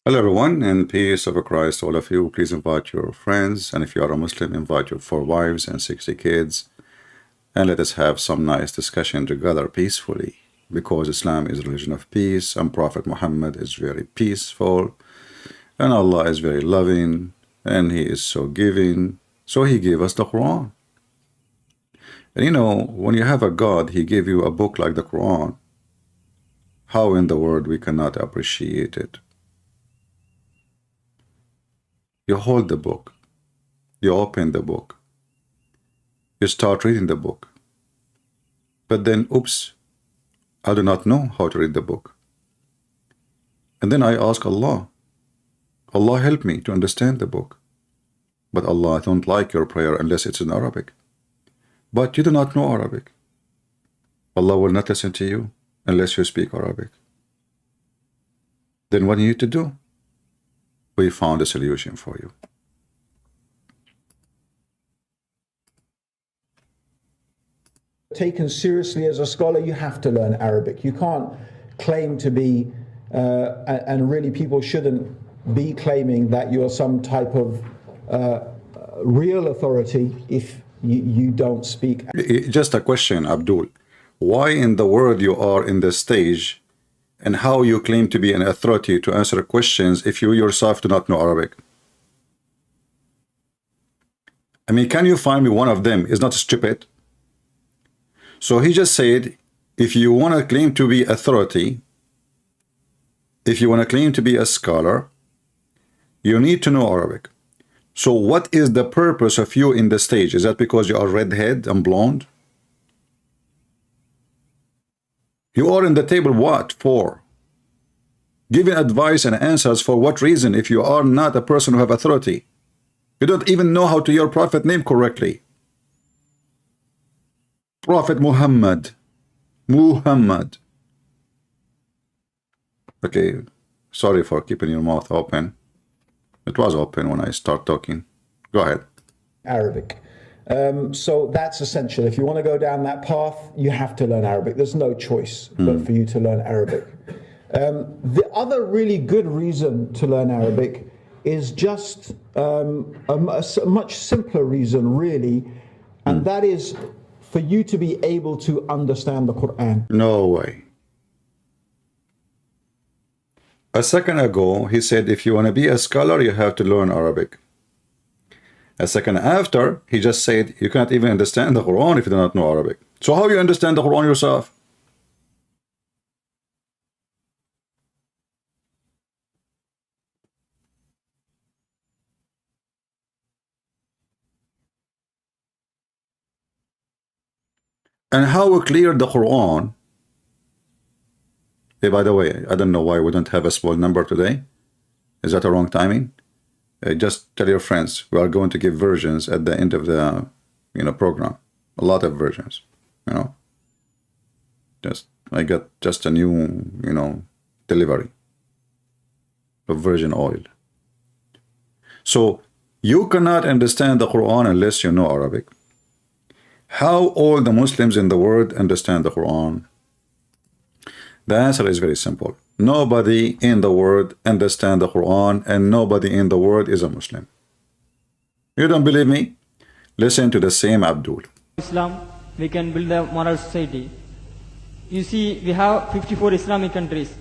Hello everyone, and peace of Christ to all of you. Please invite your friends, and if you are a Muslim, invite your 4 wives and 60 kids, and let us have some nice discussion together peacefully, because Islam is a religion of peace, and Prophet Muhammad is very peaceful, and Allah is very loving, and He is so giving, so He gave us the Quran. And you know, when you have a God, He gave you a book like the Quran. How in the world we cannot appreciate it? You hold the book, you open the book, you start reading the book, but then, oops, I do not know how to read the book. And then I ask Allah, Allah help me to understand the book. But Allah, I don't like your prayer unless it's in Arabic. But you do not know Arabic. Allah will not listen to you unless you speak Arabic. Then what do you need to do? We found a solution for you. Taken seriously as a scholar, you have to learn Arabic. You can't claim to be, and really people shouldn't be claiming that you're some type of real authority if you don't speak. Just a question, Abdul. Why in the world you are in the stage, and how you claim to be an authority to answer questions if you yourself do not know Arabic? I mean, can you find me one of them is not stupid? So he just said, if you want to claim to be authority, if you want to claim to be a scholar, you need to know Arabic. So what is the purpose of you in the stage? Is that because you are redhead and blonde? You are in the table what for? Giving advice and answers for what reason if you are not a person who have authority? You don't even know how to your prophet name correctly. Prophet Muhammad. Muhammad. Okay, sorry for keeping your mouth open. It was open when I start talking. Go ahead. Arabic. So that's essential. If you want to go down that path, you have to learn Arabic. There's no choice but for you to learn Arabic. The other really good reason to learn Arabic is just a much simpler reason, really, and that is for you to be able to understand the Quran. No way. A second ago, he said, if you want to be a scholar, you have to learn Arabic. A second after, he just said, you can't even understand the Quran if you do not know Arabic. So how you understand the Quran yourself? And how clear the Quran? Hey, by the way, I don't know why we don't have a small number today. Is that a wrong timing? Just tell your friends we are going to give versions at the end of the program. A lot of versions. I got just a new delivery of virgin oil. So you cannot understand the Quran unless you know Arabic. How all the Muslims in the world understand the Quran? The answer is very simple. Nobody in the world understands the Quran, and nobody in the world is a Muslim. You don't believe me? Listen to the same Abdul. Islam, we can build a moral society. You see, we have 54 Islamic countries.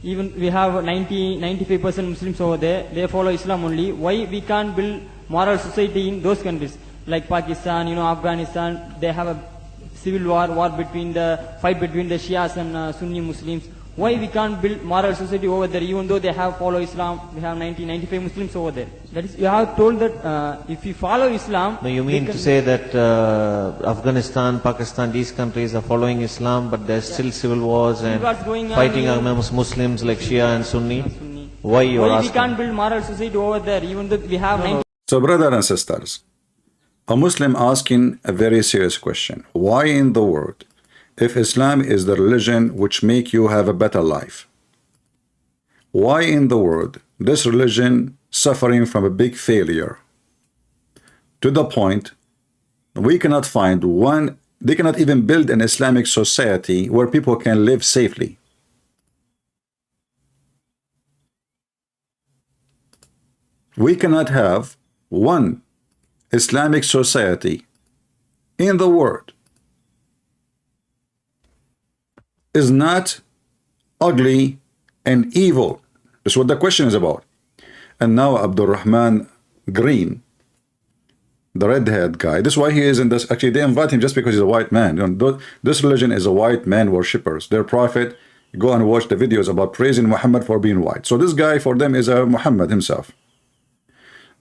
Even we have 95% Muslims over there. They follow Islam only. Why we can't build moral society in those countries? Like Pakistan, Afghanistan, they have a civil war between the fight between the Shias and Sunni Muslims. Why we can't build moral society over there, even though they have follow Islam? We have 95 Muslims over there. That is, you have told that if you follow Islam. No, you mean to say that Afghanistan, Pakistan, these countries are following Islam, but there's still civil wars and fighting amongst Muslims like Shia and Sunni? Why you are asking? We can't build moral society over there, even though we have 90. So, brothers and sisters, a Muslim asking a very serious question. Why in the world, if Islam is the religion which make you have a better life, why in the world this religion suffering from a big failure to the point we cannot find one, they cannot even build an Islamic society where people can live safely? We cannot have one Islamic society in the world is not ugly and evil. That's what the question is about. And now Abdul Rahman Green, the redhead guy, this is why he is in this. Actually, they invite him just because he's a white man. You know, this religion is a white man worshippers. Their prophet, go and watch the videos about praising Muhammad for being white. So this guy for them is a Muhammad himself.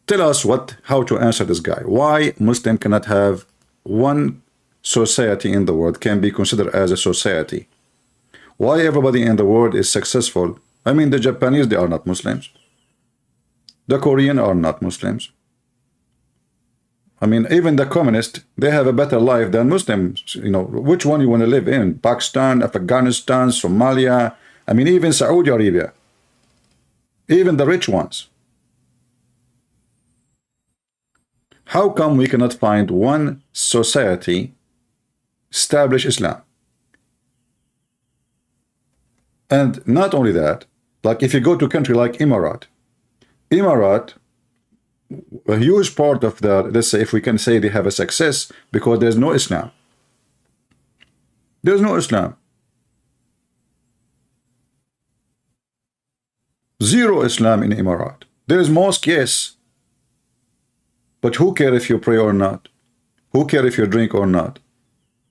Tell us how to answer this guy. Why Muslim cannot have one society in the world, can be considered as a society. Why everybody in the world is successful. I mean, the Japanese, they are not Muslims. The Korean are not Muslims. I mean, even the communists, they have a better life than Muslims. You know, which one you want to live in? Pakistan, Afghanistan, Somalia, I mean, even Saudi Arabia. Even the rich ones. How come we cannot find one society establish Islam? And not only that, like if you go to a country like Emirat, a huge part of the, let's say, if we can say they have a success because there's no Islam. There's no Islam. Zero Islam in Emirat. There is mosque, yes. But who cares if you pray or not? Who cares if you drink or not?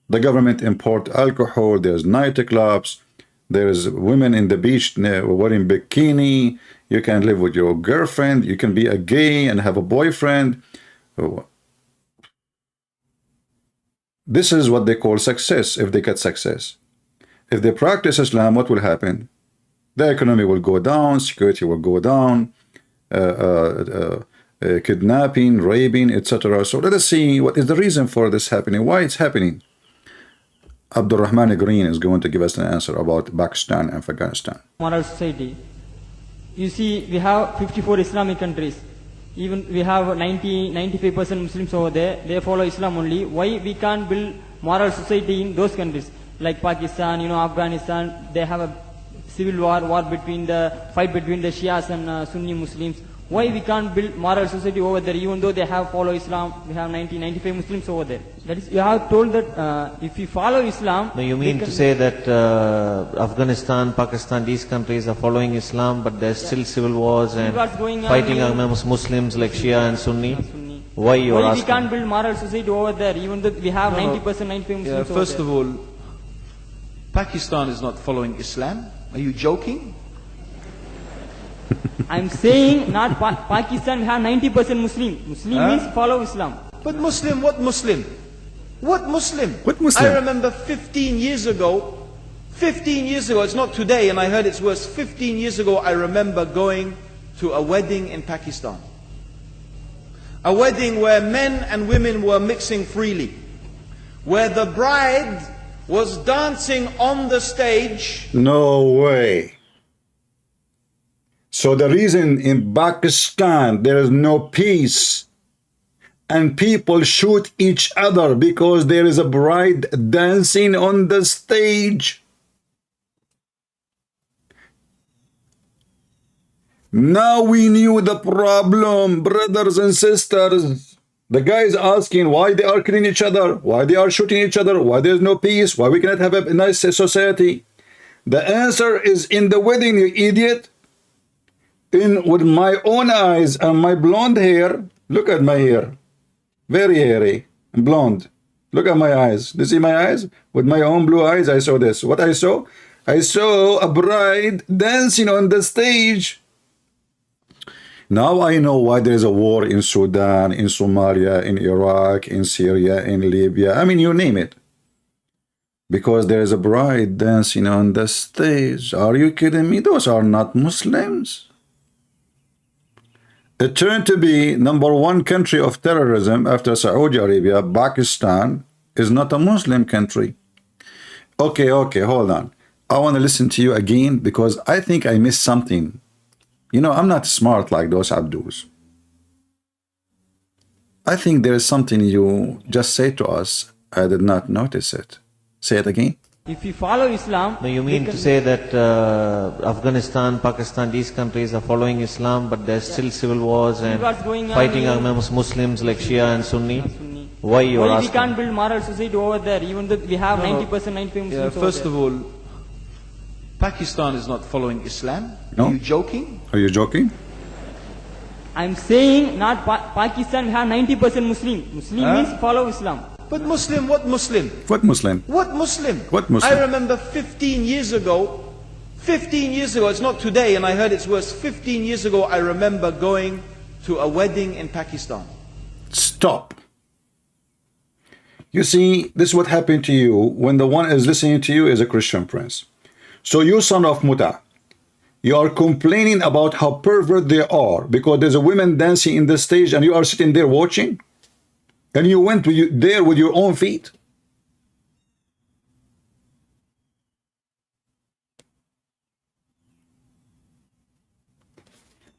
The government import alcohol, there's nightclubs, there's women in the beach wearing bikini. You can live with your girlfriend. You can be a gay and have a boyfriend. This is what they call success, if they get success. If they practice Islam, what will happen? The economy will go down, security will go down, kidnapping, raping, etc. So let us see what is the reason for this happening, why it's happening. Abdul Rahman Green is going to give us an answer about Pakistan and Afghanistan. Moral society. You see, we have 54 Islamic countries. Even we have 95% Muslims over there. They follow Islam only. Why we can't build moral society in those countries? Like Pakistan, you know, Afghanistan, they have a civil war between the Shias and Sunni Muslims. Why we can't build moral society over there, even though they have follow Islam? We have 95 Muslims over there. That is, you have told that if you follow Islam... No, you mean to say that Afghanistan, Pakistan, these countries are following Islam, but there's still civil wars and fighting amongst Muslims like Shia and Sunni? Why you are asking? We can't build moral society over there, even though we have 90%, 95 Muslims over First of all, Pakistan is not following Islam. Are you joking? I'm saying not Pakistan, we have 90% Muslim. Muslim means follow Islam. But Muslim, what Muslim? What Muslim? What Muslim? I remember 15 years ago, it's not today, and I heard it's worse. 15 years ago, I remember going to a wedding in Pakistan. A wedding where men and women were mixing freely. Where the bride was dancing on the stage. No way. So the reason in Pakistan there is no peace and people shoot each other because there is a bride dancing on the stage. Now we knew the problem, brothers and sisters. The guy is asking why they are killing each other, why they are shooting each other, why there is no peace, why we cannot have a nice society. The answer is in the wedding, you idiot. With my own eyes and my blonde hair, look at my hair, very hairy and blonde. Look at my eyes. Do you see my eyes? With my own blue eyes, I saw this. What I saw? I saw a bride dancing on the stage. Now I know why there is a war in Sudan, in Somalia, in Iraq, in Syria, in Libya. I mean, you name it. Because there is a bride dancing on the stage. Are you kidding me? Those are not Muslims. It turned to be #1 country of terrorism after Saudi Arabia. Pakistan is not a Muslim country. Okay, hold on. I want to listen to you again because I think I missed something. You know, I'm not smart like those Abdus. I think there is something you just said to us. I did not notice it. Say it again. If we follow Islam, No, you we mean can- to say that Afghanistan, Pakistan, these countries are following Islam, but there's still civil wars and what's going on fighting here? amongst Muslims like Shia and Sunni? Why you are Why we asking? can't build moral society over there, even though we have 90%, 95 Muslims Yeah, over first there? of all, Pakistan is not following Islam. No. Are you joking? Are you joking? I'm saying not Pakistan, we have 90% Muslim. Muslim means follow Islam. But Muslim, what Muslim? What Muslim? What Muslim? What Muslim? I remember 15 years ago, it's not today, and I heard it's worse. 15 years ago, I remember going to a wedding in Pakistan. Stop. You see, this is what happened to you when the one is listening to you is a Christian prince. So you son of Muta, you are complaining about how pervert they are because there's a woman dancing in the stage and you are sitting there watching? And you went there with your own feet?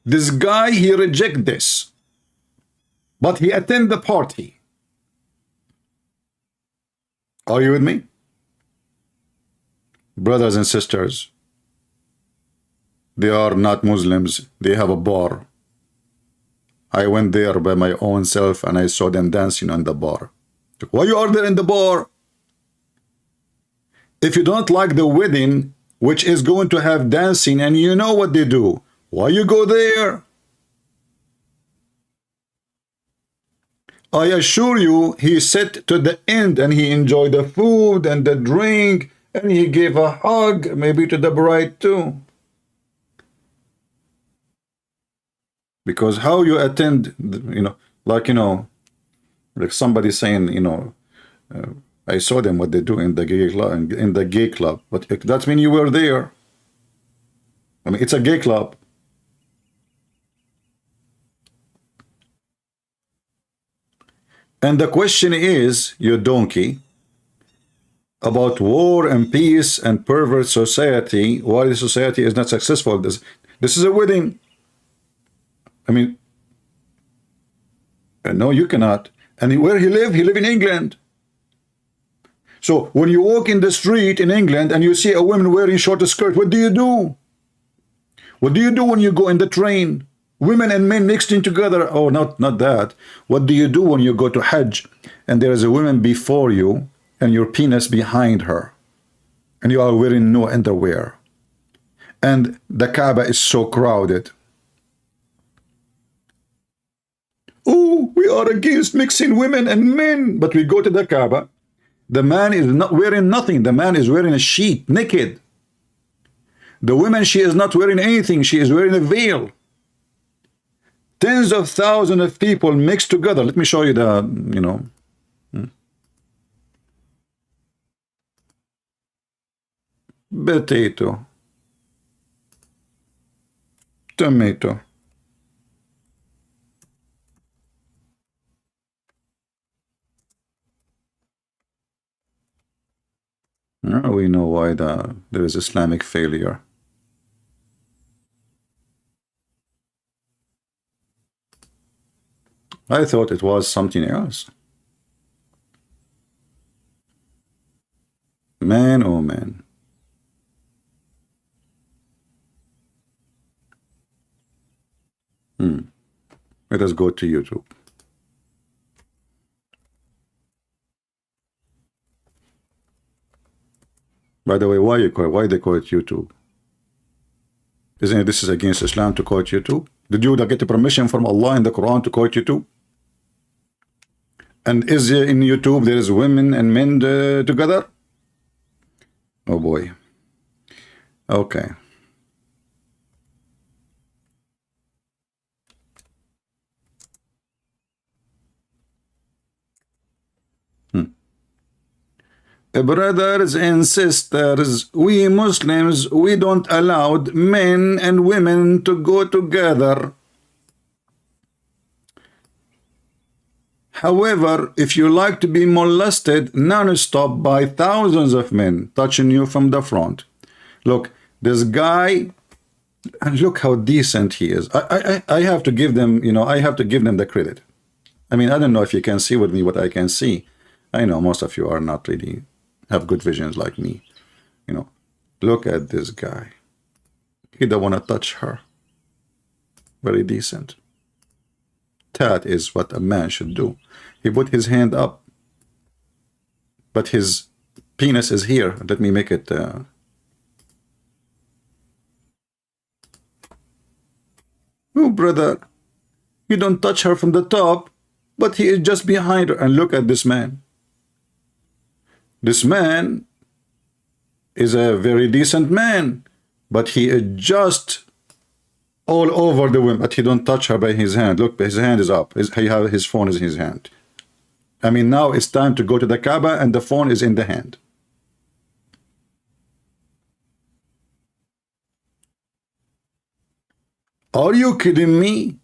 This guy, he reject this, but he attend the party. Are you with me? Brothers and sisters, they are not Muslims. They have a bar. I went there by my own self and I saw them dancing on the bar. Why you are there in the bar? If you don't like the wedding, which is going to have dancing, and you know what they do, why you go there? I assure you, he sat to the end and he enjoyed the food and the drink and he gave a hug, maybe to the bride too. Because how you attend, like somebody saying, I saw them what they do in the gay club, but that means you were there. I mean, it's a gay club. And the question is, you donkey, about war and peace and pervert society, why the society is not successful. This is a wedding. I mean, no, you cannot. And where he live in England. So when you walk in the street in England and you see a woman wearing short skirt, what do you do? What do you do when you go in the train? Women and men mixed in together. Oh, not that. What do you do when you go to Hajj and there is a woman before you and your penis behind her and you are wearing no underwear and the Kaaba is so crowded? Oh, we are against mixing women and men, but we go to the Kaaba. The man is not wearing nothing. The man is wearing a sheet, naked. The woman, she is not wearing anything. She is wearing a veil. Tens of thousands of people mixed together. Let me show you the, Potato. Tomato. Now we know why there is Islamic failure. I thought it was something else. Man, oh man. Let us go to YouTube. By the way, why they call it YouTube? Isn't it this is against Islam to call it YouTube? Did you get the permission from Allah in the Quran to call it YouTube? And is there in YouTube there is women and men together? Oh boy. Okay. Brothers and sisters, we Muslims, we don't allow men and women to go together. However, if you like to be molested non-stop by thousands of men touching you from the front, look, this guy, and look how decent he is. I have to give them, I have to give them the credit. I mean, I don't know if you can see with me what I can see. I know most of you are not really have good visions like me. you know, look at this guy. He don't want to touch her. Very decent. That is what a man should do. He put his hand up, but his penis is here. Let me make it. Oh, brother, you don't touch her from the top, but he is just behind her. And look at this man. This man is a very decent man, but he is just all over the woman, but he don't touch her by his hand. Look, his hand is up. He have his phone is in his hand. I mean, now it's time to go to the Kaaba and the phone is in the hand. Are you kidding me?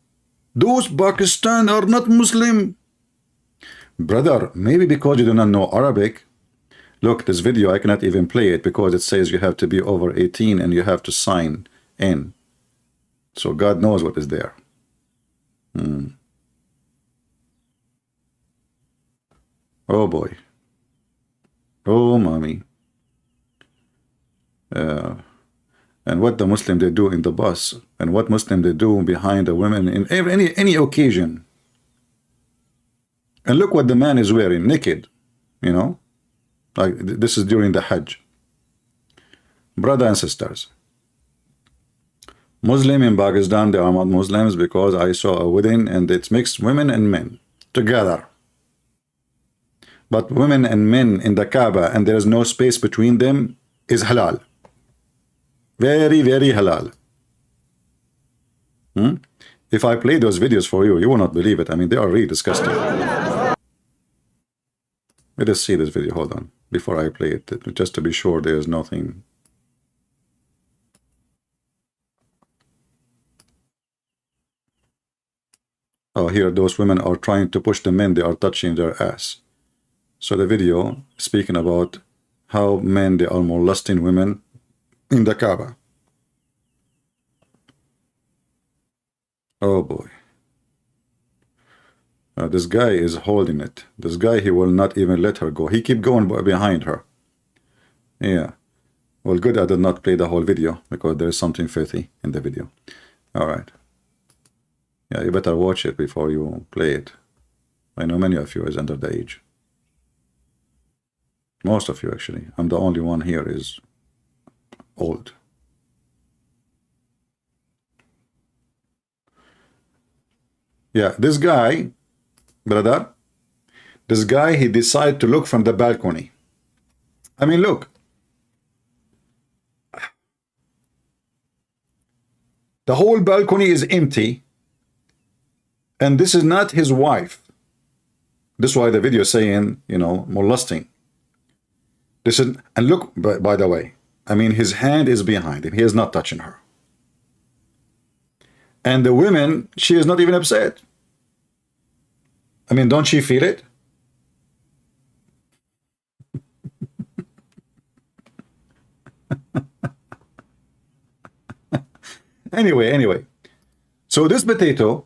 Those Pakistan are not Muslim. Brother, maybe because you do not know Arabic. Look, this video, I cannot even play it because it says you have to be over 18 and you have to sign in. So God knows what is there. Oh boy. Oh mommy. And what the Muslim they do in the bus, and what Muslim they do behind the women in any occasion. And look what the man is wearing, naked, you know, like this is during the Hajj. Brother and sisters, Muslim in Pakistan, they are not Muslims because I saw a wedding and it's mixed women and men together. But women and men in the Kaaba and there is no space between them is halal. Very, very halal. If I play those videos for you, you will not believe it. I mean, they are really disgusting. Let us see this video. Hold on. Before I play it, just to be sure there is nothing. Oh, here those women are trying to push the men. They are touching their ass. So the video speaking about how men, they are molesting women in the Kaaba. Oh boy. This guy is holding it. This guy, he will not even let her go. He keep going behind her. Yeah. Well, good I did not play the whole video because there is something filthy in the video. All right. Yeah, you better watch it before you play it. I know many of you is under the age. Most of you, actually. I'm the only one here is old. Yeah, this guy, brother, this guy, he decided to look from the balcony. I mean, look. The whole balcony is empty. And this is not his wife. This is why the video is saying, you know, molesting. This is, and look, by the way, I mean, his hand is behind him. He is not touching her. And the woman, she is not even upset. I mean, don't she feel it? Anyway. So this potato,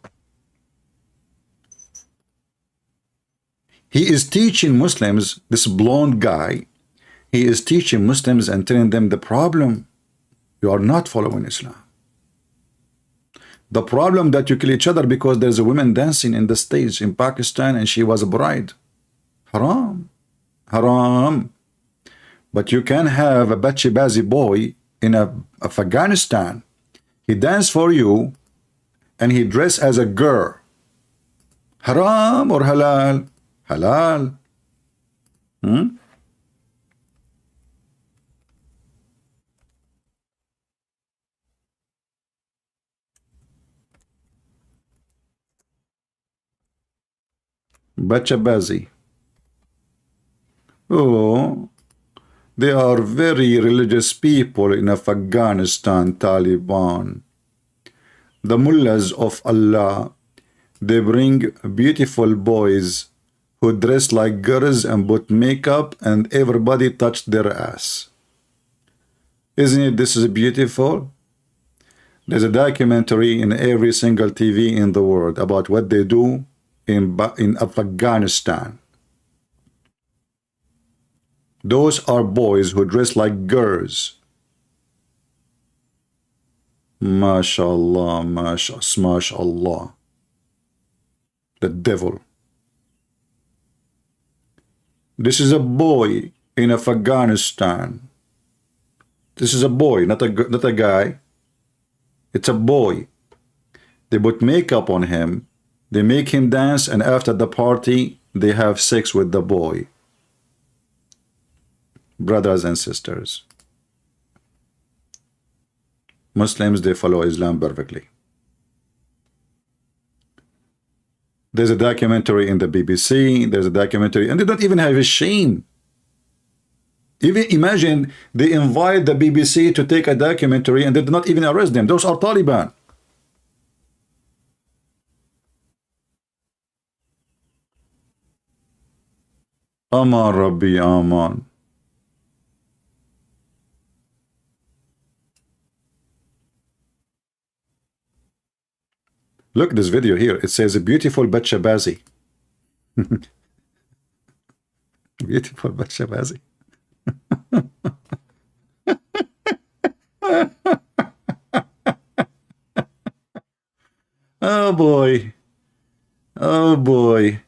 he is teaching Muslims, this blonde guy, he is teaching Muslims and telling them the problem, you are not following Islam. The problem that you kill each other because there's a woman dancing in the stage in Pakistan and she was a bride. Haram. Haram. But you can have a bachi-bazi boy in Afghanistan. He dance for you and he dress as a girl. Haram or halal? Halal. Bacha-bazi. Oh, they are very religious people in Afghanistan, Taliban. The mullahs of Allah, they bring beautiful boys who dress like girls and put makeup and everybody touch their ass. Isn't it this is beautiful? There's a documentary in every single TV in the world about what they do in Afghanistan. Those are boys who dress like girls. MashaAllah, MashaAllah. The devil. This is a boy in Afghanistan. This is a boy, not a guy. It's a boy. They put makeup on him. They make him dance, and after the party, they have sex with the boy. Brothers and sisters. Muslims, they follow Islam perfectly. There's a documentary in the BBC, there's a documentary, and they don't even have a shame. Even imagine they invite the BBC to take a documentary and they do not even arrest them. Those are Taliban. Aman Rabbi, Aman. Look, this video here, it says a beautiful Batshabazi. Beautiful Batshabazi. Oh boy. Oh boy.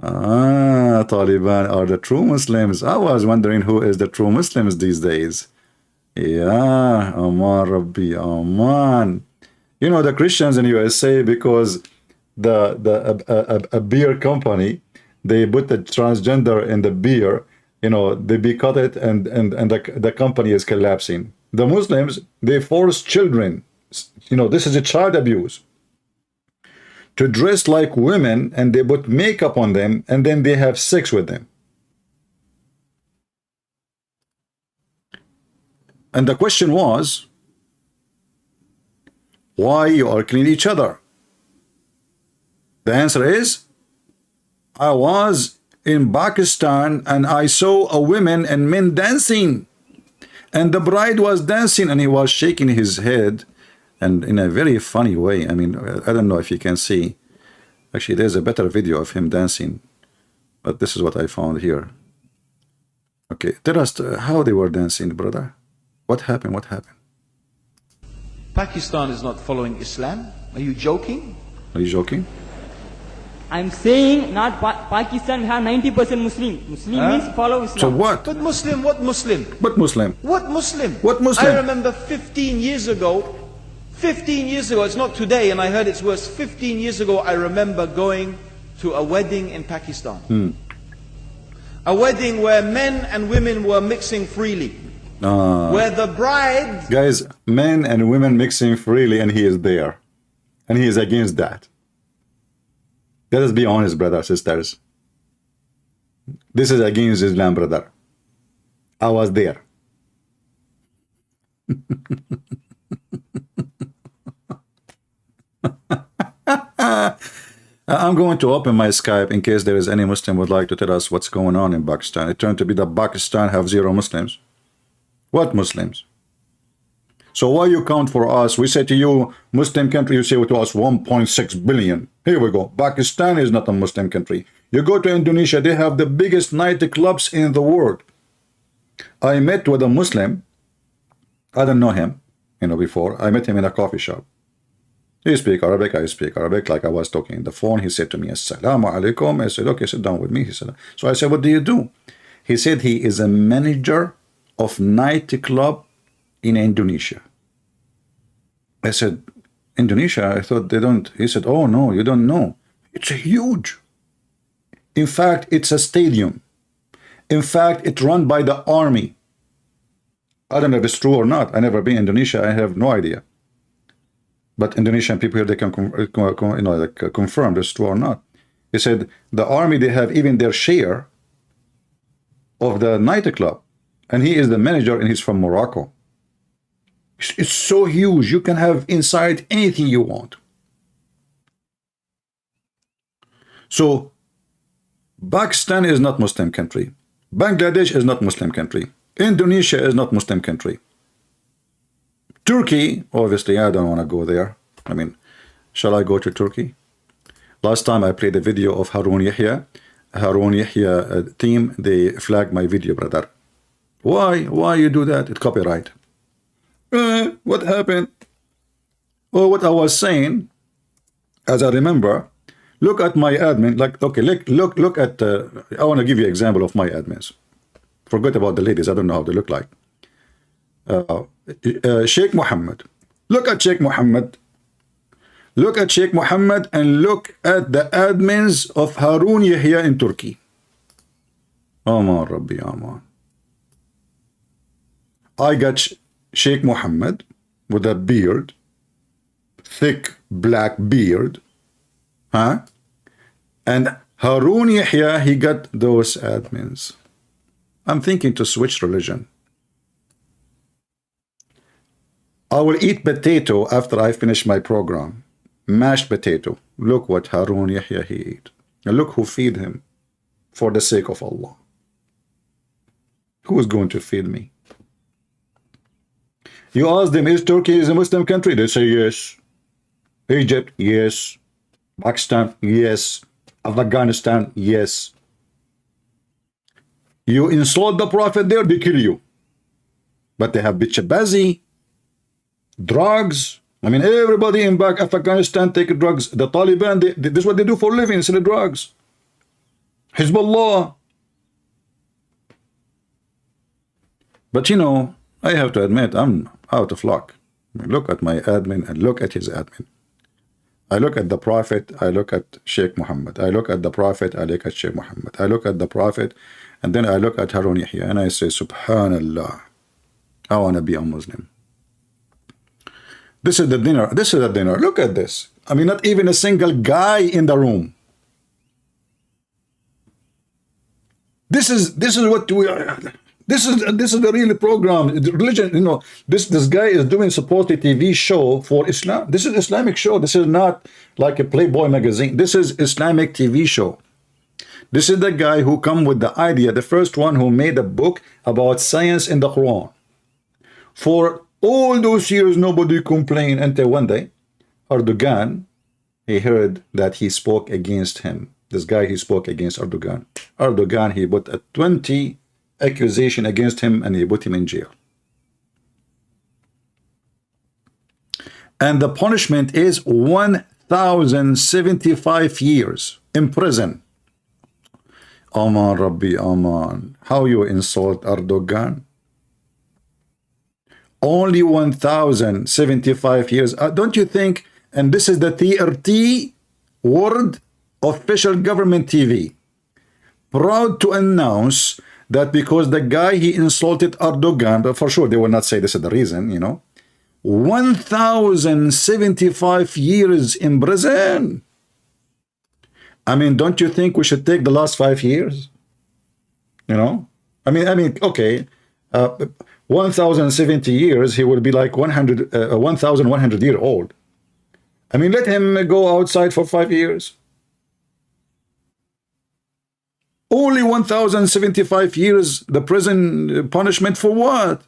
Taliban are the true Muslims. I was wondering who is the true Muslims these days. Yeah, Aman Rabbi, Aman. You know, the Christians in USA, because a beer company, they put the transgender in the beer, you know, they boycott it, and the company is collapsing. The Muslims, they force children, you know, this is a child abuse, to dress like women, and they put makeup on them, and then they have sex with them. And the question was, why you are killing each other? The answer is, I was in Pakistan and I saw a women and men dancing, and the bride was dancing, and he was shaking his head, and in a very funny way. I mean, I don't know if you can see. Actually, there's a better video of him dancing, but this is what I found here. Okay, tell us how they were dancing, brother. What happened? What happened? Pakistan is not following Islam. Are you joking? Are you joking? I'm saying not Pakistan, we have 90% Muslim. Muslim means follow Islam. So what? But Muslim, what Muslim? What Muslim? What Muslim? What Muslim? I remember 15 years ago, it's not today, and I heard it's worse. 15 years ago, I remember going to a wedding in Pakistan. A wedding where men and women were mixing freely. Where the bride... Guys, men and women mixing freely, and he is there. And he is against that. Let us be honest, brothers, sisters. This is against Islam, brother. I was there. I'm going to open my Skype in case there is any Muslim would like to tell us what's going on in Pakistan. It turned to be that Pakistan have 0 Muslims. What Muslims? So why you count for us? We say to you, Muslim country, you say to us 1.6 billion. Here we go. Pakistan is not a Muslim country. You go to Indonesia, they have the biggest nightclubs in the world. I met with a Muslim. I don't know him, you know, before. I met him in a coffee shop. He speak Arabic, I speak Arabic, like I was talking on the phone. He said to me, Assalamu alaikum. I said, okay, sit down with me. He said, so I said, what do you do? He said he is a manager of nightclub in Indonesia. I said, Indonesia? I thought they don't. He said, oh no, you don't know. It's huge. In fact, it's a stadium. In fact, it's run by the army. I don't know if it's true or not. I never been in Indonesia. I have no idea. But Indonesian people here, they can confirm this true or not. He said the army, they have even their share of the nightclub. And he is the manager, and he's from Morocco. It's so huge. You can have inside anything you want. So Pakistan is not Muslim country. Bangladesh is not Muslim country. Indonesia is not Muslim country. Turkey, obviously, I don't want to go there. I mean, shall I go to Turkey? Last time I played a video of Harun Yahya, Harun Yahya team, they flag my video, brother. Why you do that? It's copyright. What happened? Oh, what I was saying, as I remember, look at my admin. Like, okay, look at. I want to give you an example of my admins. Forget about the ladies. I don't know how they look like. Sheikh Mohammed. Look at Sheikh Mohammed. Look at Sheikh Mohammed and look at the admins of Harun Yahya in Turkey. Aman Rabbi Aman. I got Sheikh Mohammed with a beard, thick black beard, huh? And Harun Yahya, he got those admins. I'm thinking to switch religion. I will eat potato after I finish my program. Mashed potato. Look what Harun Yahya he ate. And look who feed him for the sake of Allah. Who is going to feed me? You ask them, is Turkey a Muslim country? They say yes. Egypt, yes. Pakistan, yes. Afghanistan, yes. You insult the Prophet there, they kill you. But they have bitchabazi, drugs. I mean, everybody in Afghanistan take drugs. The Taliban, this is what they do for a living, sell drugs. Hezbollah. But you know, I have to admit, I'm out of luck. I mean, look at my admin and look at his admin. I look at the Prophet, I look at Sheikh Mohammed. I look at the Prophet, I look at Sheikh Mohammed. I look at the Prophet, and then I look at Harun Yahya, and I say, Subhanallah, I want to be a Muslim. This is the dinner. This is the dinner. Look at this. I mean, not even a single guy in the room. This is what we are. This is the real program. The religion, you know, this guy is doing supposedly TV show for Islam. This is Islamic show. This is not like a Playboy magazine. This is Islamic TV show. This is the guy who come with the idea, the first one who made a book about science in the Quran. For all those years, nobody complained until one day, Erdogan, he heard that he spoke against him. This guy, he spoke against Erdogan. Erdogan, he put a 20 accusation against him and he put him in jail. And the punishment is 1,075 years in prison. Aman Rabbi Aman. How you insult Erdogan? Only 1,075 years. Don't you think, and this is the TRT World Official Government TV, proud to announce that because the guy, he insulted Erdogan, but for sure they will not say this is the reason, you know, 1,075 years in prison. I mean, don't you think we should take the last 5 years? You know, I mean, okay, 1,070 years, he will be like 1,100 years old. I mean, let him go outside for 5 years. Only 1,075 years, the prison punishment for what?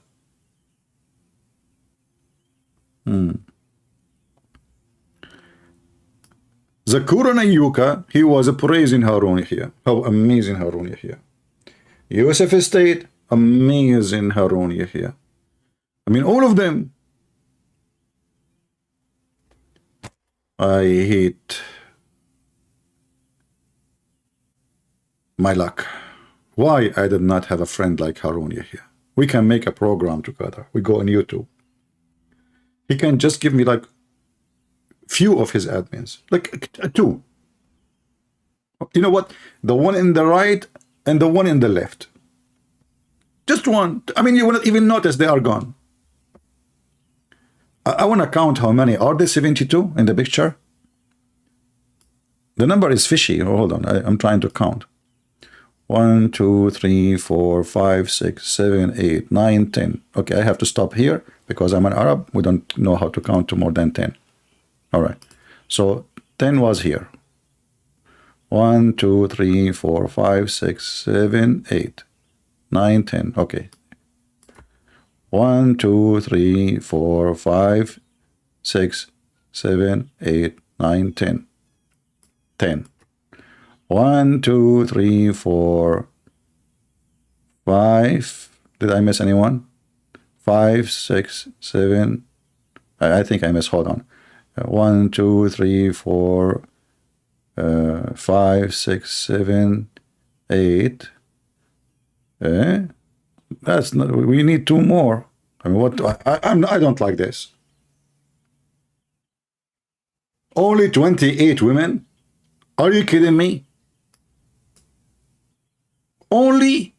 Zakur Nayuka, he was praising Harun Yahya. How amazing Harun Yahya. Yusuf Estate, amazing Harun Yahya. I mean, all of them. I hate my luck. Why I did not have a friend like Harun Yahya. We can make a program together. We go on YouTube. He can just give me like few of his admins, like 2. You know what? The one in the right and the one in the left. Just one. I mean, you will not even notice they are gone. I want to count how many. Are there 72 in the picture? The number is fishy. Oh, hold on. I'm trying to count. 1, 2, 3, 4, 5, 6, 7, 8, 9, 10. Okay, I have to stop here because I'm an Arab. We don't know how to count to more than 10. All right. So 10 was here. 1, 2, 3, 4, 5, 6, 7, 8, 9, 10. Okay. 1, 2, 3, 4, 5, 6, 7, 8, 9, 10. 10. 1, 2, 3, 4, 5. Did I miss anyone? 5, 6, 7. I think I missed. Hold on. 1, 2, 3, 4, 5, 6, 7, 8. That's not. We need 2 more. I mean, what? I don't like this. Only 28 women? Are you kidding me? Only?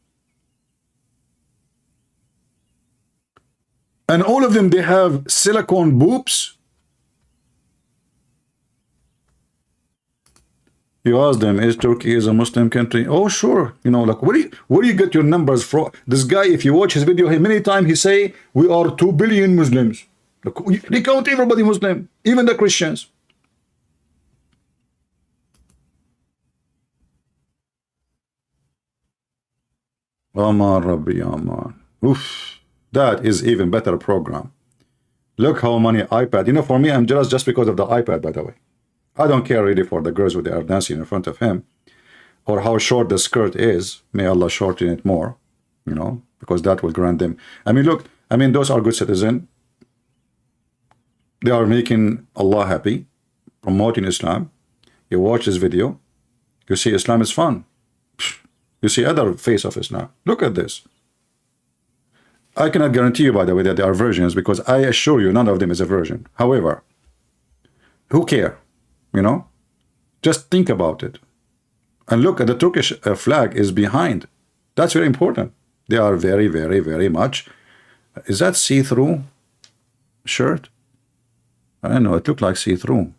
And all of them, they have silicone boobs? You ask them, is Turkey is a Muslim country? Oh, sure. You know, like, where do you get your numbers from? This guy, if you watch his video, many times he say, we are 2 billion Muslims. Look, they count everybody Muslim, even the Christians. Aman Rabbi Aman. Oof. That is even better program. Look how many iPad. You know, for me, I'm jealous just because of the iPad, by the way. I don't care really for the girls who they are dancing in front of him, or how short the skirt is. May Allah shorten it more, you know, because that will grant them. I mean, look, I mean, those are good citizens. They are making Allah happy, promoting Islam. You watch this video, you see Islam is fun. You see other face of Islam. Look at this. I cannot guarantee you, by the way, that they are virgins, because I assure you none of them is a virgin. However, who care? You know, just think about it. And look at the Turkish flag is behind. That's very important. They are very, very, very much. Is that see-through shirt? I don't know. It looked like see-through.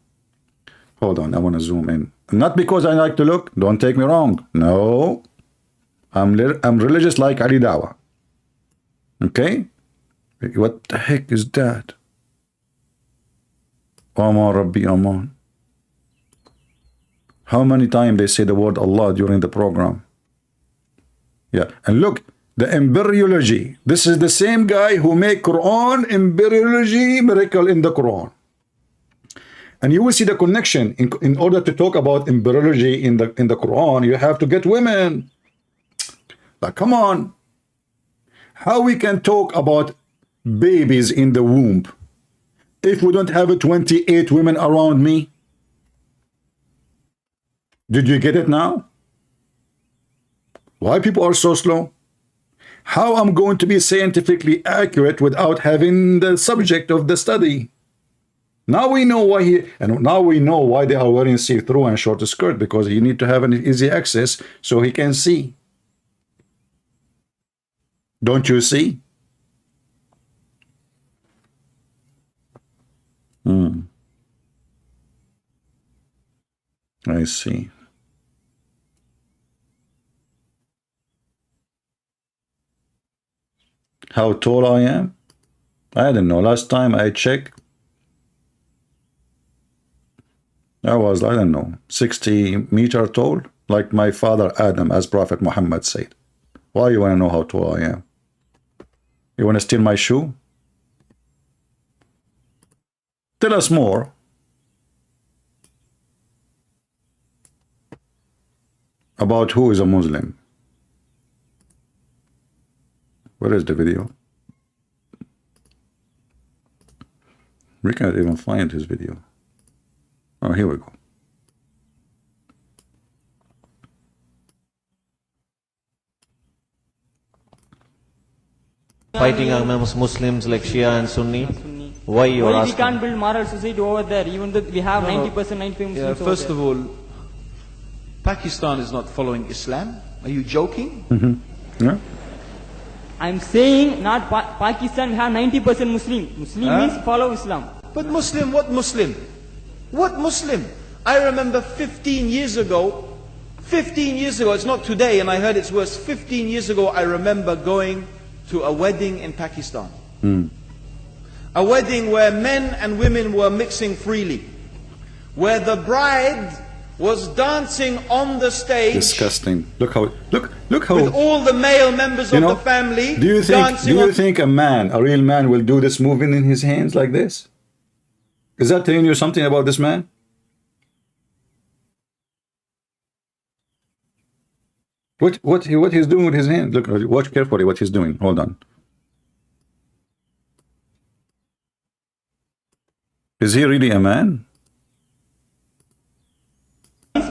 Hold on. I want to zoom in. Not because I like to look. Don't take me wrong. No. I'm religious like Ali Dawa. Okay? What the heck is that? Aman Rabbi Aman. How many times they say the word Allah during the program? Yeah, and look, the embryology. This is the same guy who made Quran embryology miracle in the Quran. And you will see the connection. In order to talk about embryology in the Quran, you have to get women. Like, come on. How we can talk about babies in the womb if we don't have 28 women around me? Did you get it now? Why people are so slow? How I'm going to be scientifically accurate without having the subject of the study? Now we know why now we know why they are wearing see-through and short skirt, because you need to have an easy access so he can see. Don't you see? I see. How tall I am? I don't know. Last time I checked, I was, I don't know, 60 meters tall, like my father Adam, as Prophet Muhammad said. Why you want to know how tall I am? You want to steal my shoe? Tell us more. About who is a Muslim. Where is the video? We can't even find his video. Oh, here we go. Fighting amongst Muslims like Shia and Sunni. Why you are asking? We can't build moral society over there, even though we have 90%, 95 Muslims Yeah, first of all, Pakistan is not following Islam. Are you joking? Yeah. I'm saying not Pakistan, we have 90% Muslim. Muslim means follow Islam. But Muslim, what Muslim? What Muslim? I remember 15 years ago, it's not today, and I heard it's worse. 15 years ago, I remember going to a wedding in Pakistan. A wedding where men and women were mixing freely. Where the bride was dancing on the stage. Disgusting. Look how with all the male members of the family. Do you think a real man will do this moving in his hands like this? Is that telling you something about this man? What he's doing with his hand? Look, watch carefully what he's doing. Hold on. Is he really a man?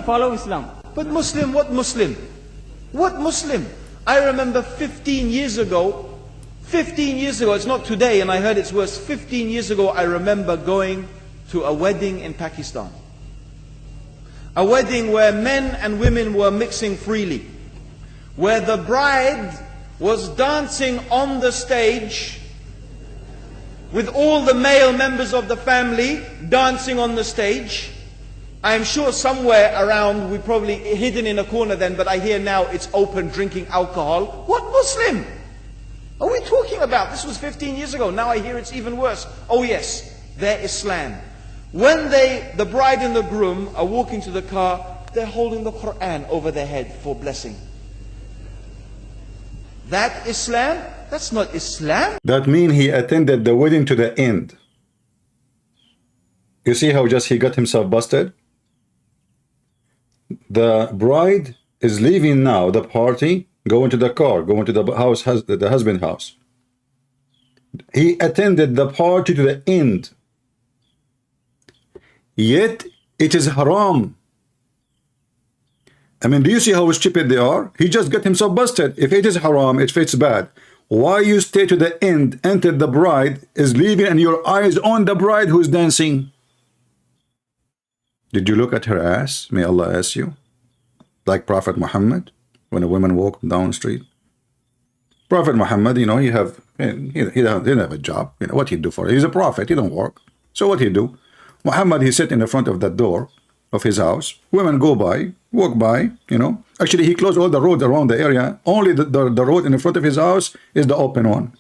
Follow Islam. But Muslim, what Muslim? What Muslim? I remember 15 years ago, it's not today, and I heard it's worse. 15 years ago, I remember going to a wedding in Pakistan. A wedding where men and women were mixing freely. Where the bride was dancing on the stage with all the male members of the family dancing on the stage. I'm sure somewhere around, we probably hidden in a corner then, but I hear now it's open, drinking alcohol. What Muslim are we talking about? This was 15 years ago. Now I hear it's even worse. Oh yes, they're Islam. When the bride and the groom are walking to the car, they're holding the Quran over their head for blessing. That Islam? That's not Islam. That means he attended the wedding to the end. You see how just he got himself busted? The bride is leaving now the party, going to the car, going to the house, the husband's house. He attended the party to the end. Yet it is haram. I mean, do you see how stupid they are? He just got himself busted. If it is haram, if it's bad, why you stay to the end, enter the bride, is leaving, and your eyes on the bride who's dancing? Did you look at her ass? May Allah ask you. Like Prophet Muhammad, when a woman walked down the street. Prophet Muhammad, you know, he didn't have a job. You know what he do for it? He's a prophet. He don't work. So what he do? Muhammad, he sit in the front of that door of his house. Women go by, walk by, you know. Actually, he closed all the roads around the area. Only the road in the front of his house is the open one.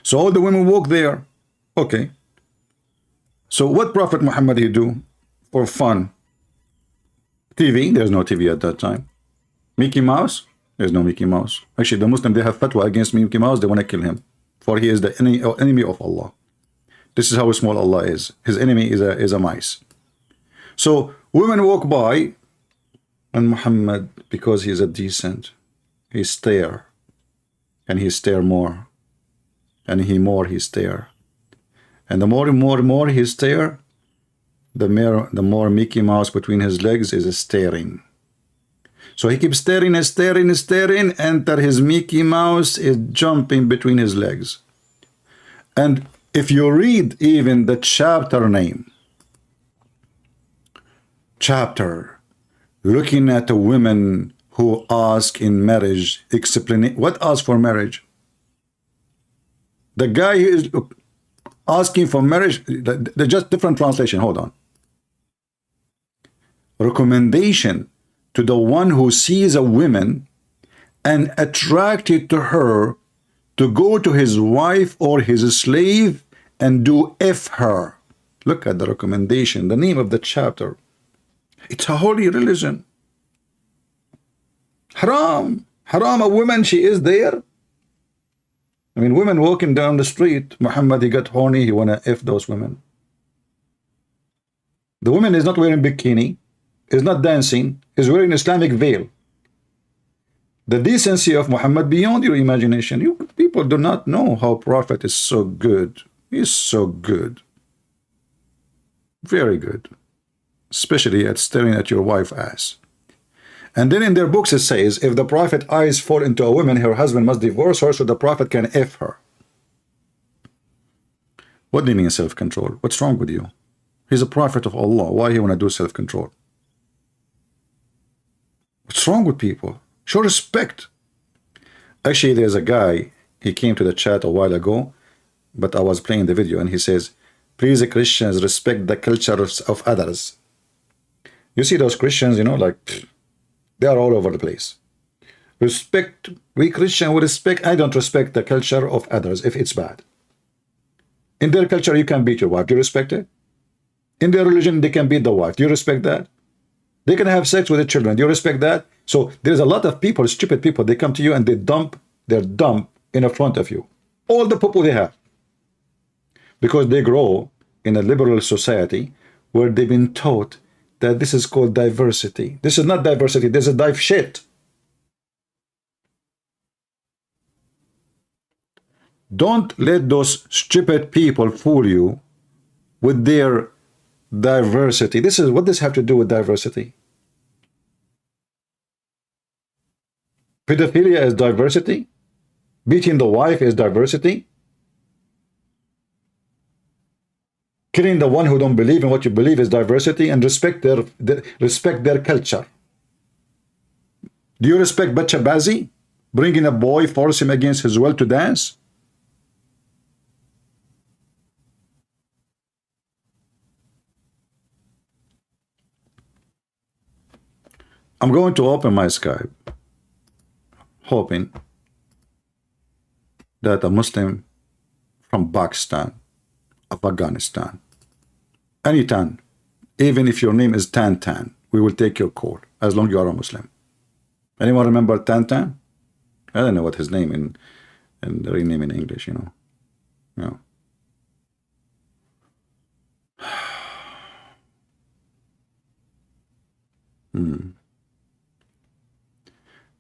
So all the women walk there. Okay. So what Prophet Muhammad he do for fun? TV, there's no TV at that time. Mickey Mouse, there's no Mickey Mouse. Actually, the Muslim, they have fatwa against Mickey Mouse. They want to kill him, for he is the enemy of Allah. This is how small Allah is. His enemy is a mice. So women walk by, and Muhammad, because he's a decent, he stare, and he stare more, and he stare, and the more he stare, the more Mickey Mouse between his legs is staring. So he keeps staring and staring and staring, and his Mickey Mouse is jumping between his legs. And if you read even the chapter name, looking at a women who ask in marriage, explaining what ask for marriage. The guy who is asking for marriage, they're just different translation. Hold on. Recommendation to the one who sees a woman and attracted to her to go to his wife or his slave and do F her. Look at the recommendation, the name of the chapter. It's a holy religion. Haram. Haram, a woman, she is there. I mean, women walking down the street, Muhammad, he got horny, he wanna F those women. The woman is not wearing bikini, is not dancing, is wearing Islamic veil. The decency of Muhammad beyond your imagination. You people do not know how Prophet is so good. He's so good. Very good. Especially at staring at your wife's ass. And then in their books it says, if the Prophet eyes fall into a woman, her husband must divorce her so the Prophet can F her. What do you mean self-control? What's wrong with you? He's a prophet of Allah. Why he want to do self-control? What's wrong with people? Show respect. Actually, there's a guy, he came to the chat a while ago, but I was playing the video, and he says, please, Christians, respect the culture of others. You see those Christians, you know, like, they are all over the place. Respect, we Christian, we respect, I don't respect the culture of others if it's bad. In their culture, you can beat your wife. Do you respect it? In their religion, they can beat the wife. Do you respect that? They can have sex with the children. Do you respect that? So there's a lot of people, stupid people, they come to you and they dump their dump in front of you. All the people they have. Because they grow in a liberal society where they've been taught that this is called diversity. This is not diversity, this is dive shit. Don't let those stupid people fool you with their diversity. This is what this have to do with diversity. Pedophilia is diversity. Beating the wife is diversity. Killing the one who don't believe in what you believe is diversity. And respect their culture. Do you respect Bachabazi? Bringing a boy, force him against his will to dance? I'm going to open my Skype, hoping that a Muslim from Pakistan, Afghanistan, any Tan, even if your name is Tan, we will take your call as long as you are a Muslim. Anyone remember Tan? I don't know what his name in the real name in English, you know. No.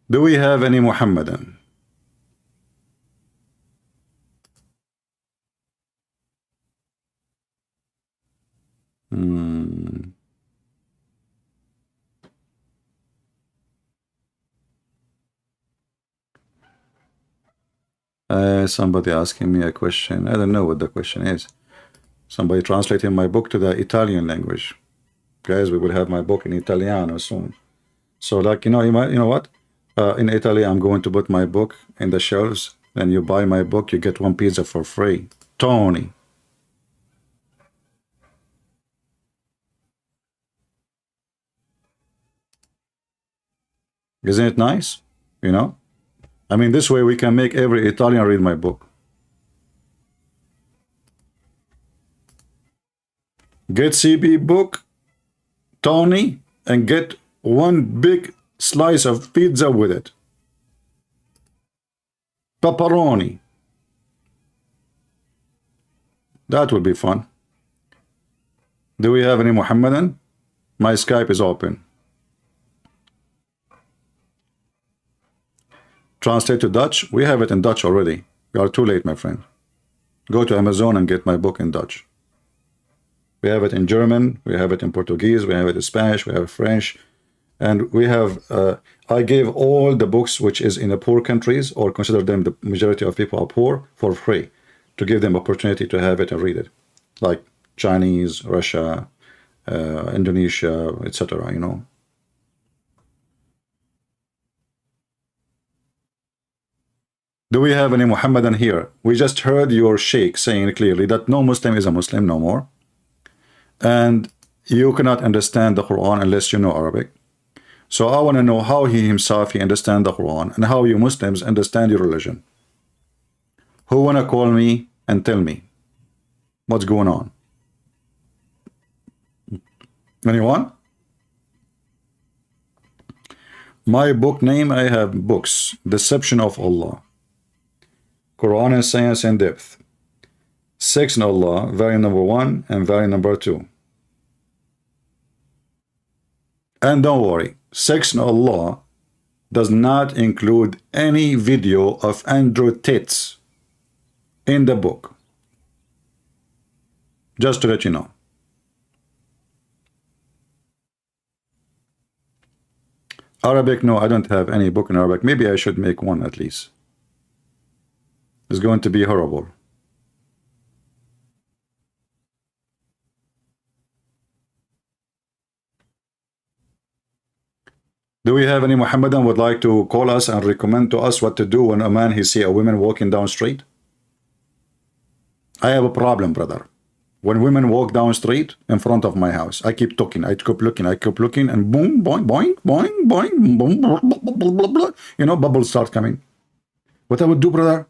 Do we have any Muhammadan? Somebody asking me a question. I don't know what the question is. Somebody translating my book to the Italian language. Guys, we will have my book in Italiano soon. So, like, you know what? In Italy, I'm going to put my book in the shelves. Then you buy my book, you get one pizza for free. Tony. Isn't it nice? You know? I mean, this way we can make every Italian read my book. Get CB book, Tony, and get one big slice of pizza with it. Pepperoni. That would be fun. Do we have any Muhammadan? My Skype is open. Translate to Dutch. We have it in Dutch already. You are too late, my friend. Go to Amazon and get my book in Dutch. We have it in German. We have it in Portuguese. We have it in Spanish. We have French. And we have, I gave all the books which is in the poor countries, or consider them the majority of people are poor, for free, to give them opportunity to have it and read it. Like Chinese, Russia, Indonesia, etc., you know. Do we have any Muhammadan here? We just heard your sheikh saying clearly that no Muslim is a Muslim no more. And you cannot understand the Quran unless you know Arabic. So I want to know how he himself understands the Quran and how you Muslims understand your religion. Who want to call me and tell me what's going on? Anyone? My book name, I have books. Deception of Allah. Quran and Science in Depth. Sex in Allah, variant number 1 and variant number 2. And don't worry, Sex in Allah does not include any video of Andrew tits in the book. Just to let you know. Arabic, no, I don't have any book in Arabic. Maybe I should make one at least. It's going to be horrible. Do we have any Muhammadan would like to call us and recommend to us what to do when a man he see a woman walking down street? I have a problem, brother. When women walk down street in front of my house, I keep talking, I keep looking, and boom, boing, boing, boing, boing, boom, blah, blah, blah, blah, blah. You know, bubbles start coming. What I would do, brother?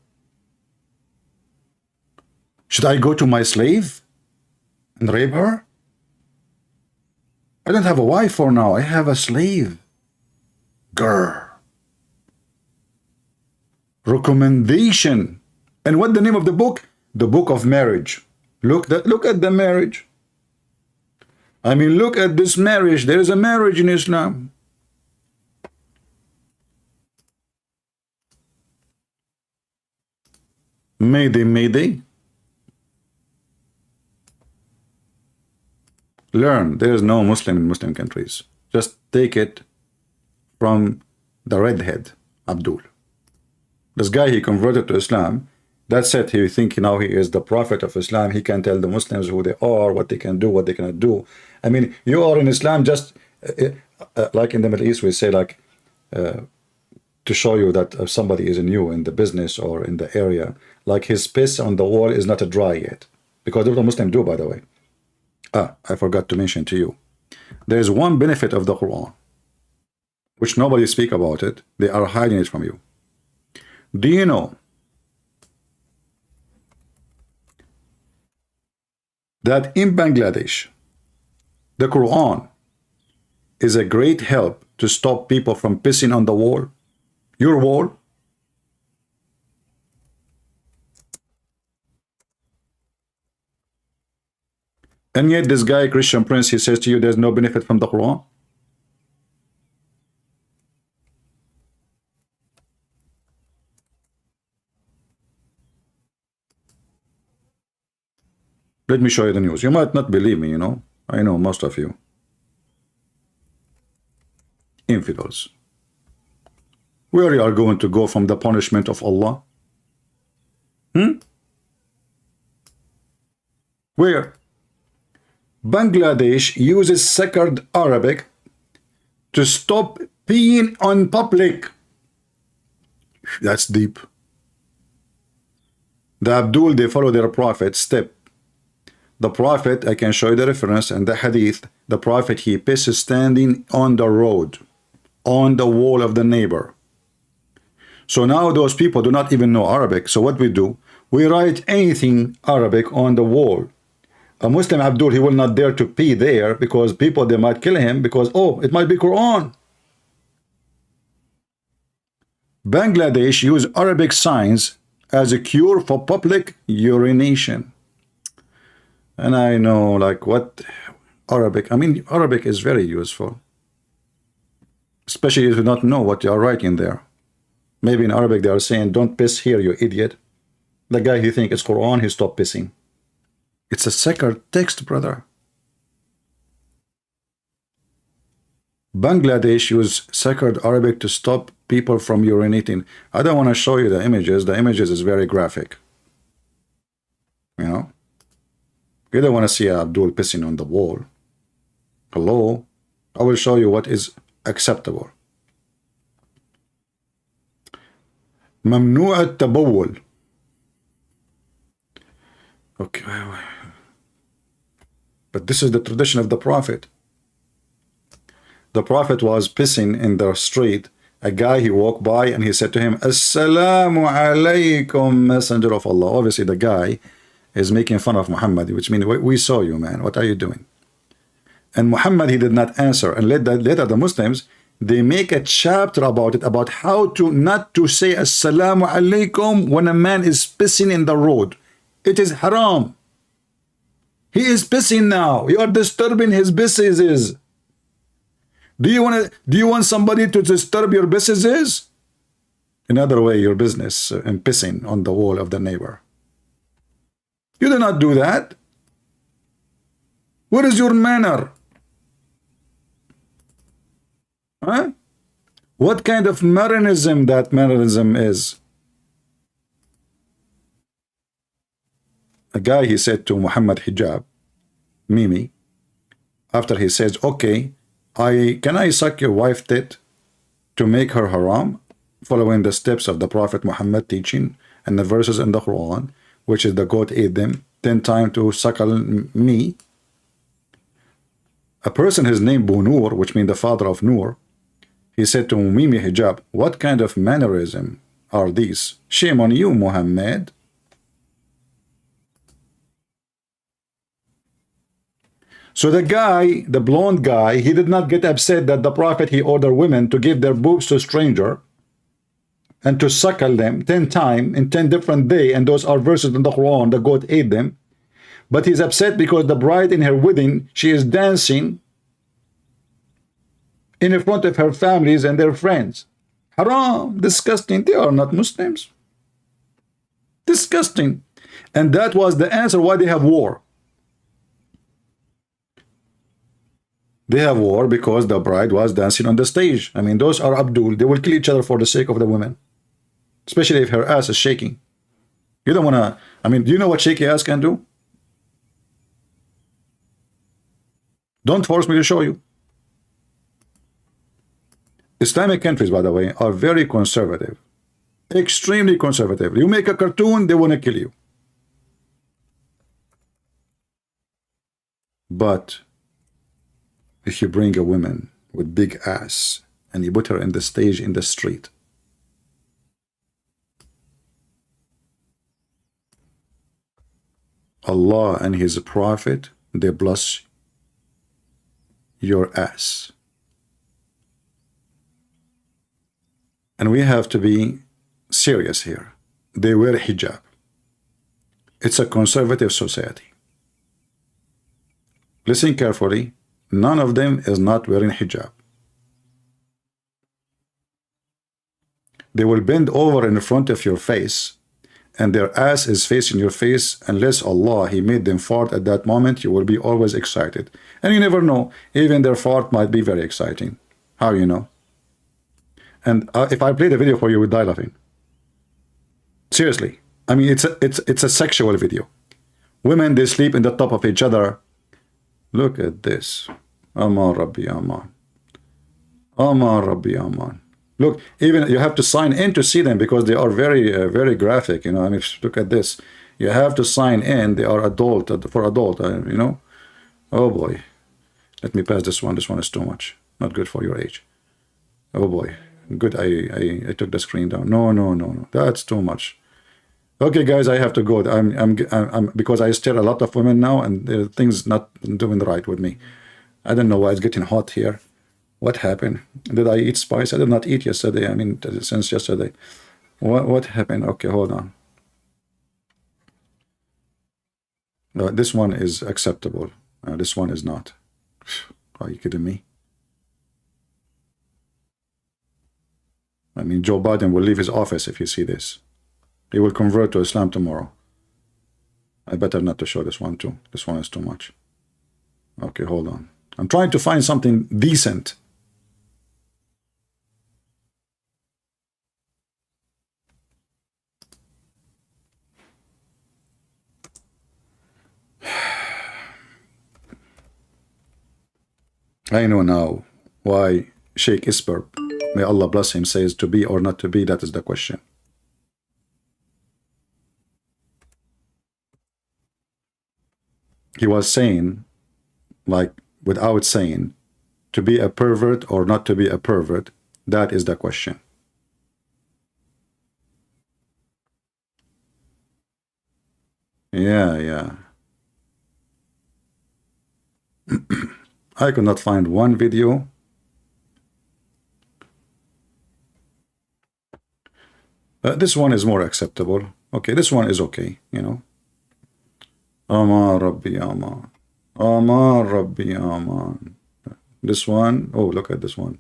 Should I go to my slave and rape her? I don't have a wife for now. I have a slave. Grr. Recommendation. And what the name of the book? The Book of Marriage. Look at the marriage. I mean, look at this marriage. There is a marriage in Islam. Mayday, mayday. Learn. There is no Muslim in Muslim countries. Just take it from the redhead, Abdul. This guy, he converted to Islam. That's it. He think now he is the prophet of Islam. He can tell the Muslims who they are, what they can do, what they cannot do. I mean, you are in Islam just like in the Middle East, we say like to show you that somebody is new in the business or in the area, like his piss on the wall is not dry yet. Because that's what Muslims do, by the way. I forgot to mention to you. There is one benefit of the Quran, which nobody speak about it. They are hiding it from you. Do you know that in Bangladesh, the Quran is a great help to stop people from pissing on the wall? Your wall? And yet this guy, Christian Prince, he says to you there's no benefit from the Quran. Let me show you the news. You might not believe me, you know. I know most of you. Infidels. Where you are going to go from the punishment of Allah? Where? Bangladesh uses sacred Arabic to stop peeing on public. That's deep. The Abdul, they follow their prophet step. The prophet, I can show you the reference and the hadith. The prophet, he pisses standing on the road, on the wall of the neighbor. So now those people do not even know Arabic. So what we do, we write anything Arabic on the wall. A Muslim Abdul, he will not dare to pee there because people, they might kill him because, oh, it might be Quran. Bangladesh use Arabic signs as a cure for public urination. And I know, like, what Arabic, I mean, Arabic is very useful. Especially if you don't know what you are writing there. Maybe in Arabic they are saying, don't piss here, you idiot. The guy, he thinks it's Quran, he stopped pissing. It's a sacred text, brother. Bangladesh use sacred Arabic to stop people from urinating. I don't want to show you the images. The images is very graphic. You know? You don't want to see Abdul pissing on the wall. Hello? I will show you what is acceptable. ممنوع التبول. Okay. But this is the tradition of the Prophet. The Prophet was pissing in the street. A guy, he walked by and he said to him, Assalamu alaikum, messenger of Allah. Obviously the guy is making fun of Muhammad, which means, we saw you, man. What are you doing? And Muhammad, he did not answer. And later the Muslims, they make a chapter about it, about how to not to say Assalamu alaikum when a man is pissing in the road. It is haram. He is pissing now. You are disturbing his businesses. Do you want somebody to disturb your businesses? Another way, your business and pissing on the wall of the neighbor. You do not do that. What is your manner? Huh? What kind of mannerism that mannerism is? A guy, he said to Muhammad Hijab, Mimi, after he says, okay, can I suck your wife tit to make her haram, following the steps of the Prophet Muhammad teaching and the verses in the Quran, which is the goat ate them 10 times to suckle me. A person, his name Bunur, which means the father of Nur, he said to Mimi Hijab, what kind of mannerism are these? Shame on you, Muhammad. So the guy, the blonde guy, he did not get upset that the Prophet, he ordered women to give their boobs to a stranger and to suckle them 10 times in 10 different days, and those are verses in the Quran, the goat ate them. But he's upset because the bride in her wedding, she is dancing in front of her families and their friends. Haram, disgusting. They are not Muslims. Disgusting. And that was the answer why they have war. They have war because the bride was dancing on the stage. I mean, those are Abdul. They will kill each other for the sake of the women. Especially if her ass is shaking. You don't want to, I mean, do you know what shaky ass can do? Don't force me to show you. Islamic countries, by the way, are very conservative. Extremely conservative. You make a cartoon, they want to kill you. But if you bring a woman with big ass and you put her in the stage in the street, Allah and His Prophet, they bless your ass. And we have to be serious here. They wear hijab. It's a conservative society. Listen carefully. None of them is not wearing hijab. They will bend over in front of your face and their ass is facing your face. Unless Allah, He made them fart at that moment, you will be always excited. And you never know, even their fart might be very exciting. How you know? And if I play the video for you, you would die laughing. Seriously. I mean, it's a sexual video. Women, they sleep in the top of each other. Look at this. Aman Rabbi Aman. Aman Rabbi Aman. Look, even you have to sign in to see them because they are very, very graphic. You know, I mean, look at this. You have to sign in. They are adult, for adult, you know. Oh boy. Let me pass this one. This one is too much. Not good for your age. Oh boy. Good, I took the screen down. No. That's too much. Okay, guys, I have to go. I'm because I stare a lot of women now, and there are things not doing right with me. I don't know why it's getting hot here. What happened? Did I eat spice? I did not eat yesterday. I mean, since yesterday. What happened? Okay, hold on. This one is acceptable. This one is not. Are you kidding me? I mean, Joe Biden will leave his office if you see this. He will convert to Islam tomorrow. I better not to show this one too. This one is too much. Okay, hold on. I'm trying to find something decent. I know now why Sheikh Isper, may Allah bless him, says to be or not to be. That is the question. He was saying, like, without saying, to be a pervert or not to be a pervert, that is the question. Yeah. I could not find one video. This one is more acceptable. Okay, this one is okay, you know. Aman Rabbi Aman. Aman Rabbi Aman. This one, oh, look at this one.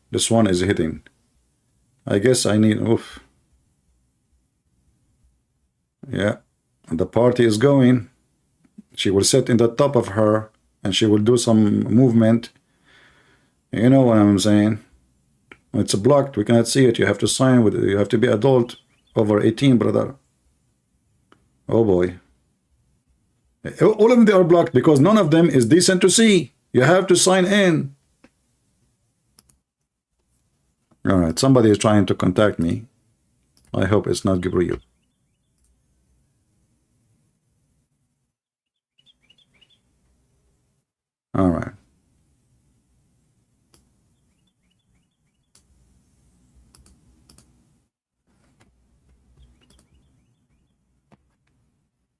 This one is hitting. I guess I need, oof. Yeah, the party is going. She will sit in the top of her and she will do some movement. You know what I'm saying? It's blocked. We cannot see it. You have to sign with it. You have to be adult, over 18, brother. Oh boy. All of them, they are blocked because none of them is decent to see. You have to sign in. All right, somebody is trying to contact me. I hope it's not Gabriel. All right.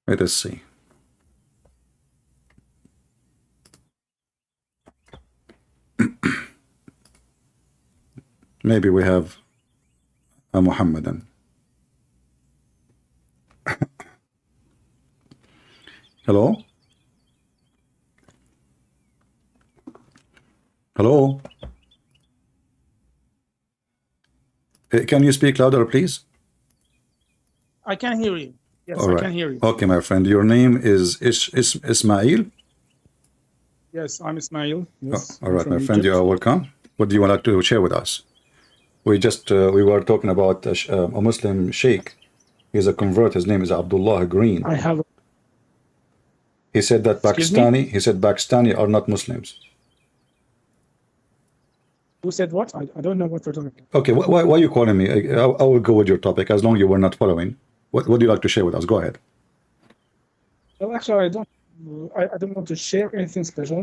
Let us see. Maybe we have a Muhammadan. Hello? Hello? Can you speak louder, please? I can hear you. Yes, All I right. can hear you. Okay, my friend. Your name is Ismail. Yes, I'm Ismail. Yes, All I'm right, from my friend. You Egypt. are welcome. What do you want to share with us? We were talking about a Muslim sheikh. He's a convert. His name is Abdullah Green. I have. He said that Excuse me? Pakistani are not Muslims. Who said what? I don't know what you're talking about. Okay, why are you calling me? I will go with your topic as long as you were not following. What do you like to share with us? Go ahead. Well, actually, I don't want to share anything special.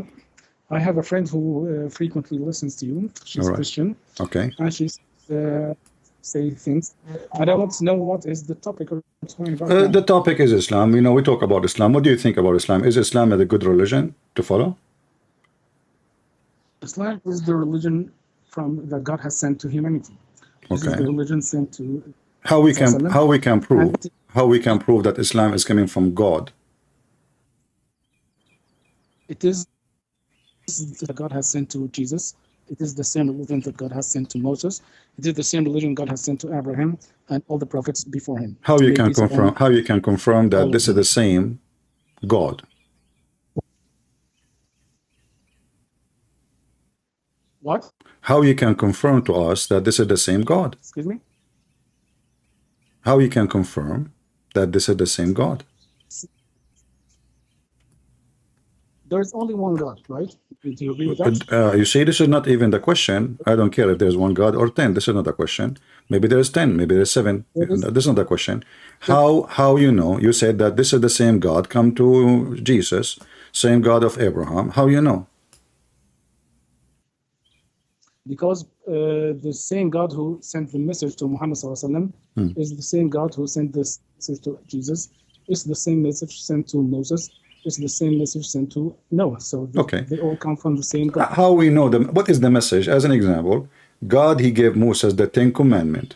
I have a friend who frequently listens to you. She's All right. Christian, Okay. and she's say things. And I want to know what is the topic we're talking about now. The topic is Islam. You know, we talk about Islam. What do you think about Islam? Is Islam a good religion to follow? Islam is the religion that God has sent to humanity. This is Okay. the religion sent to How we can prove And- that Islam is coming from God? It is that God has sent to Jesus. It is the same religion that God has sent to Moses. It is the same religion God has sent to Abraham and all the prophets before him. How you May can peace upon confirm? How you can confirm that all this of is the same God? What? How you can confirm to us that this is the same God? Excuse me? How you can confirm that this is the same God? There is only one God, right? Do you agree with that? You see, this is not even the question. I don't care if there's one God or 10. This is not a question. Maybe there's 10. Maybe there's 7. This is not a question. How you know? You said that this is the same God come to Jesus, same God of Abraham. How you know? Because the same God who sent the message to Muhammad SAW is the same God who sent this message to Jesus. It's the same message sent to Moses. It's the same message sent to Noah. So they all come from the same God. How we know them? What is the message? As an example, God, he gave Moses the 10 commandments.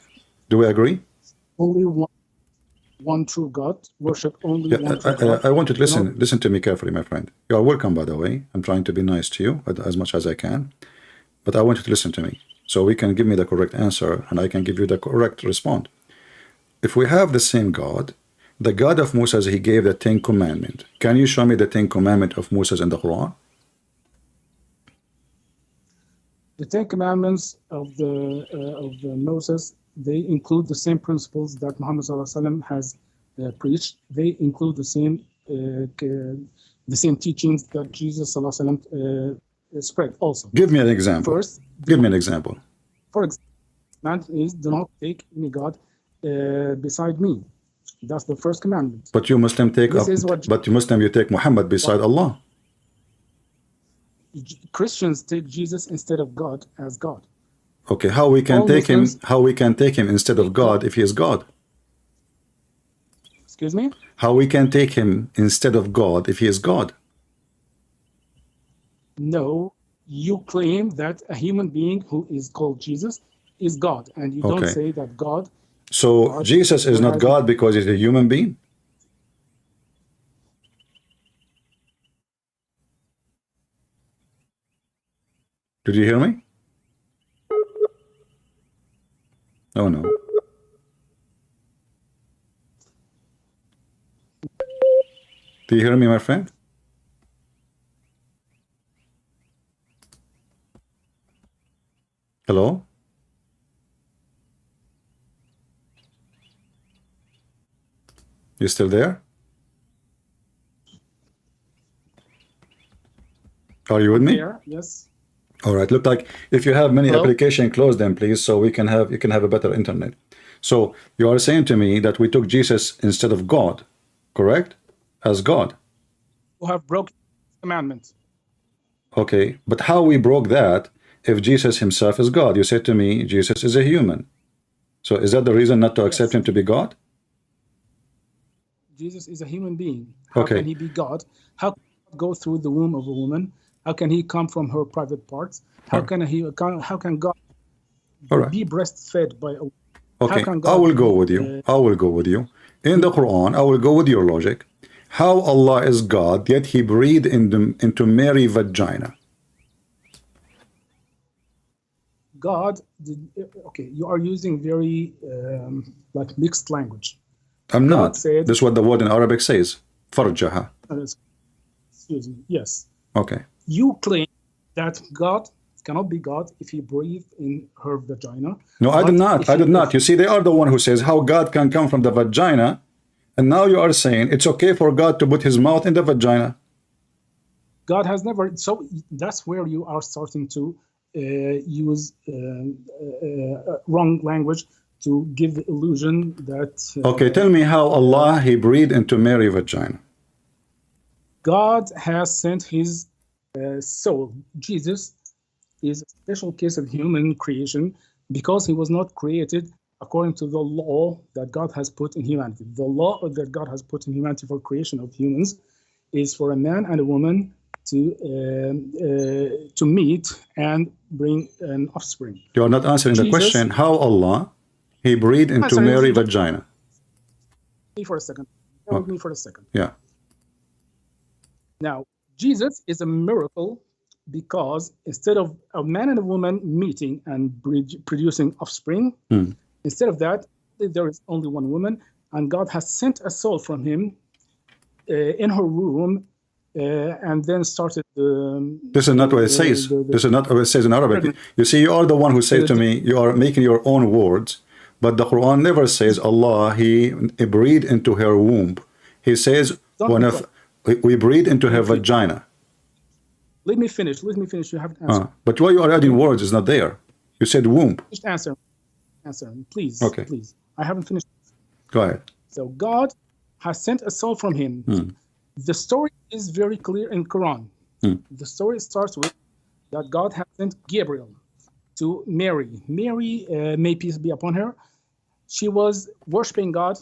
Do we agree? Only one true God. Worship only one true God. I want you to listen to me carefully, my friend. You are welcome, by the way. I'm trying to be nice to you as much as I can. But I want you to listen to me so we can give me the correct answer and I can give you the correct response. If we have the same God, the God of Moses, he gave the 10 commandments. Can you show me the 10 commandments of Moses in the Quran? The 10 Commandments of the Moses, they include the same principles that Muhammad SAW has preached. They include the same teachings that Jesus SAW spread also. Give me an example. First, give me an example. For example, is do not take any God beside me. That's the first commandment. But you Muslim you take Muhammad beside Allah. Christians take Jesus instead of God as God. Okay, how we can take him instead of God if he is God? Excuse me? How we can take him instead of God if he is God? No, you claim that a human being who is called Jesus is God, and you don't say that God. So Jesus is not God because he's a human being? Did you hear me? Oh no. Do you hear me, my friend? Hello? You still there? Are you with me? There, yes. All right. Look like if you have many applications, close them, please, so you can have a better internet. So you are saying to me that we took Jesus instead of God, correct? As God. Who have broken commandments. Okay, but how we broke that if Jesus himself is God? You said to me Jesus is a human. So is that the reason not to accept him to be God? Jesus is a human being. How can he be God? How can he go through the womb of a woman? How can he come from her private parts? How can God be breastfed by a woman? Okay, I will go with you. I will go with you. In the Quran, I will go with your logic. How Allah is God, yet he breathed into Mary's vagina. God did, okay, you are using very like mixed language. I'm God not. said, This is what the word in Arabic says. فرجها. excuse me, yes. Okay. You claim that God cannot be God if he breathed in her vagina. No, I did But not. if I he- did not. You see, they are the one who says how God can come from the vagina, and now you are saying it's okay for God to put his mouth in the vagina. God has never. So that's where you are starting to use wrong language to give the illusion that. Okay, tell me how Allah, he breathed into Mary's vagina. God has sent his soul. Jesus is a special case of human creation because he was not created according to the law that God has put in humanity. The law that God has put in humanity for creation of humans is for a man and a woman to meet and bring an offspring. You are not answering the Jesus- question how Allah, he breathed into Answering- Mary's vagina. Me for a second. Bear with me for a second. Yeah. Now, Jesus is a miracle because instead of a man and a woman meeting and producing offspring, instead of that, there is only one woman, and God has sent a soul from him in her womb, and then started the. This is not what it says. This is not what it says in Arabic. You see, you are the one who says to me, you are making your own words, but the Quran never says Allah, he breathed into her womb. He says, we breathe into her vagina. Let me finish. You have to answer. But why you are adding words is not there. You said womb. Just answer, please. Okay. Please. I haven't finished. Go ahead. So God has sent a soul from him. The story is very clear in Quran. The story starts with that God has sent Gabriel to Mary. Mary, may peace be upon her. She was worshiping God.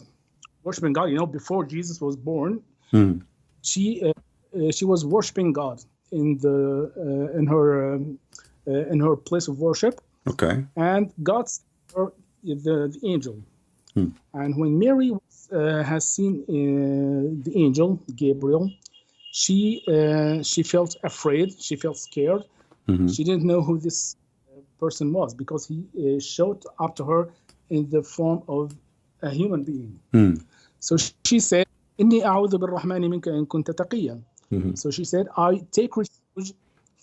Before Jesus was born. She was worshiping God in her place of worship. Okay. And God sent her the angel. And when Mary has seen the angel Gabriel, she felt afraid. She felt scared. She didn't know who this person was because he showed up to her in the form of a human being. So she said, "Inni a'udhu bir-Rahmani minka in kunta taqiyyan." So she said, "I take refuge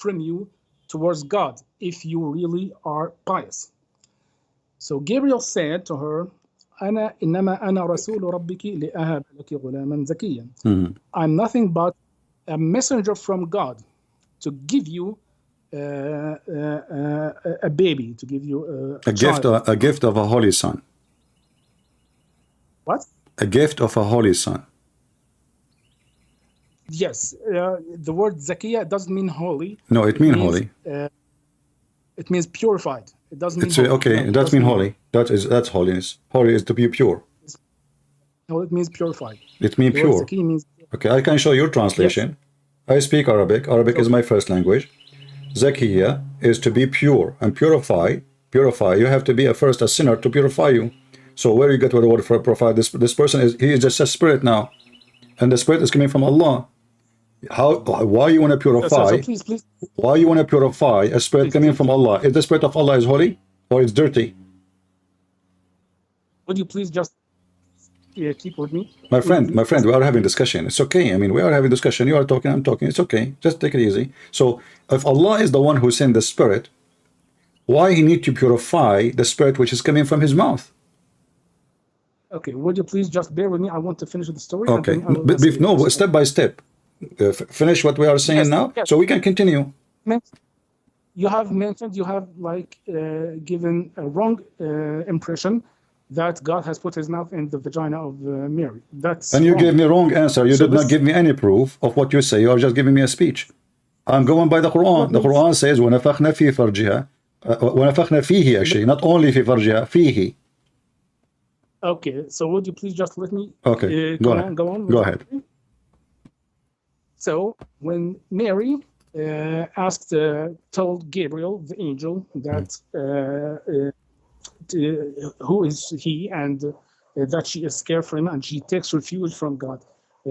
from you towards God if you really are pious." So Gabriel said to her, إنما أنا رسول ربك لأهب لك غلاما زكيا. I'm nothing but a messenger from God to give you a baby, to give you a gift, child. a gift of a holy son. What? A gift of a holy son. Yes, the word zakiya doesn't mean holy. No, it means holy. It means purified. It doesn't mean It's holy. okay. No, It does mean holy. That's holiness. Holy is to be pure. No, it means purified. It means The word pure. zakiya means Okay, I can show your translation. I speak Arabic. Arabic is my first language. Zakiya is to be pure and purify. Purify. You have to be first a sinner to purify you. So where you get the word for purify? This person is just a spirit now, and the spirit is coming from Allah. Why you want to purify? So please. Why you want to purify a spirit coming from Allah? Is the spirit of Allah is holy or it's dirty? Would you please just keep with me? My friend, we are having discussion. It's okay. I mean, we are having discussion. You are talking, I'm talking. It's okay. Just take it easy. So, if Allah is the one who sent the spirit, why he need to purify the spirit which is coming from his mouth? Okay. Would you please just bear with me? I want to finish the story. Okay. And then I will answer your No, question. step by step. Finish what we are saying Yes, now, yes. so we can continue. You have mentioned, you have given a wrong impression that God has put his mouth in the vagina of Mary. That's And you wrong. gave me wrong answer. You So did not this- give me any proof of what you say. You are just giving me a speech. I'm going by the Quran. The Quran says وَنَفَخْنَا فِي فَرْجِهَا وَنَفَخْنَا فِيهِ actually, not only في فرجها, فيه. Okay, so would you please just let me Okay, go ahead. go on? Go ahead. So when Mary told Gabriel, the angel, that who is he, and that she is scared for him, and she takes refuge from God,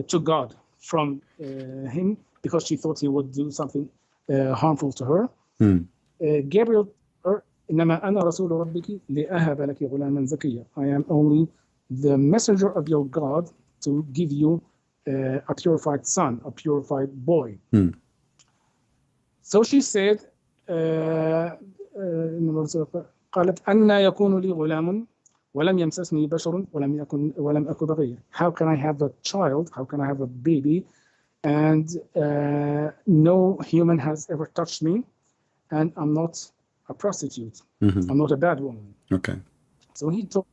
to God from him, because she thought he would do something harmful to her. Gabriel, إنما أنا رسول ربك لأهب لك غلاما زكيا. I am only the messenger of your God to give you a purified son, a purified boy. So she said, قالت أن يكون لي غلام ولم يمسسني بشر ولم أكن بغيا. How can I have a child? How can I have a baby? And no human has ever touched me, and I'm not a prostitute. I'm not a bad woman. Okay. So he told,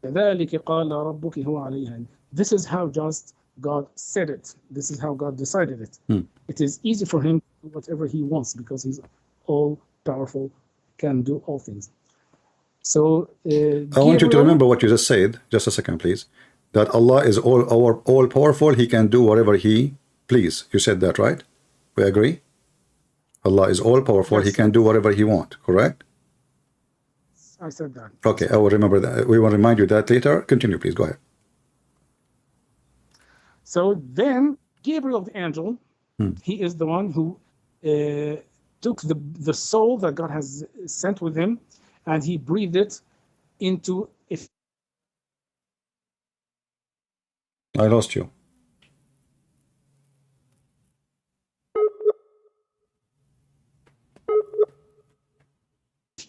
كذلك قال ربك هو عليها. This is how just God said it. This is how God decided it. It is easy for him to do whatever he wants because he's all powerful, can do all things. So I want you to remember what you just said. Just a second, please. That Allah is all powerful. He can do whatever He please. You said that, right? We agree. Allah is all powerful. Yes. He can do whatever He wants. Correct? I said that. Okay, I will remember that. We will remind you that later. Continue, please. Go ahead. So then Gabriel the angel, he is the one who took the soul that God has sent with him, and he breathed it into it. I lost you.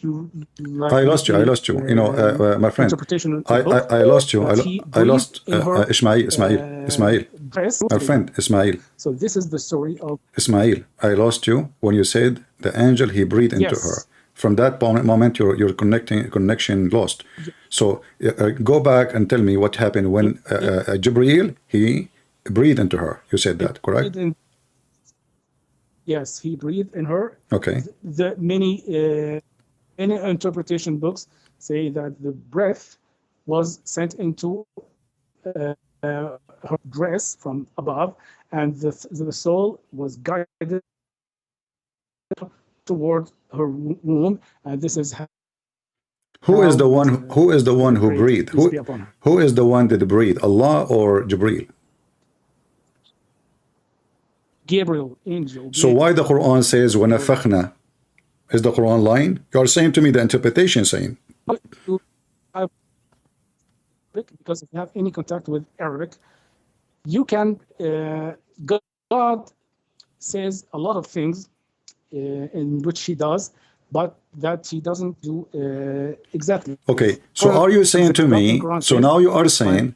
I lost you. You know, my friend. Interpretation of the I book, lost you. that he I lost breathed in her, Ismail. breast. My friend, Ismail. So this is the story of Ismail, I lost you when you said the angel he breathed into Yes. her. From that moment, your connection lost. So go back and tell me what happened when Jibreel he breathed into her. You said that, correct? Yes, he breathed in her. Okay. The many interpretation books say that the breath was sent into her dress from above, and the soul was guided toward her womb, and this is how. Who is the one who breathed? Peace be upon her. Who is the one that breathed? Allah or Jibreel? Gabriel, angel. So why the Quran says وَنَفَخْنَا? Is the Quran lying? You are saying to me the interpretation saying. Because if you have any contact with Arabic, you can. God says a lot of things in which He does, but that He doesn't do exactly. Okay, so are you saying to me? So now you are saying.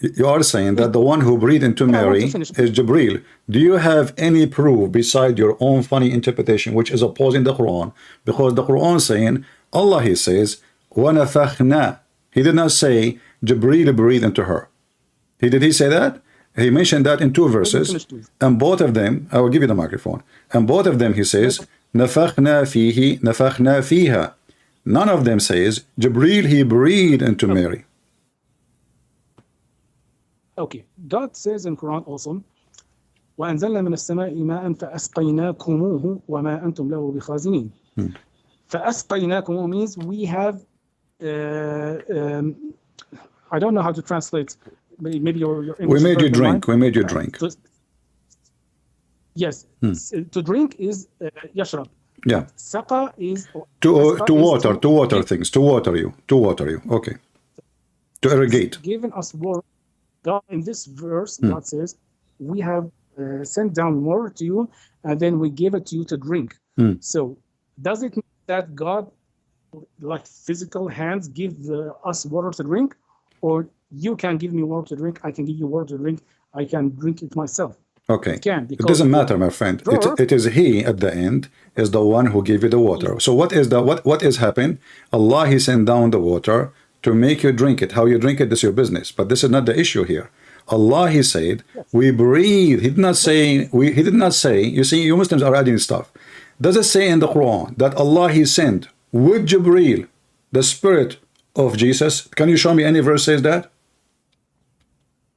You are saying that the one who breathed into Mary is Jibreel. Do you have any proof beside your own funny interpretation, which is opposing the Quran? Because the Quran saying, Allah, He says, وَنَفَخْنَا. He did not say Jibreel breathed into her. Did He say that? He mentioned that in two verses. And both of them, I will give you the microphone. And both of them He says, نَفَخْنَا فِيهِ نَفَخْنَا فِيهَا. None of them says Jibreel, He breathed into Mary. Okay, God says in Quran also, وأنزلنا من السماء ماء فأسقيناكموه وما أنتم له بخازنين. فأسقيناكموه means we have. I don't know how to translate. Maybe your English. We made you drink. We made you drink. Yes, to drink is يشرب. Yeah. Saqa is to water things, to water you. Okay. To irrigate. Given us water. God, in this verse, God says, we have sent down water to you, and then we give it to you to drink. So, does it mean that God, like physical hands, give us water to drink? Or you can give me water to drink, I can give you water to drink, I can drink it myself? Okay. It doesn't matter, my friend. It is He at the end is the one who gave you the water. So what is happening? Allah, He sent down the water to make you drink it. How you drink it is your business. But this is not the issue here. Allah, He said, we breathe. He did not say, you see, you Muslims are adding stuff. Does it say in the Quran that Allah, He sent with Jibreel, the spirit of Jesus? Can you show me any verse says that?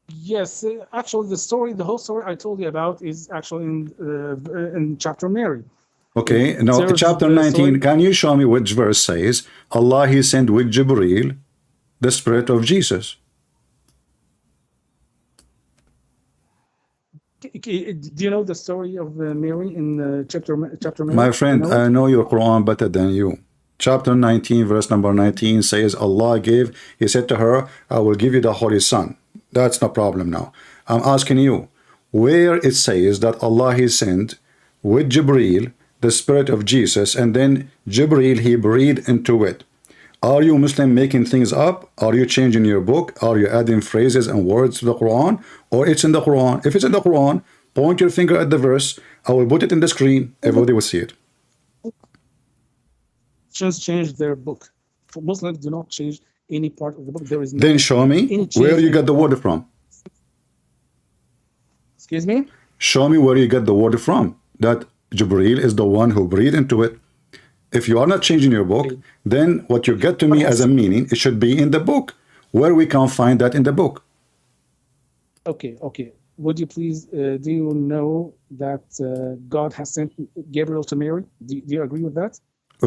Yes, actually the whole story I told you about is actually in chapter Mary. Okay, now chapter 19, can you show me which verse says Allah, He sent with Jibreel the spirit of Jesus? Do you know the story of Mary in chapter Mary? My friend, I know your Quran better than you. Chapter 19, verse number 19 says, Allah gave, He said to her, I will give you the Holy Son. That's no problem now. I'm asking you, where it says that Allah He sent with Jibreel, the spirit of Jesus, and then Jibreel, He breathed into it. Are you Muslim making things up? Are you changing your book? Are you adding phrases and words to the Quran? Or it's in the Quran? If it's in the Quran, point your finger at the verse. I will put it in the screen. Everybody will see it. Christians change their book. For Muslims do not change any part of the book. There is no Then show me any change where you in- got the word from. Excuse me? Show me where you get the word from. That Jibreel is the one who breathed into it. If you are not changing your book, then what you get to me as a meaning, it should be in the book. Where we can find that in the book. Okay. Would you please, do you know that God has sent Gabriel to Mary? Do you agree with that?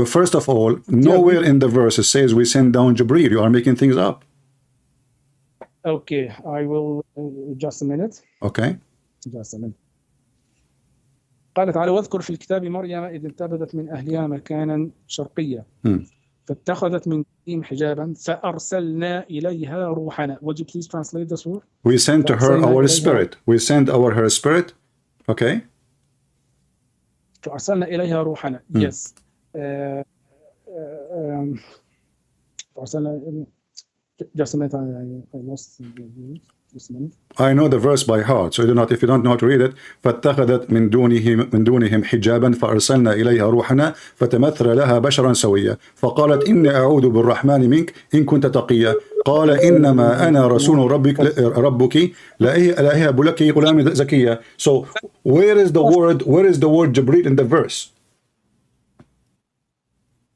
First of all, nowhere in the verse it says we send down Jibreel. You are making things up. Okay, I will, just a minute. Okay. Just a minute. قال تعالى واذكر في الكتاب مريم إذ انتبذت من أهلها مكانا شرقيا فاتخذت من دونهم حجابا فأرسلنا إليها روحنا. Would you please translate this word? We sent to her our spirit. We sent her spirit. Okay. فأرسلنا إليها روحنا. Yes. فأرسلنا. Just a minute. I lost. Just a minute. I know the verse by heart, so if you don't know how to read it, فاتخذت من دونهم حجابا فأرسلنا إليها روحنا فتمثل لها بشرا سويا فقالت إني أعوذ بالرحمن منك إن كنت تقيا قال إنما أنا رسول ربك لا أهب لك غلام زكيا. So where is the word Jibreel in the verse?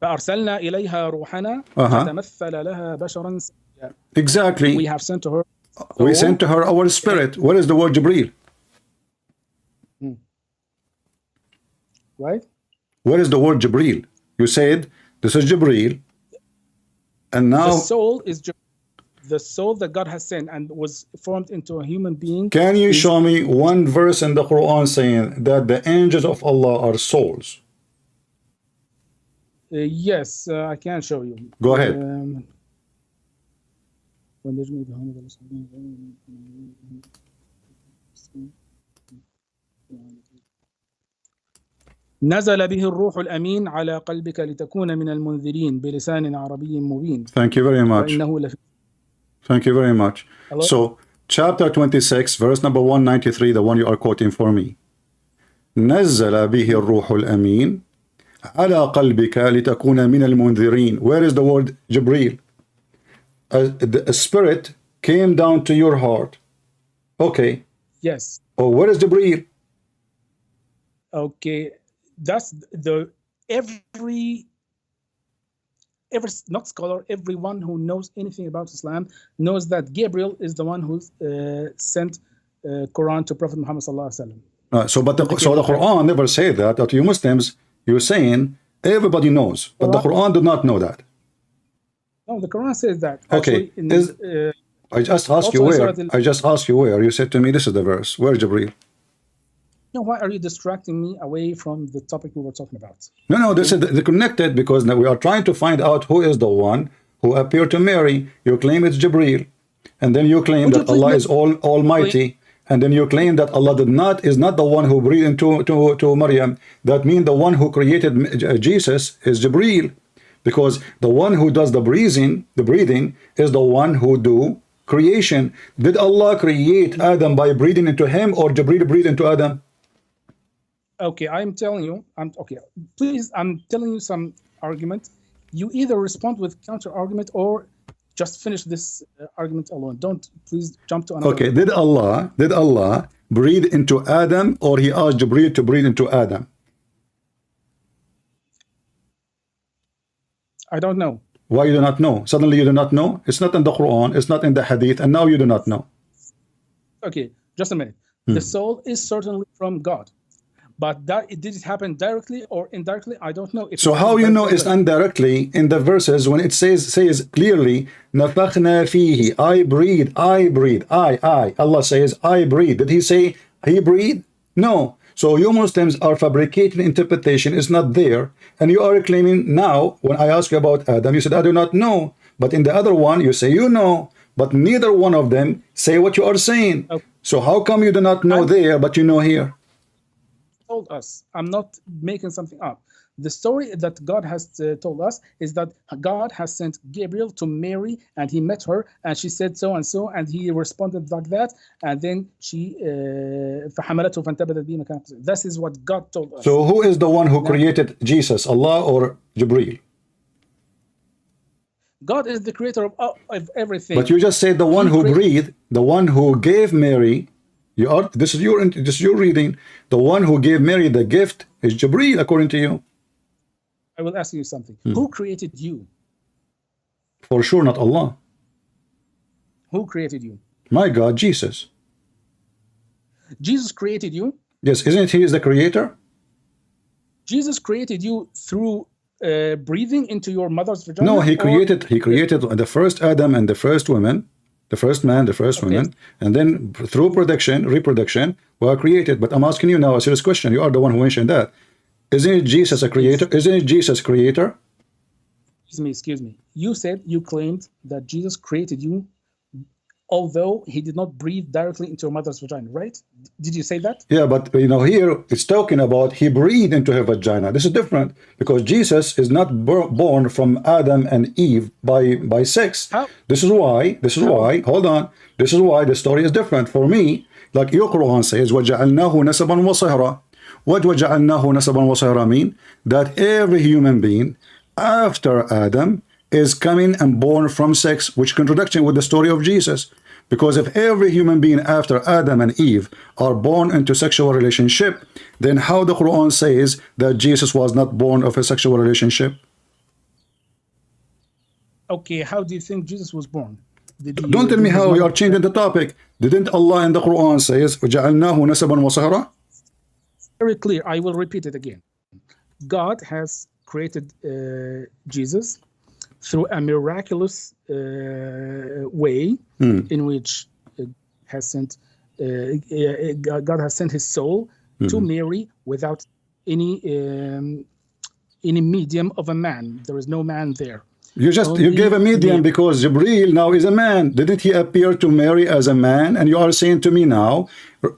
فأرسلنا إليها روحنا فتمثل لها بشرا سويا. Exactly. We have sent to her. We sent to her our spirit. Where is the word Jibreel? Right? Where is the word Jibreel? You said this is Jibreel, and now the soul that God has sent and was formed into a human being. Can you show me one verse in the Quran saying that the angels of Allah are souls? Yes, I can show you. Go ahead. نزل به الروح الأمين على قلبك لتكون من المنذرين بلسان عربي مبين. Thank you very much. Thank you very much. Hello? So, chapter 26, verse number 193, the one you are quoting for me. نزل به الروح الأمين على قلبك لتكون من المنذرين. Where is the word Jibreel? A spirit came down to your heart. Okay. Yes. Oh, where is Jibreel? Okay, that's every not scholar, everyone who knows anything about Islam knows that Gabriel is the one who sent Quran to Prophet Muhammad sallallahu alaihi wasallam. So the Quran never said that. That you Muslims, you're saying everybody knows, but the Quran did not know that. No, the Quran says that. Okay. Actually, I just asked you where. I just asked you where. You said to me, this is the verse. Where Jibreel? No, why are you distracting me away from the topic we were talking about? No, this is they're connected because now we are trying to find out who is the one who appeared to Mary. You claim it's Jibreel, and then you claim that Allah is Almighty, and then you claim that Allah is not the one who breathed into Maryam. That means the one who created Jesus is Jibreel, because the one who does the breathing is the one who do creation. Did Allah create Adam by breathing into him, or Jibreel breathed into Adam? Okay, I'm telling you. Please, I'm telling you some argument. You either respond with counter argument or just finish this argument alone. Don't please jump to another. Okay, did Allah breathe into Adam, or he asked Jibreel to breathe into Adam? I don't know. Why you do not know? Suddenly you do not know? It's not in the Quran, it's not in the Hadith, and now you do not know. Okay, just a minute. The soul is certainly from God. But did it happen directly or indirectly? I don't know. So how you know it's indirectly in the verses when it says clearly, نَفَخْنَا فِيهِ, I breathe. Allah says, I breathe. Did he say he breathed? No. So you Muslims are fabricating interpretation, is not there, and you are claiming now, when I ask you about Adam, you said I do not know, but in the other one you say you know, but neither one of them say what you are saying. Okay. So how come you do not know there, but you know here? Told us. I'm not making something up. The story that God has told us is that God has sent Gabriel to Mary, and he met her, and she said so and so, and he responded like that, and then she فحملته فانتبذت به مكان قصير. This is what God told us. So who is the one who created Jesus, Allah or Jibreel? God is the creator of everything. But you just said the one who breathed, the one who gave Mary. This is your reading. The one who gave Mary the gift is Jibreel, according to you. I will ask you something. Who created you? For sure, not Allah. Who created you? My God, Jesus. Jesus created you. Yes, isn't he is the creator? Jesus created you through breathing into your mother's vagina. No, he created the first Adam and the first woman, the first man, the first woman, and then through reproduction, were created. But I'm asking you now a serious question. You are the one who mentioned that. Isn't it Jesus a creator? Isn't it Jesus creator? Excuse me. You claimed that Jesus created you, although he did not breathe directly into your mother's vagina, right? Did you say that? Yeah, but here it's talking about he breathed into her vagina. This is different because Jesus is not born from Adam and Eve by sex. How? This is why, hold on. This is why the story is different. For me, like your Quran says, وَجَعَلْنَاهُ نَسَبًا وَصِهْرًا. What وَجَعَلْنَاهُ نَسَبًا وَصِهْرًا mean? That every human being after Adam is coming and born from sex, which contradiction with the story of Jesus. Because if every human being after Adam and Eve are born into sexual relationship, then how the Quran says that Jesus was not born of a sexual relationship? Okay, how do you think Jesus was born? Don't tell me how you are changing the topic. Didn't Allah in the Quran says وَجَعَلْنَاهُ نَسَبًا وَصِهْرًا? Very clear. I will repeat it again. God has created Jesus through a miraculous way in which God has sent his soul to Mary without any medium of a man. There is no man there. You gave a medium because Jibreel now is a man. Didn't he appear to Mary as a man? And you are saying to me now,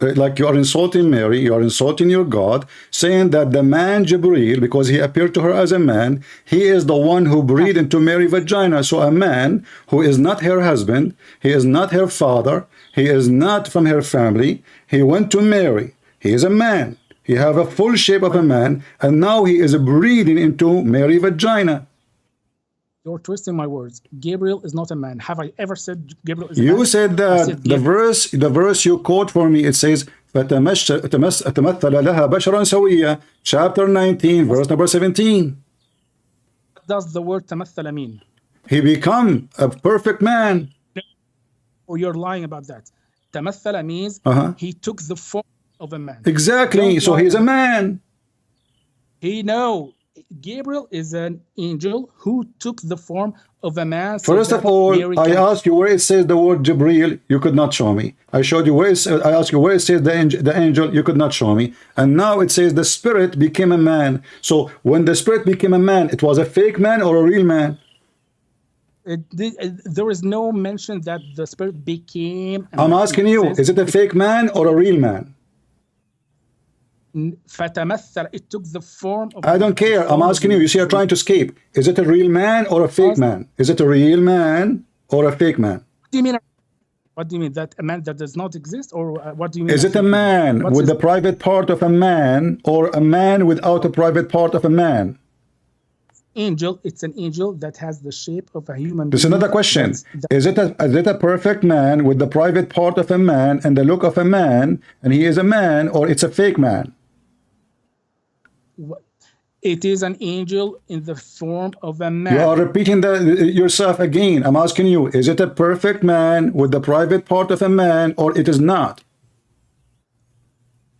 like you are insulting Mary, you are insulting your God, saying that the man Jibreel, because he appeared to her as a man, he is the one who breathed into Mary's vagina. So a man who is not her husband, he is not her father, he is not from her family, he went to Mary. He is a man. He have a full shape of a man, and now he is breathing into Mary's vagina. You're twisting my words. Gabriel is not a man. Have I ever said Gabriel is a man? You said that the verse you quote for me, it says فَتَمَثَّلَ لَهَا بَشَرًا سَوِيًّا, chapter 19, verse number 17. What does the word تَمَثَّلَ mean? He become a perfect man. Oh, you're lying about that. تَمَثَّلَ means he took the form of a man. Exactly. So he's a man. Gabriel is an angel who took the form of a man. First of all, I asked you where it says the word Jibreel, you could not show me. I showed you where it says, I asked you where it says the angel, you could not show me. And now it says the spirit became a man. So when the spirit became a man, it was a fake man or a real man? There is no mention that the spirit became a I'm man. asking you, is it a fake man or a real man? It took the form of... I don't care. I'm asking you. You see, you're trying to escape. Is it a real man or a fake man? Is it a real man or a fake man? What do you mean? What do you mean? That a man that does not exist? Or what do you mean? Is it a man with the private part of a man or a man without a private part of a man? Angel. It's an angel that has the shape of a human being. This is another question. Is it a perfect man with the private part of a man and the look of a man, and he is a man, or it's a fake man? It is an angel in the form of a man. You are repeating yourself again. I'm asking you, is it a perfect man with the private part of a man, or it is not?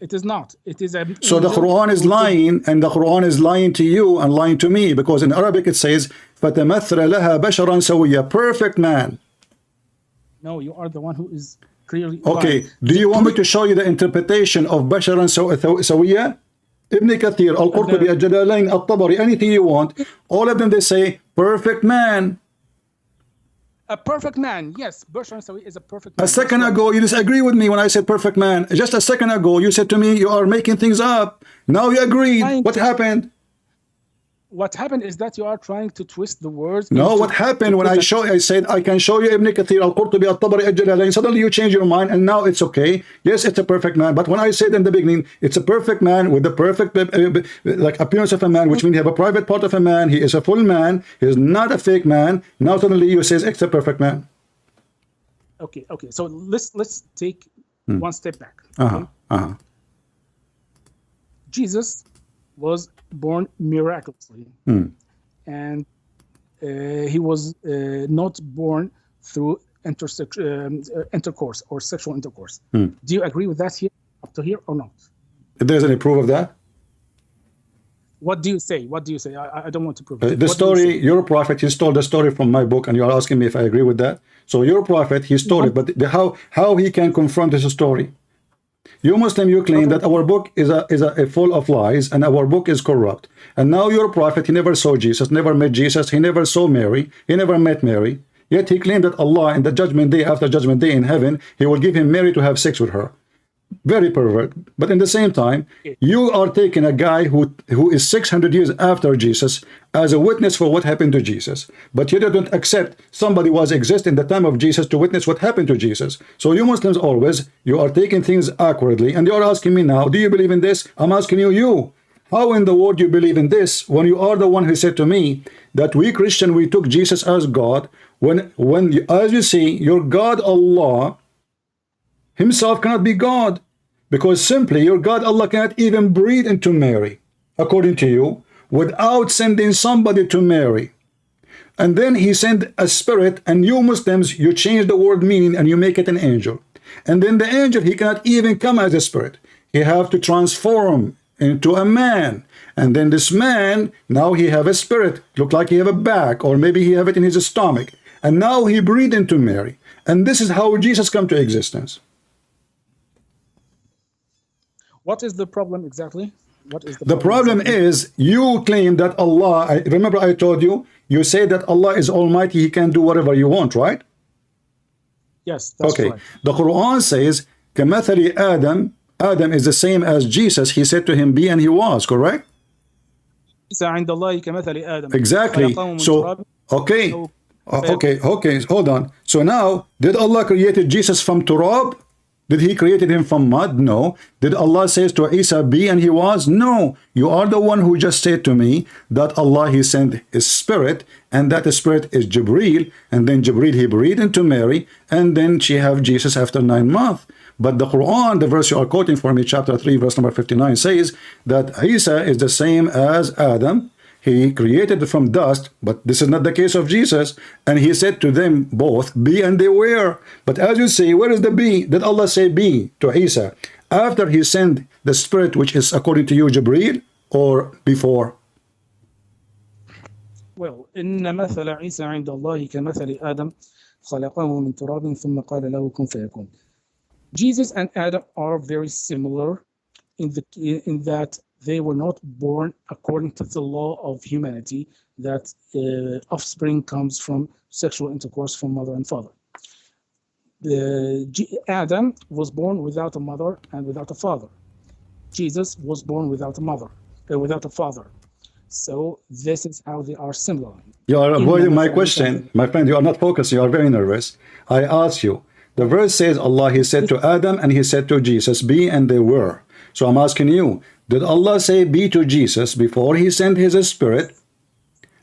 It is not. It is a... So the Quran is lying, and the Quran is lying to you and lying to me, because in Arabic it says, فَتَمَثَّلَ لَهَا بَشَرًا سَوِيًّا, perfect man. No, you are the one who is clearly. Okay, lying. do you want me to show you the interpretation of Basharan Sawiyya? Ibn Kathir, Al-Qurtubi, Al-Jalalain, Al-Tabari, anything you want, all of them they say, perfect man. A perfect man, yes. Bashar Sawi is a perfect man. A second ago, you disagree with me when I said perfect man. Just a second ago, you said to me, you are making things up. Now you agreed. What happened? What happened is that you are trying to twist the words. No, what happened when I said I can show you Ibn Kathir, Al-Qurtubi, Al-Tabari, Al-Jalalain, suddenly you change your mind and now it's okay. Yes, it's a perfect man. But when I said in the beginning, it's a perfect man with the perfect like appearance of a man, which means you have a private part of a man. He is a full man. He is not a fake man. Now suddenly you say it's a perfect man. Okay. So let's take one step back. Okay? Jesus was born miraculously, and he was not born through intercourse or sexual intercourse. Do you agree with that here, up to here, or not? If there's any proof of that? What do you say? I don't want to prove it. The story, your prophet, he stole the story from my book, and you are asking me if I agree with that. So your prophet, he stole it, but how he can confront this story? You Muslim, you claim that our book is a full of lies and our book is corrupt. And now your prophet, he never saw Jesus, never met Jesus, he never saw Mary, he never met Mary. Yet he claimed that Allah in the judgment day, after judgment day in heaven, he will give him Mary to have sex with her. Very pervert. But in the same time, you are taking a guy who is 600 years after Jesus as a witness for what happened to Jesus. But you don't accept somebody was exist in the time of Jesus to witness what happened to Jesus. So you Muslims always, you are taking things awkwardly, and you are asking me now, do you believe in this? I'm asking you, how in the world you believe in this when you are the one who said to me that we Christian, we took Jesus as God, when as you see, your God Allah himself cannot be God, because simply your God Allah cannot even breathe into Mary, according to you, without sending somebody to Mary. And then he sent a spirit, and you Muslims, you change the word meaning and you make it an angel. And then the angel, he cannot even come as a spirit. He have to transform into a man. And then this man, now he have a spirit, look like he have a back, or maybe he have it in his stomach. And now he breathed into Mary. And this is how Jesus come to existence. What is the problem exactly? What is the problem is you claim that Allah, remember I told you, you say that Allah is almighty, he can do whatever you want, right? Yes, that's okay. Right. The Quran says, كَمَثَلِ Adam, Adam is the same as Jesus. He said to him, be, and he was, correct? Exactly. So, okay, hold on. So now, did Allah created Jesus from turab? Did he created him from mud? No. Did Allah says to Isa, be, and he was? No. You are the one who just said to me that Allah, he sent his spirit, and that spirit is Jibreel, and then Jibreel, he breathed into Mary, and then she have Jesus after 9 months. But the Quran, the verse you are quoting for me, chapter 3, verse number 59, says that Isa is the same as Adam. He created from dust, but this is not the case of Jesus. And he said to them both, be, and they were. But as you say, where is the be? Did Allah say be to Isa after he sent the spirit, which is according to you, Jibreel, or before? Well, إن مثل عيسى عند الله كمثل آدم خلقه من تراب ثم قال له كن فيكون. Jesus and Adam are very similar in that they were not born according to the law of humanity, that offspring comes from sexual intercourse from mother and father. Adam was born without a mother and without a father. Jesus was born without a mother, without a father. So this is how they are similar. You are avoiding my question. My friend, you are not focused. You are very nervous. I asked you. The verse says Allah, he said to Adam and he said to Jesus, be, and they were. So I'm asking you, did Allah say be to Jesus before he sent his spirit,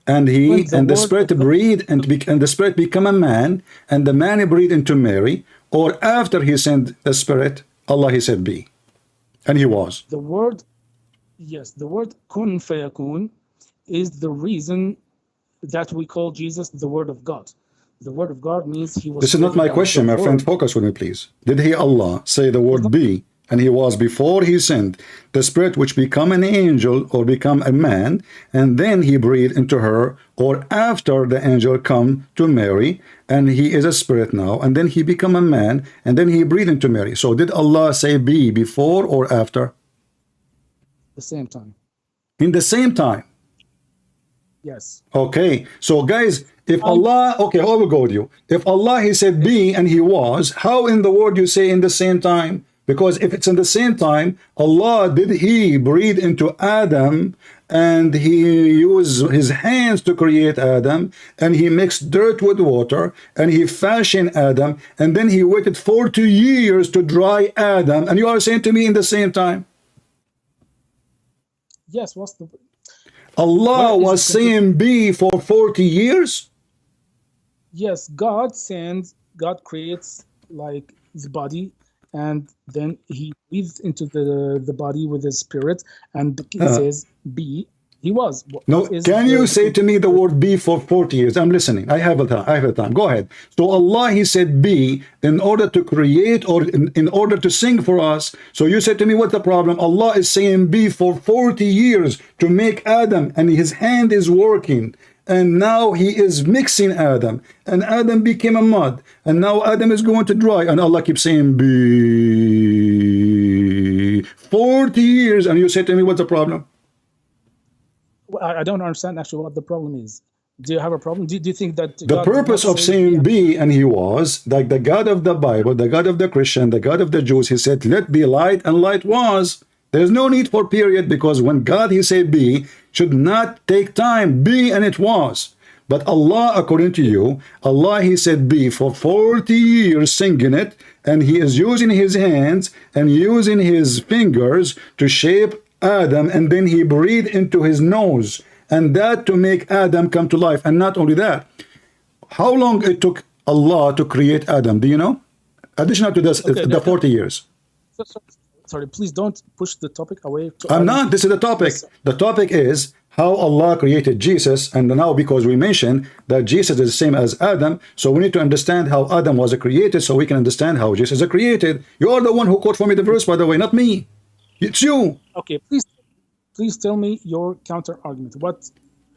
and the spirit breathed and the spirit become a man, and the man breathed into Mary, or after he sent the spirit, Allah, he said be, and he was? The word, yes, the word kun fayakun is the reason that we call Jesus the Word of God. The Word of God means he was. This is not my question, my friend. Focus with me, please. Did he, Allah, say the word be, and he was before he sinned, the spirit which become an angel or become a man, and then he breathed into her, or after the angel come to Mary, and he is a spirit now, and then he become a man, and then he breathed into Mary. So did Allah say be before or after? The same time. In the same time. Yes. Okay, so guys, if Allah, okay, I will go with you. If Allah, he said be and he was, how in the world you say in the same time? Because if it's in the same time, Allah, did he breathe into Adam and he used his hands to create Adam, and he mixed dirt with water and he fashioned Adam, and then he waited 40 years to dry Adam, and you are saying to me in the same time? Yes, what's the... Allah What is was the- saying be for 40 years? Yes, God creates like the body, and then he breathes into the body with his spirit, and it says be. He was. No, What is can the- you say to me the word be for 40 years? I'm listening. I have a time. Go ahead. So Allah, he said be in order to create, or in order to sing for us. So you said to me, what's the problem? Allah is saying be for 40 years to make Adam, and his hand is working. And now he is mixing Adam, and Adam became a mud, and now Adam is going to dry, and Allah keeps saying be 40 years, and you say to me, what's the problem? I don't understand actually what the problem is. Do you have a problem? Do you think that The God did purpose not of say saying be and he was, like the God of the Bible, the God of the Christian, the God of the Jews, he said, let be light, and light was. There's no need for period, because when God, he said be, should not take time. Be, and it was. But Allah, according to you, Allah, he said be for 40 years singing it, and he is using his hands and using his fingers to shape Adam, and then he breathed into his nose, and that to make Adam come to life. And not only that, how long it took Allah to create Adam, do you know? Additional to this, Okay, the 40 years. Sorry, please don't push the topic away. I'm not. This is the topic. The topic is how Allah created Jesus, and now because we mentioned that Jesus is the same as Adam, so we need to understand how Adam was created, so we can understand how Jesus is created. You are the one who quote for me the verse, by the way, not me. It's you. Okay, please tell me your counter argument.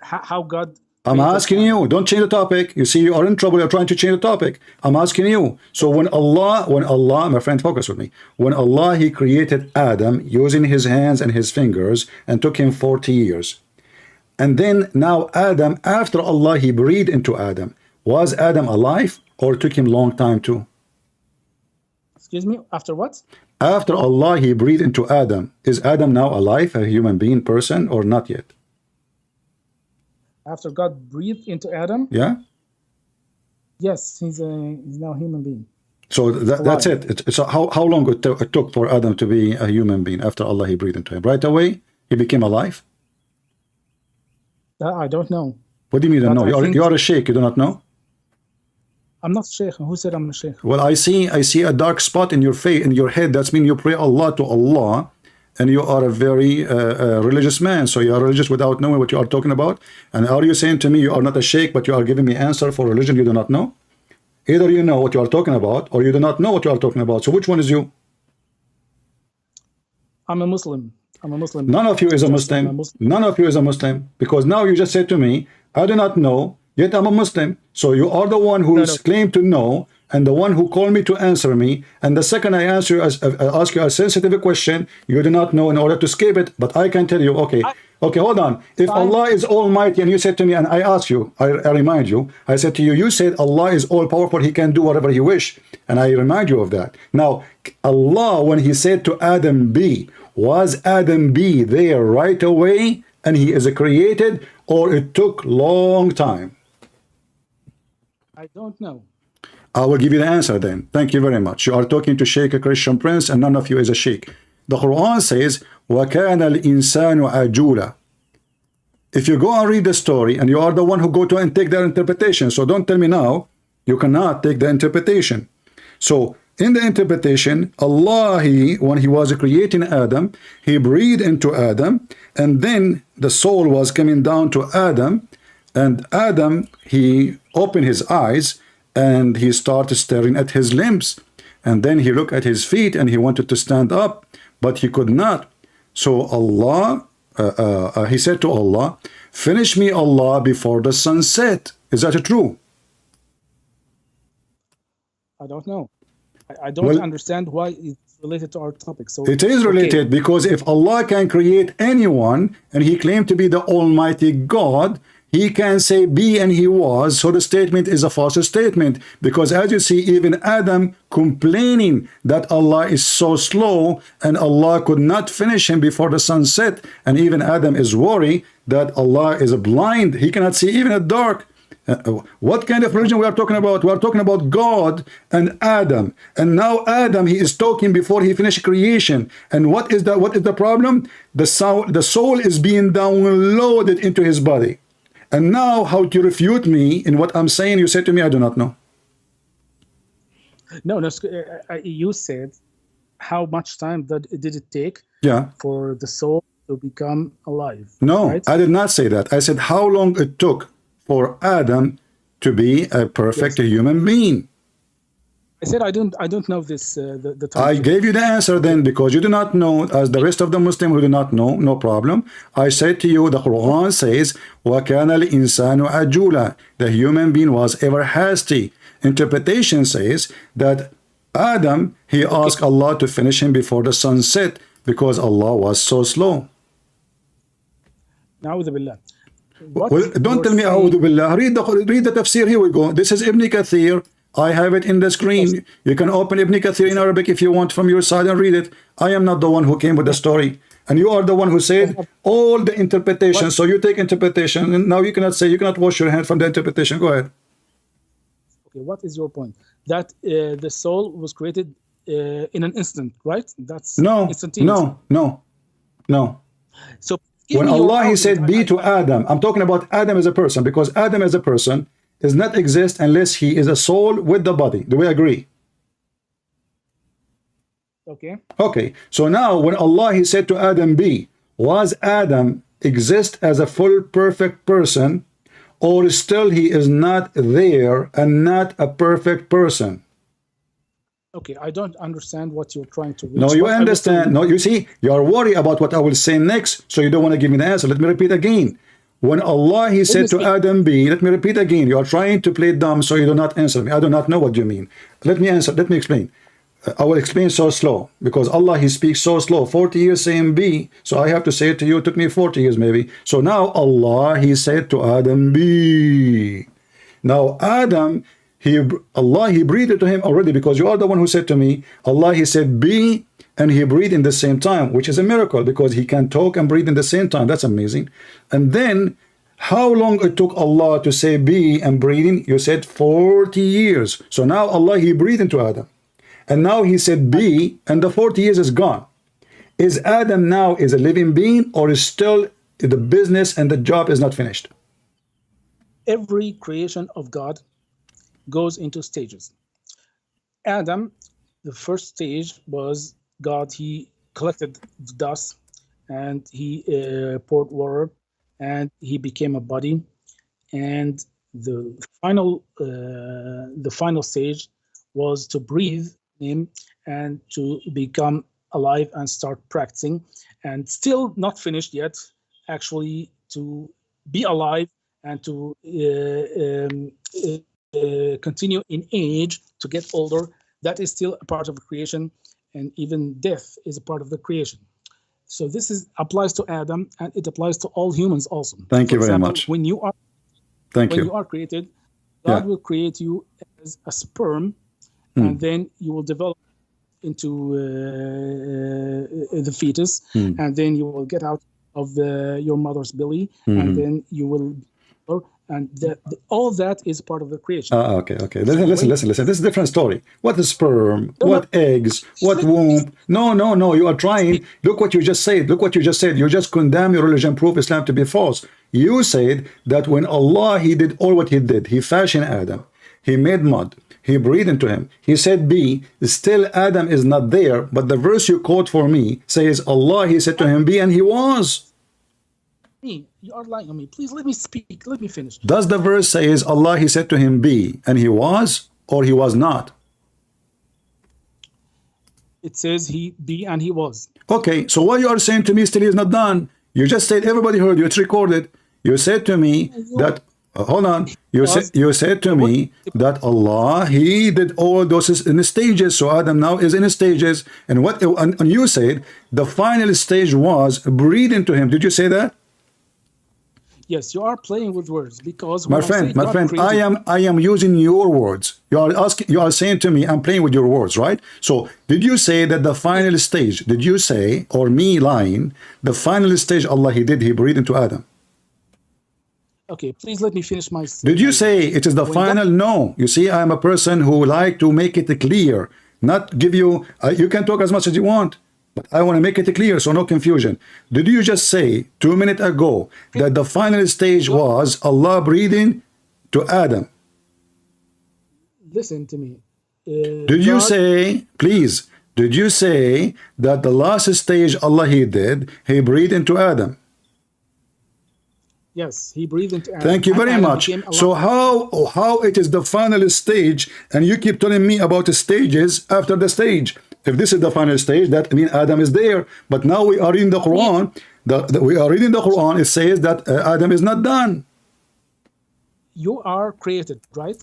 How God? I'm created asking Adam. you, don't change the topic. You see, you are in trouble, you're trying to change the topic. I'm asking you. So when Allah, my friend, focus with me. When Allah, he created Adam using his hands and his fingers, and took him 40 years. And then now Adam, after Allah, he breathed into Adam. Was Adam alive, or took him long time too? Excuse me, after what? After Allah, he breathed into Adam. Is Adam now alive, a human being, person, or not yet? After God breathed into Adam? Yeah? Yes, he's now a human being. So that's it. So how long it took for Adam to be a human being after Allah, he breathed into him? Right away, he became alive? I don't know. What do you mean you don't But know? I think- You are a sheikh, you do not know? I'm not sheikh. Who said I'm a sheikh? Well, I see a dark spot in your face, in your head. That's mean you pray Allah to Allah, and you are a very religious man. So you are religious without knowing what you are talking about. And are you saying to me you are not a sheikh, but you are giving me answer for religion you do not know? Either you know what you are talking about, or you do not know what you are talking about. So which one is you? I'm a Muslim. I'm a Muslim. None of you is a I'm Muslim. None of you is a Muslim. Because now you just said to me, I do not know, yet I'm a Muslim. So you are the one who is claimed to know, and the one who called me to answer me. And the second I ask you a sensitive question, you do not know in order to escape it. But I can tell you, okay, hold on. If Allah is almighty, and you said to me, and I ask you, I remind you, I said to you, you said Allah is all powerful, he can do whatever he wish. And I remind you of that. Now, Allah, when he said to Adam, be, was Adam be there right away and he is created, or it took long time? I don't know. I will give you the answer then. Thank you very much. You are talking to Sheikh, a Christian prince, and none of you is a Sheikh. The Quran says, وَكَانَ الْإِنسَانُ عَجُولًا. If you go and read the story, and you are the one who go to and take their interpretation, so don't tell me now, you cannot take the interpretation. So, in the interpretation, Allah, when he was creating Adam, he breathed into Adam, and then the soul was coming down to Adam, and Adam, he opened his eyes, and he started staring at his limbs. and then he looked at his feet and he wanted to stand up, but he could not. So Allah, he said to Allah, finish me, Allah, before the sun set. Is that true? I don't know. I don't understand why it's related to our topic. So it is related, because if Allah can create anyone and he claimed to be the Almighty God, he can say be and he was. So the statement is a false statement, because as you see, even Adam complaining that Allah is so slow and Allah could not finish him before the sun set, and even Adam is worried that Allah is blind, he cannot see even at dark. What kind of religion we are talking about? We are talking about God and Adam, and now Adam, he is talking before he finished creation. And what is the problem? The soul is being downloaded into his body. And now, how to refute me in what I'm saying? You said to me, I do not know. No, you said how much time did it take for the soul to become alive? No, right? I did not say that. I said how long it took for Adam to be a perfect human being. I said I don't know this. The time. I gave you the answer then, because you do not know, as the rest of the Muslims who do not know, no problem. I said to you, the Quran says, وَكَانَ الْإِنسَانُ عَجُولًا. The human being was ever hasty. Interpretation says that Adam, he asked Allah to finish him before the sun set, because Allah was so slow. Na'udhu billah. Well, don't tell me A'udhu Billah. Read the tafsir. Here we go. This is Ibn Kathir. I have it in the screen. You can open Ibn Kathir in Arabic if you want from your side and read it. I am not the one who came with the story. And you are the one who said all the interpretation. So you take interpretation, and now you cannot wash your hand from the interpretation. Go ahead. Okay, what is your point? That the soul was created in an instant, right? That's instantaneous. No. So when Allah, he said be to Adam, I'm talking about Adam as a person, because Adam as a person does not exist unless he is a soul with the body. Do we agree? Okay. So now when Allah, he said to Adam be, was Adam exist as a full perfect person, or still he is not there and not a perfect person? Okay, I don't understand what you're trying to reach. No, you understand. No, you see, you are worried about what I will say next, so you don't want to give me the answer. Let me repeat again. When Allah, he said to Adam be, let me repeat again. You are trying to play dumb, so you do not answer me. I do not know what you mean. Let me answer. Let me explain. I will explain so slow, because Allah, he speaks so slow. 40 years saying be, so I have to say it to you. It took me 40 years maybe. So now Allah, he said to Adam be. Now Adam, Allah, he breathed to him already, because you are the one who said to me, Allah, he said be, and he breathed in the same time, which is a miracle, because he can talk and breathe in the same time. That's amazing. And then how long it took Allah to say be and breathing? You said 40 years. So now Allah, he breathed into Adam, and now he said be, and the 40 years is gone. Is Adam now is a living being, or is still the business and the job is not finished? Every creation of God goes into stages. Adam, the first stage was God, he collected the dust and he poured water and he became a body. And the final stage was to breathe him and to become alive and start practicing, and still not finished yet, actually to be alive and to continue in age, to get older. That is still a part of the creation, and even death is a part of the creation. So this applies to Adam, and it applies to all humans also. Thank you very much. When you are created, God will create you as a sperm, and then you will develop into the fetus, and then you will get out of your mother's belly, and then you will, and all that is part of the creation. Okay. Listen. This is a different story. What is sperm? What eggs? What womb? No. You are trying. Look what you just said. You just condemn your religion, prove Islam to be false. You said that when Allah, he did all what he did, he fashioned Adam, he made mud, he breathed into him, he said be, still Adam is not there, but the verse you quote for me says Allah, he said to him be, and he was. You are lying on me. Please let me speak. Let me finish. Does the verse say Allah, he said to him be, and he was, or he was not? It says he be and he was. Okay, so what you are saying to me still is not done. You just said, everybody heard you, it's recorded. You said to me that, hold on, you said to me that Allah, He did all those in the stages, so Adam now is in the stages. And what and you said the final stage was breathe into him. Did you say that? Yes, you are playing with words because My friend, I am using your words. You are saying to me, I'm playing with your words, right? So did you say that the final stage, did you say, or me lying, the final stage Allah He breathed into Adam? Okay, please let me finish my. Did you say it is the final? No. You see, I am a person who like to make it clear, not give you. You can talk as much as you want, but I want to make it clear so no confusion. Did you just say 2 minutes ago that the final stage was Allah breathing to Adam? Listen to me. Did you say, please? Did you say that the last stage Allah He breathed into Adam? Yes, He breathed into Adam. Thank you very much. So how it is the final stage, and you keep telling me about the stages after the stage? If this is the final stage, that means Adam is there. But now we are reading the Quran. We are reading the Quran. It says that Adam is not done. You are created, right?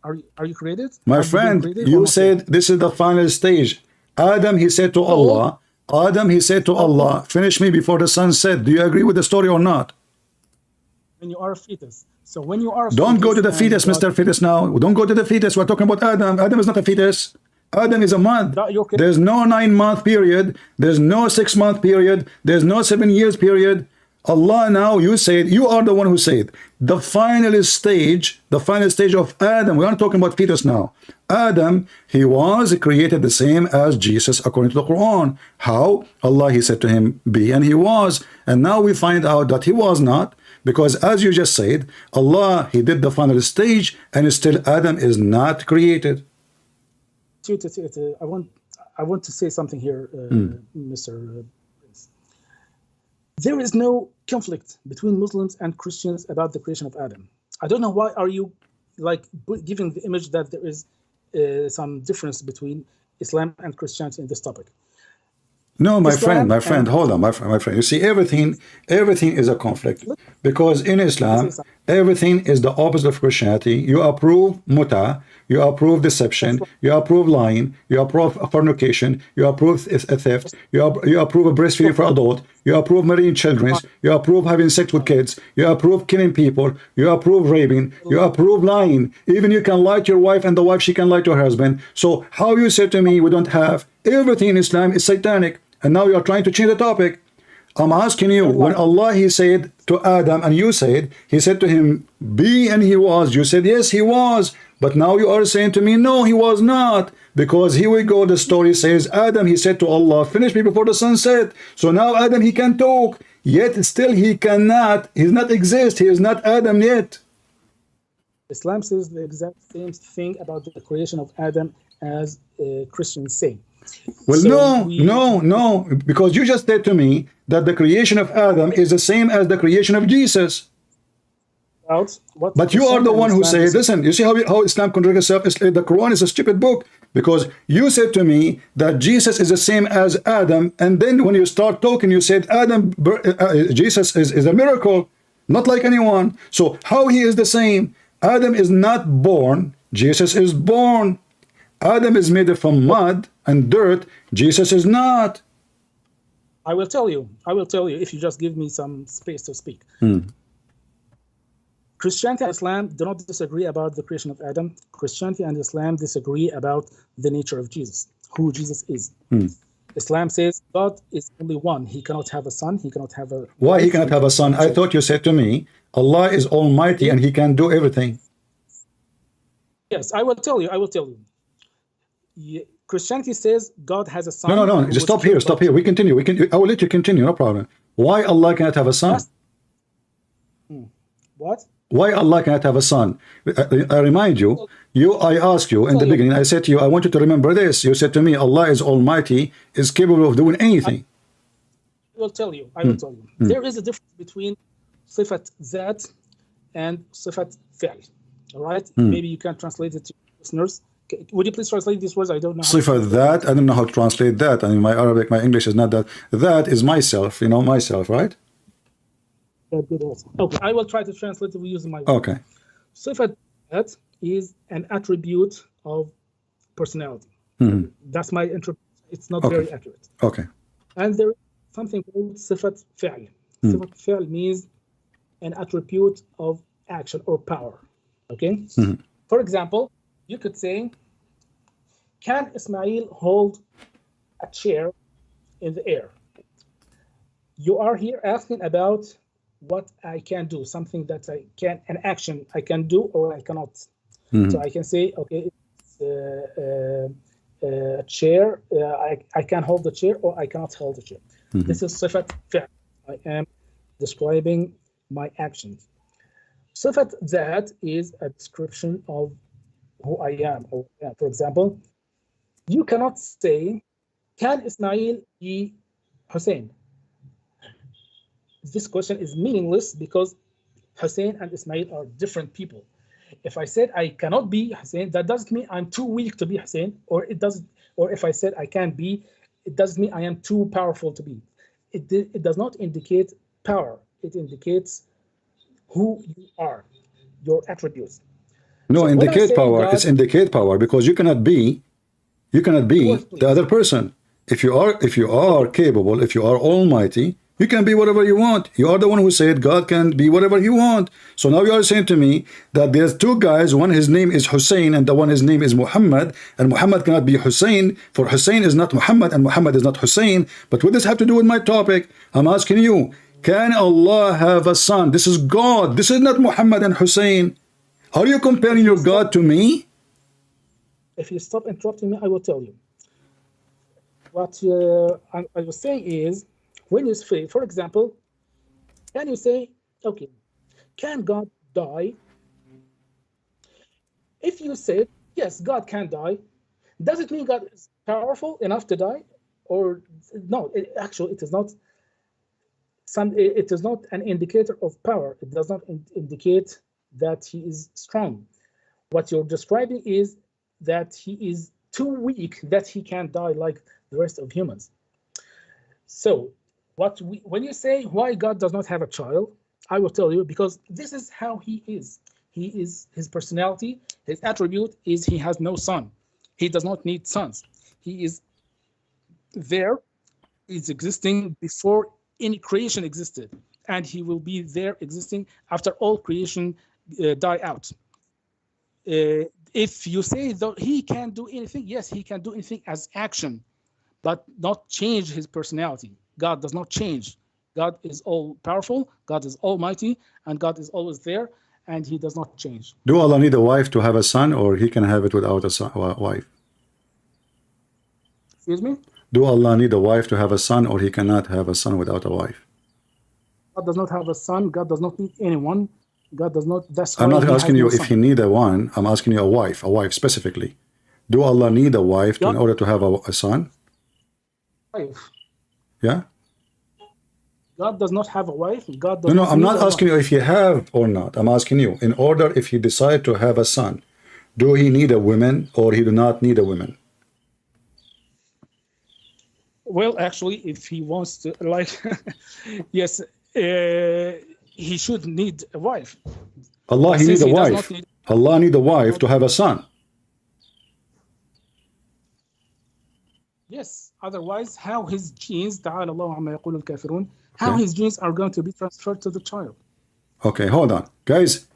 Are you created? My friend, you said this is the final stage. Adam, he said to Allah. Adam, he said to Allah, finish me before the sun set. Do you agree with the story or not? When you are a fetus. So when you are a Don't go to the fetus, Mr. Fetus now. Don't go to the fetus. We're talking about Adam. Adam is not a fetus. Adam is a month. There's no 9-month period. There's no 6-month period. There's no 7 years period. Allah, now you said, you are the one who said the final stage of Adam. We aren't talking about fetus now. Adam, he was created the same as Jesus according to the Quran. How? Allah, He said to him, be, and he was. And now we find out that he was not, because as you just said, Allah, He did the final stage, and still Adam is not created. I want to say something here, Mr. Prince. There is no conflict between Muslims and Christians about the creation of Adam. I don't know why are you giving the image that there is some difference between Islam and Christianity in this topic. No, my friend, hold on, my friend. You see, everything is a conflict, because in Islam, everything is the opposite of Christianity. You approve muta, you approve deception, you approve lying, you approve fornication, you approve theft, you approve a breastfeeding for adult, you approve marrying children, you approve having sex with kids, you approve killing people, you approve raping, you approve lying. Even you can lie to your wife, and the wife, she can lie to her husband. So how you say to me we don't have everything in Islam is satanic? And now you are trying to change the topic. I'm asking you, when Allah, He said to Adam, and you said, He said to him, be, and he was. You said, yes, he was. But now you are saying to me, no, he was not. Because here we go, the story says, Adam, he said to Allah, finish me before the sun set. So now Adam, he can talk. Yet still he cannot. He does not exist. He is not Adam yet. Islam says the exact same thing about the creation of Adam as Christians say. Well, so no, because you just said to me that the creation of Adam is the same as the creation of Jesus. But you are the one who said, listen, you see how Islam contradicts itself? The Quran is a stupid book, because you said to me that Jesus is the same as Adam, and then when you start talking, you said Jesus is a miracle, not like anyone. So how he is the same? Adam is not born, Jesus is born. Adam is made from mud and dirt, Jesus is not. I will tell you if you just give me some space to speak. Christianity and Islam do not disagree about the creation of Adam. Christianity and Islam disagree about the nature of Jesus, who Jesus is. Islam says God is only one. He cannot have a son. He cannot have a... Why he cannot have a son? I thought you said to me, Allah is almighty and He can do everything. Yes, I will tell you. Christianity says God has a son. No. Just stop here. We continue. I will let you continue. No problem. Why Allah cannot have a son? What? Why Allah cannot have a son? I remind you. I asked you in the beginning. I said to you, I want you to remember this. You said to me, Allah is almighty, is capable of doing anything. I will tell you. There is a difference between sifat zat and sifat fi'l. All right. Maybe you can translate it to listeners. Would you please translate these words? I don't know. Sifa, that, I don't know how to translate that. I mean, my Arabic, my English is not that. That is myself, you know, myself, right? Good also. Okay, I will try to translate it using my words. Okay. Sifat that is an attribute of personality. That's my interpretation. It's not very accurate. Okay. And there is something called sifat fi'l. Sifat fi'l means an attribute of action or power. Okay? For example, you could say, can Ismail hold a chair in the air? You are here asking about what I can do, something that I can, an action I can do or I cannot. So I can say, okay, it's a chair, I can hold the chair or I cannot hold the chair. This is sifat fi'l. I am describing my actions. Sifat that is a description of who I am. Or, for example, you cannot say, can Ismail be Hussein? This question is meaningless because Hussein and Ismail are different people. If I said I cannot be Hussein, that doesn't mean I'm too weak to be Hussein, or it doesn't. Or if I said I can't be, it doesn't mean I am too powerful to be. It does not indicate power. It indicates who you are, your attributes. No, So when I indicate say power. God- It's indicate power because you cannot be course, please. the other person. If you are capable, if you are almighty, you can be whatever you want. You are the one who said God can be whatever he want. So now you are saying to me that there's two guys, one his name is Hussein and the one his name is Muhammad, and Muhammad cannot be Hussein, for Hussein is not Muhammad and Muhammad is not Hussein. But what does this have to do with my topic? I'm asking you, can Allah have a son? This is God. This is not Muhammad and Hussein. Are you comparing your God to me? If you stop interrupting me, I will tell you. What I was saying is, when you say, for example, can you say, okay, can God die? If you said, yes, God can die, does it mean God is powerful enough to die? Or no, actually, it is not. It is not an indicator of power. It does not indicate that he is strong. What you're describing is that he is too weak that he can die like the rest of humans. So when you say why God does not have a child, I will tell you, because this is how he is. He is, his personality, his attribute is he has no son. He does not need sons. He is there, is existing before any creation existed, and he will be there existing after all creation die out. If you say that he can do anything, yes, he can do anything as action, but not change his personality. God does not change. God is all powerful, God is almighty, and God is always there, and he does not change. Do Allah need a wife to have a son, or he can have it without a wife? Excuse me? Do Allah need a wife to have a son, or he cannot have a son without a wife? God does not have a son. God does not need anyone. God does not. That's I'm why not he asking has you no if son. he need a one. I'm asking you a wife specifically. Do Allah need a wife in Yeah. order to have a son? Wife. Yeah? God does not have a wife. God does No, not I'm need not a asking wife. you if you have or not. I'm asking you, in order if he decide to have a son, do he need a woman or he do not need a woman? Well, actually, if he wants to, like, yes, he should need a wife. Allah, he Since need a he does wife. not need- Allah need a wife to have a son. Yes. Otherwise, how his genes, تعالى الله عما يقول الكافرون, how Okay. his genes are going to be transferred to the child? Okay, hold on. Guys,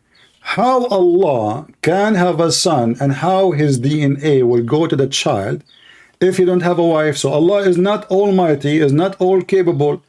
how Allah can have a son and how his DNA will go to the child if he don't have a wife? So Allah is not almighty, is not all capable.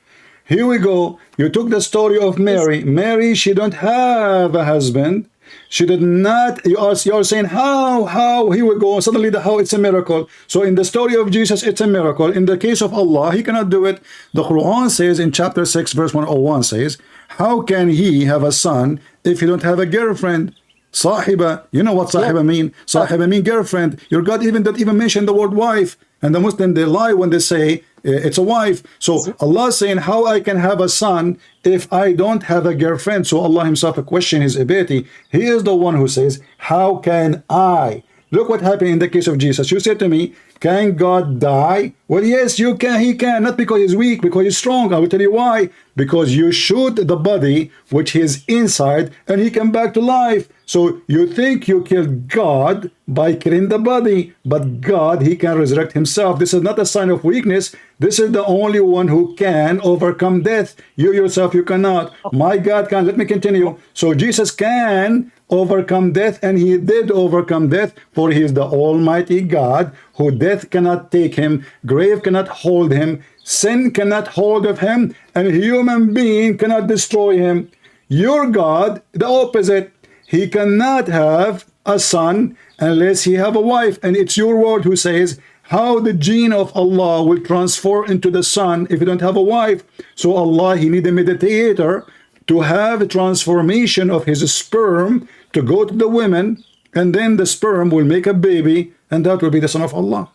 Here we go. You took the story of Mary. Mary, she don't have a husband. She did not. You are saying how? Here we go. Suddenly how it's a miracle. So in the story of Jesus, it's a miracle. In the case of Allah, he cannot do it. The Quran says in chapter 6, verse 101 says, how can he have a son if he don't have a girlfriend? Sahiba. You know what sahiba mean? Sahiba mean girlfriend. Your God even don't even mention the word wife. And the Muslim, they lie when they say it's a wife. So Allah is saying, how I can have a son if I don't have a girlfriend? So Allah himself question his ability. He is the one who says, how can I Look what happened in the case of Jesus. You said to me, can God die? Well, yes, you can. He can. Not because he's weak, because he's strong. I will tell you why. Because you shoot the body, which is inside, and he came back to life. So you think you killed God by killing the body, but God, he can resurrect himself. This is not a sign of weakness. This is the only one who can overcome death. You yourself, you cannot. My God can. Let me continue. So Jesus can overcome death, and he did overcome death, for he is the Almighty God, who death cannot take him, grave cannot hold him, sin cannot hold of him, and a human being cannot destroy him. Your God, the opposite. He cannot have a son unless he have a wife. And it's your word who says how the gene of Allah will transfer into the son if you don't have a wife. So Allah, he need a mediator to have a transformation of his sperm to go to the women, and then the sperm will make a baby, and that will be the son of Allah.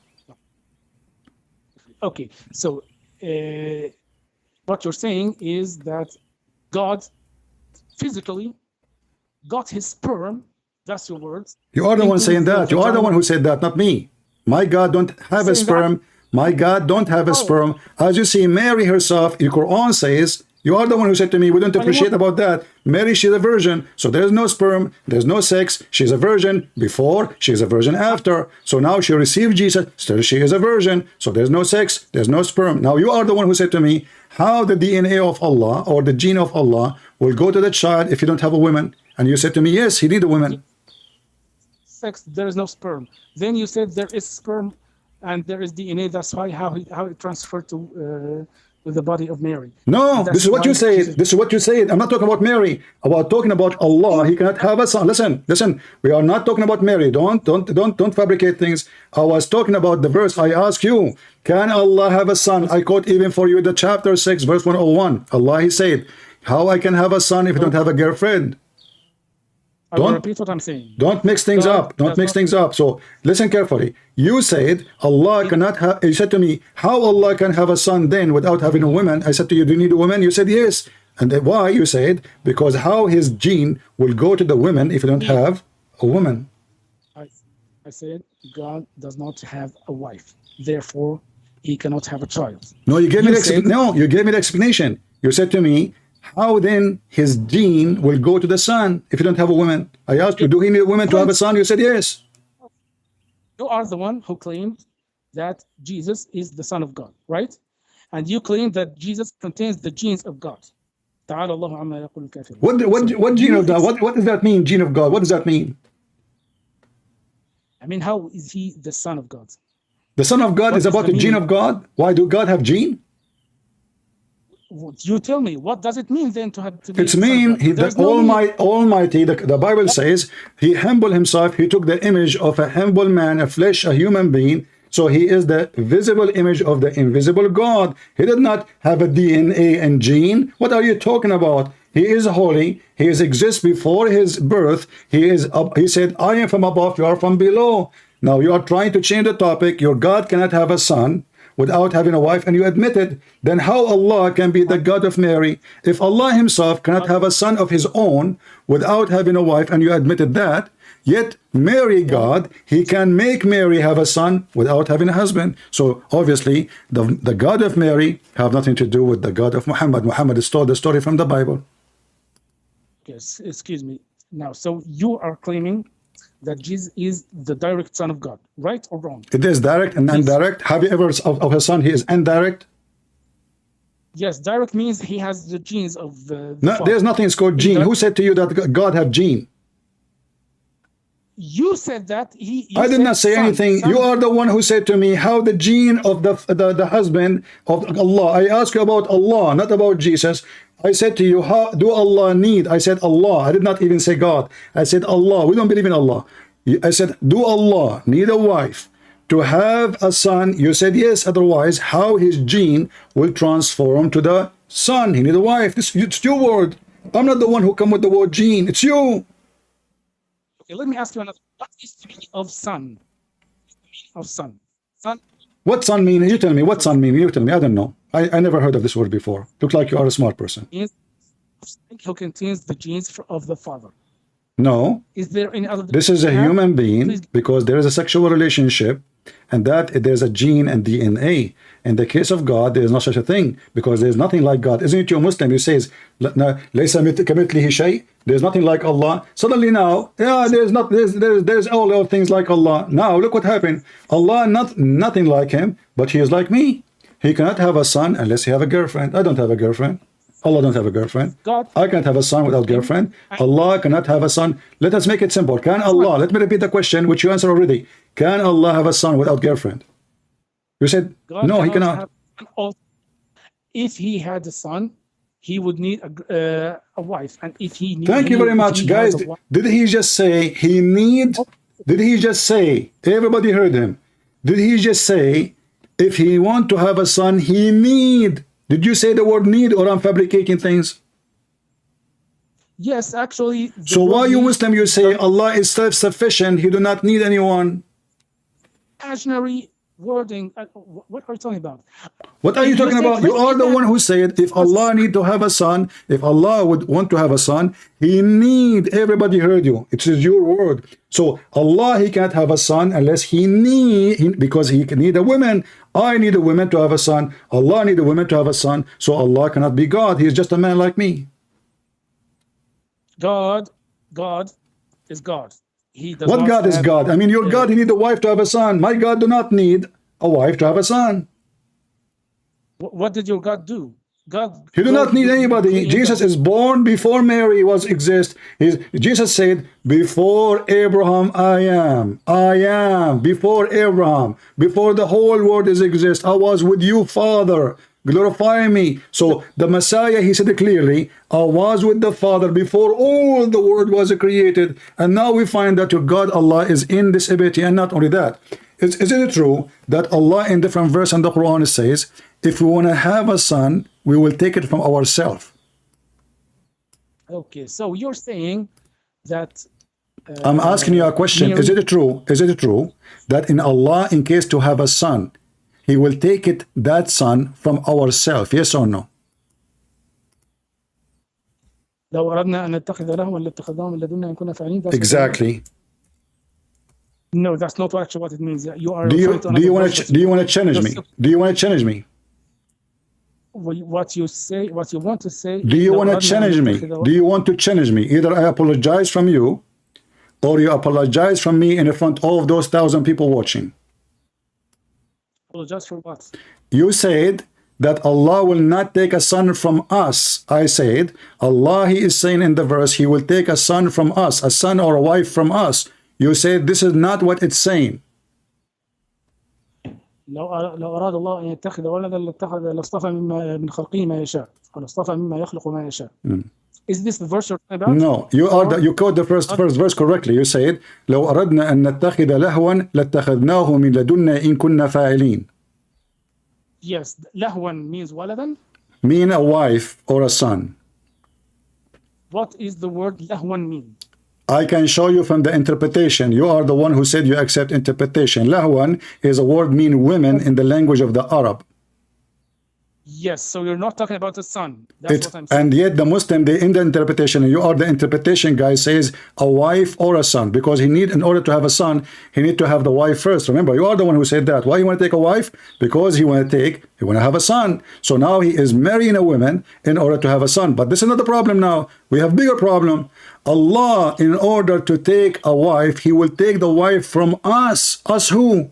Okay, so what you're saying is that God physically got his sperm, that's your words. You are the one saying that. You are the one who said that, not me. My God don't have a sperm. My God don't have a sperm. As you see, Mary herself, the Quran says, you are the one who said to me, we don't appreciate about that. Mary, she's a virgin. So there's no sperm, there's no sex. She's a virgin before, she's a virgin after. So now she received Jesus, still she is a virgin. So there's no sex, there's no sperm. Now you are the one who said to me, how the DNA of Allah or the gene of Allah will go to the child if you don't have a woman. And you said to me, yes, he need a woman. Sex, there is no sperm. Then you said there is sperm and there is DNA. That's why how it transferred to the body of Mary. No, this is what you said. This is what you said. I'm not talking about Mary. About talking about Allah. He cannot have a son. Listen. We are not talking about Mary. Don't fabricate things. I was talking about the verse. I ask you, can Allah have a son? I quote even for you the chapter 6, verse 101. Allah, he said, how I can have a son if you don't have a girlfriend? Don't repeat what I'm saying. Don't mix things up. Don't mix things up. So listen carefully. You said Allah cannot have. You said to me, how Allah can have a son then without having a woman? I said to you, do you need a woman? You said yes. And then why? You said because how his gene will go to the women if you don't have a woman. I said God does not have a wife, therefore he cannot have a child. No, you gave me you gave me the explanation. You said to me, how then his gene will go to the son if you don't have a woman? I asked you, do he need a woman to have a son? You said yes. You are the one who claimed that Jesus is the Son of God, right? And you claim that Jesus contains the genes of God. What gene of God? What does that mean, gene of God? What does that mean? I mean, how is he the Son of God? The Son of God is about the gene of God? Why do God have gene? You tell me, what does it mean then to have to be? It's mean he, the Almighty, the Bible says he humbled himself. He took the image of a humble man, a flesh, a human being. So he is the visible image of the invisible God. He did not have a DNA and gene. What are you talking about? He is holy. He exists before his birth. He said, I am from above, you are from below. Now you are trying to change the topic. Your God cannot have a son without having a wife, and you admit it. Then how Allah can be the God of Mary? If Allah himself cannot have a son of his own without having a wife, and you admitted that, yet Mary, God, he can make Mary have a son without having a husband. So obviously the God of Mary have nothing to do with the God of Muhammad. Muhammad is told the story from the Bible. Yes, excuse me. Now, so you are claiming that Jesus is the direct Son of God, right or wrong? It is direct and indirect. Have you ever of a son he is indirect? Yes, direct means he has the genes of the no, father. There's nothing it's called gene. Who said to you that God have gene? You said that I did not say anything. You are the one who said to me how the gene of the husband of Allah. I asked you about Allah, not about Jesus. I said to you, how do Allah need? I said Allah. I did not even say God. I said Allah. We don't believe in Allah. I said, do Allah need a wife to have a son? You said yes. Otherwise, how his gene will transform to the son? He need a wife. It's your word. I'm not the one who come with the word gene. It's you. Okay, let me ask you another. What is the meaning of son? Of son. Son. What son mean? You tell me. What son mean? You tell me. I don't know. I never heard of this word before. Look like you are a smart person. Who contains the genes of the father. No, Is there any other? this is a human being because there is a sexual relationship, and that there's a gene and DNA. In the case of God, there is no such a thing because there is nothing like God. Isn't it you Muslim who says, there's nothing like Allah? Suddenly now, yeah, there's all things like Allah. Now look what happened. Allah nothing like him, but he is like me. He cannot have a son unless he have a girlfriend. I don't have a girlfriend. Allah don't have a girlfriend. God. I cannot have a son without girlfriend. Allah cannot have a son. Let us make it simple. Can Allah, let me repeat the question which you answered already. Can Allah have a son without girlfriend? You said, God no, he cannot. If he had a son, he would need a wife. And if he needs, Thank you very much, guys. Did he just say he need? Did he just say, everybody heard him. Did he just say, if he want to have a son, he need? Did you say the word need, or I'm fabricating things? Yes, actually. So why you Muslim, you say Allah is self-sufficient, he do not need anyone? Imaginary wording. What are you talking about? What are you talking about? You are the one who said if Allah need to have a son, if Allah would want to have a son, he need. Everybody heard you. It is your word. So Allah, he can't have a son unless he need, because he can need a woman. I need a woman to have a son. Allah need a woman to have a son. So Allah cannot be God. He is just a man like me. God is God. He does What not God is have- God? I mean, your God, he need a wife to have a son. My God do not need a wife to have a son. What did your God do? God. He do not need anybody. created- Jesus is born before Mary was exist. Jesus said, before Abraham I am. I am. Before Abraham. Before the whole world is exist. I was with you, Father. Glorify me. So the Messiah, he said it clearly, I was with the Father before all the world was created. And now we find that your God, Allah, is in this ability. And not only that, is it true that Allah in different verse in the Quran says, if we want to have a son, we will take it from ourselves. Okay, so you're saying that. I'm asking you a question. Is it true? Is it true that in Allah, in case to have a son, he will take it, that son, from ourselves? Yes or no? لو أردنا أن نتخذ لهوا لاتخذناه من لدنا إن كنا فاعلين. Exactly. No, that's not actually what it means. You are. Do you want to challenge me? Do you want to challenge me? What you say, what you want to say. Do you want to challenge me? Do you want to challenge me? Either I apologize from you, or you apologize from me in front of those 1,000 people watching. Apologize for what? You said that Allah will not take a son from us. I said, Allah, he is saying in the verse, he will take a son from us, a son or a wife from us. You said this is not what it's saying. لو أراد الله أن يتخذ ولدا لاصطفى من خلقه ما يشاء ولاصطفى مما يخلق ما يشاء. Is this the verse you're talking about? No, you quote the first verse correctly. You said لو أردنا أن نتخذ لهوا لاتخذناه من لدنا إن كنا فاعلين. Yes, lahwan means waladan. Mean a wife or a son. What is the word lahwan mean? I can show you from the interpretation. You are the one who said you accept interpretation. Lahwan is a word mean women in the language of the Arab. Yes, so you're not talking about the son. That's what I'm saying. And yet the Muslim, they in the interpretation, you are the interpretation guy, says a wife or a son, because he need, in order to have a son, he need to have the wife first. Remember, you are the one who said that. Why you want to take a wife? Because he want to have a son. So now he is marrying a woman in order to have a son. But this is not the problem now. We have bigger problem. Allah, in order to take a wife, he will take the wife from us. Us who?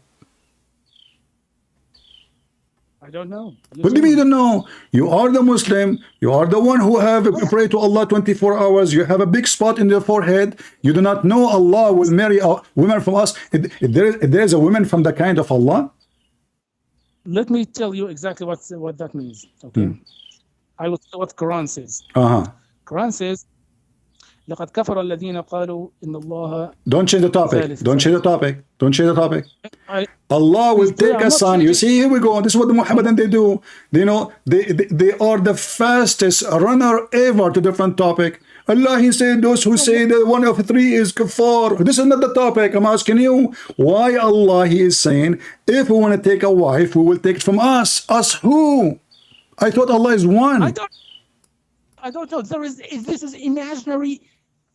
I don't know. What do you mean you don't know? You are the Muslim. You are the one who have pray to Allah 24 hours. You have a big spot in your forehead. You do not know Allah will marry a woman from us. There is a woman from the kind of Allah. Let me tell you exactly what that means. Okay, I will tell what Quran says. Quran says, لقد كفر الذين قالوا إن الله. Don't change the topic. Don't change the topic. Don't change the topic. Allah will take a son. You see, here we go. This is what the Muhammadan they do. You know, they are the fastest runner ever to different topic. Allah, he said, those who say that one of three is kafar. This is not the topic. I'm asking you, why Allah, he is saying, if we want to take a wife, we will take it from us. Us who? I thought Allah is one. I don't know. This is imaginary.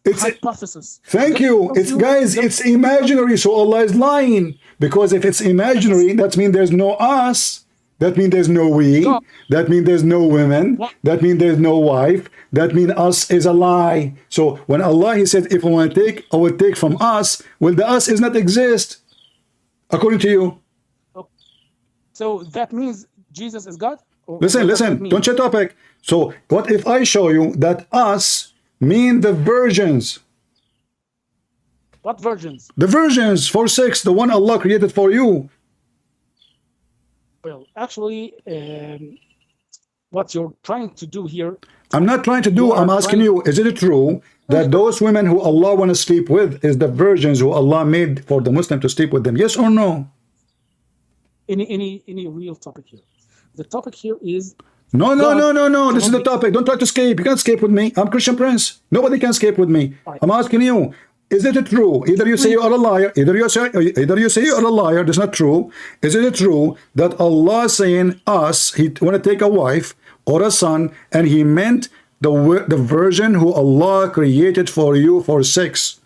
It's hypothesis. Thank you. It's guys, it's imaginary, so Allah is lying. Because if it's imaginary, that means there's no us. That means there's no we. That means there's no women. That means there's no wife. That means us is a lie. So when Allah, He said, if I want to take, I will take from us. Well, the us is not exist, according to you. So that means Jesus is God? Listen, don't change topic. So what if I show you that us mean the virgins? What virgins? The virgins for sex, the one Allah created for you. Well, actually, what you're trying to do here. I'm not trying to do, I'm asking you, is it true that those women who Allah want to sleep with is the virgins who Allah made for the Muslim to sleep with them? Yes or no? Any real topic here. The topic here is No. This is the topic. Don't try to escape. You can't escape with me. I'm Christian Prince. Nobody can escape with me. I'm asking you, is it true? Either you say you are a liar, either you say you are a liar, that's not true. Is it true that Allah saying us, He want to take a wife or a son, and He meant the virgin who Allah created for you for sex?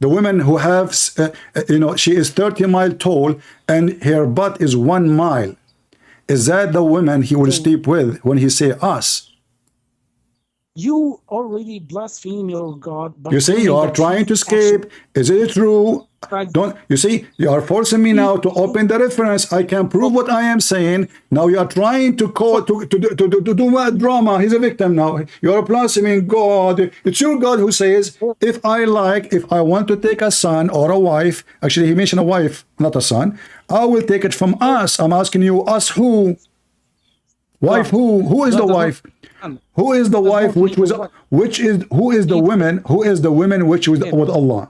The women who have, she is 30 miles tall and her butt is 1 mile. Is that the women He will sleep with when He say us? You already blaspheme your God. You see, you are trying to escape. Is it true? Don't you see? You are forcing me now to open the reference. I can prove what I am saying. Now you are trying to call to do what drama. He's a victim now. You are blaspheming God. It's your God who says, if I want to take a son or a wife. Actually, He mentioned a wife, not a son. I will take it from us. I'm asking you, us who? Wife who? Who is the wife? Who is the wife who is the women which was with Allah?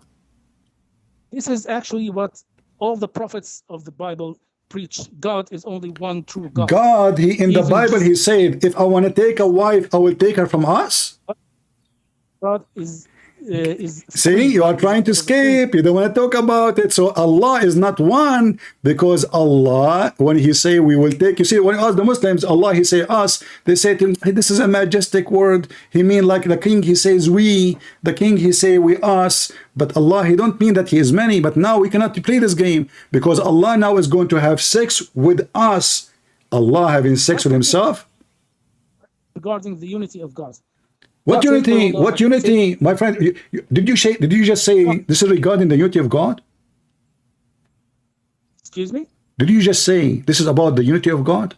This is actually what all the prophets of the Bible preach. God is only one true God. God, in the Bible, He said, if I want to take a wife, I will take her from us. God is see, you are trying to escape. You don't want to talk about it. So Allah is not one, because Allah, when He say we will take, you see, when you ask the Muslims, Allah, He say us, they say to him, hey, this is a majestic word. He mean like the king, He says we, the king, He say we us. But Allah, He don't mean that He is many. But now we cannot play this game, because Allah now is going to have sex with us. Allah having sex with Himself. Regarding the unity of God. What unity? What unity, my friend? Did you just say this is regarding the unity of God? Excuse me? Did you just say this is about the unity of God?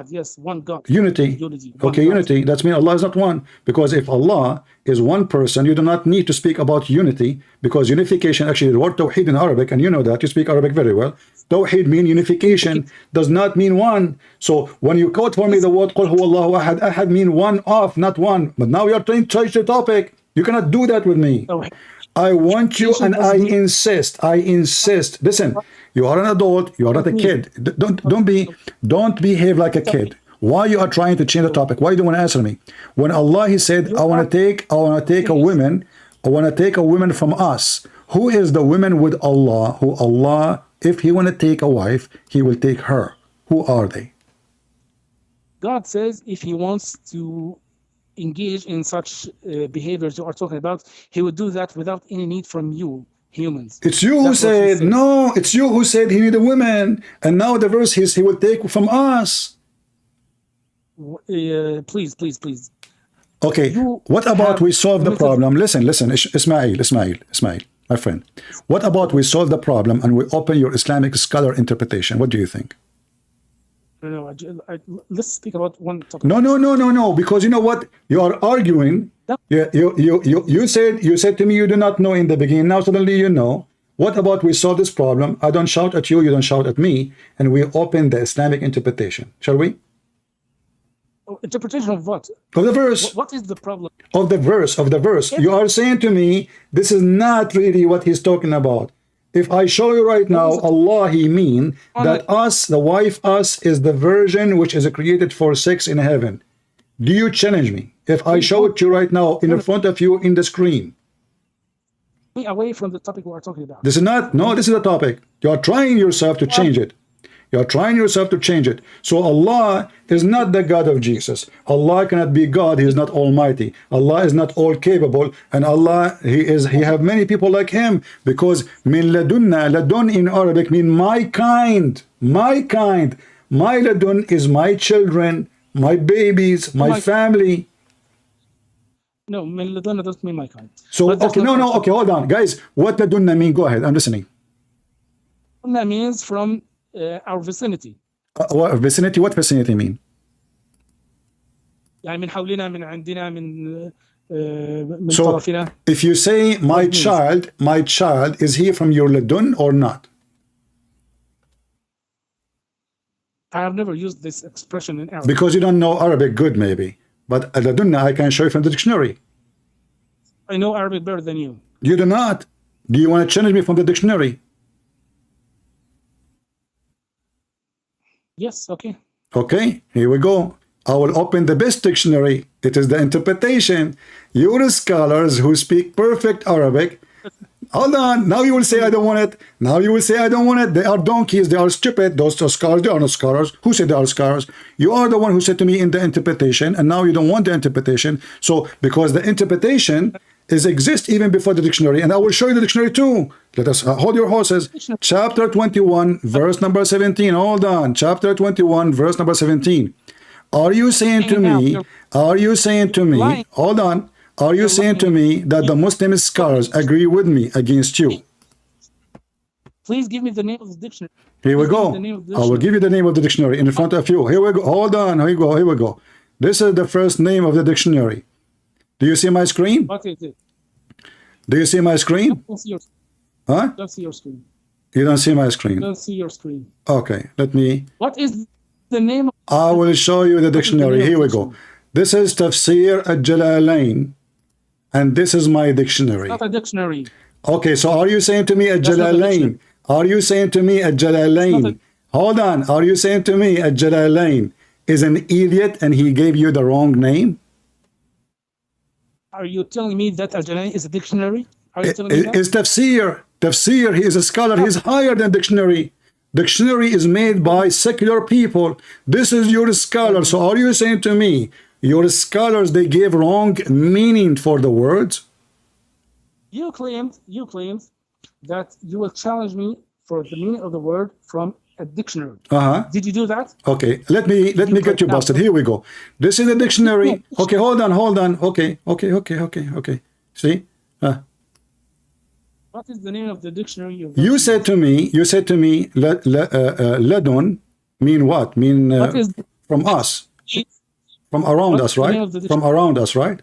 Yes, one God. Unity. Okay, unity. That means Allah is not one. Because if Allah is one person, you do not need to speak about unity, because unification, actually the word tawheed in Arabic, and you know that, you speak Arabic very well. Tawheed means unification, does not mean one. So when you quote for me the word Qul huwallahu ahad, ahad mean one of, not one. But now you are trying to change the topic. You cannot do that with me. I want you, and I insist. Listen, you are an adult. You are not a kid. Don't behave like a kid. Why you are trying to change the topic? Why you don't want to answer me? When Allah, He said, I want to take a woman from us. Who is the women with Allah? Who Allah, if He want to take a wife, He will take her. Who are they? God says if He wants to engage in such behaviors you are talking about, He would do that without any need from you, humans. It's you who said, no, it's you who said He needed women. And now the verse is He will take from us. Please. Okay, what about we solve the problem? Listen, Ismail, my friend. What about we solve the problem and we open your Islamic scholar interpretation? What do you think? No, let's speak about one topic. No, because you know what? You are arguing. You said to me you do not know in the beginning. Now suddenly you know. What about we solve this problem? I don't shout at you, you don't shout at me, and we open the Islamic interpretation. Shall we? Interpretation of what? Of the verse. What is the problem? Of the verse. Yes. You are saying to me, this is not really what he's talking about. If I show you right now, Allah, He mean that us, the wife, us, is the virgin which is created for sex in heaven. Do you challenge me? If I show it to you right now in front of you in the screen. Away from the topic we are talking about. This is not, no, this is the topic. You are trying yourself to change it. You're trying yourself to change it. So Allah is not the God of Jesus. Allah cannot be God. He is not almighty. Allah is not all capable. And Allah, he have many people like him, because min ladunna, ladun in Arabic mean my kind. My kind. My ladun is my children, my babies, my family. No, min ladunna doesn't mean my kind. So, But that's okay, not- no, okay, hold on. Guys, what ladunna mean? Go ahead, I'm listening. That means from our vicinity. What vicinity? What vicinity mean? يعني من حولنا من عندنا من So, طرفنا. if you say my means? child, is he from your ladun or not? I have never used this expression in Arabic. Because you don't know Arabic good, maybe. But ladunna, I can show you from the dictionary. I know Arabic better than you. You do not. Do you want to challenge me from the dictionary? Yes, okay. Okay, here we go. I will open the best dictionary. It is the interpretation. You're scholars who speak perfect Arabic. Hold on. Now you will say I don't want it. Now you will say I don't want it. They are donkeys. They are stupid. Those are scholars. They are not scholars. Who said they are scholars? You are the one who said to me in the interpretation, and now you don't want the interpretation. So because the interpretation exists even before the dictionary, and I will show you the dictionary too. Let us hold your horses. Chapter 21, verse number 17. Hold on. Chapter 21, verse number 17. Are you saying to me? Are you saying to me? Hold on. Are you saying to me that the Muslim scholars agree with me against you? Please give me the name of the dictionary. Here we Please give go. me the name of the I will give you the name of the dictionary in front of you. Here we go. Hold on. Here we go. Here we go. This is the first name of the dictionary. Do you see my screen? What is it? Do you see my screen? Don't see your, Huh? don't see your screen. You don't see my screen. Don't see your screen. Okay. Let me. What is the name of I will show you the dictionary. Here we go. This is Tafsir al-Jalalain. And this is my dictionary. not a dictionary? Okay, so are you saying to me a That's not a Jalalain? dictionary. Are you saying to me a It's not Jalalain? Hold on. Are you saying to me a Jalalain is an idiot and he gave you the wrong name? Are you telling me that Al-Jalalain is a dictionary? Are you telling me that? Is Tafsir. Tafsir, he is a scholar. He's higher than dictionary. Dictionary is made by secular people. This is your scholar. So are you saying to me, your scholars, they gave wrong meaning for the words? You claimed that you will challenge me for the meaning of the word from a dictionary. Did you do that? Okay, let me get you busted. Here we go. This is the dictionary. Okay, hold on. Okay. See? What is the name of the dictionary? You said to me, ladun mean what? Mean What is from us, from around us, What's the name right? of the From around us, right?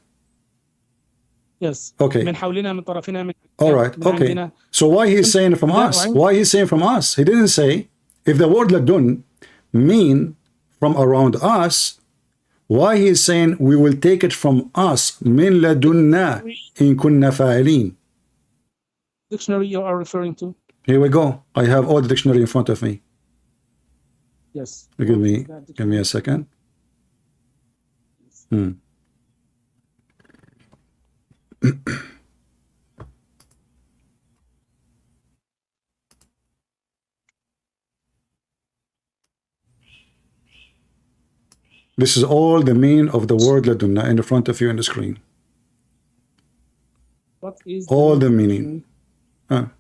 Yes. Okay. من حولنا من طرفنا من All right. من Okay. عندنا. So why he's saying from Yeah, us? right. Why he's saying from us? He didn't say if the word ladun mean from around us. Why he's saying we will take it from us? Min ladunna in kunna fa'ilin. Dictionary you are referring to? Here we go. I have all the dictionary in front of me. Yes. Give me That dictionary. give me a second. This is all the meaning of the word ladunna in front of you on the screen. What is All name the of meaning. dictionary?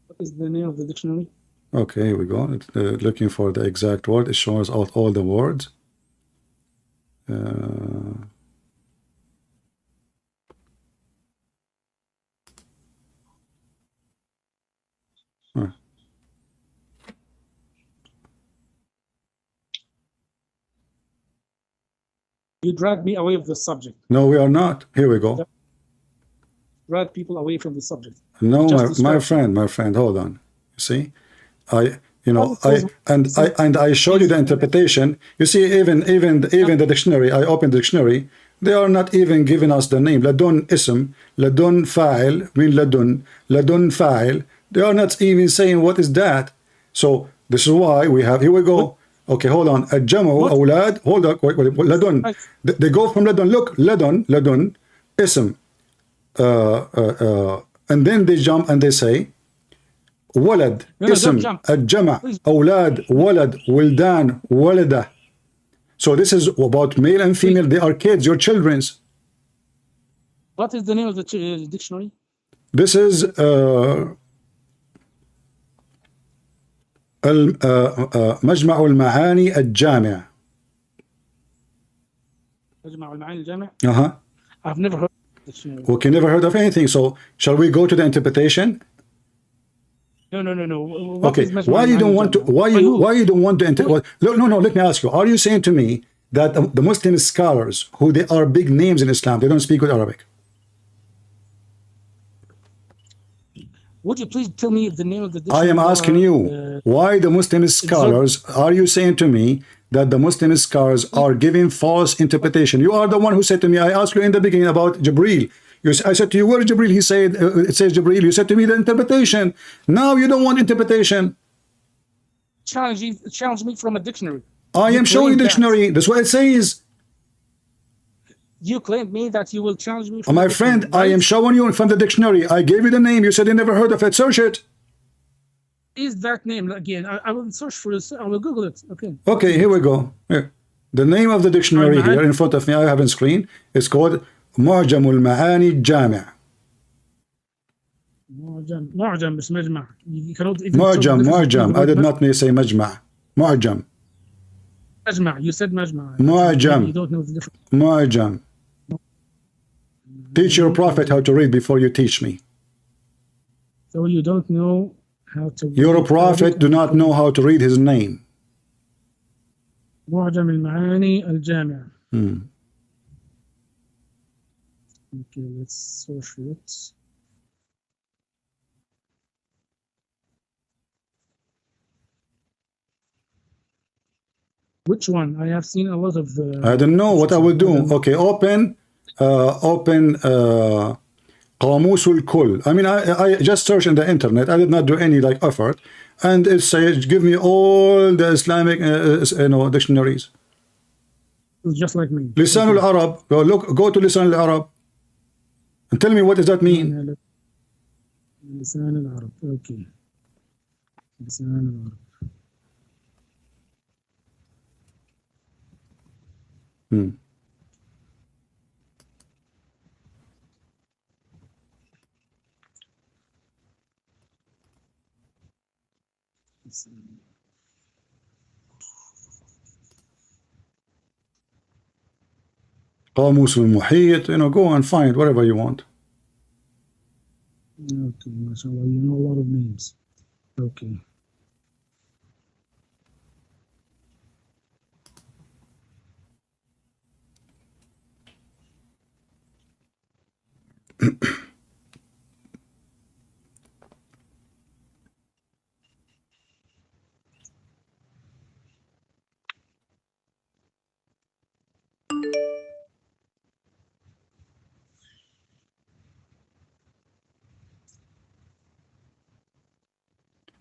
What is the name of the dictionary? Okay, here we go. Looking for the exact word. It shows all the words. You drag me away from the subject. No, we are not. Here we go. Drag people away from the subject. No, Just my describe. friend, hold on. You see, I showed you the interpretation. You see, even the dictionary. I opened the dictionary. They are not even giving us the name. Ladun ism, ladun fa'il, min ladun fa'il. They are not even saying what is that. So this is why we have. Here we go. Okay, hold on. Jamu awlad. Hold on. Wait. Ladun. Right. They go from ladun. Look, ladun, ism. And then they jump and they say, ولد No, no, اسم jump. الجمع Please. أولاد ولد ولدان ولدة. So this is about male and female. They are kids, your children's. What is the name of the dictionary? This is مجمع المعاني الجامع. مجمع المعاني الجامع. Uh-huh. I've never heard of the dictionary. Okay, never heard of anything. So shall we go to the interpretation? No. What Okay. is مجمع Why you المعاني don't want to? الجامع? Why you don't want to? No. Let me ask you. Are you saying to me that the Muslim scholars, who they are big names in Islam, they don't speak good Arabic? Would you please tell me the name of the I dictionary? am asking you, why the Muslim scholars, are you saying to me that the Muslim scholars are giving false interpretation? You are the one who said to me, I asked you in the beginning about Jibreel. I said to you, where is Jibreel? He said, it says Jibreel. You said to me the interpretation. Now you don't want interpretation. Challenge me from a dictionary. I am showing you dictionary. That's what it says. You claimed me that you will challenge me from My the friend, dictionary, I am right? showing you from the dictionary. I gave you the name. You said you never heard of it. Search it. Is that name again? I will search for it. I will Google it. Okay. Okay, here we go. Here. The name of the dictionary here in front of me, I have on screen. It's called معجم المعاني الجامع. معجم مش مجمع. You cannot even tell the difference معجم. between I did the not say مجمع. معجم. مجمع. You said مجمع. معجم. You don't know the difference. معجم. Teach your prophet how to read before you teach me. So you don't know how to. Your prophet do not know how to read his name. معجم المعاني الجامع. Okay, let's search it. Which one? I have seen a lot of. I don't know what I will do. Okay, open قاموس الكل. I mean, I just searched in the internet. I did not do any like effort, and it says give me all the Islamic dictionaries. Just like me. لسان العرب. Go to لسان العرب and tell me what does that mean. لسان العرب. Okay. لسان العرب. قاموس المحيط. Go and find whatever you want. Okay, mashallah, you know a lot of names. Okay.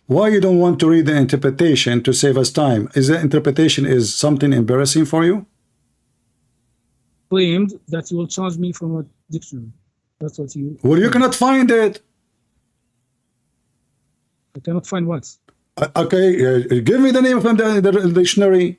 Why you don't want to read the interpretation to save us time? Is the interpretation is something embarrassing for you? Claimed that you will charge me from a dictionary. That's what you. Well, you cannot find it. I cannot find what. Okay, give me the name from the dictionary.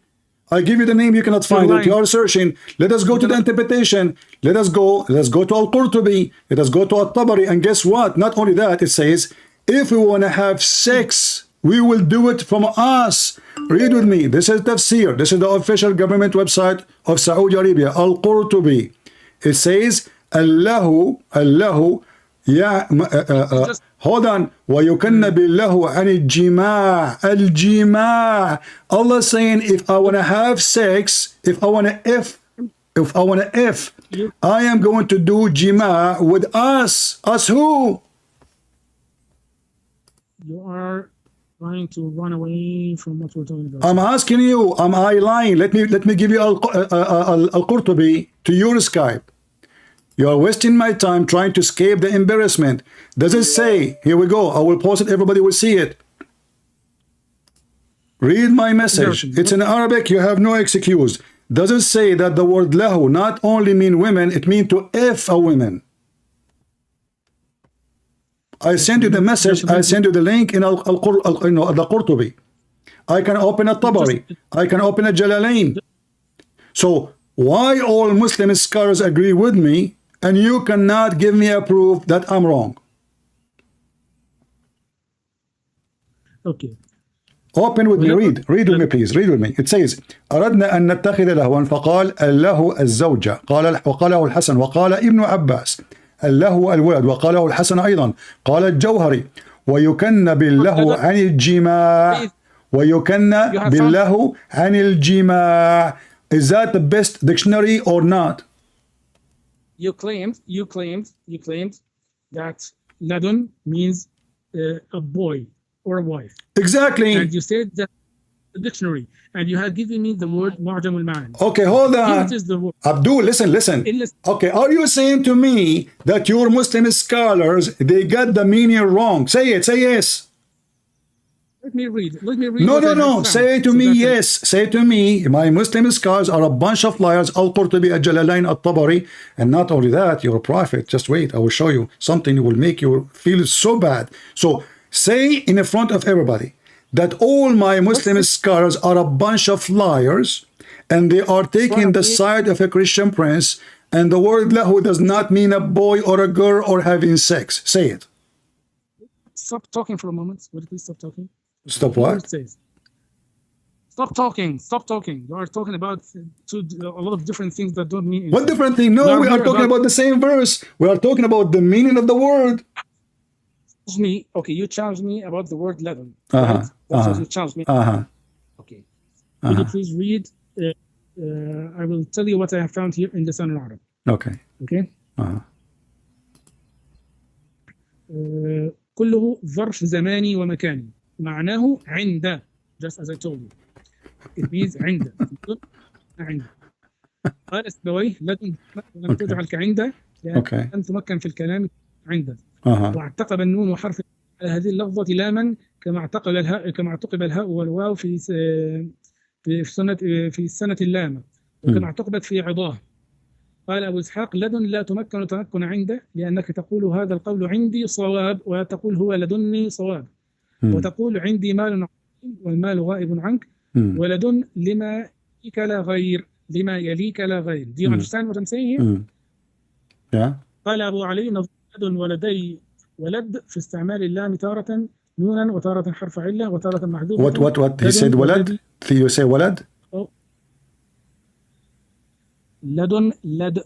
I give you the name, you cannot find it. You are searching. Let us go to the interpretation. Let us go to Al-Qurtubi. Let us go to At-Tabari. And guess what? Not only that, it says, if we want to have sex, we will do it from us. Read with me. This is tafsir. This is the official government website of Saudi Arabia. Al-Qurtubi. It says, Allahu, hold on. وَيُكَنَّ بِاللَّهُ عَنِ الْجِمَاعِ الْجِمَاعِ. Allah saying, if I want to have sex, if I want to F, I am going to do jima' with us. Us who? You are trying to run away from what we're talking about. I'm asking you, am I lying? Let me give you Al-Qurtubi to your Skype. You are wasting my time trying to escape the embarrassment. Does it say, here we go, I will post it, everybody will see it. Read my message. It's in Arabic, you have no excuse. Does it say that the word lahu not only mean women, it means to F a woman? I send you the message. I send you the link in Al-Qurtubi. I can open a Tabari. I can open a Jalalain. So why all Muslim scholars agree with me and you cannot give me a proof that I'm wrong? Okay. Open with me, read with me please, read with me. It says أردنا أن نتخذ لهوا فقال الله الزوجة وقاله الحسن وقال ابن عباس الله الولد وقاله الحسن أيضا قال الجوهري ويكن بالله عن الجماع ويكن بالله عن الجماع. Is that the best dictionary or not? You claimed that ladun means a boy or a wife. Exactly. And you said that the dictionary, and you had given me the word Mu'jam al-Ma'ani. Okay, hold on. What is the word? Abdul, listen. Okay, are you saying to me that your Muslim scholars, they got the meaning wrong? Say it, say yes. Let me read. No. Say to me yes. Say to me, my Muslim scholars are a bunch of liars. Al-Qurtubi, Al-Jalalain, Al-Tabari. And not only that, you're a prophet. Just wait, I will show you something that will make you feel so bad. So say in front of everybody that all my Muslim scholars are a bunch of liars and they are taking the side of a Christian prince, and the word lahu does not mean a boy or a girl or having sex. Say it. Stop talking for a moment. Will you please stop talking? Stop what? Stop talking. You are talking about a lot of different things that don't mean anything. What different thing? No, we are talking about the same verse. We are talking about the meaning of the word. Okay, you challenged me about the word ladun. Right? That's what you challenged me. Okay. Will you please read? I will tell you what I have found here in the Lisan al-Arab. Okay. كله ظرف زماني ومكاني معناه عند, just as I told you. It means عند. قال السبويه لم تجعل كعند لأن تمكن في الكلام عند. واعتقب النون وحرف على هذه اللفظة لاما كما اعتقب الهاء والواو في السنة اللامة وكما اعتقبت في عضاه. قال أبو إسحاق لدن لا تمكن عنده لأنك تقول هذا القول عندي صواب وتقول هو لدني صواب وتقول عندي مال عظيم والمال غائب عنك ولدن لما يليك لا غير. Do you understand what I'm saying here? Yeah. قال أبو علي لدن ولدي ولد في استعمال اللام تارة نونا وتارة حرف علة وتارة محذوفة. What he said ولد? You say ولد? لدن لد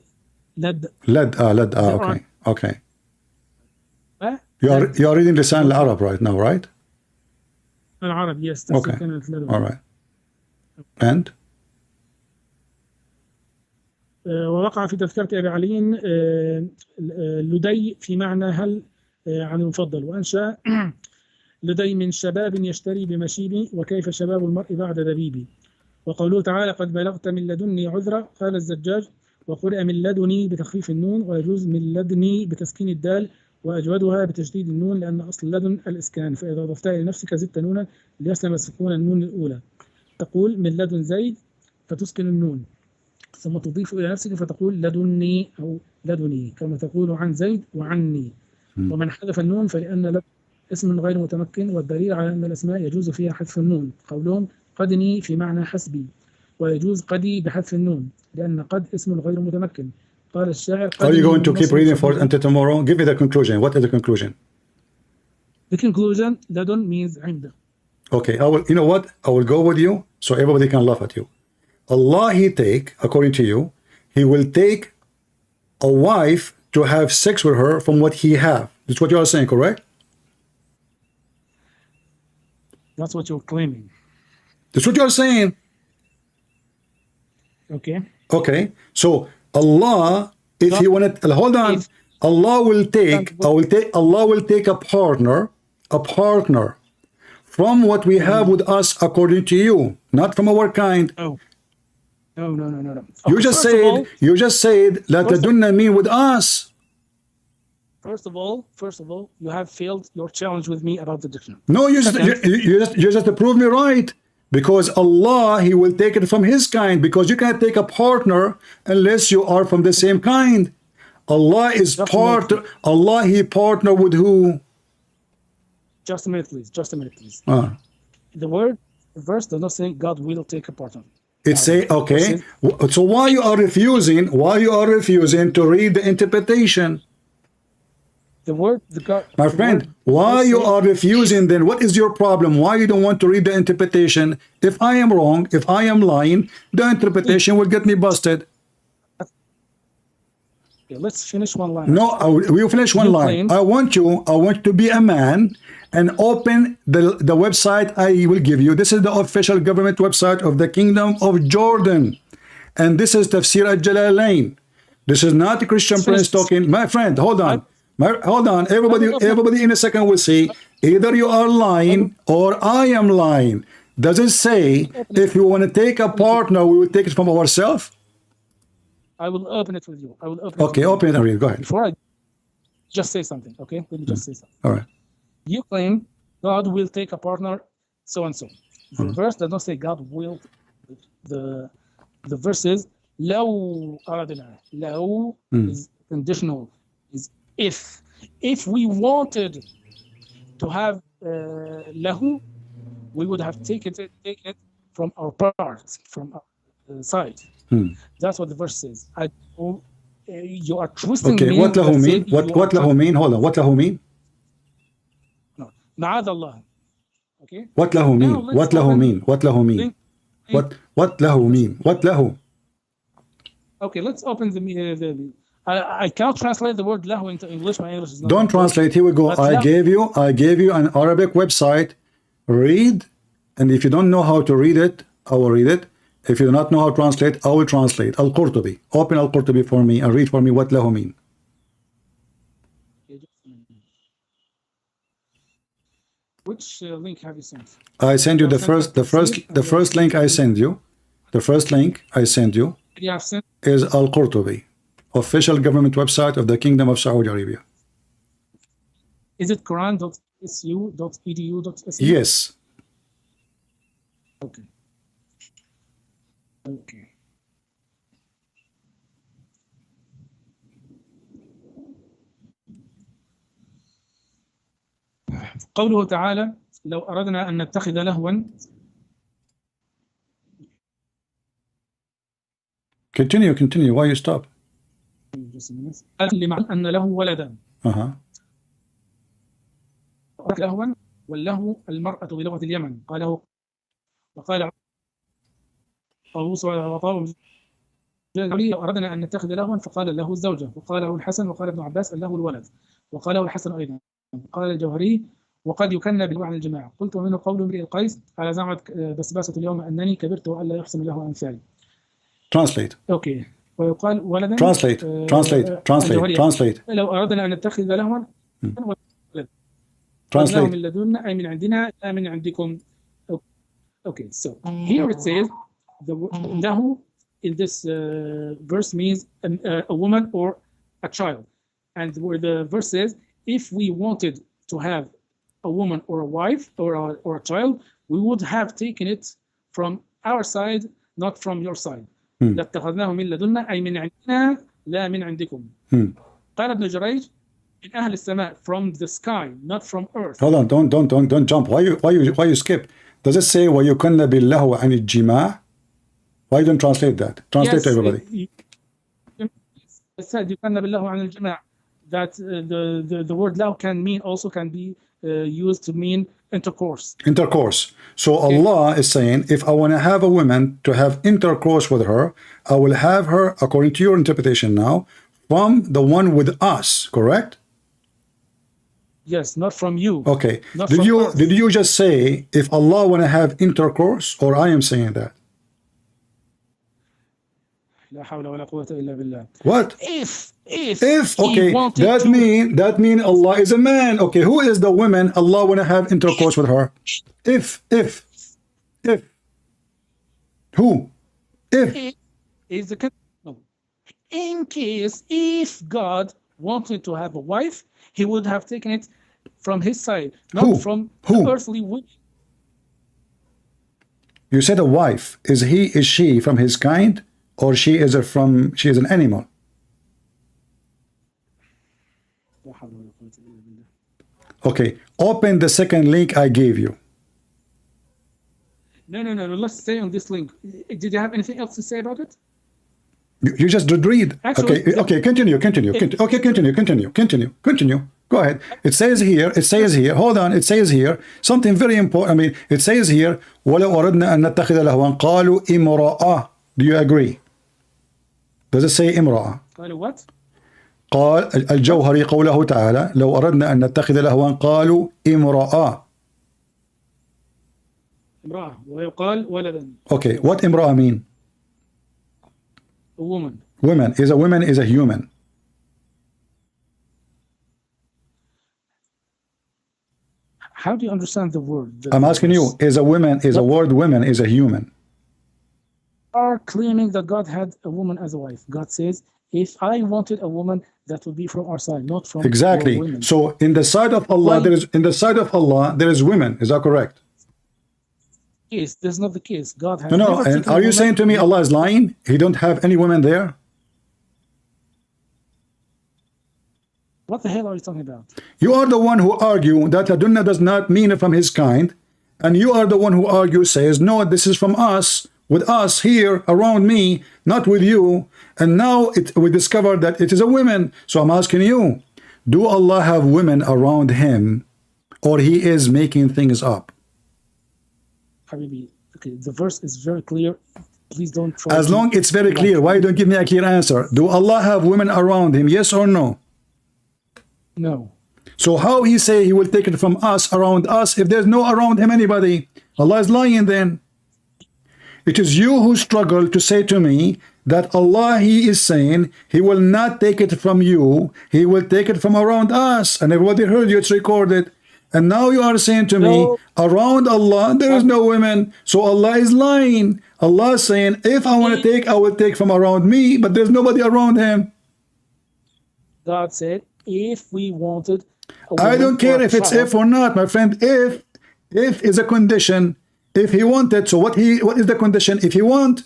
okay. You are reading Lisan al-Arab right now, right? العرب, yes. Okay. All right. And? ووقع في تذكرة أبي علي لدي في معنى هل عن المفضل وأنشأ لدي من شباب يشتري بمشيبي وكيف شباب المرء بعد دبيبي. وقوله تعالى قد بلغت من لدني عذرا قال الزجاج وقرئ من لدني بتخفيف النون ويجوز من لدني بتسكين الدال وأجودها بتشديد النون لأن أصل لدن الإسكان فإذا ضفتها لنفسك زدت نونا ليسلم سكون النون الأولى. تقول من لدن زيد فتسكن النون ثم تضيف إلى نفسك فتقول لدني أو لدني كما تقول عن زيد وعني. ومن حذف النون فلأن لدن اسم غير متمكن والدليل على أن الأسماء يجوز فيها حذف النون قولهم قدني في معنى حسبي ويجوز قدي بحذف النون لأن قد اسم غير متمكن. قال الشاعر Are you going to keep reading for until tomorrow? Give me the conclusion. What is the conclusion? The conclusion, لدن means عند. Okay, you know what? I will go with you so everybody can laugh at you. Allah, according to you, He will take a wife to have sex with her from what He have. That's what you are saying, correct? That's what you're claiming. That's what you are saying. Okay. So Allah, if He wanted, hold on. Allah will take a partner from what we have with us according to you, not from our kind. No. You just said let ladunna mean with us. First of all, you have failed your challenge with me about the dictionary. No, you just prove me right. Because Allah, He will take it from His kind. Because you can't take a partner unless you are from the same kind. Allah, He partner with who? Just a minute, please. Just a minute, please. Ah. The verse does not say God will take a partner. It say, okay, so why you are refusing to read the interpretation? My friend, why you are refusing then? What is your problem? Why you don't want to read the interpretation? If I am wrong, if I am lying, the interpretation will get me busted. Okay, let's finish one line. No, we'll finish one line. I want you to be a man and open the website I will give you. This is the official government website of the Kingdom of Jordan. And this is Tafsir al-Jalalain. This is not a Christian prince talking. My friend, hold on. Hold on. Everybody in a second will see either you are lying or I am lying. Does it say if you want to take a partner, we will take it from ourselves? I will open it with you. I will open it. Okay, open it and read. Go ahead. Before I just say something, okay? Let me just say something. All right. You claim God will take a partner, so and so. The verse does not say God will. The verse is لو أردنا. لو is conditional. Is if we wanted to have lahu, we would have taken it from our parts, from our side. That's what the verse says. You are twisting. Okay, what lahu mean? What lahu mean? Hold on. What lahu mean? No, ma'ad Allah. Okay. What lahu mean? What lahu mean? What lahu mean? What lahu mean? What lahu? Okay, let's open the I cannot translate the word lahu into English. My English is not. Don't translate. Here we go. I gave you an Arabic website. Read, and if you don't know how to read it, I will read it. If you do not know how to translate, I will translate. Al-Qurtubi. Open Al-Qurtubi for me and read for me what lahu mean. Which link have you sent? I sent you the first link I sent you. The first link I sent you is Al-Qurtubi, official government website of the Kingdom of Saudi Arabia. Is it Quran.su.edu.su? Yes. Okay. Okay. قوله تعالى لو أردنا أن نتخذ لهوا. Continue. Why you stop? لمعنى أن له ولدا. لهوا واللهو المرأة بلغة اليمن قاله وقال طاووس وطاووس أردنا أن نتخذ لهوا فقال له الزوجة وقاله الحسن وقال ابن عباس له الولد وقاله الحسن أيضا قال الجوهري وقد يكنى بالوعي عن الجماعة قلت ومنه قول امرئ القيس على زعمت بسباسة اليوم أنني كبرت وألا يحسن له أمثالي. Translate. أوكي. ويقال ولدا. Translate. لو أردنا أن نتخذ لهوا Translate. من لدنا أي من عندنا لا من عندكم. Okay, so here it says the lahu in this verse means a woman or a child, and where the verse says if we wanted to have a woman or a wife or a child, we would have taken it from our side, not from your side. لاتخذناه من لدنا أي من عندنا لا من عندكم. قال ابن جريج من أهل السماء, from the sky, not from earth. Hold on, don't jump. Why you skip? Does it say وَيُكَنَّ بِاللَّهُ عَنِ الجِّمَاعِ? Why don't translate that? Translate to everybody. It said يُكَنَّ بِاللَّهُ عَنِ الجِّمَاعِ. That the word lahu can be used to mean intercourse. So Allah is saying, if I want to have a woman to have intercourse with her, I will have her, according to your interpretation now, from the one with us, correct? Yes, not from you. Okay. Did you just say if Allah want to have intercourse, or I am saying that? لا حول ولا قوة إلا بالله. What? If okay, that mean Allah is a man. Okay, who is the woman Allah want to have intercourse with her? If who? If is the no. In case if God wanted to have a wife, he would have taken it from his side, not from the earthly woman. You said a wife. Is she from his kind, or she is an animal? Okay, open the second link I gave you. No. Let's stay on this link. Did you have anything else to say about it? You just did read. Actually, Okay, continue. Okay, continue. Go ahead. It says here, hold on, it says here, something very important. I mean, it says here, وَلَوْ أَرَدْنَا أَن نَتَّخِذَ لَهْوًا قَالُوا إِمْرَأَةٌ. Do you agree? Does it say امرأة? قالوا what? قال الجوهري قوله تعالى لو أردنا أن نتخذ لهوا قالوا امرأة. امرأة ويقال ولدا. Okay, what امرأة mean? A woman. Woman is a human. How do you understand the word? I'm asking you, is a word woman is a human? Are claiming that God had a woman as a wife. God says, if I wanted a woman, that would be from our side, not from exactly. women. So in the side of Allah, there is women. Is that correct? Yes, that's not the case. God has No. And are you saying to me Allah is lying? He don't have any women there? What the hell are you talking about? You are the one who argue that Adunna does not mean from his kind, and you are the one who argues, says, no, this is from us, with us here around me, not with you. And now we discover that it is a woman. So I'm asking you, do Allah have women around him, or he is making things up? Habibi, okay, the verse is very clear. Please don't try. As long it's very clear, why don't give me a clear answer? Do Allah have women around him, yes or no? No. So how he say he will take it from us, around us, if there's no around him anybody? Allah is lying then. It is you who struggle to say to me that Allah, he is saying he will not take it from you, he will take it from around us. And everybody heard you, it's recorded. And now you are saying to me, around Allah, there is no women. So Allah is lying. Allah is saying, if I want to take, I will take from around me, but there's nobody around him. God said, if we wanted a I don't care or a if it's child, if or not, my friend. If is a condition. If he wanted, so what is the condition? If he want,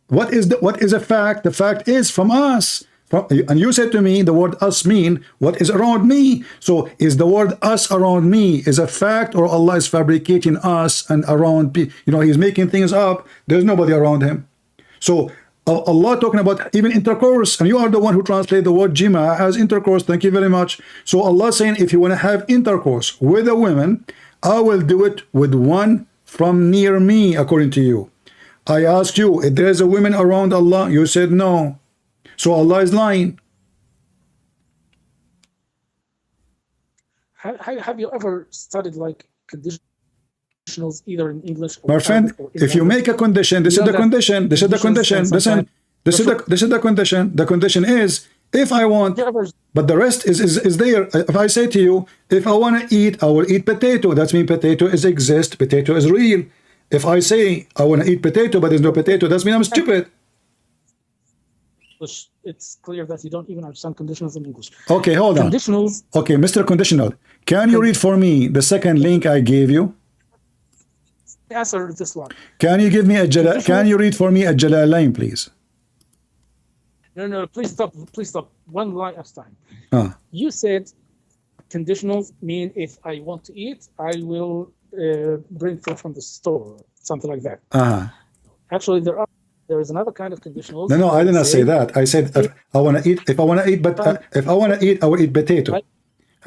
what is a fact? The fact is from us. And you said to me the word us mean what is around me. So is the word us around me is a fact, or Allah is fabricating us and around? He's making things up. There's nobody around him. So Allah talking about even intercourse, and you are the one who translate the word jima as intercourse. Thank you very much. So Allah saying, if you want to have intercourse with a woman, I will do it with one from near me, according to you. I asked you if there is a woman around Allah. You said no. So Allah is lying. Have you ever studied like conditionals either in English or my friend? or If you make a condition, this is the condition. This is the condition. Listen, this is the condition. The condition is if I want, but the rest is there. If I say to you, if I want to eat, I will eat potato. That means potato is exist. Potato is real. If I say I want to eat potato, but there's no potato, that means I'm stupid. It's clear that you don't even understand conditionals in English. Okay, hold on. Conditionals. Okay, Mr. Conditional, can you read for me the second link I gave you? Answer this one. Can you give me can you read for me a Jalalain, please? No, please stop. One line at a time. Ah. You said conditionals mean if I want to eat, I will bring food from the store, something like that. Actually, there is another kind of conditionals. No, I did not say that. I said if I want to eat, I will eat potato.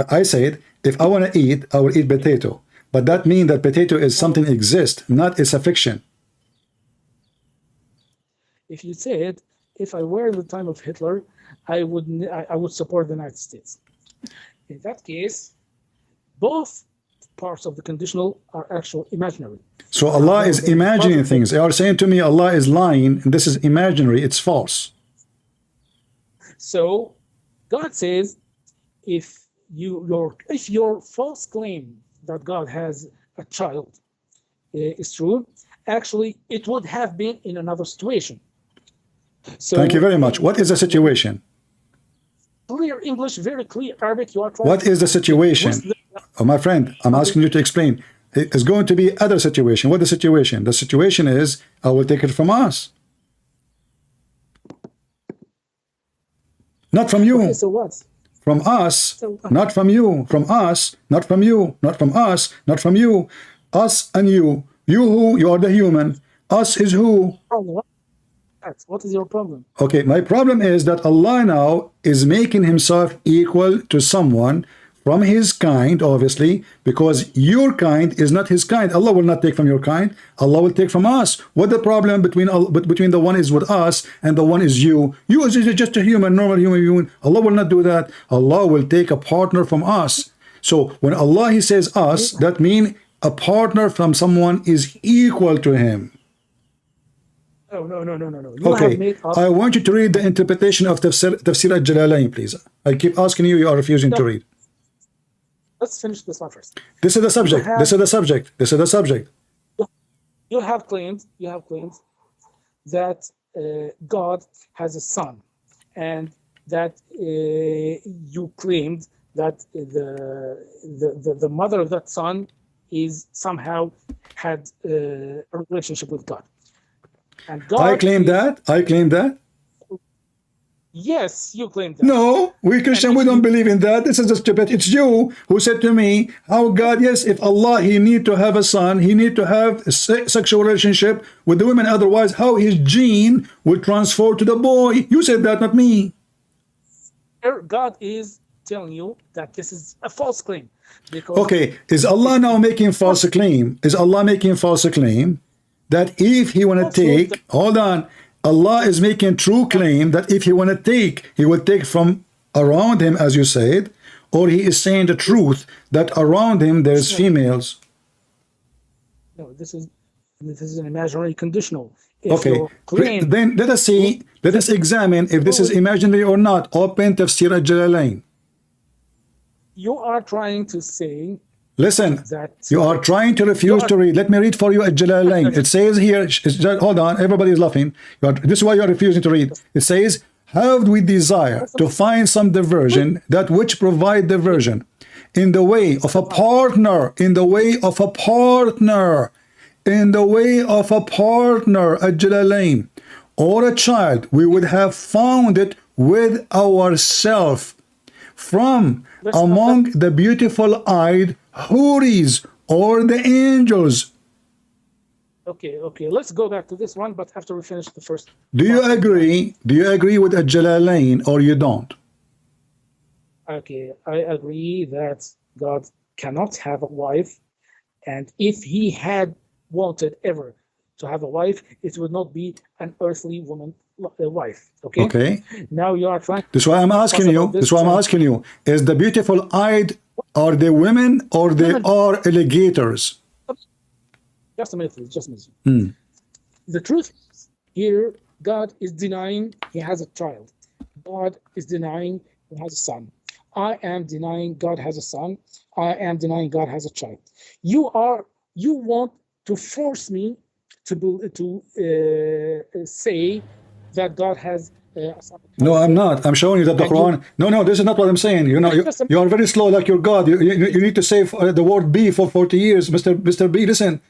I said if I want to eat, I will eat potato. But that means that potato is something exist, not it's a fiction. If you said if I were in the time of Hitler, I would support the United States. In that case, both parts of the conditional are actual imaginary. So Allah is imagining things. You are saying to me Allah is lying, and this is imaginary, it's false. So God says if your false claim that God has a child is true, actually it would have been in another situation. So thank you very much. What is the situation? Clear English, very clear Arabic. You are trying. What is the situation? Oh, my friend, I'm asking you to explain. It's going to be other situation. What is the situation? The situation is I will take it from us, not from you. Okay, so what? From us, not from you. From us, not from you. Not from us, not from you. Us and you. You who? You are the human. Us is who? What is your problem? Okay, my problem is that Allah now is making himself equal to someone from his kind, obviously, because your kind is not his kind. Allah will not take from your kind. Allah will take from us. What the problem between the one is with us and the one is you? You is just a human, normal human being. Allah will not do that. Allah will take a partner from us. So when Allah he says us, that means a partner from someone is equal to him. No. Okay, I want you to read the interpretation of Tafsir al-Jalalain, please. I keep asking you, you are refusing to read. Let's finish this one first. This is the subject. This is the subject. This is the subject. You have claimed that God has a son, and that you claimed that the mother of that son is somehow had a relationship with God. And God I claim that. I claim that. Yes, you claim that. No, we Christian, we don't believe in that. This is a stupid. It's you who said to me, how God, yes, if Allah, he need to have a son, he need to have a sexual relationship with the women. Otherwise, how his gene will transfer to the boy. You said that, not me. God is telling you that this is a false claim. Because okay, is Allah now making false claim? Is Allah making false claim that if he want to take, hold on, Allah is making true claim that if he want to take, he will take from around him, as you said, or he is saying the truth that around him there's females? No, this is an imaginary conditional. If okay, then let us see, let us examine if this is imaginary or not. Open Tafsir al-Jalalain. You are trying to say, listen, you are trying to refuse to read. Let me read for you al-Jalalain. It says here, hold on, everybody is laughing. This is why you are refusing to read. It says, have we desire to find some diversion, that which provide diversion, in the way of a partner, in the way of a partner, in the way of a partner, al-Jalalain, or a child, we would have found it with ourself from among the beautiful-eyed Houris or the angels. Okay, let's go back to this one, but after we finish the first. Do you agree? Do you agree with al-Jalalain or you don't? Okay, I agree that God cannot have a wife, and if he had wanted ever to have a wife, it would not be an earthly woman wife. Okay. Now you are trying. This is why I'm asking you. This is why I'm asking you. Is the beautiful-eyed are they women or they are alligators? Just a minute, please. Just a minute. The truth is, here, God is denying he has a child. God is denying he has a son. I am denying God has a son. I am denying God has a child. You want to force me to say that God has a son. No, I'm not. I'm showing you that the Quran. No, this is not what I'm saying. You know, you are very slow, like your God. You need to say the word "be" for 40 years, Mr. B. Listen.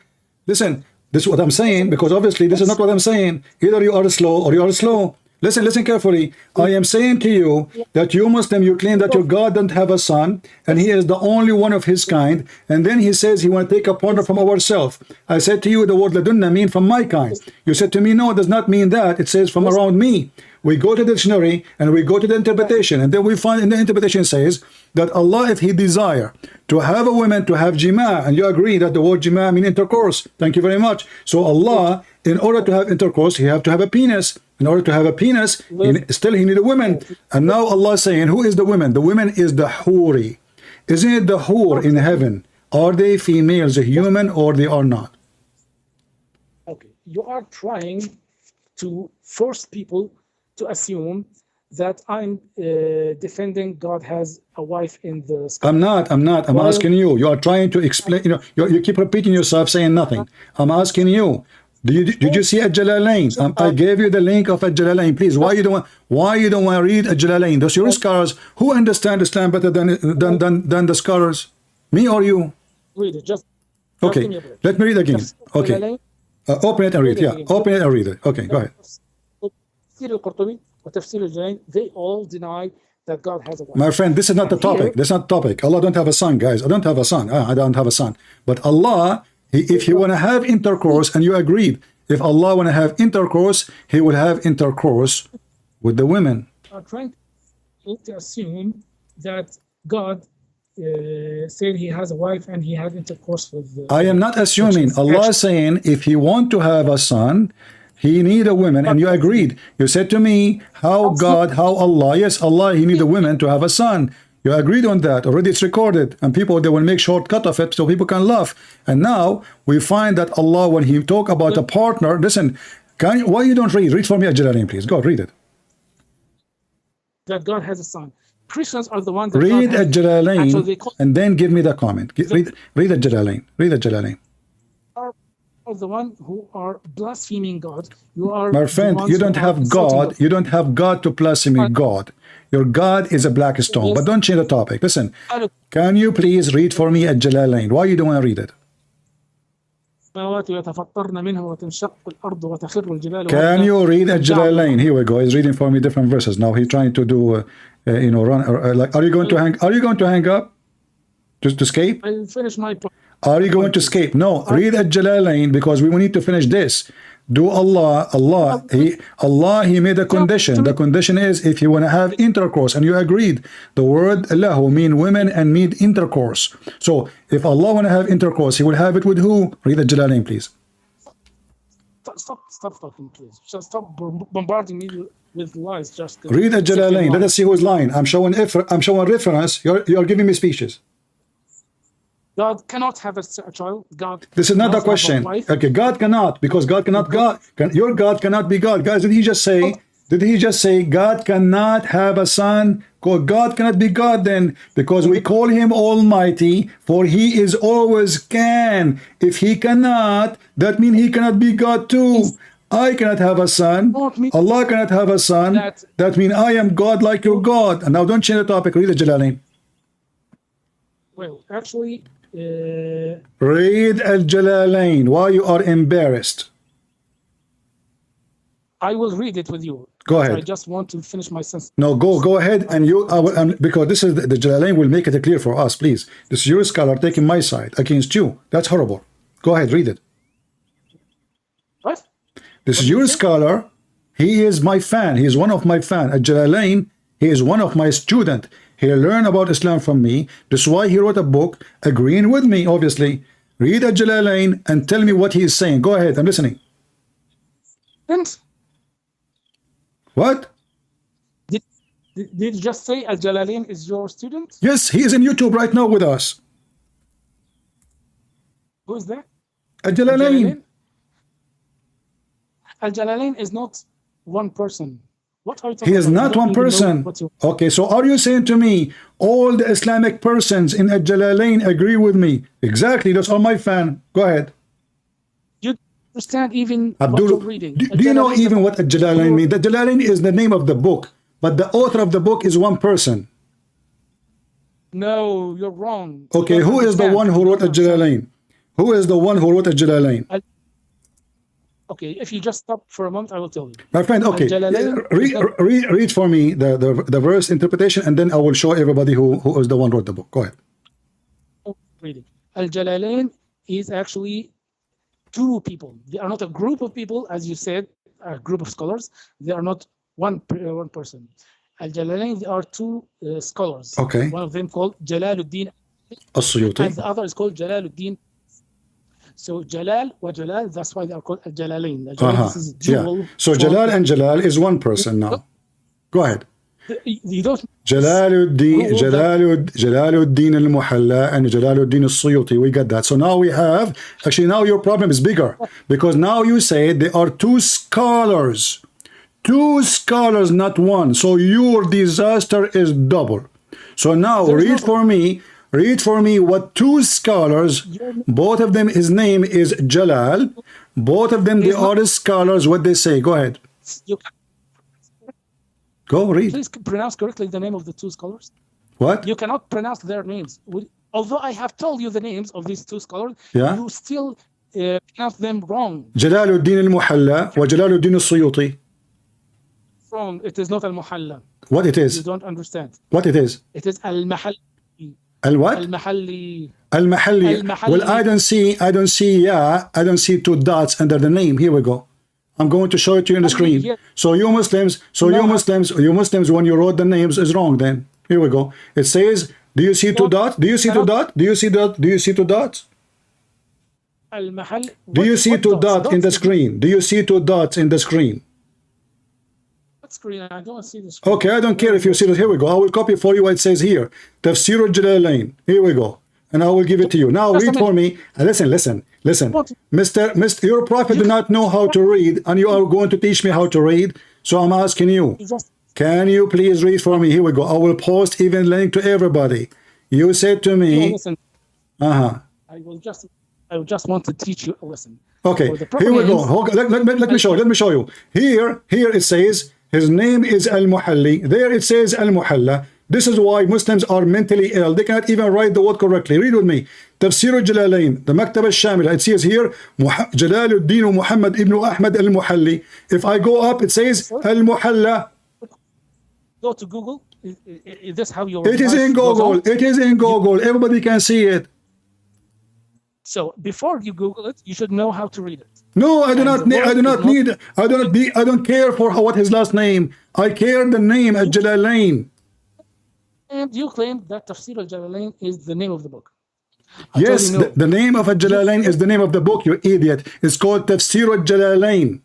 This is what I'm saying, because obviously this is not what I'm saying. Either you are slow or you are slow. Listen carefully. I am saying to you that you Muslim, you claim that your God doesn't have a son, and he is the only one of his kind, and then he says he want to take a partner from ourselves. I said to you the word ladunna mean from my kind. You said to me, no, it does not mean that. It says from around me. We go to the dictionary and we go to the interpretation, and then we find in the interpretation says that Allah, if he desire to have a woman to have jima, and you agree that the word jima mean intercourse. Thank you very much. So Allah, in order to have intercourse, he have to have a penis. In order to have a penis, he need a woman. And now Allah is saying, who is the woman? The woman is the Huri. Isn't it the Hur in heaven? Are they females, a human, or they are not? Okay, you are trying to force people to assume that I'm defending God has a wife in the sky. I'm not. I'm asking you. You are trying to explain. You keep repeating yourself, saying nothing. I'm asking you. Did you see al-Jalalain? I gave you the link of al-Jalalain. Please, why you don't want to read al-Jalalain? Those your scholars who understand Islam better than the scholars, me or you? Read it. Just okay. Let me read again. Okay. Open it and read. Yeah. Open it and read it. Okay. Go ahead. Tafsir al-Qurtubi or Tafsir al-Jalalain, they all deny that God has a wife. My friend, this is not the topic. This is not the topic. Allah don't have a son, guys. I don't have a son. I don't have a son. But Allah, if He want to have intercourse, and you agreed, if Allah want to have intercourse, He will have intercourse with the women. Are trying to assume that God said He has a wife and He had intercourse with. I am not assuming. Allah is saying if He want to have a son, He need a woman, and you agreed. You said to me, how God, how Allah? Yes, Allah, He need a woman to have a son. You agreed on that. Already it's recorded, and people, they will make shortcut of it so people can laugh. And now we find that Allah, when He talk about a partner, listen, why you don't read? Read for me Al-Jalalain, please. Go read it. That God has a son. Christians are the ones that Read Al-Jalalain and then give me the comment. Read Al-Jalalain. Read Al-Jalalain. Are the one who are blaspheming God. You are, my friend, you don't have God. You don't have God to blaspheme God. Your God is a black stone. But don't change the topic. Listen, can you please read for me Al-Jalalain? Why you don't want to read it? Can you read Al-Jalalain? Here we go. He's reading for me different verses. Now he's trying to do, run. Like, are you going to hang up? Just to escape? I'll finish my point. Are you going to escape? No. Read Al-Jalalain because we need to finish this. Do Allah, He made a condition. The condition is if you want to have intercourse, and you agreed. The word lahu mean women and mean intercourse. So if Allah want to have intercourse, He will have it with who? Read Al-Jalalain, please. Stop talking, please. Just stop bombarding me with lies. Just read Al-Jalalain. Let us see who's lying. I'm showing reference. You're giving me speeches. God cannot have a child. God. This is not the question. Okay, God cannot, because God cannot. Your God cannot be God. Guys, did He just say? Did He just say God cannot have a son? God cannot be God then, because we call Him Almighty, for He is always can. If He cannot, that means He cannot be God too. I cannot have a son. Allah cannot have a son. That means I am God like your God. And now don't change the topic. Read the Jalalain. Well, actually. Read Al-Jalalain. Why you are embarrassed? I will read it with you. Go ahead. I just want to finish my sentence. No, go ahead, and you. Because this is the Jalalain will make it clear for us, please. This is your scholar taking my side against you. That's horrible. Go ahead, read it. What? This is your scholar. He is my fan. He is one of my fan. Al-Jalalain. He is one of my student. He learned about Islam from me. That's why he wrote a book agreeing with me, obviously. Read Al-Jalalain and tell me what he is saying. Go ahead, I'm listening. And what? Did you just say Al-Jalalain is your student? Yes, he is in YouTube right now with us. Who is that? Al-Jalalain. Al-Jalalain is not one person. What are you talking He is not one person. Okay, so are you saying to me all the Islamic persons in Al-Jalalain agree with me? Exactly, that's all my fan. Go ahead. You understand even Abdul, what you're reading? Do you know even what Al-Jalalain means? The Jalalain is the name of the book, but the author of the book is one person. No, you're wrong. Okay, who is the one who wrote Al-Jalalain? Who is the one who wrote Al-Jalalain? Okay, if you just stop for a moment, I will tell you. My friend, okay, read for me the verse interpretation, and then I will show everybody who is the one who wrote the book. Go ahead. Reading. Al-Jalalain is actually two people. They are not a group of people, as you said, a group of scholars. They are not one person. Al-Jalalain, they are two scholars. Okay. One of them called Jalaluddin As-Suyuti. And the other is called Jalaluddin. So Jalal wa Jalal, that's why they are called Al-Jalalain. This is dual. Yeah. So Jalal and Jalal is one person now. Go ahead. You don't. Jalaluddin al-Muhalla and Jalaluddin al-Suyuti. We got that. So now we have, actually now your problem is bigger, because now you say there are two scholars. Two scholars, not one. So your disaster is double. So now read for me what two scholars, both of them, his name is Jalal, both of them, they are scholars, what they say. Go ahead. Go read. Please pronounce correctly the name of the two scholars. What? You cannot pronounce their names. Although I have told you the names of these two scholars, you still pronounce them wrong. Jalaluddin al-Muhalla wa Jalaluddin al-Suyuti. wrong. It is not al-muhalla. What it You is? don't understand. What it is? It is al-mahalli. Al what? Al-mahalli. Al-Mahalli. Al-Mahalli. Well, I don't see two dots under the name. Here we go. I'm going to show it to you on the screen. Here. So you Muslims, when you wrote the names is wrong then. Here we go. It says, do you see two dots? Do you see two dots? Do you see that? Do you see two dots? Al-mahall. Do you see What two dots in the Dots? screen? Do you see two dots in the screen? What screen? I don't see the screen. Okay, I don't care if you see it. Here we go. I will copy for you what it says here. Tafsir al-Jalalain. Here we go. And I will give it to you. Now read for me. Listen. What? Mr. Your prophet do not know how to read, and you are going to teach me how to read. So I'm asking you, Just can you please read for me? Here we go. I will post even link to everybody. You said to me, listen. uh-huh. I will just want to teach you a lesson. Okay, For the proper here we go. names- Hold- Let me show. Let me show you. Here it says his name is Al-Muhalli. There it says Al-Muhalla. This is why Muslims are mentally ill. They cannot even write the word correctly. Read with me. Tafsir al-Jalalain, the Maktab al-Shamila. It says here Jalaluddin Muhammad ibn Ahmad al-Muhalli. If I go up, it says Al-Muhalla. Go to Google. Is this how your It is life in goes Google. on? It is in Google. Everybody can see it. So before you Google it, you should know how to read it. No, I do And not the need. I word do not is need. I don't care for what his last name. I care the name Al-Jalalain. And you claim that Tafsir al-Jalalain is the name of the book. Yes, no. the name of Al-Jalalain is the name of the book, you idiot. It's called Tafsir al-Jalalain.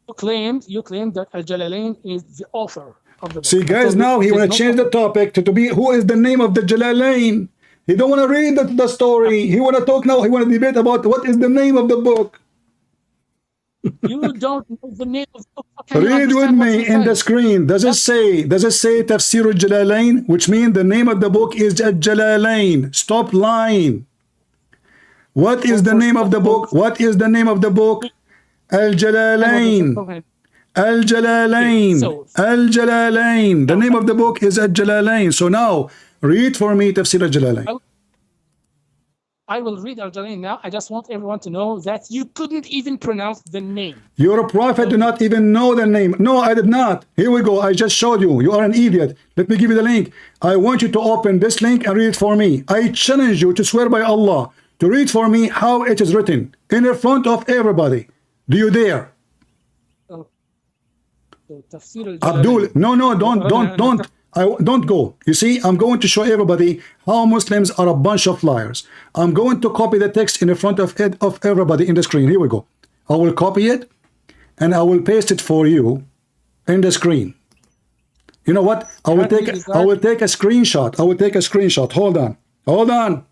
You claimed that al-Jalalain is the author of the book. See, guys, now he want to change the topic to be who is the name of the Jalalain. He don't want to read the story. He want to talk now. He want to debate about what is the name of the book. You don't know the name of the book. How can you Read with understand what me he in the said? screen. Does it say Tafsir al-Jalalain, which means the name of the book is Al-Jalalain. Stop lying. What is the name of the book? What is the name of the book? Al-Jalalain. Al-Jalalain. Al-Jalalain. The name of the book is Al-Jalalain. So now read for me Tafsir al-Jalalain. I will read al-Jalalain now. I just want everyone to know that you couldn't even pronounce the name. Your prophet do not even know the name. No, I did not. Here we go. I just showed you. You are an idiot. Let me give you the link. I want you to open this link and read it for me. I challenge you to swear by Allah to read for me how it is written in the front of everybody. Do you dare? So Tafsir al-Jalalain. Abdul, no, don't go. You see, I'm going to show everybody how Muslims are a bunch of liars. I'm going to copy the text in the front of everybody in the screen. Here we go. I will copy it and I will paste it for you in the screen. You know what? I will take a screenshot. I will take a screenshot. Hold on.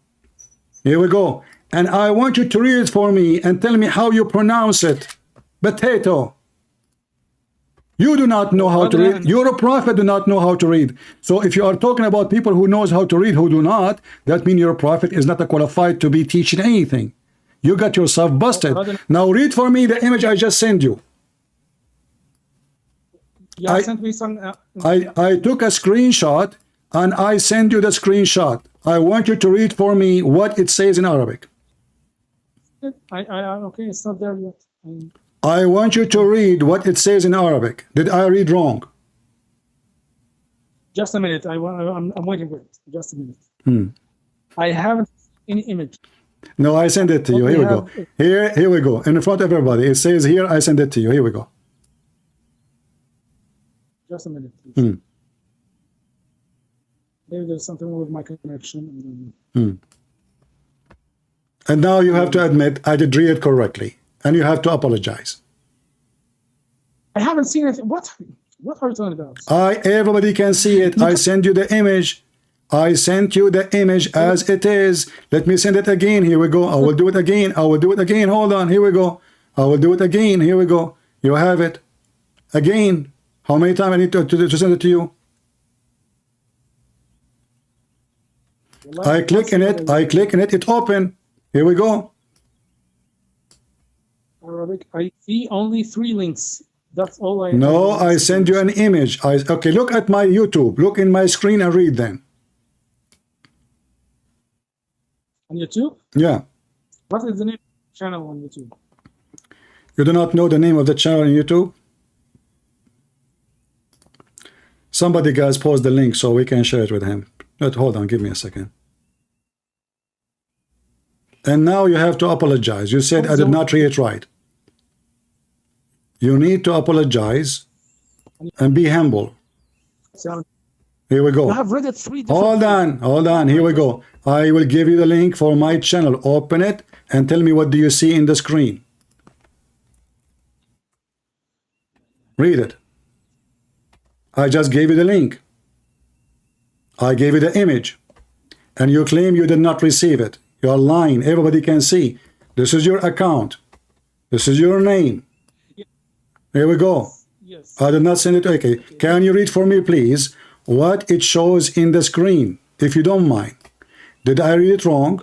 Here we go. And I want you to read it for me and tell me how you pronounce it. Potato. You do not know how to read. Your prophet do not know how to read. So if you are talking about people who knows how to read, who do not, that means your prophet is not qualified to be teaching anything. You got yourself busted. Now read for me the image I just sent you. Yeah, sent me some. I took a screenshot and I send you the screenshot. I want you to read for me what it says in Arabic. Okay, it's not there yet. I want you to read what it says in Arabic. Did I read wrong? Just a minute. I'm waiting for it. Just a minute. I haven't any image. No, I send it to you. Here we go. Here we go. In front of everybody. It says here, I send it to you. Here we go. Just a minute, please. Maybe there's something wrong with my connection. And now you have to admit I did read it correctly. And you have to apologize. I haven't seen it. What are you talking about? Everybody can see it. I send you the image. I sent you the image as it is. Let me send it again. Here we go. I will do it again. I will do it again. Hold on. Here we go. I will do it again. Here we go. You have it. Again. How many times I need to send it to you? I click in it. I click in it. It open. Here we go. Arabic. I see only 3 links. That's all I. No, I send you an image. Okay, look at my YouTube. Look in my screen and read then. On YouTube? Yeah. What is the name of the channel on YouTube? You do not know the name of the channel on YouTube? Somebody guys post the link so we can share it with him. But hold on, give me a second. And now you have to apologize. You said I did not read it right. You need to apologize and be humble. Here we go. I have read it 3 different Hold on. Here we go. I will give you the link for my channel. Open it and tell me what do you see in the screen. Read it. I just gave you the link. I gave you the image. And you claim you did not receive it. You are lying. Everybody can see. This is your account. This is your name. Here we go. Yes. I did not send it. Okay. Can you read for me, please, what it shows in the screen, if you don't mind? Did I read it wrong?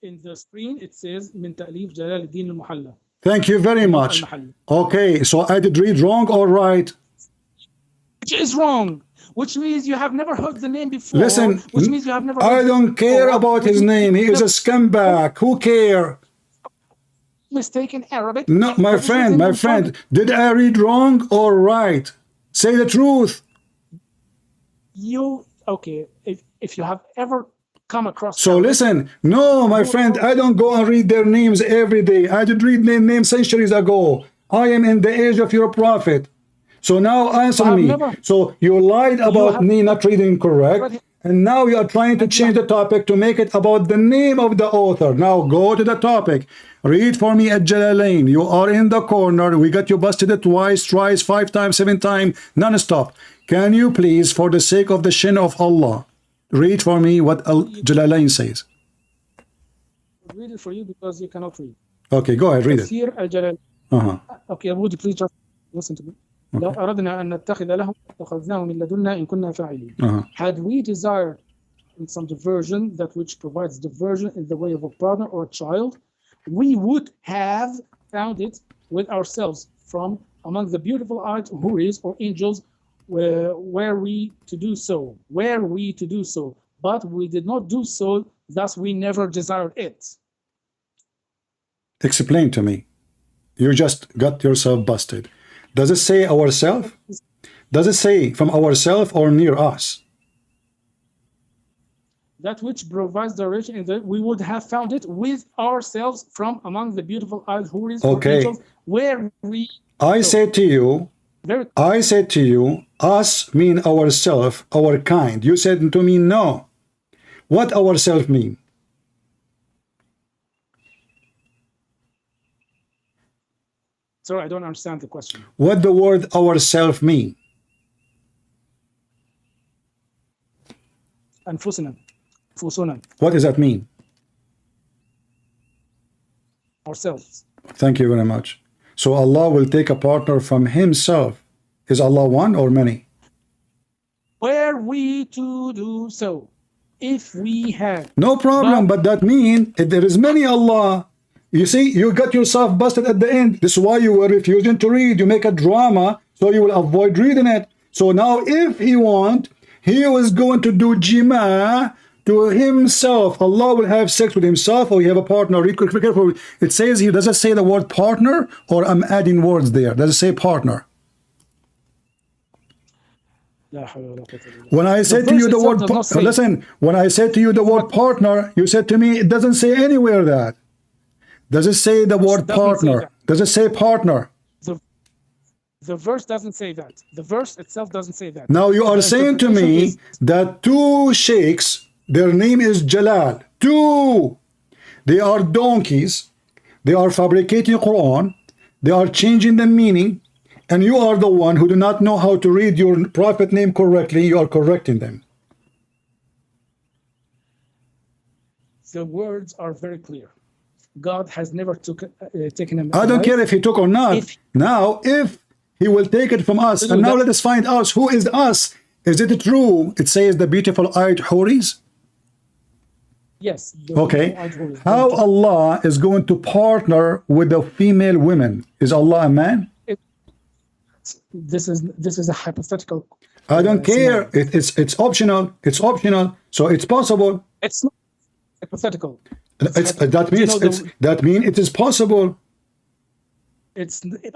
In the screen, it says من تأليف جلال الدين المحلى. Thank you very much. Okay, so I did read wrong or right? Which is wrong. Which means you have never heard the name before. Listen, which means you have never I heard don't care before. about his name. He is a scumbag. Who care? Mistaken Arabic. No, my friend, did I read wrong or right? Say the truth. Okay, if you have ever come across... So Arabic, listen, no, my friend, I don't go and read their names every day. I did read their names centuries ago. I am in the age of your prophet. So now answer me. So you lied about me not reading correct, and now you are trying to change the topic to make it about the name of the author. Now go to the topic. Read for me at Jalalain. You are in the corner. We got you busted twice, thrice, 5 times, 7 times, non-stop. Can you please, for the sake of the shin of Allah, read for me what Jalalain says? I'll read it for you because you cannot read. Okay, go ahead, read it. تفسير الجلال. Okay, would you please just listen to me? لو أردنا أن نتخذ لهم اتخذناه من لدنا إن كنا فاعلين. Had we desired in some diversion, that which provides diversion in the way of a partner or a child, we would have found it with ourselves from among the beautiful eyed houris or angels, were we to do so. But we did not do so, thus we never desired it. Explain to me. You just got yourself busted. Does it say ourself? Does it say from ourself or near us? That which provides direction, we would have found it with ourselves from among the beautiful eyed houris or angels, where we... I said to you, us mean ourself, our kind. You said to me, no. What ourself mean? Sorry, I don't understand the question. What the word ourself mean? أنفسنا. What does that mean? Ourselves. Thank you very much. So Allah will take a partner from himself. Is Allah one or many? Were we to do so, if we had. No problem, but that means there is many Allah. You see, you got yourself busted at the end. This is why you were refusing to read. You make a drama, so you will avoid reading it. So now if he want, he was going to do jima to himself. Allah will have sex with himself, or you have a partner. Read carefully. It says here, does it say the word partner, or I'm adding words there? Does it say partner? When I said to you the word listen, when I said to you the word partner, you said to me it doesn't say anywhere that. Does it say the word partner? Does it say partner? The verse doesn't say that. The verse itself doesn't say that. Now you are saying to me that 2 sheikhs, their name is Jalal. 2. They are donkeys. They are fabricating Quran. They are changing the meaning. And you are the one who do not know how to read your prophet name correctly. You are correcting them. The words are very clear. God has never taken him. I don't care if he took or not. Now, if he will take it from us, and now let us find out who is us. Is it true? It says the beautiful eyed houris. Yes. Okay. How Allah is going to partner with the female women? Is Allah a man? This is a hypothetical. I don't care. It's optional. It's optional. So it's possible. It's not hypothetical. That means it is possible.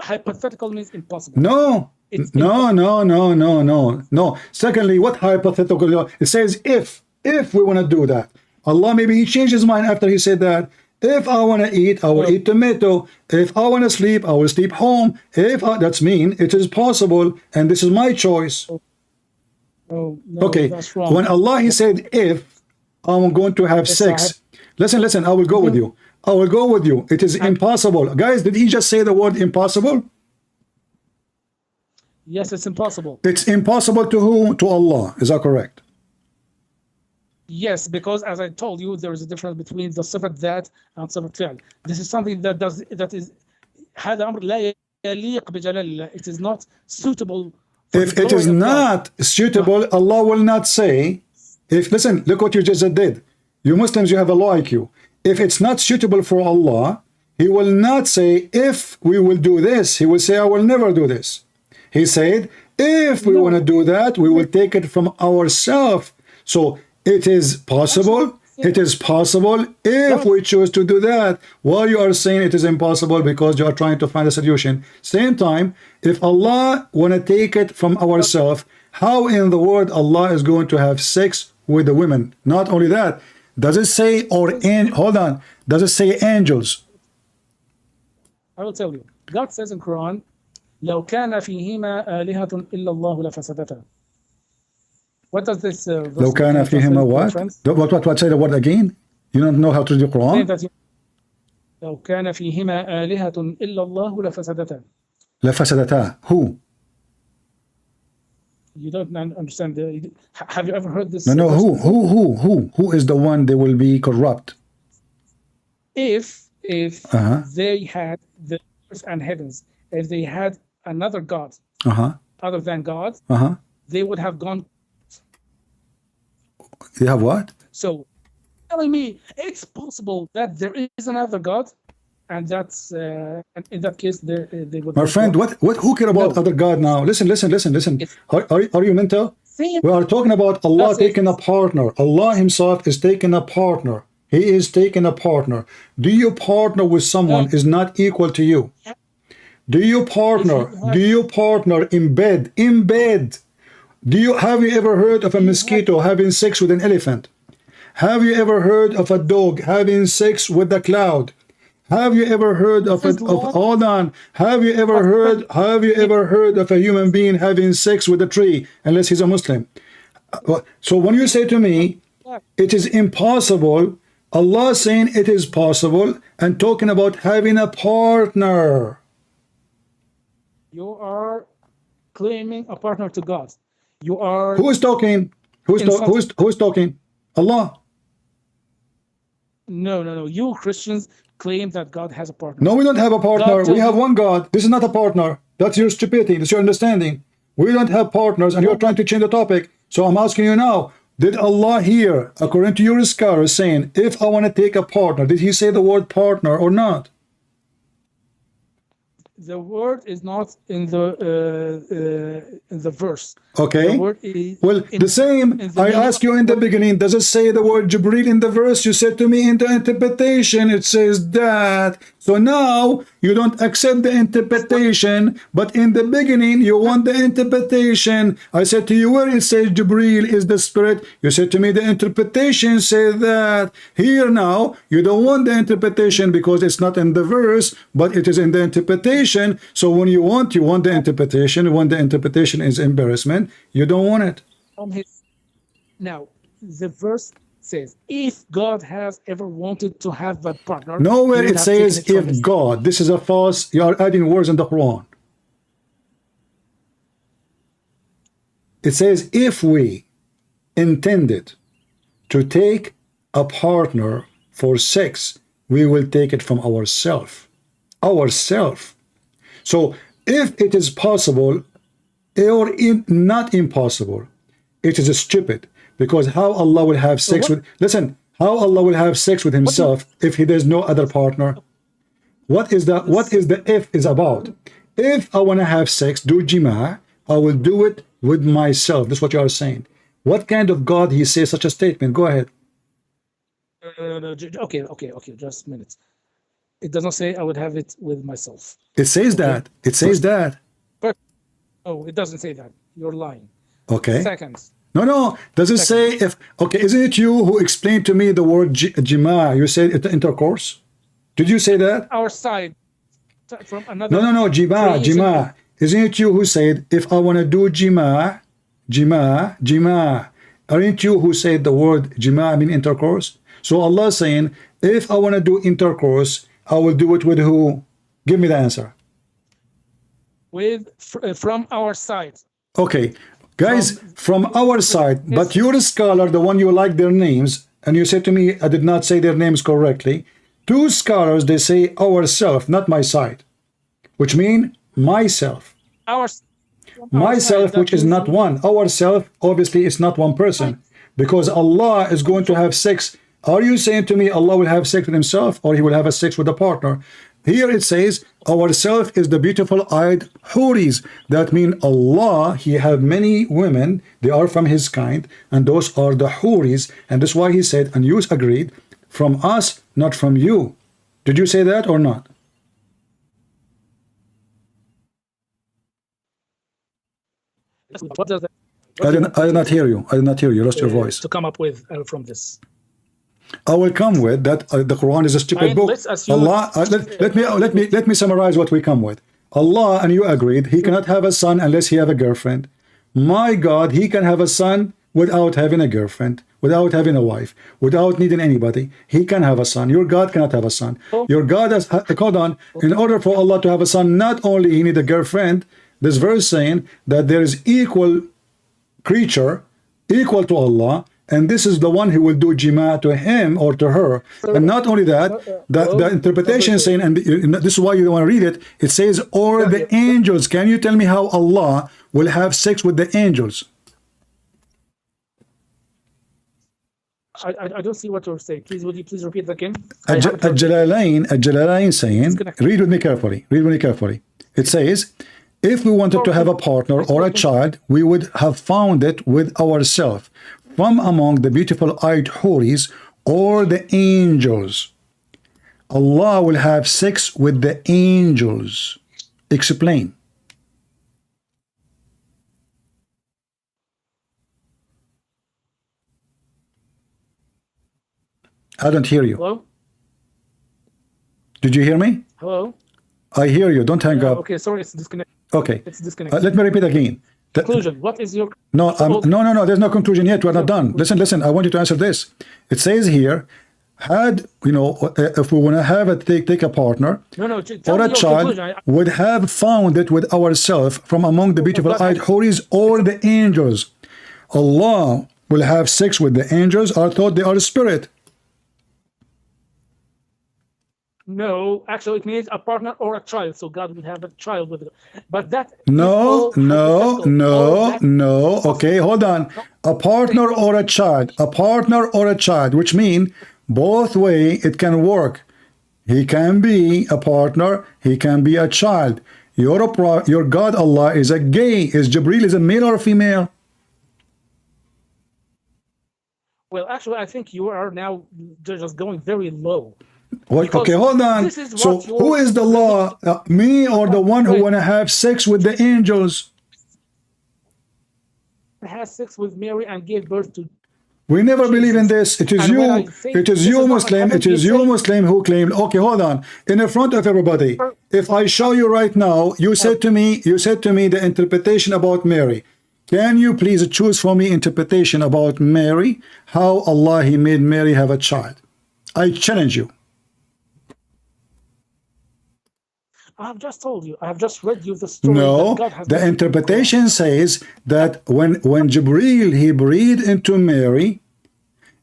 Hypothetical means impossible. No, It's No, no, no, no, no, no. Secondly, what hypothetical? It says if we want to do that. Allah, maybe he changed his mind after he said that. If I want to eat, I will eat tomato. If I want to sleep, I will sleep home. That's mean it is possible, and this is my choice. no, Okay. that's wrong. When Allah he said if I'm going to have Yes, sex, listen. I will go with you. I will go with you. It is impossible, guys. Did he just say the word impossible? Yes, it's impossible. It's impossible to who? To Allah. Is that correct? Yes, because as I told you, there is a difference between the صفة ذات and صفة فعل. This is something that is هذا أمر لا يليق بجلال الله. It is not suitable. For If the it is glory of God. not suitable, Allah will not say. Listen, look what you just did. You Muslims, you have a low IQ. If it's not suitable for Allah, He will not say, if we will do this. He will say, I will never do this. He said, if we want to do that, we will take it from ourselves. So it is possible. It is possible if we choose to do that. While you are saying it is impossible because you are trying to find a solution. Same time, if Allah want to take it from ourselves, how in the world Allah is going to have sex with the women? Not only that, does it say hold on? Does it say angels? I will tell you. God says in Quran, لو كان فيهما آلهة إلا الله لفسدتا. What does this verse لو كان فيهما what? What? Say the word again. You don't know how to do Quran? لو كان فيهما آلهة إلا الله لفسدتا. لفسدتا. Who? You don't understand. Have you ever heard this? No. Who is the one they will be corrupt? If they had the earth and heavens, if they had another God other than God, they would have gone. They have what? So, telling me it's possible that there is another God, and that's and in that case they would. My friend, who care about other God now? Listen. Are you mental? We are talking about Allah taking a partner. Allah Himself is taking a partner. He is taking a partner. Do you partner with someone is not equal to you? Do you partner in bed? In bed. Have you ever heard of a mosquito having sex with an elephant? Have you ever heard of a dog having sex with the cloud? Have you ever heard of hold on? Have you ever heard of a human being having sex with a tree unless he's a Muslim? So when you say to me, it is impossible, Allah saying it is possible and talking about having a partner. You are claiming a partner to God. You are. Who is talking? Who's talking? Allah. No. You Christians claim that God has a partner. No, we don't have a partner. We have one God. This is not a partner. That's your stupidity. That's your understanding. We don't have partners, and you're trying to change the topic. So I'm asking you now, did Allah here, according to your scholars, saying, if I want to take a partner, did He say the word partner or not? The word is not in the verse. Okay. The word is the same. I asked you in the beginning, does it say the word Jibreel in the verse? You said to me in the interpretation, it says that. So now you don't accept the interpretation, but in the beginning you want the interpretation. I said to you, where it says Jibreel is the spirit, you said to me the interpretation says that. Here now, you don't want the interpretation because it's not in the verse, but it is in the interpretation. So when you want the interpretation. When the interpretation is embarrassment, you don't want it. Now, the verse says, if God has ever wanted to have a partner. Nowhere it says if God. This is a false. You are adding words in the Quran. It says if we intended to take a partner for sex, we will take it from ourselves. So if it is possible or not impossible, it is stupid, because how Allah will have sex how Allah will have sex with Himself if there's no other partner? What is the if is about? If I want to have sex, do jima', I will do it with myself. That's what you are saying. What kind of God He says such a statement? Go ahead. Okay, just a minute. It does not say I would have it with myself. It says that. It says that. Oh, it doesn't say that. You're lying. Okay. Seconds. No. Does it say if? Okay, isn't it you who explained to me the word jima? You said it intercourse. Did you say that? Our side from another. No. Jima. Isn't it you who said if I want to do jima? Aren't you who said the word jima mean intercourse? So Allah is saying, if I want to do intercourse, I will do it with who? Give me the answer. From our side. Okay, guys, from our side, but you're a scholar, the one you like their names, and you said to me, I did not say their names correctly. Two scholars, they say ourself, not my side, which mean myself. Myself, which is not one. Ourself, obviously, is not one person, because Allah is going to have sex. Are you saying to me Allah will have sex with himself, or he will have a sex with a partner? Here it says, ourself is the beautiful-eyed huris. That means Allah, he have many women, they are from his kind, and those are the huris. And that's why he said, and you agreed, from us, not from you. Did you say that or not? What does that? I did not hear you. I did not hear you. Lost your voice. To come up with from this. I will come with that. The Quran is a stupid book. Allah, let me summarize what we come with. Allah, and you agreed, he cannot have a son unless he have a girlfriend. My God, he can have a son without having a girlfriend, without having a wife, without needing anybody. He can have a son. Your God cannot have a son. Your God has, hold on, in order for Allah to have a son, not only he need a girlfriend, this verse saying that there is equal creature, equal to Allah, and this is the one who will do jima to him or to her. And not only that, the interpretation is saying, and this is why you don't want to read it, it says, or the angels. Can you tell me how Allah will have sex with the angels? I don't see what you're saying. Please, would you please repeat that again? Al-Jalalain saying, read with me carefully. Read with me carefully. It says, if we wanted to have a partner or a child, we would have found it with ourselves, from among the beautiful-eyed huris or the angels. Allah will have sex with the angels. Explain. I don't hear you. Hello? Did you hear me? Hello? I hear you. Don't hang up. Okay, sorry, it's disconnected. Okay. It's disconnected. Let me repeat again. Conclusion. What is your... No, no. There's no conclusion yet. We're not done. Listen. I want you to answer this. It says here, if we want to have take a partner or a child, would have found it with ourselves from among the beautiful-eyed huris or the angels. Allah will have sex with the angels. I thought they are a spirit. No, actually, it means a partner or a child. So God will have a child with it. But that... No. Okay, hold on. A partner or a child. A partner or a child, which means both way it can work. He can be a partner. He can be a child. Your God, Allah, is a gay. Is Jibreel is a male or a female? Well, actually, I think you are now just going very low. Okay, hold on. So who is the law? Me or the one who want to have sex with the angels? Has sex with Mary and gave birth to... We never believe in this. It is you. It is you, Muslim. It is you, Muslim, who claimed. Okay, hold on. In the front of everybody, if I show you right now, you said to me the interpretation about Mary. Can you please choose for me interpretation about Mary? How Allah He made Mary have a child? I challenge you. I have just told you. I have just read you the story. No, the interpretation says that when Jibreel he breathed into Mary,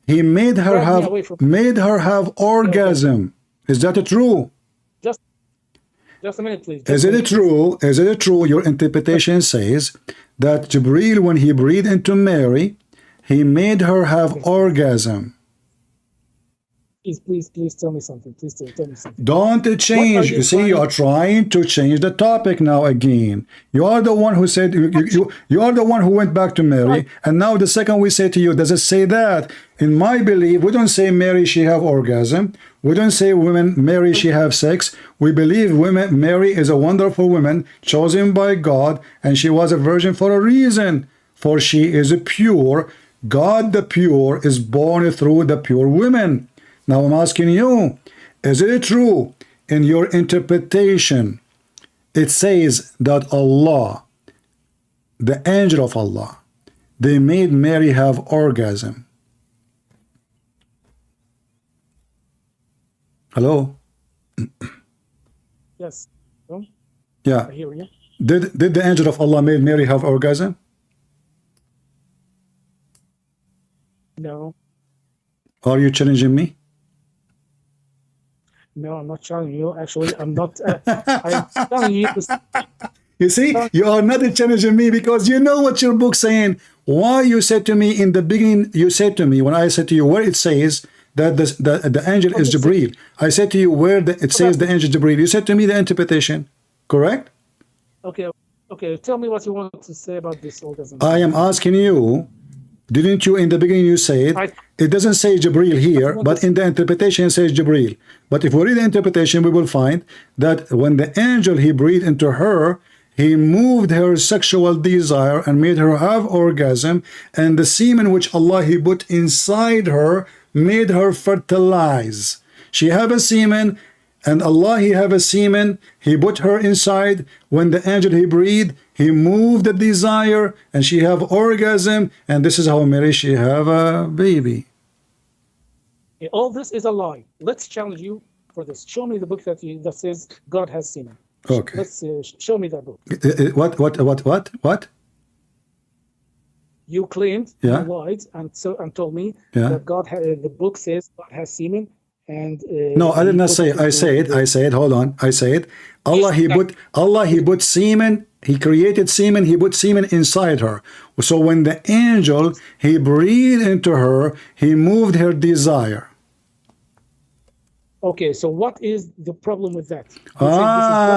he made her have orgasm. Is that true? Just a minute, please. Is it true? Is it true? Your interpretation says that Jibreel, when he breathed into Mary, he made her have orgasm. Please tell me something. Please tell me something. Don't change. You see, you are trying to change the topic now again. You are the one who said, you are the one who went back to Mary. And now the second we say to you, does it say that? In my belief, we don't say Mary, she have orgasm. We don't say women Mary she have sex. We believe women Mary is a wonderful woman chosen by God, and she was a virgin for a reason. For she is pure. God the pure is born through the pure women. Now I'm asking you, is it true in your interpretation it says that Allah, the angel of Allah, they made Mary have orgasm? Hello? Yes. No? Yeah. I hear you. Did the angel of Allah made Mary have orgasm? No. Are you challenging me? No, I'm not challenging you. Actually, I'm not. I'm telling you. You see, you are not challenging me because you know what your book's saying. Why you said to me in the beginning, you said to me, when I said to you where it says that the angel is Jibreel, I said to you where it says the angel Jibreel. You said to me the interpretation, correct? Okay, okay. Tell me what you want to say about this orgasm. I am asking you, didn't you in the beginning you said, it doesn't say Jibreel here, but in the interpretation it says Jibreel. But if we read the interpretation, we will find that when the angel, he breathed into her, he moved her sexual desire and made her have orgasm, and the semen which Allah he put inside her made her fertilize. She have a semen, and Allah he have a semen, he put her inside. When the angel he breathed, he moved the desire, and she have orgasm, and this is how Mary she have a baby. All this is a lie. Let's challenge you for this. Show me the book that says God has semen. Okay. Let's show me that book. What? You claimed, Yeah. you lied, and told me Yeah. that the book says God has semen, and No, I did not say. I said. Hold on. I said, Allah he put semen. He created semen. He put semen inside her. So when the angel he breathed into her, he moved her desire. Okay, so what is the problem with that? You think this is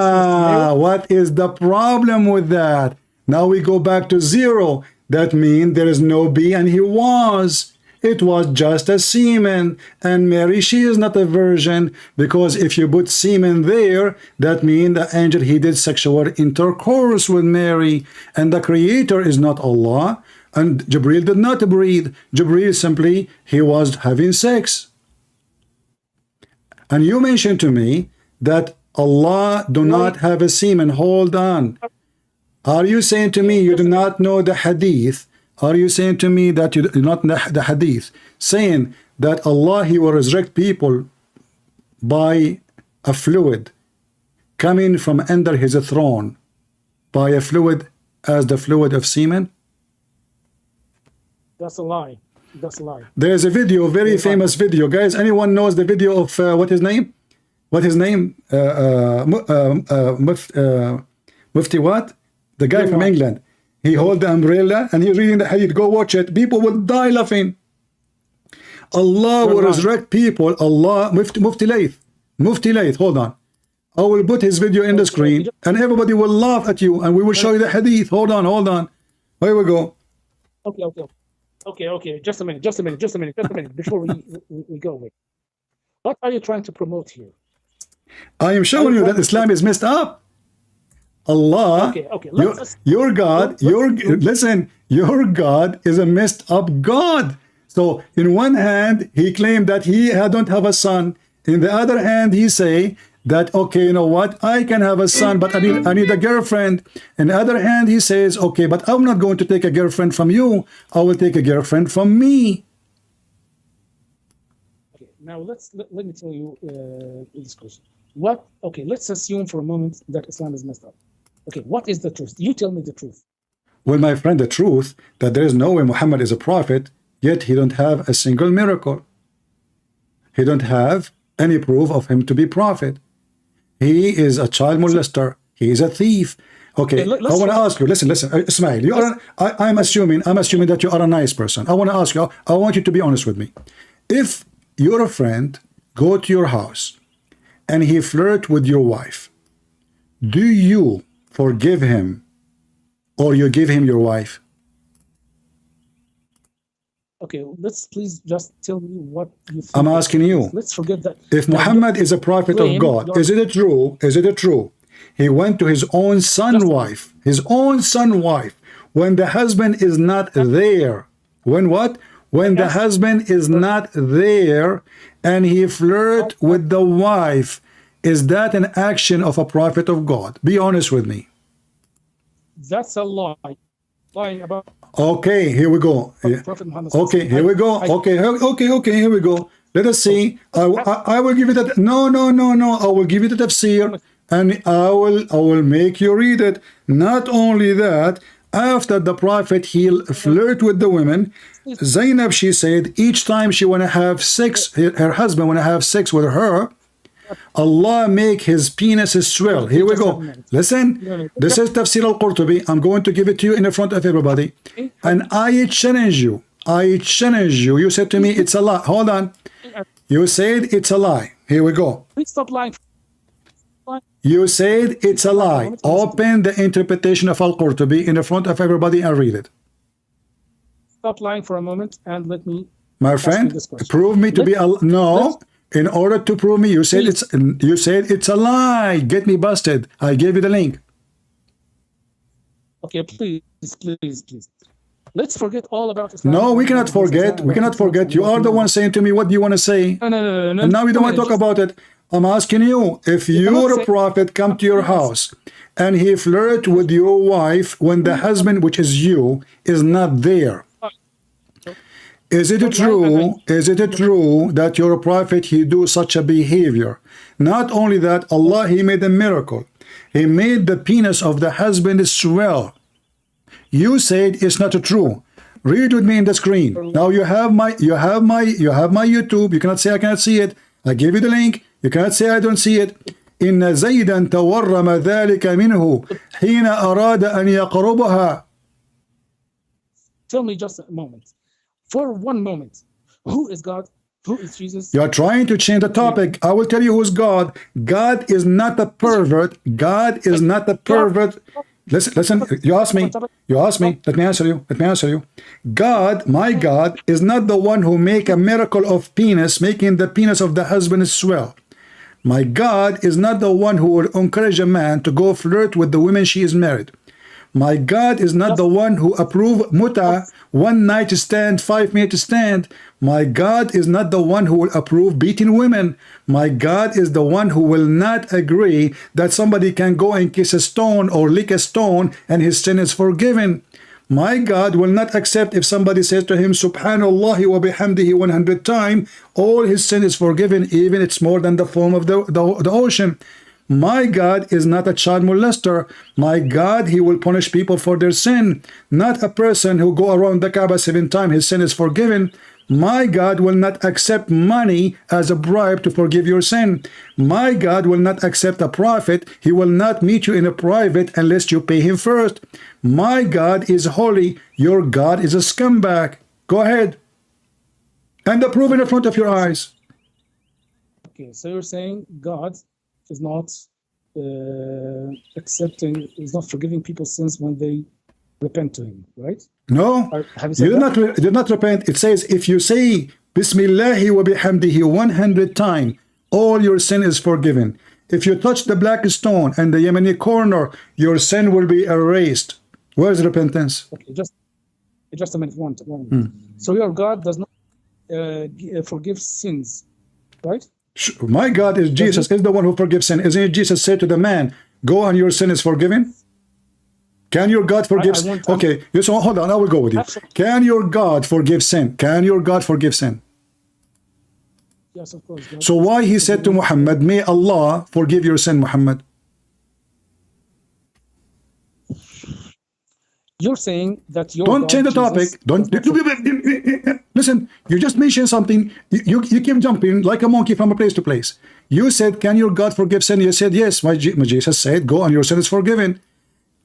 blasphemous? What is the problem with that? Now we go back to zero. That means there is no be, and he was. It was just a semen. And Mary, she is not a virgin, because if you put semen there, that means the angel, he did sexual intercourse with Mary. And the creator is not Allah. And Jibreel did not breathe. Jibreel simply, he was having sex. And you mentioned to me that Allah do not have a semen. Hold on. Are you saying to me you do not know the hadith? Are you saying to me that you do not know the hadith, saying that Allah, he will resurrect people by a fluid coming from under his throne, by a fluid as the fluid of semen? That's a lie. That's a lie. There is a video, very famous video. Guys, anyone knows the video of what his name? What his name? Mufti what? The guy from England. He hold the umbrella and he's reading the hadith. Go watch it. People will die laughing. Allah will resurrect people. Allah, Mufti Layth, hold on. I will put his video in the screen and everybody will laugh at you and we will show you the hadith. Hold on. Here we go. Okay. Just a minute. Before we go away. What are you trying to promote here? I am showing you that Islam is messed up. Allah, your God, your God is a messed up God. So in one hand, he claimed that he don't have a son. In the other hand, he say that, okay, you know what? I can have a son, but I need a girlfriend. In the other hand, he says, okay, but I'm not going to take a girlfriend from you. I will take a girlfriend from me. Okay, now let me tell you this question. Let's assume for a moment that Islam is messed up. Okay, what is the truth? You tell me the truth. Well, my friend, the truth that there is no way Muhammad is a prophet, yet he don't have a single miracle. He don't have any proof of him to be prophet. He is a child molester. He is a thief. Okay, I want to ask you. Listen, Ismail. You are. I'm assuming that you are a nice person. I want to ask you. I want you to be honest with me. If your friend go to your house and he flirt with your wife, do you forgive him or you give him your wife? Okay, let's please just tell me what you think. I'm asking you. Let's forget that. If Muhammad is a prophet of God, is it true? Is it true? He went to his own son wife, when the husband is not there. When what? When the husband is not there and he flirt with the wife. Is that an action of a prophet of God? Be honest with me. That's a lie. Lying about. Okay, here we go. Prophet Muhammad. Okay, here we go. Okay, here we go. Let us see. I will give you that. No. I will give you the tafsir, and I will make you read it. Not only that, after the prophet he flirt with the women, Zainab, she said each time she want to have sex, her husband want to have sex with her, Allah make his penis swell. Here we go. Listen, this is Tafsir al-Qurtubi. I'm going to give it to you in the front of everybody. And I challenge you. You said to me, it's a lie. Hold on. You said it's a lie. Here we go. Please stop lying. You said it's a lie. Open the interpretation of al-Qurtubi in the front of everybody and read it. Stop lying for a moment and let me. My friend, prove me to be a no. In order to prove me, you said it's a lie. Get me busted. I gave you the link. Okay, please. Let's forget all about Islam. No, we cannot forget. We cannot forget. You are the one saying to me, what do you want to say? No. And now you don't want to talk about it. I'm asking you, if your prophet come to your house and he flirt with your wife when the husband, which is you, is not there. Is it true that your prophet, he do such a behavior? Not only that, Allah, he made a miracle. He made the penis of the husband swell. You said it's not true. Read with me in the screen. Now you have my YouTube. You cannot say I cannot see it. I gave you the link. You cannot say I don't see it. إن زيدا تورم ذلك منه حين أراد أن يقربها. Tell me just a moment. For one moment, who is God? Who is Jesus? You are trying to change the topic. I will tell you who's God. God is not a pervert. God is not a pervert. Listen. You ask me. Let me answer you. God, my God, is not the one who make a miracle of penis, making the penis of the husband swell. My God is not the one who would encourage a man to go flirt with the women she is married. My God is not the one who approve muta, 1 night stand, 5 minute stand. My God is not the one who will approve beating women. My God is the one who will not agree that somebody can go and kiss a stone or lick a stone and his sin is forgiven. My God will not accept if somebody says to him, Subhanallah wa bihamdihi 100 times, all his sin is forgiven, even it's more than the foam of the ocean. My God is not a child molester. My God, he will punish people for their sin. Not a person who go around the Kaaba 7 times, his sin is forgiven. My God will not accept money as a bribe to forgive your sin. My God will not accept a prophet. He will not meet you in a private unless you pay him first. My God is holy. Your God is a scumbag. Go ahead. And the proof in the front of your eyes. Okay, so you're saying God is not is not forgiving people's sins when they repent to him, right? No, you did not repent. It says if you say Bismillahi wa bihamdihi 100 times, all your sin is forgiven. If you touch the black stone and the Yemeni corner, your sin will be erased. Where's repentance? Okay, just a minute. One. So your God does not forgive sins, right? My God is Jesus, is the one who forgives sin. Isn't it Jesus said to the man, go and your sin is forgiven? Can your God forgive sin? Okay, so hold on, I will go with you. Absolutely. Can your God forgive sin? Can your God forgive sin? Yes, of course. God. So why he said to Muhammad, may Allah forgive your sin, Muhammad? You're saying that your Don't God, change the topic. Listen, you just mentioned something. You keep jumping like a monkey from a place to place. You said, can your God forgive sin? You said, yes. My Jesus said, go and your sin is forgiven.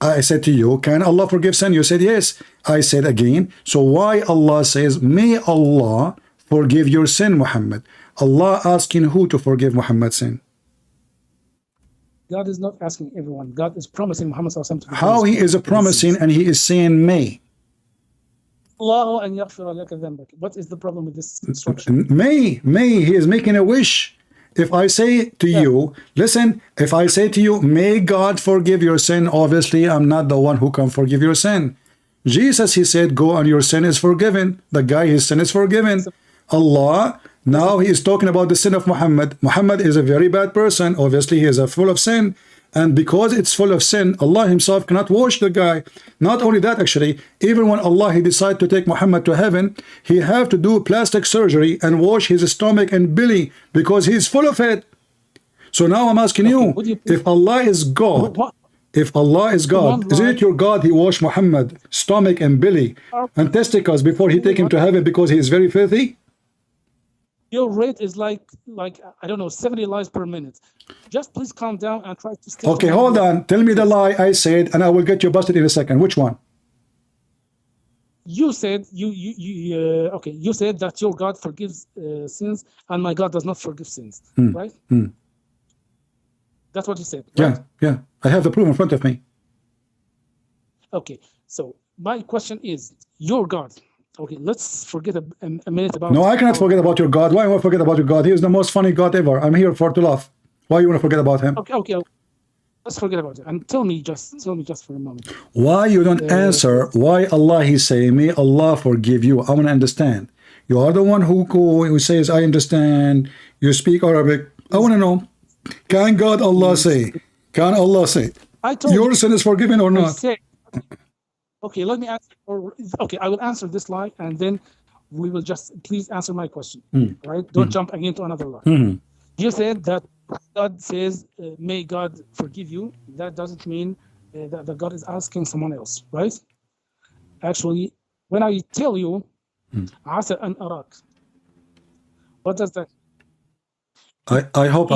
I said to you, can Allah forgive sin? You said, yes. I said again, so why Allah says, may Allah forgive your sin, Muhammad? Allah asking who to forgive Muhammad's sin? God is not asking everyone. God is promising Muhammad to how he is a promising and he is saying may? Allah an yaghfira laka dhanbak. What is the problem with this instruction? May, he is making a wish. If I say to you, listen, if I say to you, may God forgive your sin, obviously I'm not the one who can forgive your sin. Jesus, he said, go and your sin is forgiven. The guy, his sin is forgiven. Allah, now he is talking about the sin of Muhammad. Muhammad is a very bad person. Obviously, he is full of sin. And because it's full of sin, Allah himself cannot wash the guy. Not only that, actually, even when Allah he decided to take Muhammad to heaven, he have to do plastic surgery and wash his stomach and belly because he's full of it. So now I'm asking you, if Allah is God, if Allah is God, isn't it your God he washed Muhammad stomach and belly and testicles before he take him to heaven because he is very filthy? Your rate is like I don't know, 70 lies per minute. Just please calm down and try to stay. Okay, hold on. Tell me the lie I said, and I will get you busted in a second. Which one? You said you said that your God forgives sins, and my God does not forgive sins, right? That's what you said. Right? Yeah. I have the proof in front of me. Okay, so my question is, your God. Okay, let's forget a minute about. No, I cannot forget about your God. Why would I forget about your God? He is the most funny God ever. I'm here to laugh. Why you want to forget about him? Okay. Let's forget about it and tell me just for a moment. Why you don't answer? Why Allah He's saying, may Allah forgive you? I want to understand. You are the one who says, I understand. You speak Arabic. I want to know. Can God Allah say? Can Allah say? Your sin is forgiven or not? Okay, let me answer. Okay, I will answer this lie, and then we will just please answer my question. Right? Don't jump again to another lie. You said that God says, "May God forgive you." That doesn't mean that God is asking someone else, right? Actually, when I tell you, "Asa an arak," what does that? I hope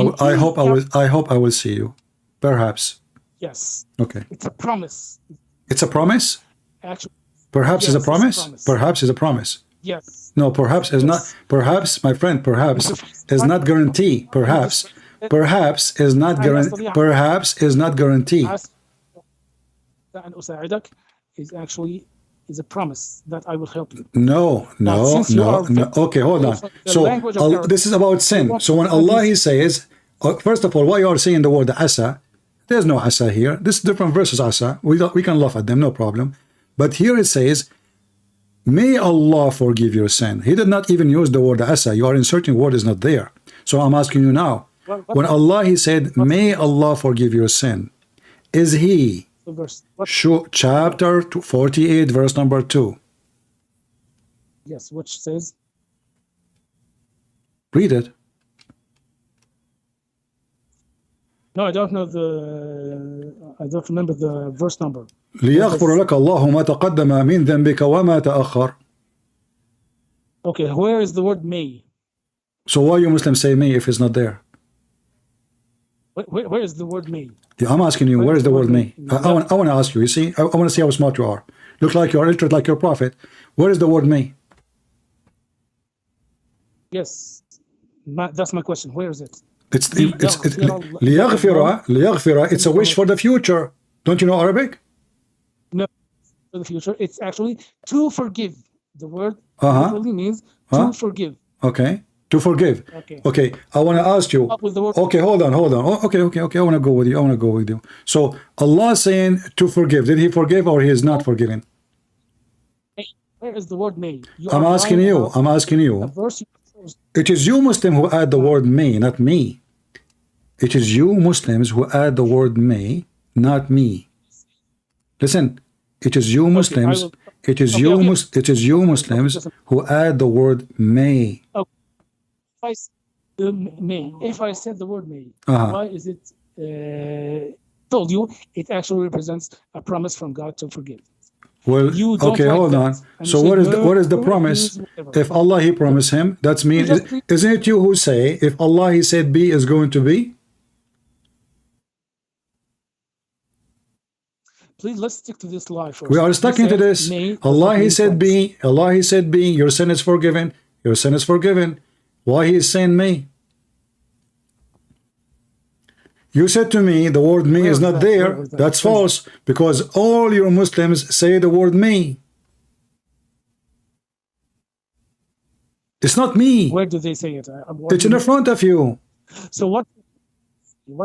I will see you. Perhaps. Yes. Okay. It's a promise. It's a promise. Actually, perhaps yes, is a promise? Perhaps is a promise. Yes. No, perhaps is not. Perhaps, my friend, perhaps is not guarantee. Perhaps is not guarantee. Perhaps is not guarantee. And أساعدك is a promise that I will help you. No. Okay, hold on. So this is about sin. So when Allah He says, first of all, why you are saying the word asa? There's no asa here. This is different verses asa. We can laugh at them, no problem. But here it says, may Allah forgive your sin. He did not even use the word asa. You are inserting word is not there. So I'm asking you now, when Allah He said, may Allah forgive your sin, is He chapter 48 verse number 2? Yes, which says, read it. No, I don't know I don't remember the verse number. ليغفر لك الله ما تقدم من ذنبك وما تأخر. Okay, where is the word may? So why you Muslims say may if it's not there? Where is the word may? Yeah, I'm asking you, where is the word may? I want to ask you, you see, I want to see how smart you are. Look like you are illiterate like your prophet. Where is the word may? Yes, that's my question. Where is it? It's ليغفر. It's a wish for the future. Don't you know Arabic? No, for the future. It's actually to forgive. The word literally means to forgive. Okay, to forgive. Okay. I want to ask you. Okay, hold on. Okay. I want to go with you. So Allah saying to forgive. Did He forgive or He is not forgiving? Where is the word may? I'm asking you. It is you Muslim who add the word may, not me. It is you Muslims who add the word may, not me. Listen, it is you Muslims. It is you Muslims who add the word may. If I said the word may, why is it told you it actually represents a promise from God to forgive? Well, okay, hold on. So what is the promise? If Allah He promised him, that's mean. Isn't it you who say if Allah He said be is going to be? Please let's stick to this lie first. We are sticking to this. Allah He said be. Allah He said be. Your sin is forgiven. Your sin is forgiven. Why He is saying me? You said to me the word me is not there. That's false because all your Muslims say the word me. It's not me. Where do they say it? It's in the front of you. So what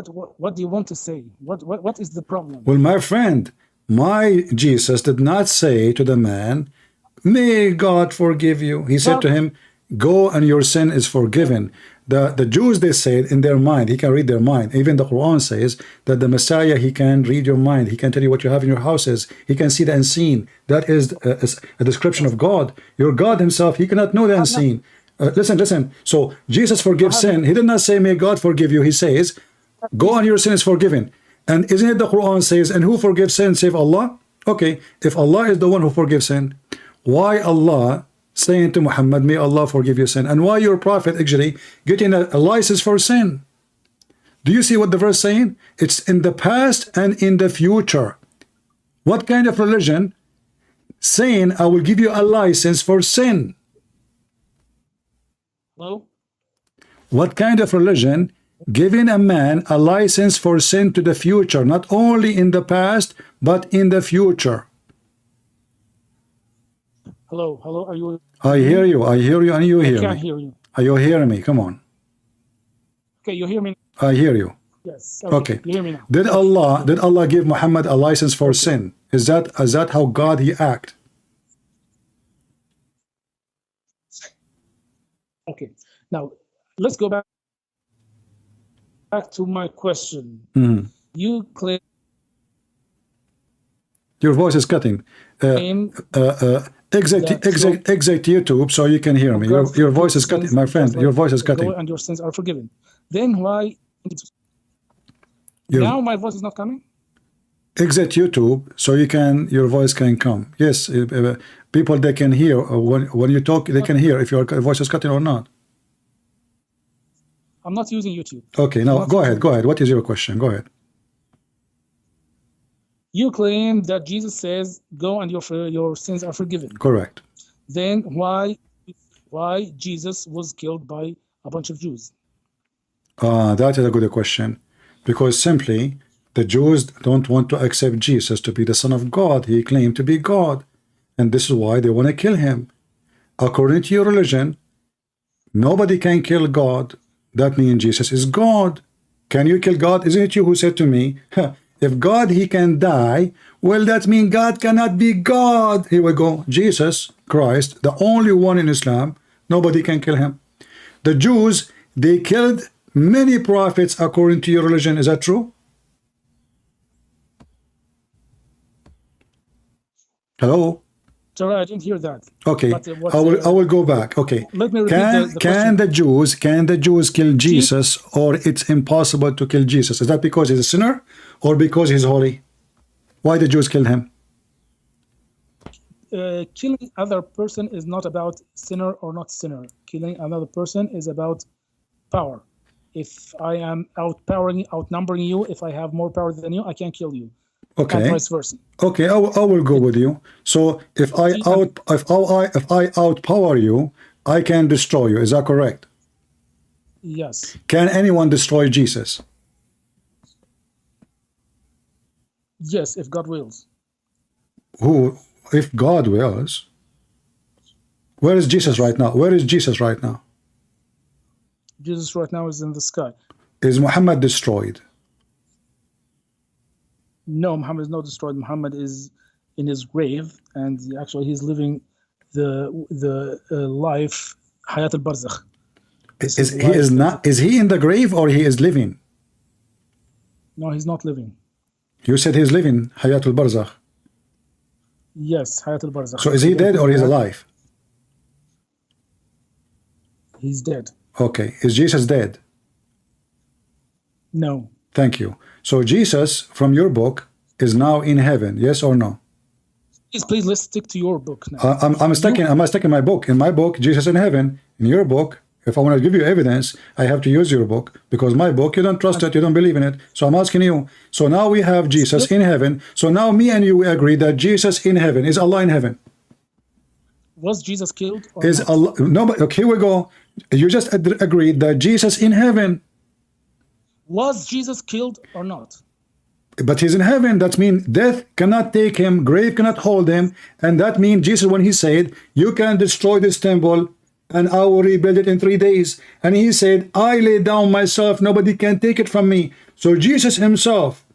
do you want to say? What is the problem? Well, my friend, my Jesus did not say to the man, may God forgive you. He said to him, go and your sin is forgiven. The Jews, they said in their mind, he can read their mind. Even the Quran says that the Messiah, he can read your mind. He can tell you what you have in your houses. He can see the unseen. That is a description of God. Your God himself, he cannot know the unseen. Listen. So Jesus forgives sin. He did not say, may God forgive you. He says, go and your sin is forgiven. And isn't it the Quran says, and who forgives sin save Allah? Okay, if Allah is the one who forgives sin, why Allah saying to Muhammad, may Allah forgive your sin? And why your prophet actually getting a license for sin? Do you see what the verse saying? It's in the past and in the future. What kind of religion saying, I will give you a license for sin? Hello? What kind of religion giving a man a license for sin to the future, not only in the past, but in the future? Hello, are you? I hear you, and you hear me. I can't hear you. Are you hearing me? Come on. Okay, you hear me? I hear you. Yes. Okay. You hear me now? Did Allah give Muhammad a license for sin? Is that how God he act? Okay. Now let's go back to my question. You claim your voice is cutting. Exit YouTube so you can hear me. Your voice is cutting, my friend. Your voice is cutting. And your sins are forgiven. Then why? Now my voice is not coming. Exit YouTube so your voice can come. Yes, people they can hear when you talk. They can hear if your voice is cutting or not. I'm not using YouTube. Okay, now go ahead. What is your question? Go ahead. You claim that Jesus says, "Go and your sins are forgiven." Correct. Then why Jesus was killed by a bunch of Jews? That is a good question, because simply the Jews don't want to accept Jesus to be the Son of God. He claimed to be God, and this is why they want to kill him. According to your religion, nobody can kill God. That means Jesus is God. Can you kill God? Isn't it you who said to me, if God he can die, well, that means God cannot be God. Here we go. Jesus Christ, the only one in Islam, nobody can kill him. The Jews, they killed many prophets according to your religion. Is that true? Hello? Sorry, I didn't hear that. Okay, I will go back. Okay, let me repeat can the Jews kill Jesus, or it's impossible to kill Jesus? Is that because he's a sinner, or because he's holy? Why the Jews killed him? Killing other person is not about sinner or not sinner. Killing another person is about power. If I am outnumbering you, if I have more power than you, I can kill you. Okay. And vice versa. Okay, I will go with you. So if I outpower you, I can destroy you. Is that correct? Yes. Can anyone destroy Jesus? Yes, if God wills. Who? If God wills. Where is Jesus right now? Where is Jesus right now? Jesus right now is in the sky. Is Muhammad destroyed? No, Muhammad is not destroyed. Muhammad is in his grave, and actually he's living the life Hayat al-Barzakh. Is he in the grave or he is living? No, he's not living. You said he's living Hayat al-Barzakh. Yes, Hayat al-Barzakh. So is he dead or he's alive? He's dead. Okay. Is Jesus dead? No. Thank you. So Jesus, from your book, is now in heaven. Yes or no? Please let's stick to your book now. I'm stuck in my book. In my book, Jesus in heaven. In your book, if I want to give you evidence, I have to use your book, because my book, you don't trust it, you don't believe in it. So I'm asking you. So now we have Jesus in heaven. So now me and you agree that Jesus in heaven. Is Allah in heaven? Was Jesus killed? Or is not? Allah? No, but okay, here we go. You just agreed that Jesus in heaven. Was Jesus killed or not? But he's in heaven. That means death cannot take him, grave cannot hold him, and that means Jesus, when he said, "You can destroy this temple and I will rebuild it in 3 days. And he said, I lay down myself, nobody can take it from me. So Jesus himself,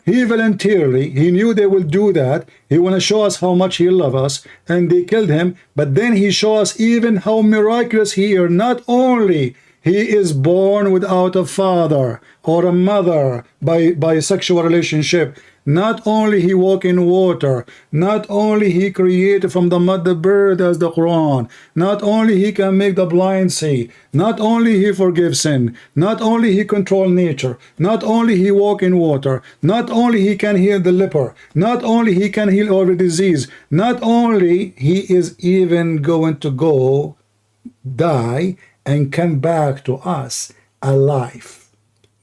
he voluntarily, he knew they will do that. He want to show us how much he loves us, and they killed him. But then he show us even how miraculous he is. Not only he is born without a father or a mother by a sexual relationship. Not only he walk in water. Not only he created from the mud the bird as the Quran. Not only he can make the blind see. Not only he forgives sin. Not only he control nature. Not only he walk in water. Not only he can heal the leper. Not only he can heal all the disease. Not only he is even going to go die and come back to us alive.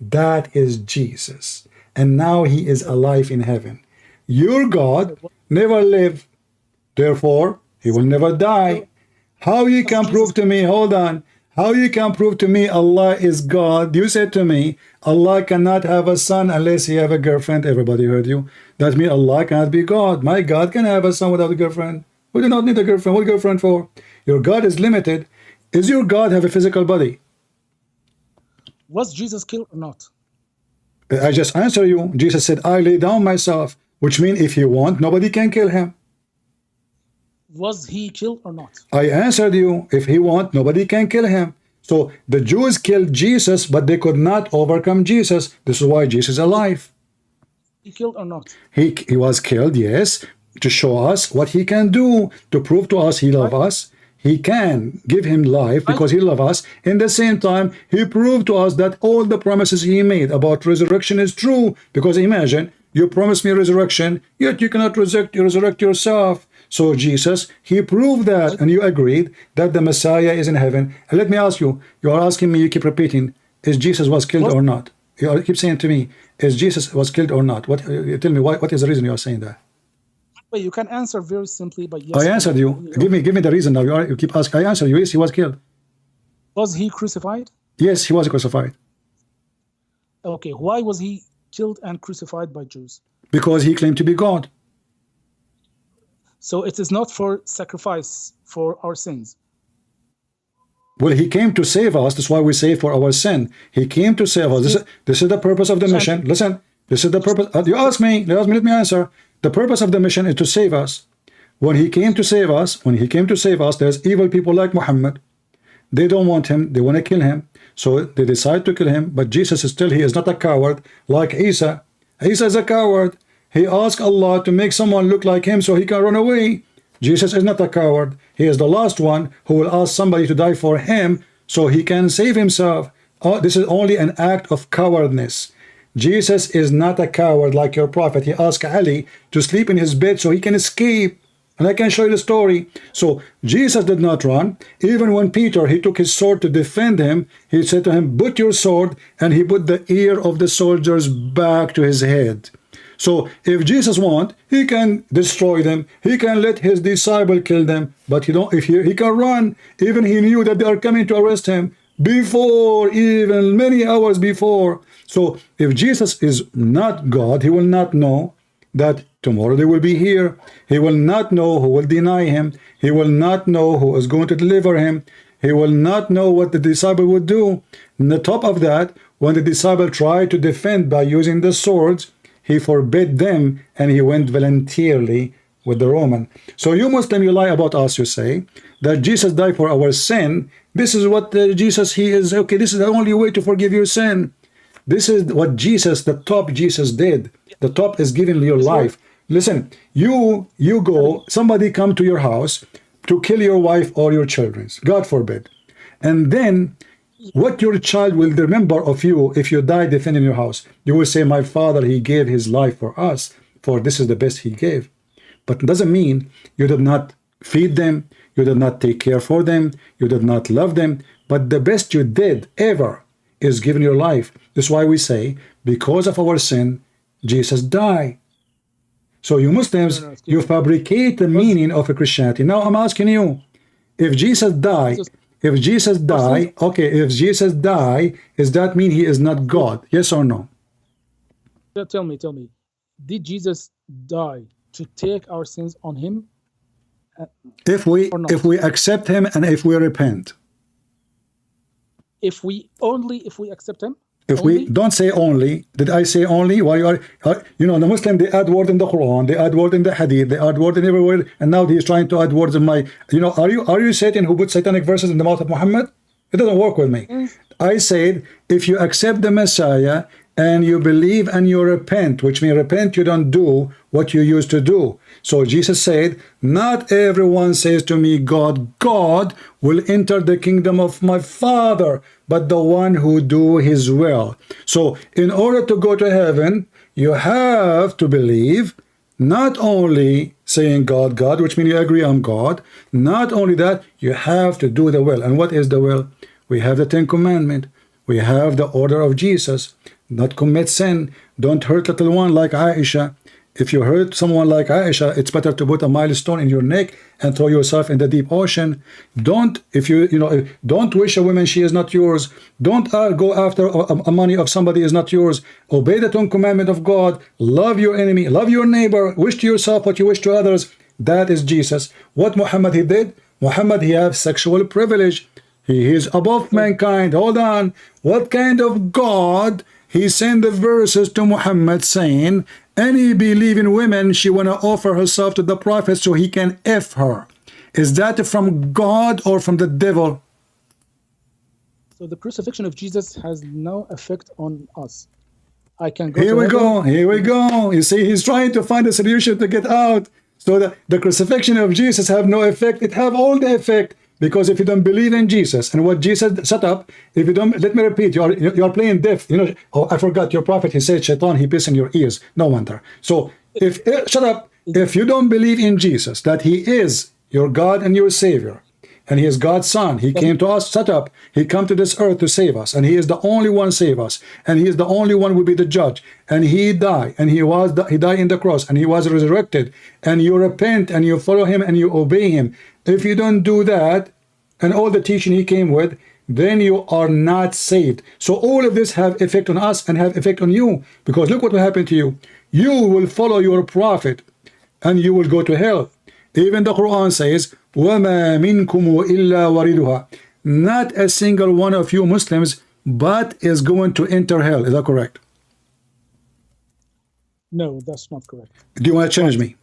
That is Jesus. And now he is alive in heaven. Your God never lived, therefore he will never die. How you can prove to me, hold on, how you can prove to me Allah is God? You said to me, Allah cannot have a son unless he have a girlfriend. Everybody heard you. That means Allah cannot be God. My God can have a son without a girlfriend. We do not need a girlfriend. What girlfriend for? Your God is limited. Is your God have a physical body? Was Jesus killed or not? I just answer you. Jesus said, I lay down myself, which means if he want, nobody can kill him. Was he killed or not? I answered you. If he want, nobody can kill him. So the Jews killed Jesus, but they could not overcome Jesus. This is why Jesus is alive. He killed or not? He was killed, yes, to show us what he can do, to prove to us he loves us. He can give him life because he loves us. In the same time, he proved to us that all the promises he made about resurrection is true. Because imagine, you promised me resurrection, yet you cannot resurrect yourself. So Jesus, he proved that, and you agreed that the Messiah is in heaven. And let me ask you, you are asking me, you keep repeating, is Jesus was killed or not? You keep saying to me, is Jesus was killed or not? What? Tell me, what is the reason you are saying that? But you can answer very simply by yes. I answered you. Give me the reason now. You keep asking. I answered you. Yes, he was killed. Was he crucified? Yes, he was crucified. Okay, why was he killed and crucified by Jews? Because he claimed to be God. So it is not for sacrifice for our sins. Well, he came to save us. That's why we say for our sin. He came to save us. This is the purpose of the mission. Listen, this is the purpose. You ask me, let me answer. The purpose of the mission is to save us. When he came to save us, there's evil people like Muhammad. They don't want him. They want to kill him. So they decide to kill him. But Jesus is still, he is not a coward like Isa. Isa is a coward. He asked Allah to make someone look like him so he can run away. Jesus is not a coward. He is the last one who will ask somebody to die for him so he can save himself. Oh, this is only an act of cowardness. Jesus is not a coward like your prophet. He asked Ali to sleep in his bed so he can escape. And I can show you the story. So Jesus did not run. Even when Peter, he took his sword to defend him, he said to him, put your sword, and he put the ear of the soldiers back to his head. So if Jesus want, he can destroy them. He can let his disciple kill them. But he can run. Even he knew that they are coming to arrest him before, even many hours before. So if Jesus is not God, he will not know that tomorrow they will be here. He will not know who will deny him. He will not know who is going to deliver him. He will not know what the disciple would do. On the top of that, when the disciple tried to defend by using the swords, he forbid them and he went voluntarily with the Roman. So you Muslim, you lie about us, you say that Jesus died for our sin. This is what Jesus, he is, okay, this is the only way to forgive your sin. This is what Jesus, the top Jesus did. The top is giving your life. Listen, you go, somebody come to your house to kill your wife or your children, God forbid. And then what your child will remember of you if you die defending your house? You will say, my father, he gave his life for us, for this is the best he gave. But it doesn't mean you did not feed them, you did not take care for them, you did not love them. But the best you did ever is giving your life. That's why we say, because of our sin, Jesus died. So you Muslims, you fabricate the meaning of a Christianity. Now I'm asking you, if Jesus died, okay, if Jesus died, does that mean he is not God? Yes or no? Tell me, did Jesus die to take our sins on him? If we accept him and if we repent, if we accept him. If we don't say only, did I say only? Why you are you know, the Muslim, they add word in the Quran, they add word in the Hadith, they add word in everywhere, and now he's trying to add words in my, you know, are you Satan who put satanic verses in the mouth of Muhammad? It doesn't work with me. I said, if you accept the Messiah and you believe and you repent, which means repent, you don't do what you used to do. So Jesus said, not everyone says to me, God, God will enter the kingdom of my Father, but the one who do his will. So in order to go to heaven, you have to believe, not only saying God, God, which means you agree I'm God. Not only that, you have to do the will. And what is the will? We have the 10 Commandments. We have the order of Jesus. Not commit sin. Don't hurt little one like Aisha. If you hurt someone like Aisha, it's better to put a milestone in your neck and throw yourself in the deep ocean. Don't, don't wish a woman she is not yours. Don't go after a money of somebody is not yours. Obey the 10 Commandments of God. Love your enemy. Love your neighbor. Wish to yourself what you wish to others. That is Jesus. What Muhammad he did? Muhammad, he has sexual privilege. He is above mankind. Hold on. What kind of God? He sent the verses to Muhammad saying, any believing woman, she want to offer herself to the prophet so he can F her. Is that from God or from the devil? So the crucifixion of Jesus has no effect on us. I can go. Here we go. Here we go. You see, he's trying to find a solution to get out. So the crucifixion of Jesus have no effect. It have all the effect. Because if you don't believe in Jesus and what Jesus set up, if you don't, let me repeat, you are playing deaf. You know, oh, I forgot your prophet. He said, Shaitan, he pissed in your ears. No wonder. So shut up. If you don't believe in Jesus, that he is your God and your Savior, and he is God's Son, he came to us, set up, he come to this earth to save us, and he is the only one save us, and he is the only one will be the judge, and he died, and he died in the cross, and he was resurrected, and you repent, and you follow him, and you obey him. If you don't do that, and all the teaching he came with, then you are not saved. So all of this have effect on us and have effect on you, because look what will happen to you. You will follow your prophet, and you will go to hell. Even the Quran says, وَمَا مِنْكُمُ إِلَّا وَرِدُهَا. Not a single one of you Muslims, but is going to enter hell. Is that correct? No, that's not correct. Do you want to challenge me?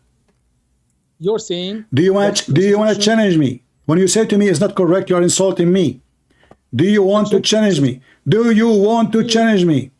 You're saying. Do you want to challenge me? When you say to me it's not correct, you are insulting me. Do you want to challenge me? Do you want to challenge me?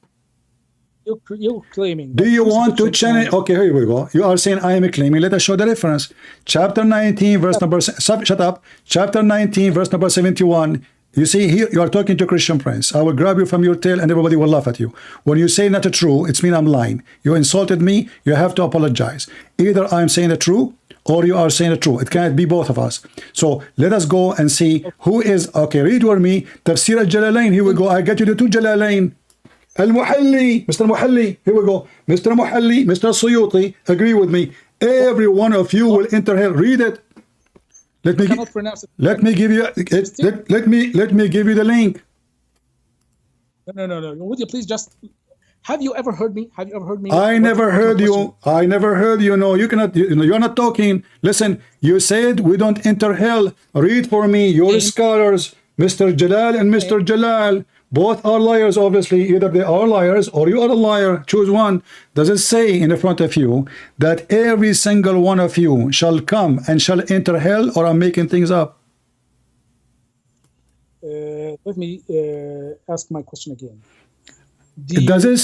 You're claiming. Do you want to challenge? Okay, here we go. You are saying I am claiming. Let us show the reference. Chapter 19, verse number. Shut up. Chapter 19, verse number 71. You see here, you are talking to Christian Prince. I will grab you from your tail and everybody will laugh at you. When you say not true, it's mean I'm lying. You insulted me, you have to apologize. Either I'm saying the truth or you are saying the truth. It can't be both of us. So let us go and see who is, okay, read with me. Tafsir al-Jalalain, here we go. I get you the two Jalalain. Al-Muhalli, Mr. Muhalli, here we go. Mr. Muhalli, Mr. Suyuti, agree with me. Every one of you will enter hell. Read it. Let me give you the link. No. Would you please just? Have you ever heard me? Have you ever heard me? I never heard you. I never heard you. No, you cannot. You're not talking. Listen, you said we don't enter hell. Read for me. Your scholars, Mr. Jalal and Mr. Jalal, both are liars. Obviously, either they are liars or you are a liar. Choose one. Does it say in the front of you that every single one of you shall come and shall enter hell, or I'm making things up? Let me ask my question again. Does it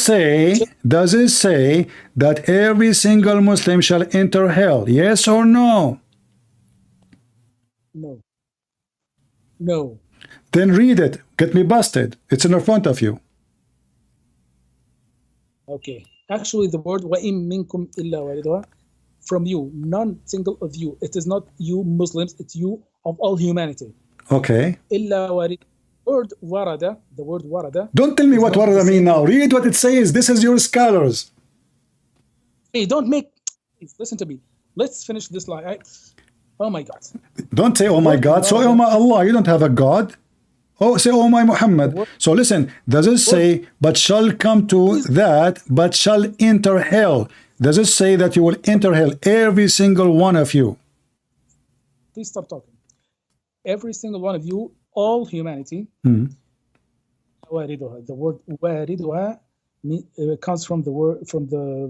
say that every single Muslim shall enter hell? Yes or no? No. Then read it. Get me busted. It's in the front of you. Okay. Actually, the word وَإِن مِّنكُمْ إِلَّا وَارِدُهَا, from you, none single of you. It is not you Muslims, it's you of all humanity. Okay. إِلَّا وَارِدُهَا. The word warada. Don't tell me what warada mean now. Read what it says. This is your scholars. Hey, please listen to me. Let's finish this lie. Oh my God. Don't say oh my God. So oh my Allah, you don't have a God. Oh, say oh my Muhammad. So listen, does it say but shall come to that, but shall enter hell? Does it say that you will enter hell, every single one of you? Please stop talking. Every single one of you, all humanity, واردها. The word واردها comes from the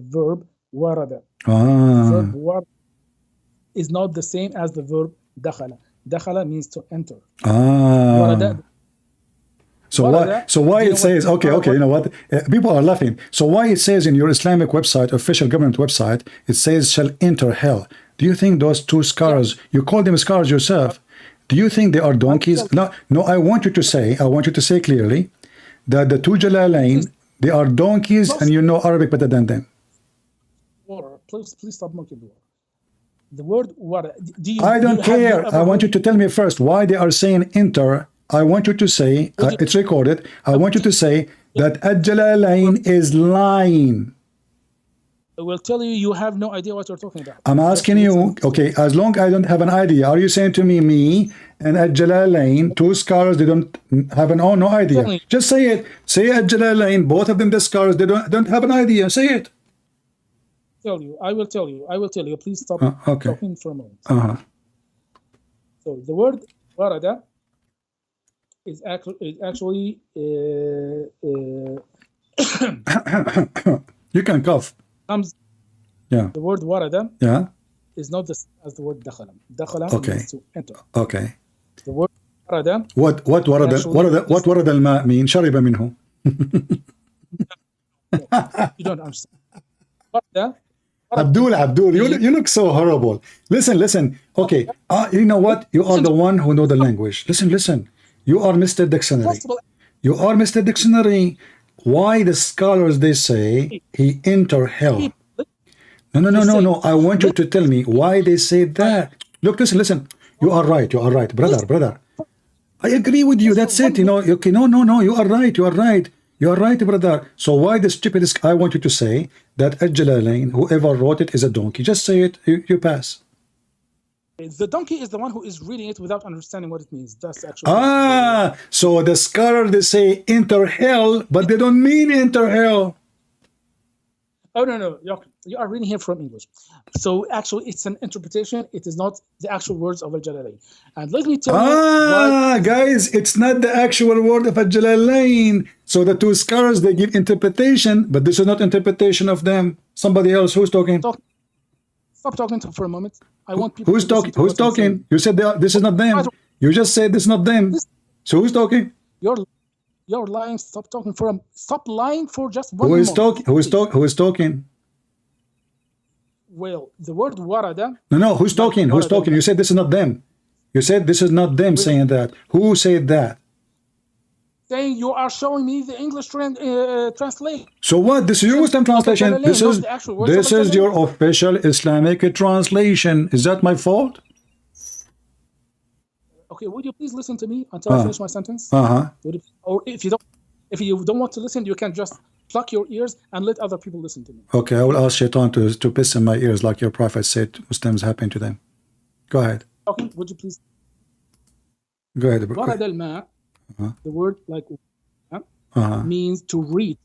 verb warada. Ah. Verb warada is not the same as the verb dakhala. Dakhala means to enter. Ah. Warada, So why you it know says, what- okay, you know what? People are laughing. So why it says in your Islamic website, official government website, it says shall enter hell. Do you think those two scars, you call them scars yourself, do you think they are donkeys? No, I want you to say clearly that the two Jalalain, they are donkeys and you know Arabic better than them. Water. Please stop mocking the word. The word water. I don't care. I want you to tell me first why they are saying enter. I want you to say, it's recorded, I want you to say that Al-Jalalain is lying. I will tell you, you have no idea what you're talking about. I'm asking you, okay, as long as I don't have an idea, are you saying to me and Al-Jalalain, two scholars, they don't have no idea. Certainly. Just say it. Say Al-Jalalain, both of them the scholars, they don't have an idea. Say it. I will tell you. Please stop okay. talking for a moment. Uh-huh. So the word warada is actually you can cough. comes. Yeah. The word warada Yeah. is not the same as the word dakhala. Dakhala Okay. means to enter. Okay. The word warada. What ورد الماء mean? شرب منه. You don't understand. Warada. Abdul, you look so horrible. Listen. Okay, you know what? You are the one who know the language. Listen. You are Mr. Dictionary. You are Mr. Dictionary. Why the scholars they say he enter hell? No. I want you to tell me why they say that. Look, listen. You are right, brother. I agree with you. That's it. You know. Okay, no. You are right. You are right, brother. So why the stupidest? I want you to say that Al-Jalalain, whoever wrote it, is a donkey. Just say it. You pass. The donkey is the one who is reading it without understanding what it means. That's actually. So the scholar they say enter hell, but they don't mean enter hell. Oh no. You are reading here from English. So actually, it's an interpretation. It is not the actual words of Al-Jalalain. And let me tell you. Guys, it's not the actual word of Al-Jalalain. So the two scholars they give interpretation, but this is not interpretation of them. Somebody else who's talking. Stop talking for a moment. I want people. Who's talking? Who's talking? You said this is not them. You just said this is not them. So who's talking? You're lying. Stop lying for just one Who is moment. talking? Who is talking? Well, the word warada. No. Who's talking? Who's talking? You said this is not them. You said this is not them saying that. Who said that? Saying you are showing me the English translation. So what? This is your Muslim translation. This is your official Islamic translation. Is that my fault? Okay, would you please listen to me until I finish my sentence? Or if you don't want to listen, you can just plug your ears and let other people listen to me. Okay, I will ask Shaitan to piss in my ears like your prophet said Muslims happen to them. Go ahead. Okay, would you please? Go ahead. ورد الماء, the word like means to reach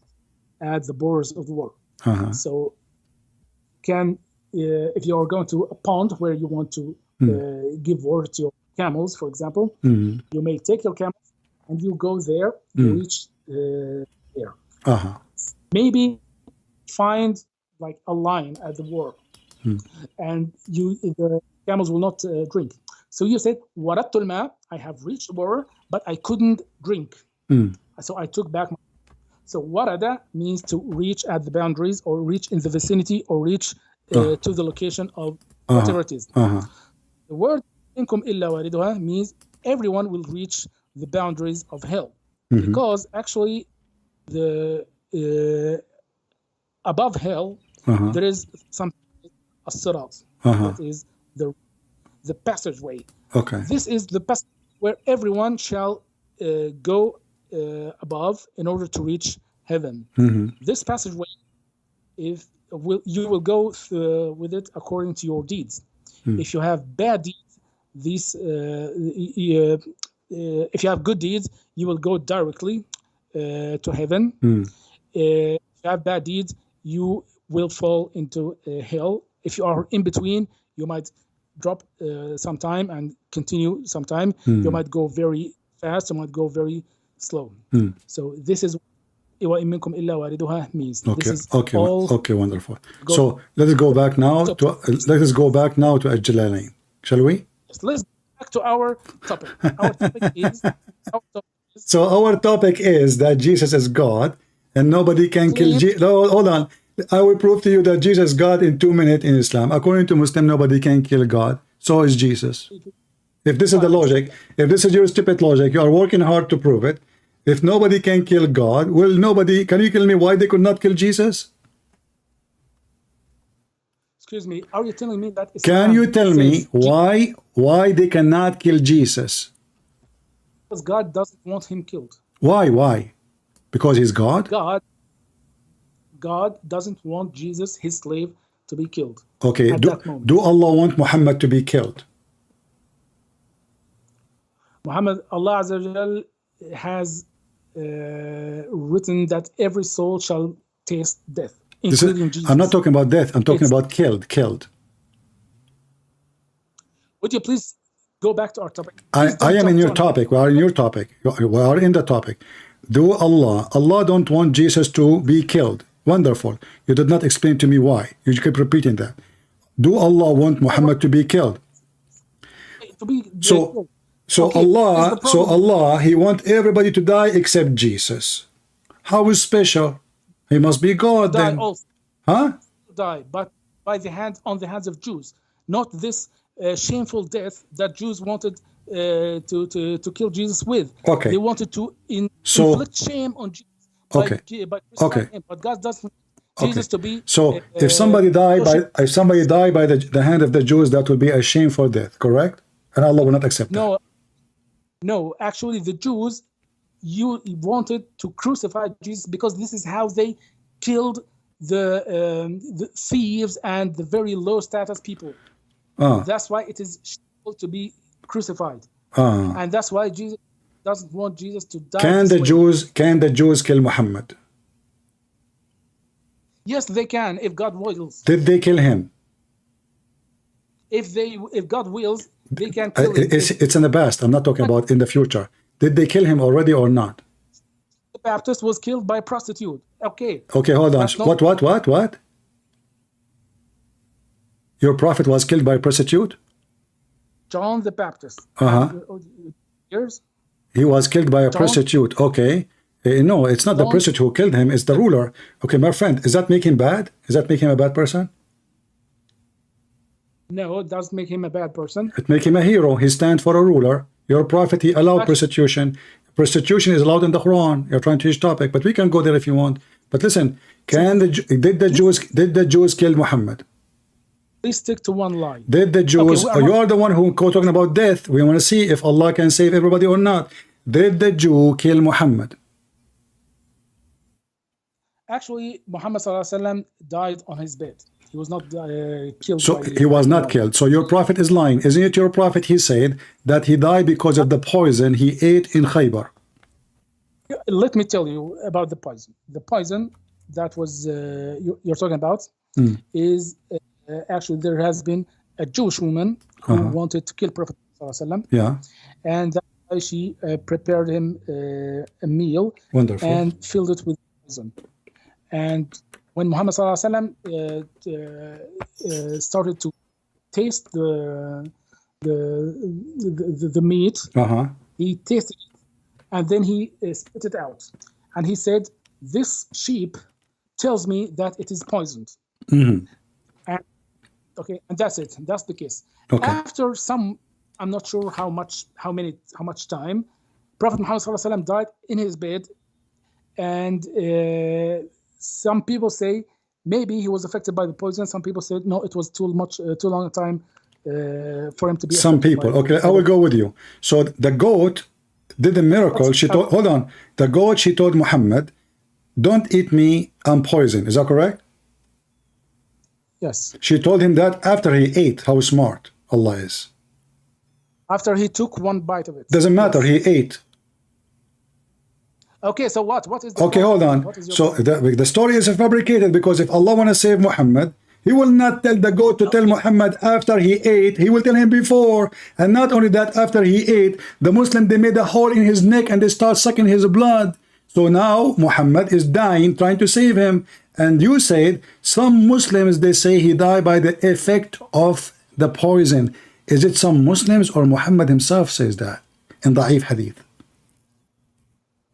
at the borders of the water. So if you are going to a pond where you want to give water to your camels, for example, you may take your camels and you go there to reach there. Maybe find like a line at the water, and the camels will not drink. So you said, وردت الماء, I have reached the water, but I couldn't drink. So I took back my. So warada means to reach at the boundaries or reach in the vicinity or reach to the location of whatever it is. The word minkum illa wariduha means everyone will reach the boundaries of hell, because actually the above hell there is something as-sirat, that is the passageway. Okay. This is the passage where everyone shall go above in order to reach heaven. This passageway, you will go with it according to your deeds. If you have bad deeds, if you have good deeds, you will go directly to heaven. If you have bad deeds, you will fall into hell. If you are in between, you might drop some time and continue some time. You might go very fast, you might go very slow. So this is وَإِن مِّنكُمْ إِلَّا وَارِدُهَا means Okay, this is okay, all. okay, wonderful. So let us go back now to Al-Jalalain, shall we? Let's go back to our topic. Our topic is. So our topic is that Jesus is God, and nobody can kill Jesus. No, hold on. I will prove to you that Jesus is God in 2 minutes in Islam. According to Muslim, nobody can kill God. So is Jesus. If this is the logic, if this is your stupid logic, you are working hard to prove it. If nobody can kill God, well, nobody, can you tell me why they could not kill Jesus? Excuse me, are you telling me that Islam Can you tell me says why they cannot kill Jesus? because God doesn't want him killed? Why? Because he's God? God doesn't want Jesus, his slave, to be killed. Okay, at that moment. do Allah want Muhammad to be killed? Muhammad, Allah Azza wa Jal has written that every soul shall taste death, including Jesus. I'm not talking about death, I'm talking about killed. Would you please go back to our topic? I am in your topic. We are in your topic. We are in the topic. Do Allah don't want Jesus to be killed. Wonderful. You did not explain to me why. You keep repeating that. Do Allah want Muhammad to be killed? So Allah, he wants everybody to die except Jesus. How is special? He must be God then. Also. Huh? Die, but on the hands of Jews, not this shameful death that Jews wanted to kill Jesus with. Okay. They wanted to inflict shame on Jesus. By but God doesn't want Jesus to be. So if somebody die by the hand of the Jews, that will be a shameful death, correct? And Allah will not accept that. No, actually, the Jews wanted to crucify Jesus because this is how they killed the thieves and the very low status people. That's why it is shameful to be crucified, and that's why Jesus doesn't want Jesus to die. Can the Jews kill Muhammad? Yes, they can if God wills. Did they kill him? If God wills, they can kill him. It's in the past. I'm not talking about in the future. Did they kill him already or not? The Baptist was killed by a prostitute. Okay, hold on. What? Your prophet was killed by a prostitute? John the Baptist. Years? He was killed by a prostitute. Okay. No, it's not the prostitute who killed him. It's the ruler. Okay, my friend, does that make him bad? Does that make him a bad person? No, it does make him a bad person. It make him a hero. He stands for a ruler. Your prophet, he allowed prostitution. Prostitution is allowed in the Quran. You're trying to change topic, but we can go there if you want. But listen, did the Jews kill Muhammad? Please stick to one line. Did the Jews? You are the one who talking about death. We want to see if Allah can save everybody or not. Did the Jew kill Muhammad? Actually, Muhammad ﷺ died on his bed. He was not killed. So he was not killed. So your prophet is lying. Isn't it your prophet? He said that he died because of the poison he ate in Khaybar. Let me tell you about the poison. The poison that was you're talking about is actually there has been a Jewish woman who wanted to kill Prophet ﷺ. Yeah. And that's why she prepared him a meal. Wonderful. And filled it with poison. And when Muhammad ﷺ started to taste the meat, he tasted it, and then he spit it out. And he said, "This sheep tells me that it is poisoned." And that's it. That's the case. Okay. After some, I'm not sure how much time, Prophet Muhammad ﷺ died in his bed, and some people say maybe he was affected by the poison. Some people said no, it was too long a time for him to be. Some people, okay, I will go with you. So the goat did a miracle. The goat, she told Muhammad, "Don't eat me, I'm poison." Is that correct? Yes. She told him that after he ate. How smart Allah is. After he took one bite of it. Doesn't matter. Yes. He ate. Okay, so what is the okay, hold on. So the story is fabricated because if Allah want to save Muhammad, He will not tell the goat to tell Muhammad after he ate. He will tell him before. And not only that, after he ate, the Muslim, they made a hole in his neck and they start sucking his blood. So now Muhammad is dying, trying to save him. And you said some Muslims, they say he died by the effect of the poison. Is it some Muslims or Muhammad himself says that in Da'if Hadith?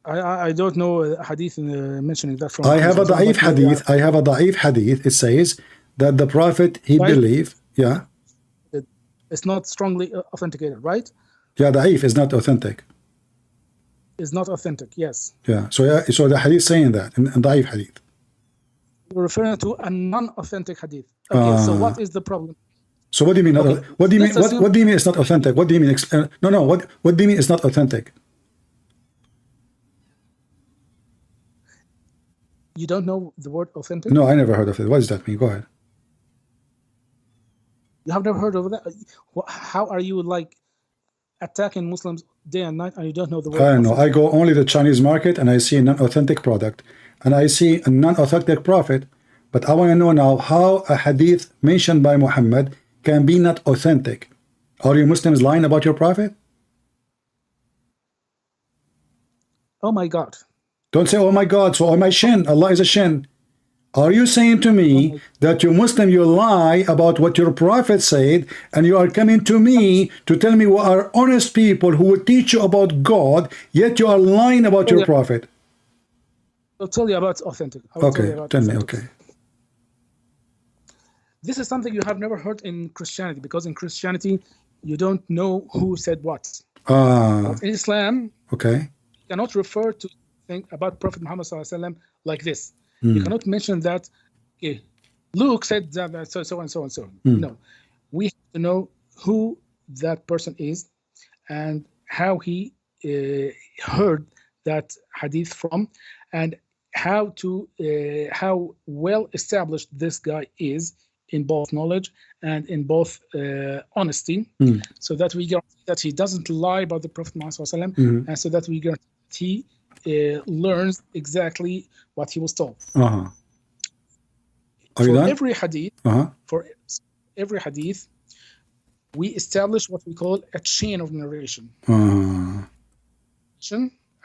I don't know a hadith mentioning that from. I have a Da'if Hadith. I have a Da'if Hadith. It says that the Prophet, he believed, yeah. It's not strongly authenticated, right? Yeah, Da'if is not authentic. It's not authentic, yes. Yeah, so the Hadith saying that in Da'if Hadith. We're referring to a non-authentic hadith. Okay, so what is the problem? So what do you mean? Okay, what do you mean? let's assume- What do you mean it's not authentic? What do you mean? No. What do you mean it's not authentic? You don't know the word authentic? No, I never heard of it. What does that mean? Go ahead. You have never heard of that? How are you like attacking Muslims day and night and you don't know the word? I don't know. authentic? I go only to the Chinese market and I see a non-authentic product and I see a non-authentic prophet. But I want to know now how a hadith mentioned by Muhammad can be not authentic. Are you Muslims lying about your prophet? Oh my God. Don't say, oh my God, so my shin, Allah is a shin. Are you saying to me that you Muslim, you lie about what your prophet said, and you are coming to me to tell me we are honest people who will teach you about God, yet you are lying about your prophet? I'll tell you about authentic. I will Okay, tell me, authentic. okay. This is something you have never heard in Christianity, because in Christianity, you don't know who said what. But in Islam, Okay. you cannot refer to think about Prophet Muhammad ﷺ like this. You cannot mention that okay, Luke said that so and so and so. No, we have to know who that person is and how he heard that hadith from, and how well established this guy is in both knowledge and in both honesty, so that we guarantee that he doesn't lie about the Prophet Muhammad ﷺ, and so that we guarantee that he learns exactly what he was told. Are you For done? every hadith, we establish what we call a chain of narration. A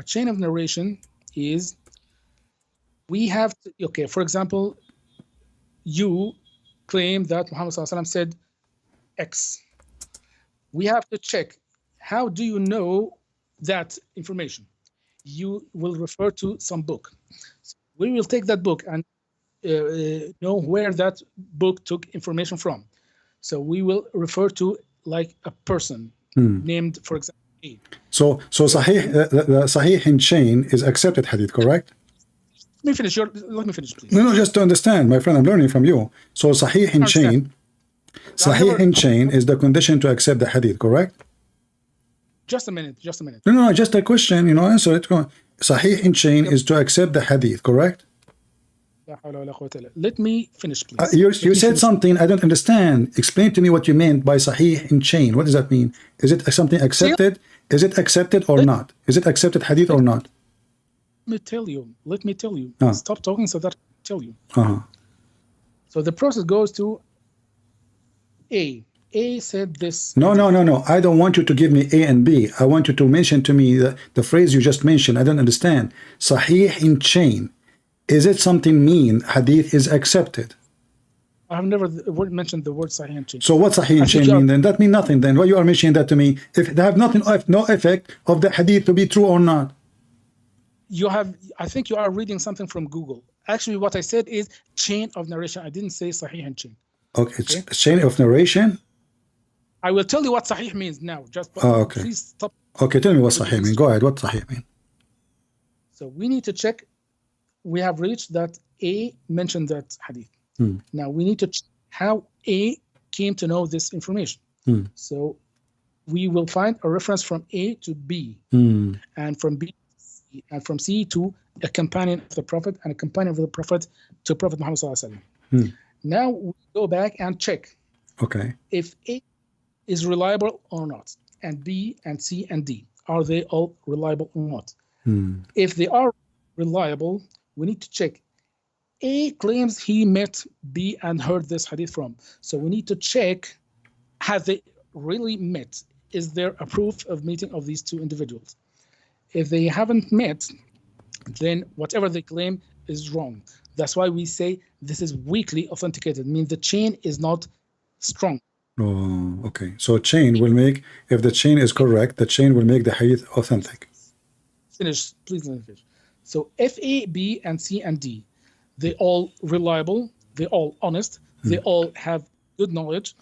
chain of narration is we have to, okay, for example, you claim that Muhammad ﷺ said X. We have to check, how do you know that information? You will refer to some book. So we will take that book and know where that book took information from. So we will refer to like a person named, for example, A. So Sahih, the Sahih in chain is accepted hadith, correct? Let me finish, please. No, just to understand, my friend, I'm learning from you. So Sahih in chain, Sahih in chain is the condition to accept the hadith, correct? Just a minute. No, just a question, answer it. Sahih in chain is to accept the hadith, correct? Let me finish, please. You said something I don't understand. Explain to me what you meant by Sahih in chain. What does that mean? Is it something accepted? Is it accepted or not? Is it accepted hadith or not? Let me tell you. Stop talking so that I can tell you. So the process goes to A. A said this. No. I don't want you to give me A and B. I want you to mention to me the phrase you just mentioned. I don't understand. Sahih in chain. Is it something mean hadith is accepted? I have never mentioned the word Sahih in chain. So what Sahih in chain mean then? That means nothing then. Why you are mentioning that to me? If they have no effect of the hadith to be true or not. I think you are reading something from Google. Actually, what I said is chain of narration. I didn't say Sahih in chain. Okay, it's chain of narration? I will tell you what Sahih means now. Okay. Please stop. Okay, tell me what Sahih mean. Go ahead. What Sahih mean? So we need to check. We have reached that A mentioned that hadith. Now we need to check how A came to know this information. So we will find a reference from A to B, and from B to C, and from C to a companion of the Prophet, and a companion of the Prophet to Prophet Muhammad ﷺ. Now we go back and check. Okay. If A is reliable or not, and B and C and D, are they all reliable or not? If they are reliable, we need to check A claims he met B and heard this hadith from. So we need to check, have they really met? Is there a proof of meeting of these two individuals? If they haven't met, then whatever they claim is wrong. That's why we say this is weakly authenticated, means the chain is not strong. Oh, okay. So chain will make, if the chain is correct, the chain will make the hadith authentic. Finish, please let me finish. So if A, B, and C, and D, they all reliable, they all honest, they all have good knowledge,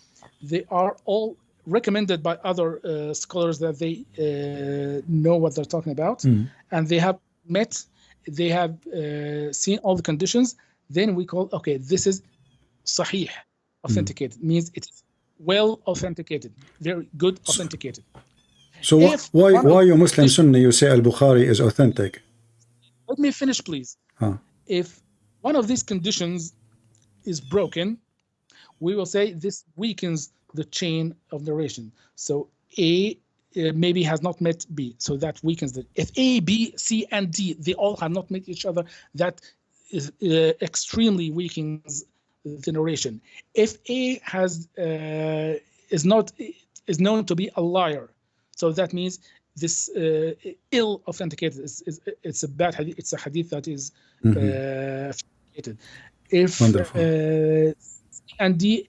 they are all recommended by other scholars that they know what they're talking about, and they have met, they have seen all the conditions, then we call, okay, this is sahih, authenticated, means it's well authenticated, very good authenticated. So why you Muslim Sunni, you say Al-Bukhari is authentic? Let me finish, please. If one of these conditions is broken, we will say this weakens the chain of narration. So A maybe has not met B, so that weakens it. If A, B, C, and D, they all have not met each other, that is extremely weakens the narration. If A has is known to be a liar, so that means this ill authenticated. It's a bad hadith. It's a hadith that is authenticated. If and D,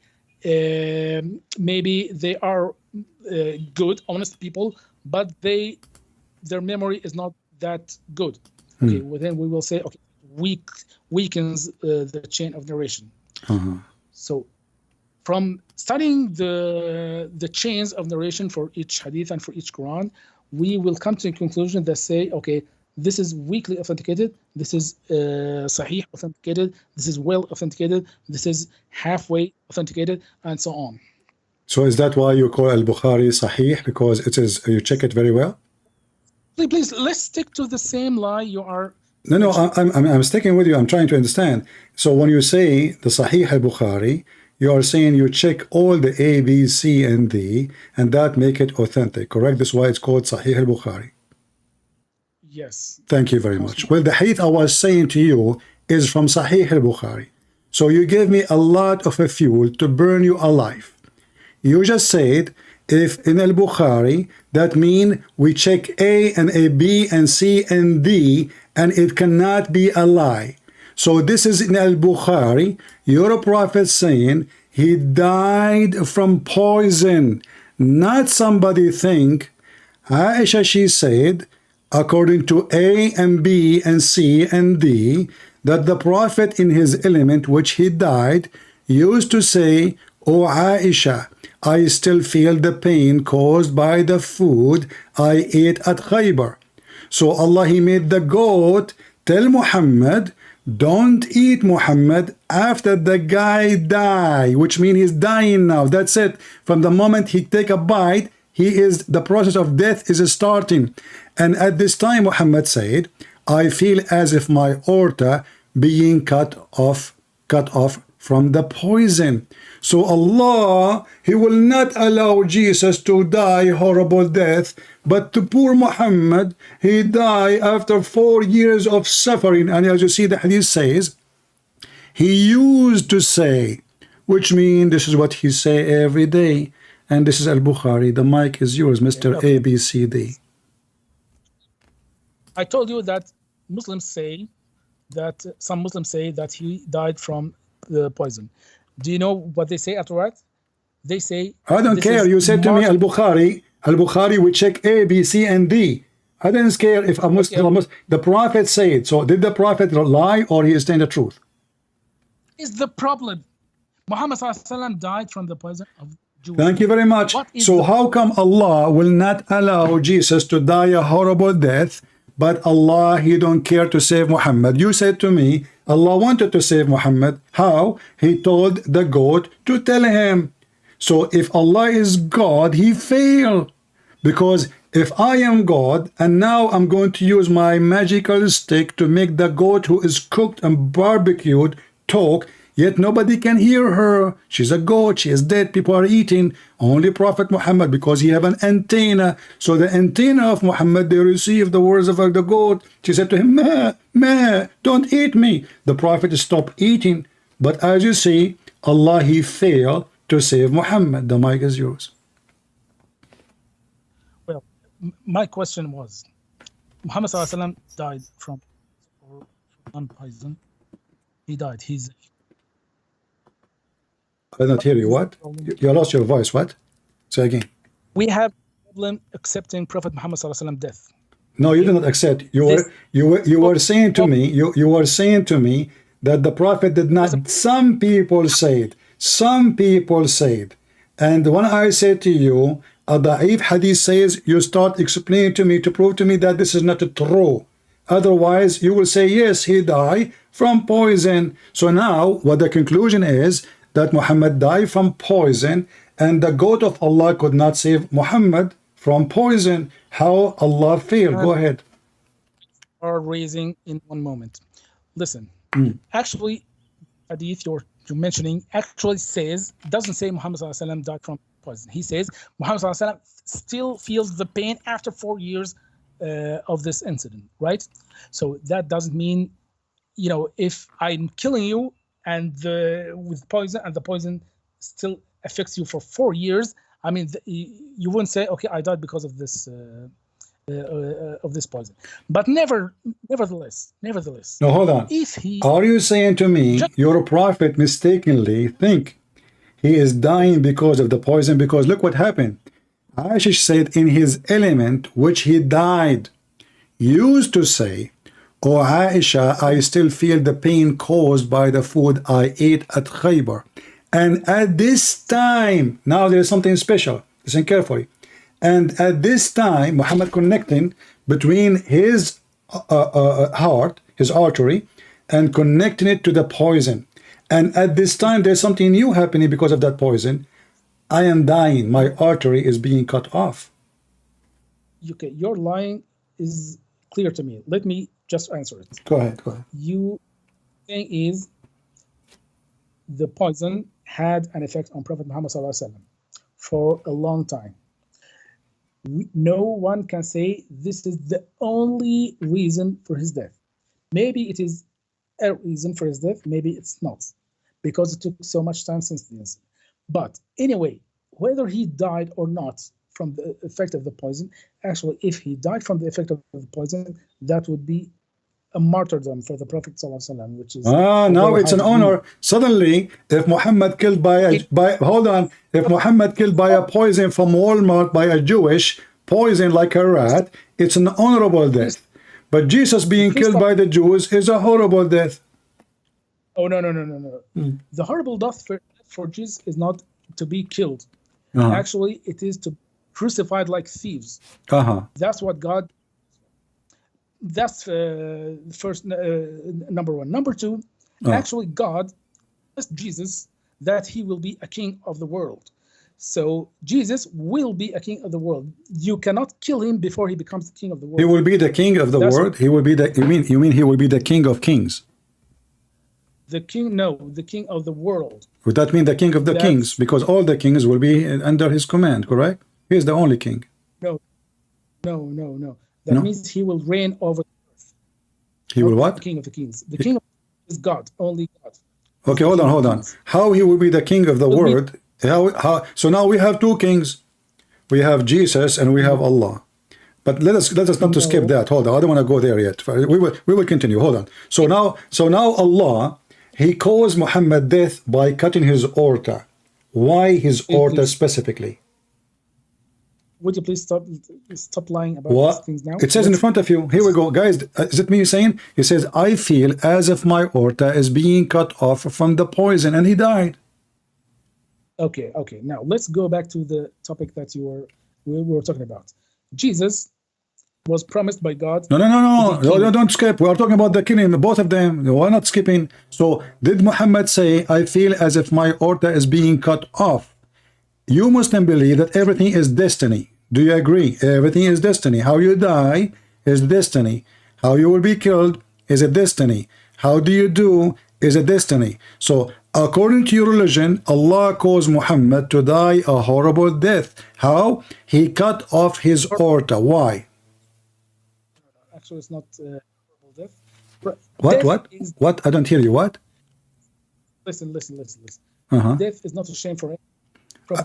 maybe they are good, honest people, but their memory is not that good. Okay, well, then we will say, okay, weakens the chain of narration. So from studying the chains of narration for each hadith and for each Quran, we will come to a conclusion that say, okay, this is weakly authenticated, this is sahih authenticated, this is well authenticated, this is halfway authenticated, and so on. So is that why you call Al-Bukhari sahih, because it is, you check it very well? Please, let's stick to the same lie you are. No, I'm sticking with you. I'm trying to understand. So when you say the Sahih al-Bukhari, you are saying you check all the A, B, C, and D, and that make it authentic, correct? That's why it's called Sahih al-Bukhari. Yes. Thank you very much. Well, the hadith I was saying to you is from Sahih al-Bukhari. So you gave me a lot of a fuel to burn you alive. You just said, if in al-Bukhari, that mean we check A and A, B, and C, and D, and it cannot be a lie. So this is in al-Bukhari, your prophet saying he died from poison, not somebody think. Aisha, she said, according to A and B and C and D, that the prophet in his element, which he died, used to say, "O Aisha, I still feel the pain caused by the food I ate at Khaybar." So Allah, he made the goat tell Muhammad, don't eat Muhammad after the guy die, which means he's dying now. That's it. From the moment he take a bite, the process of death is starting. And at this time, Muhammad said, I feel as if my aorta being cut off from the poison. So Allah, he will not allow Jesus to die horrible death, but to poor Muhammad, he died after 4 years of suffering. And as you see, the hadith says, he used to say, which means this is what he say every day. And this is Al-Bukhari. The mic is yours, Mr. ABCD. I told you that Muslims say that some Muslims say that he died from the poison. Do you know what they say afterwards? They say, I don't care. You said to me, Al-Bukhari, we check A, B, C, and D. I didn't care if a Muslim, the Prophet said. So did the Prophet lie or he is saying the truth? Is the problem. Muhammad ﷺ died from the poison of Jews. Thank you very much. So how come Allah will not allow Jesus to die a horrible death, but Allah, he don't care to save Muhammad? You said to me, Allah wanted to save Muhammad. How? He told the goat to tell him. So if Allah is God, he failed. Because if I am God, and now I'm going to use my magical stick to make the goat who is cooked and barbecued talk, Yet nobody can hear her. She's a goat. She is dead. People are eating. Only Prophet Muhammad, because he have an antenna. So the antenna of Muhammad, they receive the words of the goat. She said to him, "Meh, meh, don't eat me." The Prophet stopped eating. But as you see, Allah, he failed to save Muhammad. The mic is yours. Well, my question was, Muhammad sallallahu alaihi wasallam died from poison. He died. He's. I did not hear you. What? You lost your voice. What? Say again. We have a problem accepting Prophet Muhammad sallallahu alaihi wasallam death. No, you did not accept. You were saying to me. You were saying to me that the Prophet did not. Some people said. Some people said. And when I said to you, a da'if hadith says, you start explaining to me to prove to me that this is not true. Otherwise, you will say, yes, he died from poison. So now, what the conclusion is that Muhammad died from poison, and the goat of Allah could not save Muhammad from poison. How Allah failed? Go ahead. Are raising in one moment. Listen, actually, hadith you're mentioning actually doesn't say Muhammad sallallahu alaihi wasallam died from poison. He says Muhammad sallallahu alaihi wasallam still feels the pain after 4 years of this incident, right? So that doesn't mean, if I'm killing you and with poison, and the poison still affects you for 4 years, I mean, you wouldn't say, okay, I died because of this poison. But nevertheless. No, hold on. Are you saying to me your prophet mistakenly think he is dying because of the poison? Because look what happened. Aisha said in his element, which he died, used to say, "Oh Aisha, I still feel the pain caused by the food I ate at Khaybar." And at this time, now there is something special. Listen carefully. And at this time, Muhammad connecting between his heart, his artery, and connecting it to the poison. And at this time, there's something new happening because of that poison. I am dying. My artery is being cut off. Okay, your line is clear to me. Let me just answer it. Go ahead. You thing is, the poison had an effect on Prophet Muhammad sallallahu alaihi wasallam for a long time. No one can say this is the only reason for his death. Maybe it is a reason for his death, maybe it's not, because it took so much time since the incident. But anyway, whether he died or not from the effect of the poison, actually, if he died from the effect of the poison, that would be a martyrdom for the Prophet ﷺ, which is now it's an honor. Suddenly, if Muhammad killed if Muhammad killed by a poison from Walmart by a Jewish poison like a rat, it's an honorable death. But Jesus being killed by the Jews is a horrible death. Oh no. The horrible death for Jesus is not to be killed. Actually, it is to be crucified like thieves. That's what God. That's first number one. Number two, actually, God asked Jesus that he will be a king of the world. So Jesus will be a king of the world. You cannot kill him before he becomes the king of the world. He will be the king of the world. He will be the. You mean he will be the king of kings? The king? No, the king of the world. Would that mean the king of the kings? Because all the kings will be under his command, correct? He is the only king. No. That means he will reign over the earth. He will what? The king of the kings. The king of is God, only God. Okay, hold on. How he will be the king of the world? How? So now we have two kings. We have Jesus and we have Allah. But let us not to skip that. Hold on, I don't want to go there yet. We will continue. Hold on. So now Allah, he caused Muhammad death by cutting his aorta. Why his aorta specifically? Would you please stop lying about these things now? It says in front of you. Here we go, guys. Is it me saying? He says, I feel as if my aorta is being cut off from the poison, and he died. Okay. Now let's go back to the topic that we were talking about. Jesus was promised by God. No. Don't skip. We are talking about the killing, both of them. We're not skipping. So did Muhammad say, I feel as if my aorta is being cut off? You Muslims believe that everything is destiny. Do you agree? Everything is destiny. How you die is destiny. How you will be killed is a destiny. How do you do is a destiny. So according to your religion, Allah caused Muhammad to die a horrible death. How? He cut off his aorta. Why? Actually, it's not death. What? Death What? is- What? I don't hear you. What? Listen. Uh-huh. Death is not a shame for him.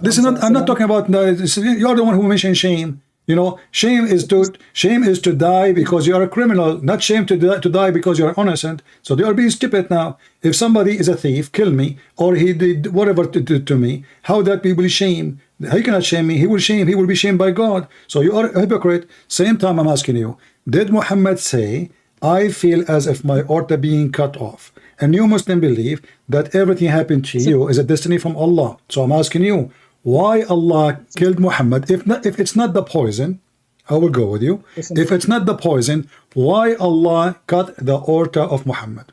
This is not. I'm not talking about. You're the one who mentioned shame. You know, shame is to die because you are a criminal. Not shame to die because you are innocent. So they are being stupid now. If somebody is a thief, kill me, or he did whatever to me. How that be will shame? He cannot shame me. He will shame. He will be shamed by God. So you are a hypocrite. Same time, I'm asking you: did Muhammad say, "I feel as if my aorta being cut off"? And you Muslim believe that everything happened to you is a destiny from Allah. So I'm asking you, why Allah killed Muhammad? If it's not the poison, I will go with you. If it's not the poison, why Allah cut the aorta of Muhammad?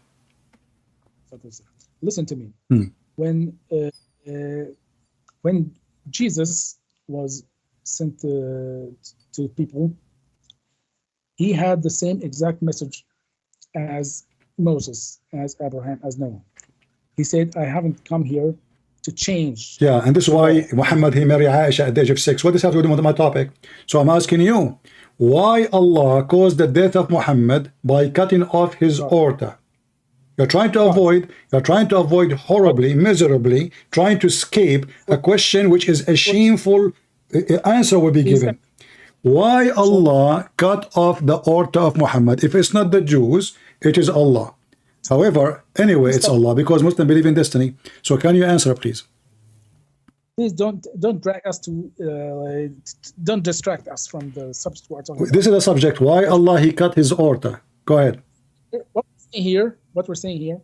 Listen to me. When Jesus was sent to people, he had the same exact message as Moses, as Abraham, as Noah. He said, I haven't come here to change. Yeah, and this is why Muhammad, he married Aisha at the age of 6. What does that have to do with my topic? So I'm asking you, why Allah caused the death of Muhammad by cutting off his aorta? You're trying to avoid horribly, miserably, trying to escape a question which is a shameful answer will be given. Why Allah cut off the aorta of Muhammad? If it's not the Jews, it is Allah. However, anyway, it's Allah because Muslims believe in destiny. So can you answer, please? Please don't drag us to don't distract us from the subject we're talking about. This is the subject. Why Allah he cut his aorta? Go ahead. What we're saying here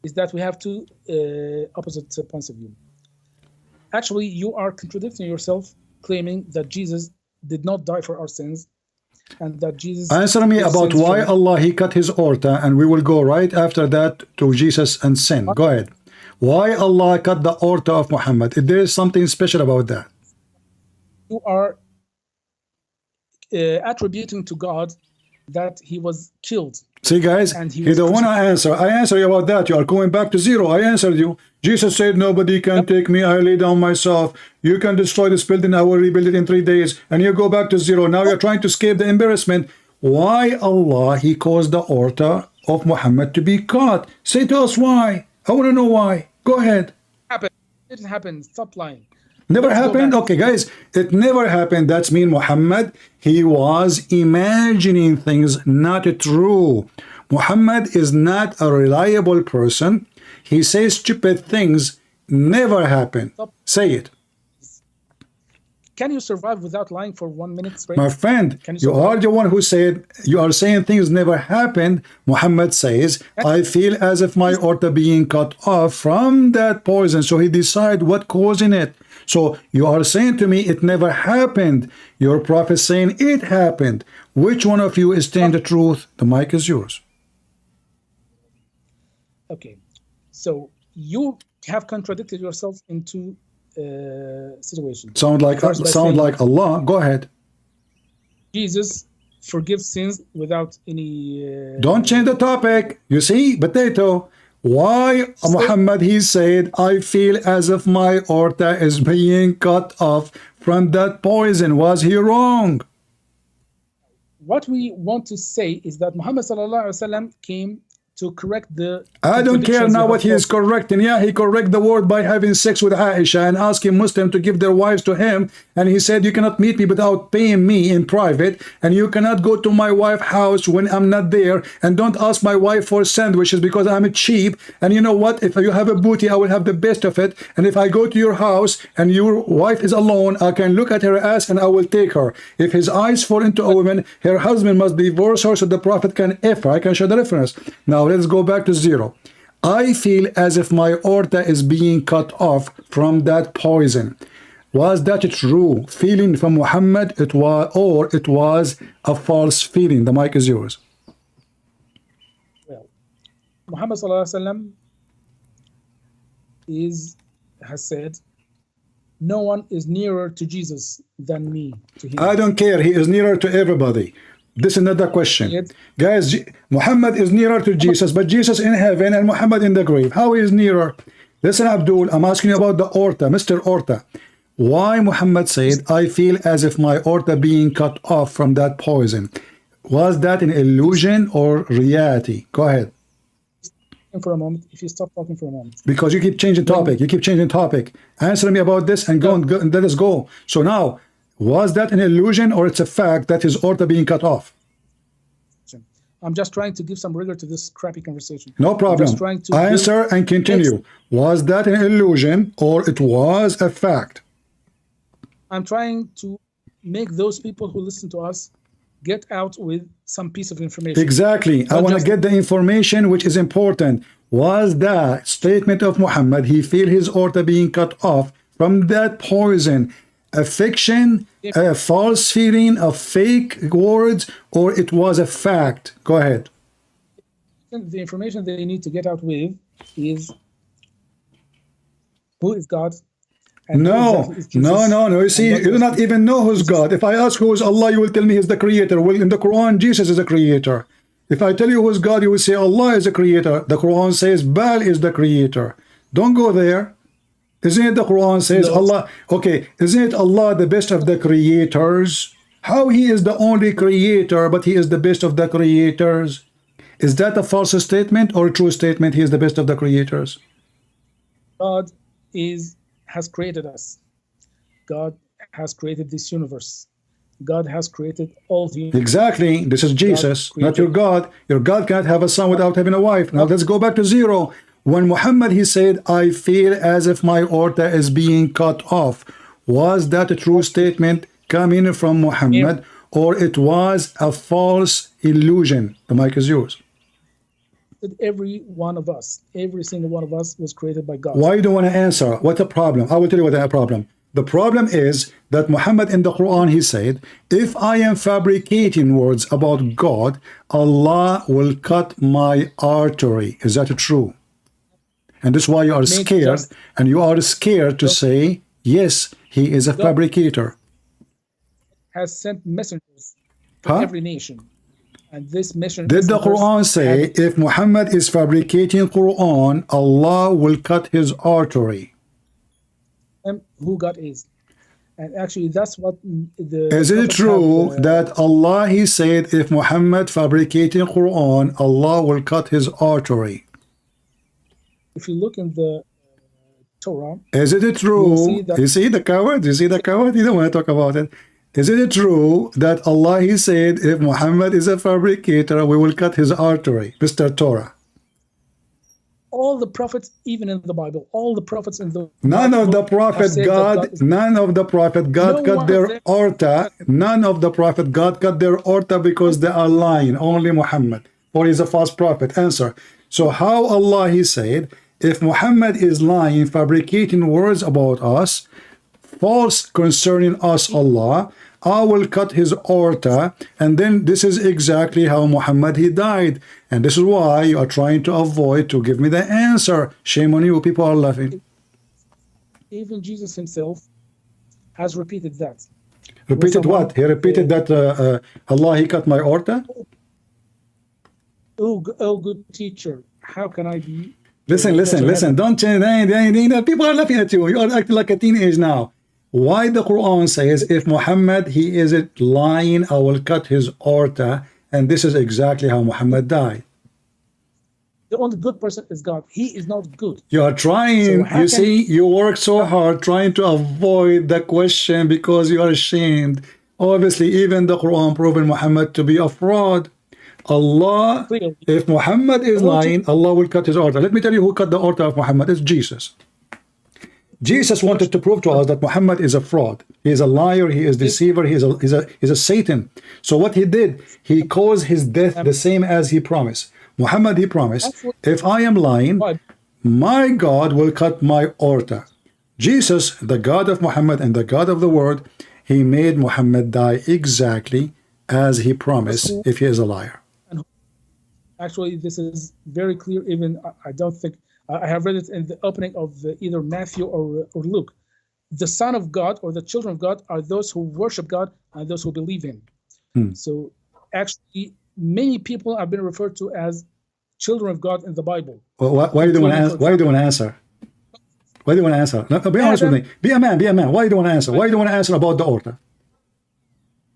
is that we have two opposite points of view. Actually, you are contradicting yourself, claiming that Jesus did not die for our sins, and that Jesus... Answer me about why Allah he cut his aorta, and we will go right after that to Jesus and sin. Go ahead. Why Allah cut the aorta of Muhammad? If there is something special about that. You are attributing to God that he was killed. See, guys, you don't want to answer. I answer you about that. You are going back to zero. I answered you. Jesus said, nobody can take me. I lay down myself. You can destroy this building. I will rebuild it in 3 days. And you go back to zero. Now you're trying to escape the embarrassment. Why Allah, he caused the aorta of Muhammad to be cut? Say to us why. I want to know why. Go ahead. It didn't happen. Stop lying. Never happened? Okay, guys, it never happened. That's mean Muhammad, he was imagining things not true. Muhammad is not a reliable person. He says stupid things. Never happened. Say it. Can you survive without lying for 1 minute straight? My friend, you are the one who said, you are saying things never happened. Muhammad says, I feel as if my aorta being cut off from that poison. So he decide what causing it. So you are saying to me, it never happened. Your prophet saying it happened. Which one of you is saying the truth? The mic is yours. Okay. So you have contradicted yourself in two situations. Sound like Allah. Go ahead. Jesus forgives sins without any... Don't change the topic. You see, potato. Why Muhammad, he said, I feel as if my aorta is being cut off from that poison. Was he wrong? What we want to say is that Muhammad sallallahu alaihi wasallam came to correct the... I don't care now what he is correcting. Yeah, he correct the word by having sex with Aisha and asking Muslims to give their wives to him. And he said, you cannot meet me without paying me in private. And you cannot go to my wife's house when I'm not there. And don't ask my wife for sandwiches because I'm cheap. And you know what? If you have a booty, I will have the best of it. And if I go to your house and your wife is alone, I can look at her ass and I will take her. If his eyes fall into a woman, her husband must divorce her so the prophet can F her. I can show the reference. Now let's go back to zero. I feel as if my aorta is being cut off from that poison. Was that true feeling from Muhammad? It was a false feeling. The mic is yours. Well, Muhammad sallallahu alaihi wasallam has said, no one is nearer to Jesus than me to him. I don't care. He is nearer to everybody. This is not the question. Yes. Guys, Muhammad is nearer to Jesus, but Jesus in heaven and Muhammad in the grave. How is nearer? Listen, Abdul, I'm asking you about the aorta, Mr. Aorta. Why Muhammad said, I feel as if my aorta being cut off from that poison. Was that an illusion or reality? Go ahead. For a moment, if you stop talking for a moment. Because you keep changing topic. You keep changing topic. Answer me about this and go and let us go. So now, was that an illusion or it's a fact that his aorta being cut off? I'm just trying to give some rigor to this crappy conversation. No problem. Answer and continue. Was that an illusion or it was a fact? I'm trying to make those people who listen to us get out with some piece of information. Exactly. I want to get the information which is important. Was that statement of Muhammad, he feel his aorta being cut off from that poison, a fiction, a false feeling, a fake words, or it was a fact? Go ahead. The information they need to get out with is who is God. No. You see, you do not even know who's God. If I ask who is Allah, you will tell me He's the creator. Well, in the Quran, Jesus is the creator. If I tell you who's God, you will say Allah is the creator. The Quran says Baal is the creator. Don't go there. Isn't it the Quran says Allah? Okay, isn't it Allah the best of the creators? How He is the only creator, but He is the best of the creators? Is that a false statement or a true statement? He is the best of the creators. God has created us. God has created this universe. God has created all the universe. Exactly. This is Jesus, not your God. Your God can't have a son without having a wife. Now let's go back to zero. When Muhammad, he said, I feel as if my aorta is being cut off. Was that a true statement coming from Muhammad, or it was a false illusion? The mic is yours. Every one of us, every single one of us was created by God. Why you don't want to answer? What's the problem? I will tell you what the problem. The problem is that Muhammad in the Quran, he said, if I am fabricating words about God, Allah will cut my artery. Is that true? And this is why you are scared, and you are scared to say, yes, he is a fabricator. Has sent messengers to every nation. And this mission. Did the Quran say if Muhammad is fabricating Quran, Allah will cut his artery? Who God is. And actually that's what the... Is it true that Allah, he said, if Muhammad fabricating Quran, Allah will cut his artery? If you look in the Torah... Is it true? You see the coward? You see the coward? You don't want to talk about it. Is it true that Allah, he said, if Muhammad is a fabricator, we will cut his artery? Mr. Torah. All the prophets, even in the Bible, all the prophets in the None of the prophet God cut their aorta. None of the prophet God cut their aorta because they are lying. Only Muhammad. Or he's a false prophet. Answer. So how Allah, he said, if Muhammad is lying, fabricating words about us, false concerning us, Allah, I will cut his aorta, and then this is exactly how Muhammad, he died. And this is why you are trying to avoid to give me the answer. Shame on you, people are laughing. Even Jesus himself has repeated that. Repeated what? He repeated that Allah, he cut my aorta? Oh, good teacher, how can I be... Listen, don't change. People are laughing at you. You are acting like a teenage now. Why the Quran says, if Muhammad, he isn't lying, I will cut his aorta, and this is exactly how Muhammad died. The only good person is God. He is not good. You are trying, so you see, you work so hard trying to avoid the question because you are ashamed. Obviously, even the Quran proven Muhammad to be a fraud. Allah, if Muhammad is lying, Allah will cut his aorta. Let me tell you who cut the aorta of Muhammad. It's Jesus. Jesus wanted to prove to us that Muhammad is a fraud. He is a liar. He is a deceiver. He is a Satan. So what he did, he caused his death the same as he promised. Muhammad, he promised, if I am lying, my God will cut my aorta. Jesus, the God of Muhammad and the God of the Word, he made Muhammad die exactly as he promised if he is a liar. Actually, this is very clear. Even I don't think I have read it in the opening of either Matthew or Luke. The Son of God or the children of God are those who worship God and those who believe Him. So actually, many people have been referred to as children of God in the Bible. Well, why do you want to answer? Why do you want to answer? No, be honest with me. Be a man. Be a man. Why do you want to answer? Why do you want to answer about the order?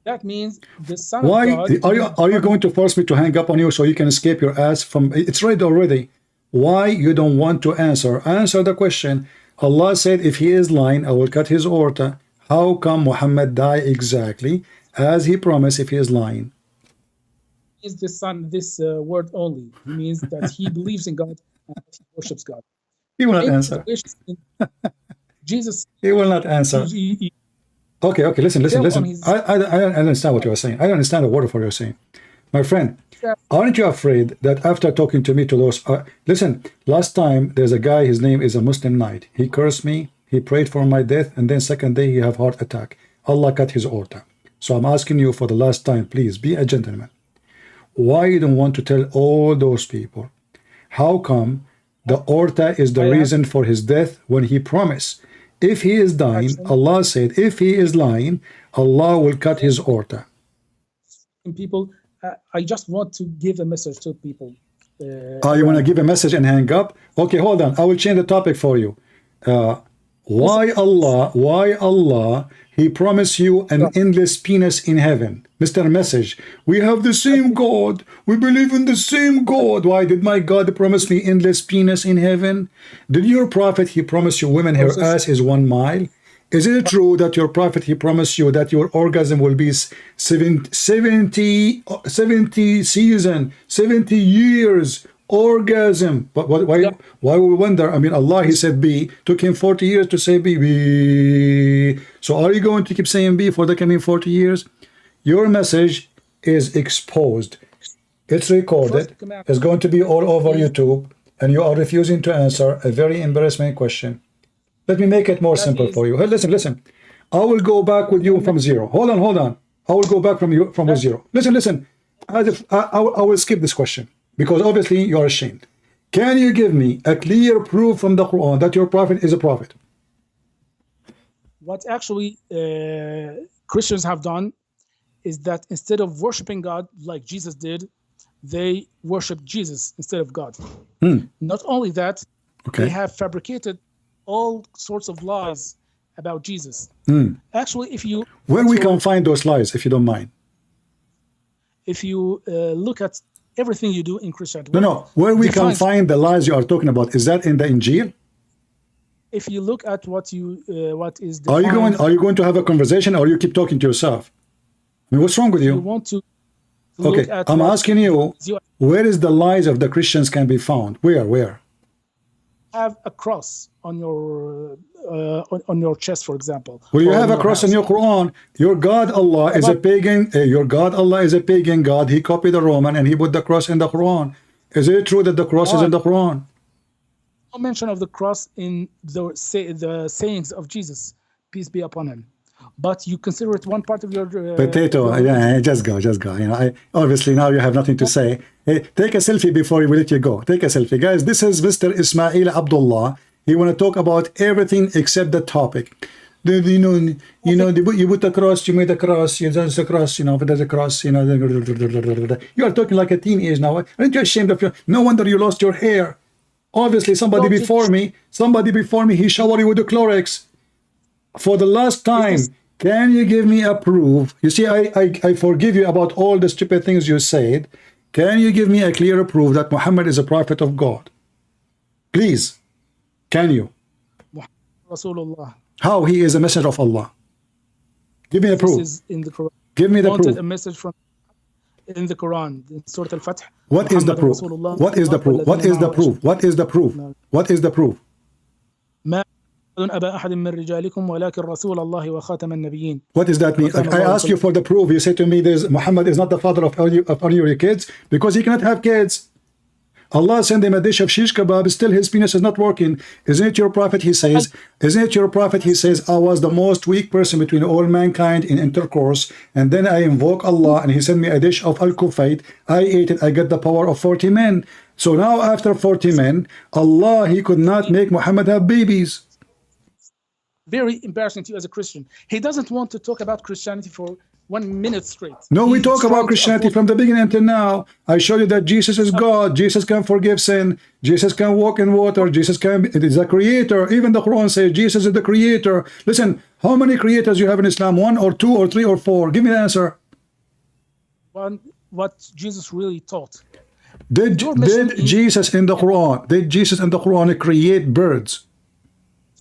That means the Son Why of God. are you going to force me to hang up on you so you can escape your ass from? It's read already. Why you don't want to answer? Answer the question. Allah said, if he is lying, I will cut his aorta. How come Muhammad died exactly as he promised if he is lying? Is the Son this word only? It means that he believes in God and he worships God. He will not In answer. Jesus. He will not answer. Okay, listen. I don't understand what you are saying. I don't understand a word of what you're saying. My friend, aren't you afraid that after talking to me to those... listen, last time there's a guy, his name is a Muslim Knight. He cursed me, he prayed for my death, and then second day he have heart attack. Allah cut his aorta. So I'm asking you for the last time, please, be a gentleman. Why you don't want to tell all those people? How come the aorta is the reason for his death when he promised? If he is dying, Allah said, if he is lying, Allah will cut his aorta. People, I just want to give a message to people. You want to give a message and hang up? Okay, hold on. I will change the topic for you. Why Allah, he promised you an endless penis in heaven? Mr. Message, we have the same God. We believe in the same God. Why did my God promise me endless penis in heaven? Did your prophet, he promised you women, her ass is 1 mile? Is it true that your prophet, he promised you that your orgasm will be 70 season, 70 years orgasm? But why we wonder? I mean, Allah, he said B, took him 40 years to say B. So are you going to keep saying B for the coming 40 years? Your message is exposed. It's recorded. It's going to be all over YouTube, and you are refusing to answer a very embarrassing question. Let me make it more simple for you. Hey, listen. I will go back with you from zero. Hold on. I will go back from zero. Listen. I will skip this question because obviously you are ashamed. Can you give me a clear proof from the Quran that your prophet is a prophet? What actually Christians have done is that instead of worshiping God like Jesus did, they worship Jesus instead of God. Not only that, they have fabricated all sorts of lies about Jesus. Actually, if you... Where we can find those lies, if you don't mind? If you look at everything you do in Christianity... No. Where we can find the lies you are talking about, is that in the Injil? If you look at what is the... Are you going to have a conversation or you keep talking to yourself? I mean, what's wrong with you? You want to... Okay, I'm asking you, where is the lies of the Christians can be found? Where? Have a cross on your chest, for example. Well, you have a cross in your Quran. Your God Allah is a pagan. Your God Allah is a pagan God. He copied the Roman and he put the cross in the Quran. Is it true that the cross is in the Quran? No mention of the cross in the sayings of Jesus, peace be upon him. But you consider it one part of your potato. Yeah, just go. You know, obviously now you have nothing to say. Hey, take a selfie before we let you go. Take a selfie, guys. This is Mr. Ismail Abdullah. He want to talk about everything except the topic. You put the cross, you made the cross, there's a cross, there's a cross, you are talking like a teenage now. Aren't you ashamed of you? No wonder you lost your hair. Obviously, somebody before me, he showered you with the Clorox. For the last time, can you give me a proof? You see, I forgive you about all the stupid things you said. Can you give me a clear proof that Muhammad is a prophet of God? Please, can you? Rasulullah. How he is a messenger of Allah? Give me a proof. This is in the Quran. Give me the proof. A message from in the Quran, in Surah Al-Fath. What is the proof? What is the proof? What is the proof? What is the proof? What is the proof? What does that mean? Like, I ask you for the proof. You say to me, Muhammad is not the father of any of your kids because he cannot have kids. Allah sent him a dish of shish kebab, still his penis is not working. Isn't it your prophet, he says, I was the most weak person between all mankind in intercourse, and then I invoke Allah and he sent me a dish of al-kufayt. I ate it, I got the power of 40 men. So now after 40 men, Allah, he could not make Muhammad have babies. Very embarrassing to you as a Christian. He doesn't want to talk about Christianity for 1 minute straight. No, we He's talk trying about to Christianity avoid- from the beginning until now. I show you that Jesus is God. Jesus can forgive sin. Jesus can walk in water. Jesus is a creator. Even the Quran says Jesus is the creator. Listen, how many creators you have in Islam? 1 or 2 or 3 or 4? Give me the answer. what Jesus really taught. Did Jesus in the Quran create birds?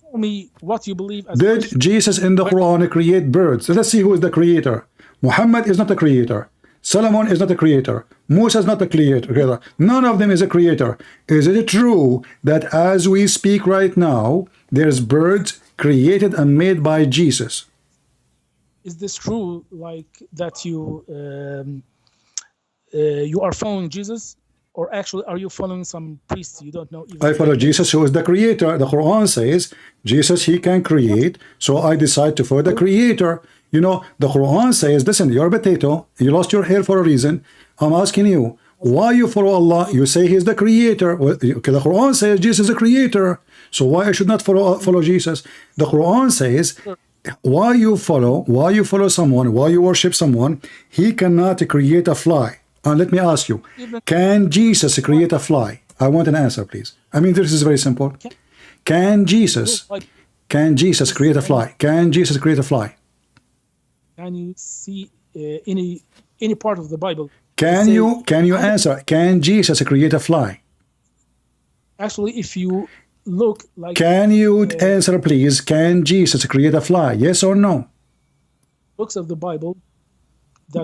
Tell me what you believe as Did Christian. Jesus in the Quran create birds? So let's see who is the creator. Muhammad is not a creator. Solomon is not a creator. Musa is not a creator. None of them is a creator. Is it true that as we speak right now, there's birds created and made by Jesus? Is this true, like that you are following Jesus, or actually are you following some priest you don't know even? I follow Jesus, who is the creator. The Quran says Jesus, he can create, so I decide to follow the creator. You know, the Quran says, listen, you're a potato, you lost your hair for a reason. I'm asking you, why you follow Allah? You say he's the creator. Well, okay, the Quran says Jesus is the creator, so why I should not follow Jesus? The Quran says, why you follow someone, why you worship someone, he cannot create a fly. Let me ask you, can Jesus create a fly? I want an answer, please. I mean, this is very simple. Can Jesus create a fly? Can Jesus create a fly? Can you see any part of the Bible? Can you answer? Can Jesus create a fly? Actually, if you look like. Can you answer, please? Can Jesus create a fly? Yes or no? Books of the Bible.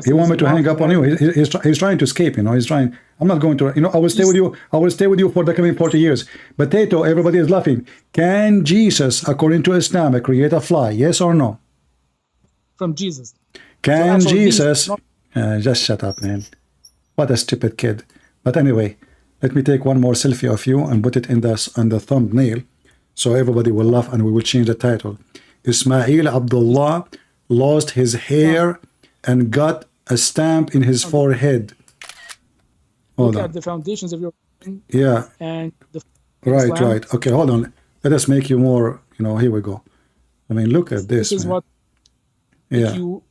He want me to hang up on you. He's trying to escape. You know, he's trying. I'm not going to. You know, I will stay with you. I will stay with you for the coming 40 years. Potato. Everybody is laughing. Can Jesus, according to Islam, create a fly? Yes or no? From Jesus. Can So Jesus? Just shut up, man. What a stupid kid. But anyway, let me take one more selfie of you and put it in the thumbnail, so everybody will laugh, and we will change the title. Ismail Abdullah lost his hair and got a stamp in his forehead. Hold Look on. at the foundations of your. Yeah. And the. Right. Islam. Right. Okay. Hold on. Let us make you more. You know. Here we go. I mean, look at this. This is man. what. Yeah. You.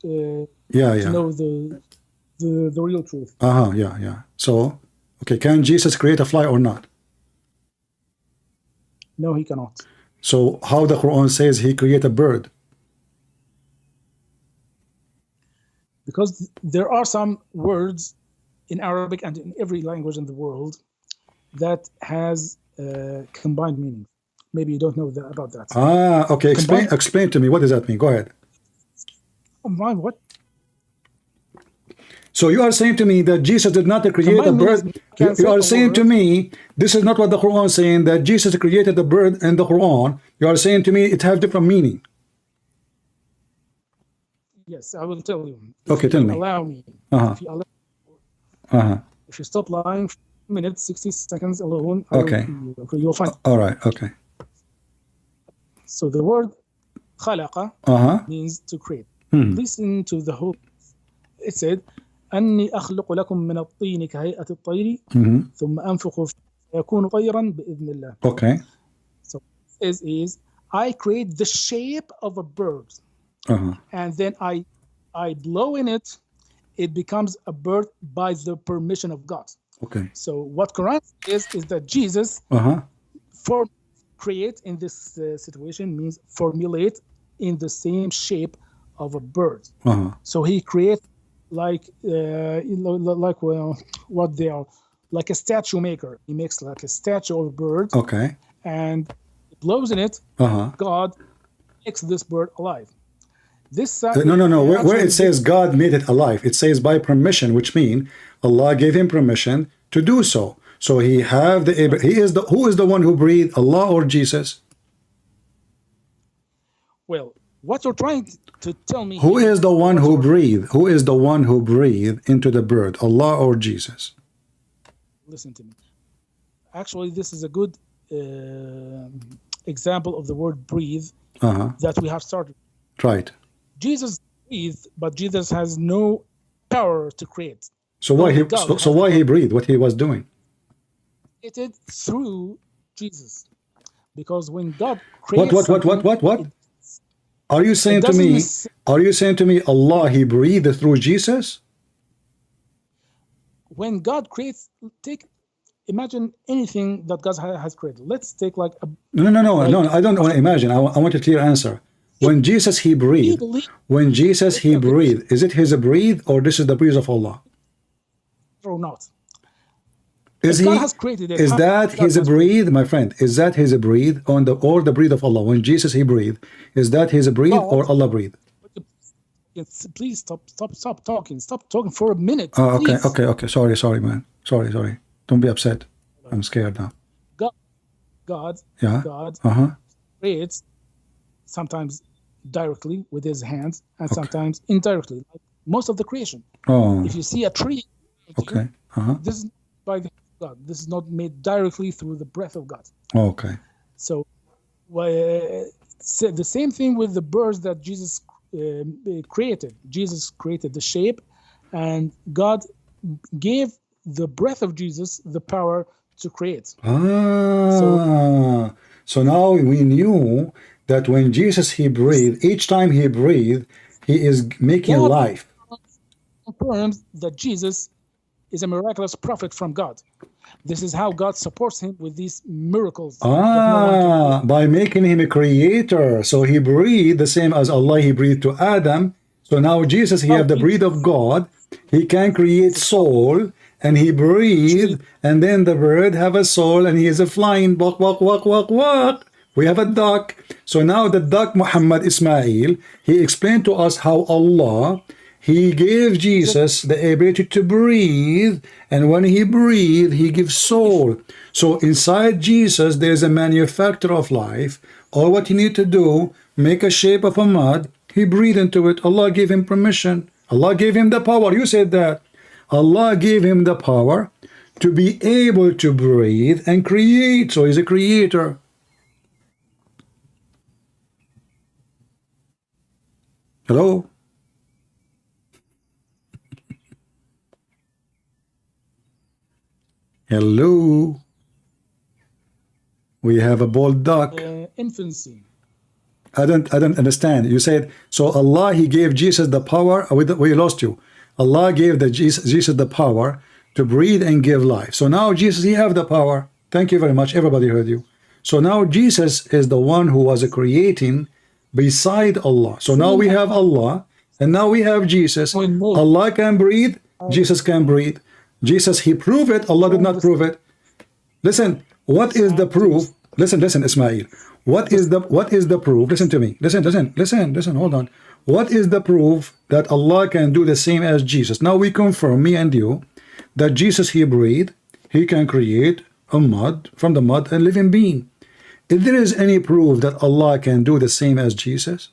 Yeah. To Yeah. know the real truth. Yeah. Yeah. So, okay. Can Jesus create a fly or not? No, he cannot. So, how the Quran says he create a bird? Because there are some words in Arabic and in every language in the world that has combined meaning. Maybe you don't know about that. Okay. Explain to me. What does that mean? Go ahead. Combined what? So you are saying to me that Jesus did not create a Combined bird. means You are saying word. to me, this is not what the Quran is saying, that Jesus created the bird in the Quran. You are saying to me it has different meaning. Yes, I will tell you. Okay, tell me. Allow me. Uh-huh. If you stop lying for a minute, 60 seconds alone, Okay. You'll find. All right. Okay. So the word khalaqa means to create. Listen to the whole. It said, أني أخلق لكم من الطين كهيئة الطير ثم أنفخ فيكون طيرا بإذن الله. Okay. So is I create the shape of a bird, and then I blow in it. It becomes a bird by the permission of God. Okay. So what Quran is that Jesus create in this situation means formulate in the same shape of a bird. So he creates like what they are, like a statue maker. He makes like a statue of a bird. Okay. And blows in it. God makes this bird alive. This no. Where it says God made it alive, it says by permission, which means Allah gave him permission to do so. So he is who is the one who breathed, Allah or Jesus? Well, what you're trying to tell me. Who is the one who breathed? Who is the one who breathed into the bird, Allah or Jesus? Listen to me. Actually, this is a good example of the word breathe that we have started. Right. Jesus breathed, but Jesus has no power to create. So why he breathed? What he was doing? Created through Jesus, because when God creates what? Are you saying to me Are you saying to me Allah, he breathed through Jesus? When God creates, imagine anything that God has created. Let's take like a... No, I don't want to imagine. I want a clear answer. When Jesus, he breathed. When Jesus, he breathed. Is it his breathe or this is the breath of Allah? Or not. Is God he? has created it. Is that his breathe, my friend? Is that his breathe on the or the breathe of Allah? When Jesus, he breathed. Is that his breathe or Allah breathe? Please stop talking. Stop talking for a minute. Oh, please. okay. Sorry, man. Sorry. Don't be upset. I'm scared now. God creates sometimes directly with his hands and sometimes indirectly, like most of the creation. Oh. If you see a tree, Okay. this is by the God. This is not made directly through the breath of God. Okay. So, the same thing with the birds that Jesus created. Jesus created the shape, and God gave the breath of Jesus the power to create. So now we knew that when Jesus, he breathed, each time he breathed, he is making God life. Confirms that Jesus is a miraculous prophet from God. This is how God supports him with these miracles. By making him a creator. So he breathed the same as Allah, he breathed to Adam. So now Jesus, he have the breath of God. He can create soul, and he breathed, and then the bird have a soul, and he is a flying walk. We have a duck. So now the duck Muhammad Ismail, he explained to us how Allah, he gave Jesus the ability to breathe, and when he breathed, he gives soul. So inside Jesus, there's a manufacturer of life. All what you need to do, make a shape of a mud, he breathed into it. Allah gave him permission. Allah gave him the power. You said that. Allah gave him the power to be able to breathe and create. So he's a creator. Hello? Hello? We have a bald duck. Infancy. I don't understand. You said, so Allah, he gave Jesus the power. We lost you. Allah gave Jesus the power to breathe and give life. So now Jesus, he have the power. Thank you very much. Everybody heard you. So now Jesus is the one who was creating beside Allah. So now we have Allah, and now we have Jesus. Allah can breathe. Jesus can breathe. Jesus, he proved it. Allah did not prove it. Listen, what is the proof? Listen, Ismail. What is the proof? Listen to me. Listen, hold on. What is the proof that Allah can do the same as Jesus? Now we confirm, me and you, that Jesus, he breathed, he can create a mud, from the mud, a living being. If there is any proof that Allah can do the same as Jesus?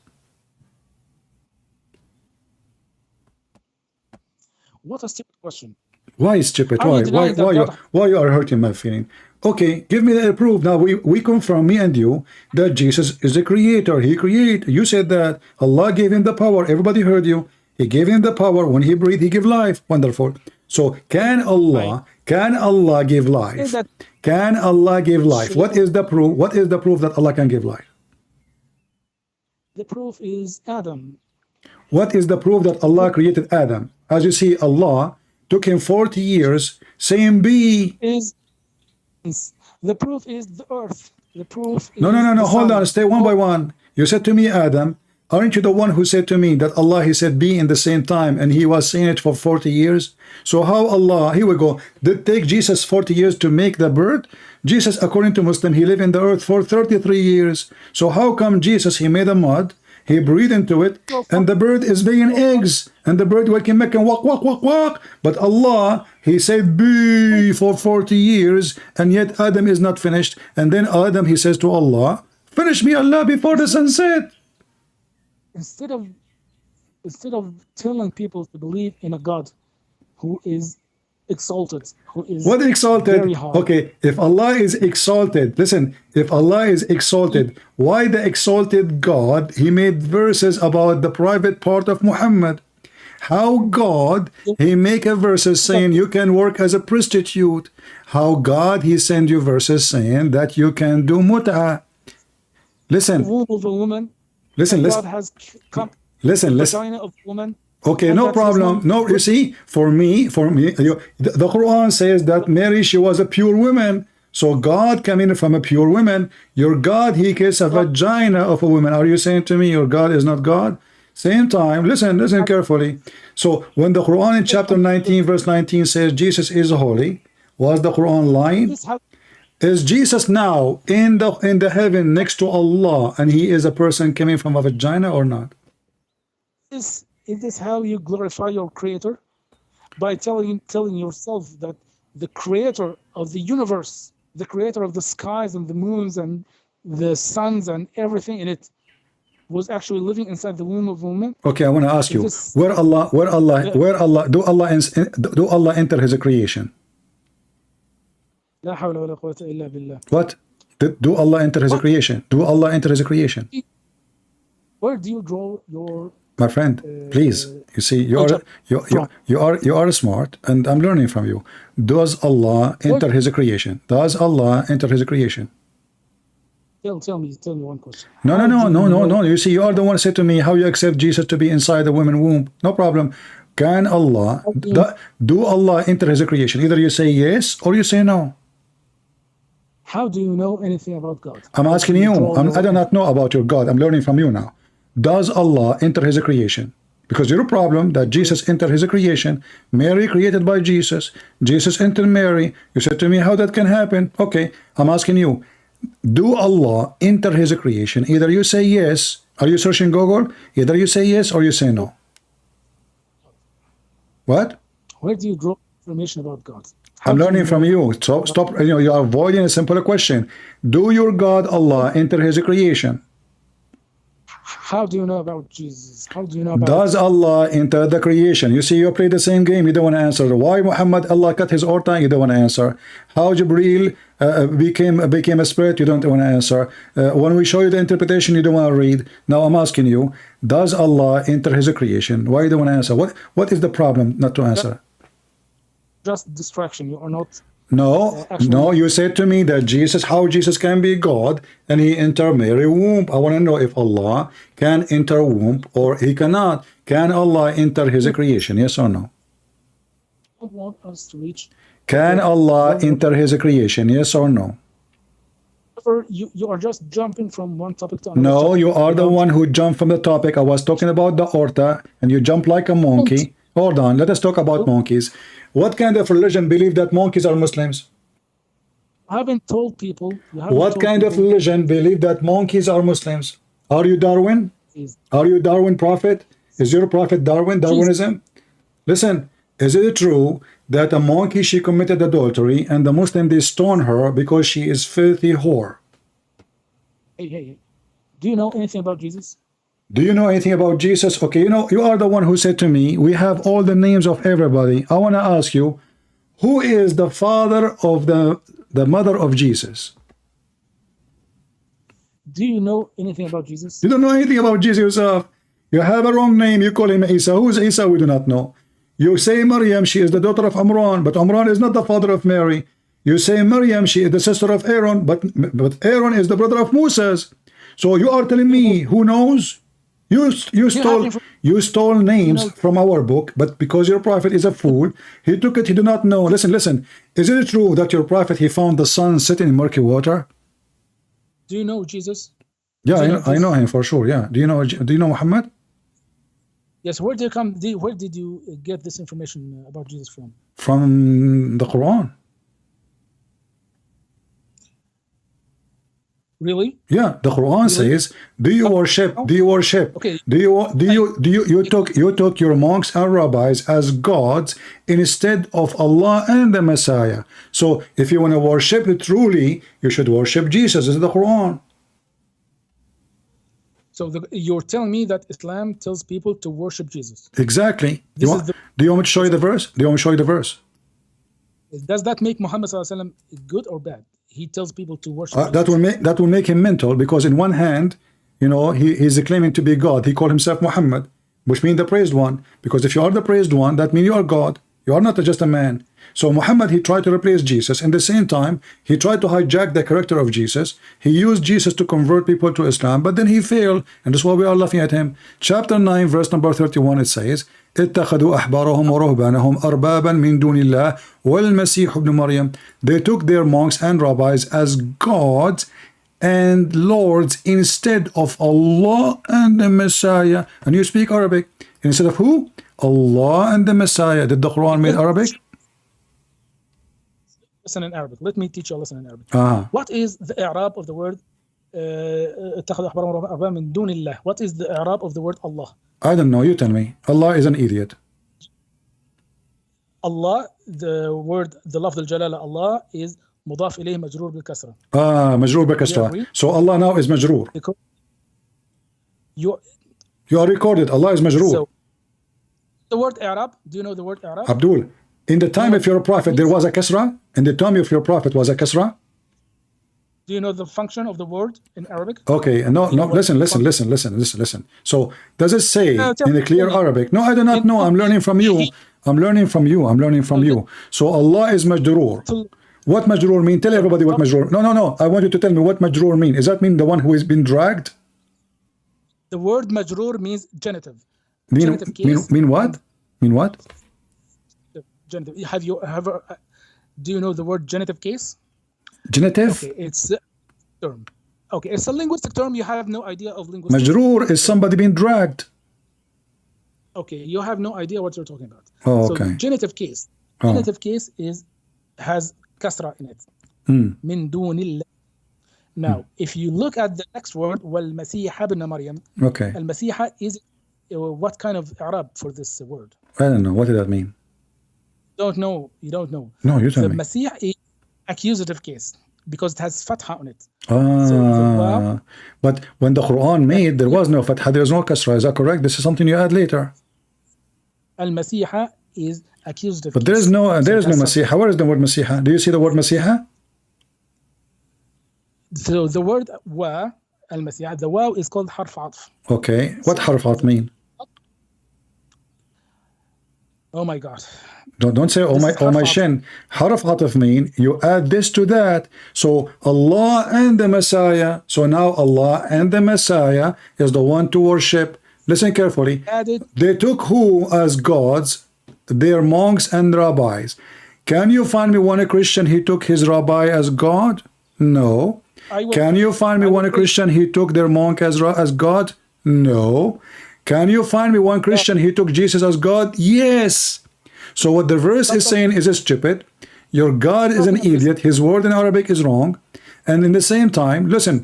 What a stupid question. Why stupid? Why you are hurting my feeling? Okay, give me the proof. Now we confirm, me and you, that Jesus is the creator. He created. You said that Allah gave him the power. Everybody heard you. He gave him the power. When he breathed, he gave life. Wonderful. So can Allah give life? Can Allah give life? What is the proof? What is the proof that Allah can give life? The proof is Adam. What is the proof that Allah created Adam? As you see, Allah took him 40 years saying be. The proof is the earth. The proof is No. Hold on. Stay one by one. You said to me, Adam, aren't you the one who said to me that Allah, he said be in the same time, and he was saying it for 40 years? So how Allah, here we go, did it take Jesus 40 years to make the bird? Jesus, according to Muslim, he lived in the earth for 33 years. So how come Jesus, he made a mud, he breathed into it, and the bird is laying eggs, and the bird can make and walk. But Allah, he said be for 40 years, and yet Adam is not finished. And then Adam, he says to Allah, finish me, Allah, before the sunset. Instead of telling people to believe in a God who is exalted, who is what exalted? Very high. Okay, if Allah is exalted, listen, if Allah is exalted, why the exalted God, he made verses about the private part of Muhammad? How God, he make a verses saying you can work as a prostitute? How God, he send you verses saying that you can do mut'ah? Listen. The womb of a woman. Listen. God has come. Listen. vagina of woman. Okay, And no that's problem. Islam. No, you see, for me, the Quran says that Mary, she was a pure woman. So God coming from a pure woman. Your God, he kissed a vagina of a woman. Are you saying to me your God is not God? Same time, listen carefully. So when the Quran in chapter 19, verse 19 says Jesus is holy, was the Quran lying? This is how Is Jesus now in the heaven next to Allah, and he is a person coming from a vagina or not? is this how you glorify your creator? By telling yourself that the creator of the universe, the creator of the skies and the moons and the suns and everything in it, was actually living inside the womb of a woman. Okay, I want to ask you, This- do Allah enter his creation? لا حول ولا قوة إلا بالله. What? Do Allah enter his creation? Do Allah enter his creation? Where do you draw your My friend, please. You see, you are smart, and I'm learning from you. Does Allah enter his creation? Does Allah enter his creation? tell me one question. No. You see, you are the one who said to me how you accept Jesus to be inside the woman's womb. No problem. Can Allah do Allah enter his creation? Either you say yes or you say no. How do you know anything about God? I'm asking you. I do not know about your God. I'm learning from you now. Does Allah enter his creation? Because your problem that Jesus entered his creation, Mary created by Jesus, Jesus entered Mary. You said to me how that can happen. Okay, I'm asking you. Do Allah enter his creation? Either you say yes. Are you searching Google? Either you say yes or you say no. What? Where do you draw information about God? I'm learning from you. So stop. You are avoiding a simple question. Do your God Allah enter his creation? How do you know about Jesus? How do you know about Does Allah enter the creation? You see, you play the same game. You don't want to answer. Why Muhammad, Allah cut his aorta? You don't want to answer. How Jibreel became a spirit? You don't want to answer. When we show you the interpretation, you don't want to read. Now I'm asking you, does Allah enter his creation? Why you don't want to answer? What is the problem not to answer? just distraction? You are not. No, you said to me that how Jesus can be God and he enter Mary womb. I want to know if Allah can enter womb or he cannot. Can Allah enter his creation? Yes or no? I want us to reach. Can Allah enter his creation? Yes or no? You are just jumping from one topic to another. No, you are the one who jumped from the topic. I was talking about the aorta and you jump like a monkey. Hold on, let us talk about monkeys. What kind of religion believe that monkeys are Muslims? I haven't told people. What kind of religion believe that monkeys are Muslims? Are you Darwin? Are you Darwin prophet? Is your prophet Darwin? Darwinism? Listen, is it true that a monkey, she committed adultery and the Muslim, they stone her because she is filthy whore? Hey. Do you know anything about Jesus? Do you know anything about Jesus? Okay, you are the one who said to me, we have all the names of everybody. I want to ask you, who is the father of the mother of Jesus? Do you know anything about Jesus? You don't know anything about Jesus yourself. You have a wrong name. You call him Isa. Who is Isa? We do not know. You say Maryam, she is the daughter of Imran, but Imran is not the father of Mary. You say Maryam, she is the sister of Aaron, but Aaron is the brother of Moses. So you are telling me who knows? You stole names from our book, but because your prophet is a fool, he took it, he did not know. Listen. Is it true that your prophet, he found the sun sitting in murky water? Do you know Jesus? Yeah, I know him for sure. Yeah. Do you know Muhammad? Yes. Where did you get this information about Jesus from? From the Quran. Really? Yeah, the Quran says, do you worship? Okay. You took your monks and rabbis as gods instead of Allah and the Messiah. So if you want to worship truly, you should worship Jesus. This is the Quran. So you're telling me that Islam tells people to worship Jesus? Exactly. Do you want me to show you the verse? Does that make Muhammad ﷺ good or bad? He tells people to worship. That will make him mental, because in one hand, he's claiming to be God. He called himself Muhammad, which means the praised one. Because if you are the praised one, that means you are God. You are not just a man. So Muhammad, he tried to replace Jesus. In the same time, he tried to hijack the character of Jesus. He used Jesus to convert people to Islam, but then he failed, and that's why we are laughing at him. Chapter 9, verse number 31, it says, اتخذوا أحبارهم ورهبانهم أربابا من دون الله والمسيح ابن مريم. They took their monks and rabbis as gods and lords instead of Allah and the Messiah. And you speak Arabic. Instead of who? Allah and the Messiah. Did the Quran mean Arabic? Listen in Arabic. Let me teach you a lesson in Arabic. Ah. What is the i'rab of the word اتخذوا أحبارهم ورهبانهم من دون الله? What is the i'rab of the word Allah? I don't know. You tell me. Allah is an idiot. Allah, the word, the lafz al-jalala Allah is مضاف إليه مجرور بالكسرة. مجرور بالكسرة. So Allah now is مجرور. Because you are recorded. Allah is مجرور. So, the word i'rab, do you know the word i'rab? Abdul, in the time of your prophet there was a kasra? In the time of your prophet was a kasra? Do you know the function of the word in Arabic? Okay, no, listen. So does it say in the clear Arabic? No, I do not know. I'm learning from you. So Allah is majroor. What majroor mean? Tell everybody what majroor. No. I want you to tell me what majroor mean. Does that mean the one who has been dragged? The word majroor means genitive. Mean what? Mean what? Genitive. Have you ever? Do you know the word genitive case? Genitive? Okay, it's a term. Okay, it's a linguistic term. You have no idea of linguistic. Majroor is somebody being dragged. Okay, you have no idea what you're talking about. Oh, okay. So genitive case. Genitive case has kasra in it. Min dunillah. Now, if you look at the next word, wal-Masih ibn Maryam. Okay. Al-Masih is what kind of i'rab for this word? I don't know. What did that mean? Don't know. You don't know. No, you tell me. The Masih is accusative case because it has fatha on it. But when the Quran made, there was no fatha, there was no kasra. Is that correct? This is something you add later. Al-Masih is accusative. But there is no Masiha. Where is the word Masiha? Do you see the word Masiha? So the word wa, al-Masih, the waw is called harf atf. Okay. What harf atf mean? Oh my God. Don't say oh my shin. Harf atf mean you add this to that. So Allah and the Messiah. So now Allah and the Messiah is the one to worship. Listen carefully. They took who as gods? Their monks and rabbis. Can you find me one Christian he took his rabbi as God? No. Can you find me one Christian he took their monk as God? No. Can you find me one Christian he took Jesus as God? Yes. So what the verse is saying is stupid. Your God is an idiot. His word in Arabic is wrong. And in the same time, listen.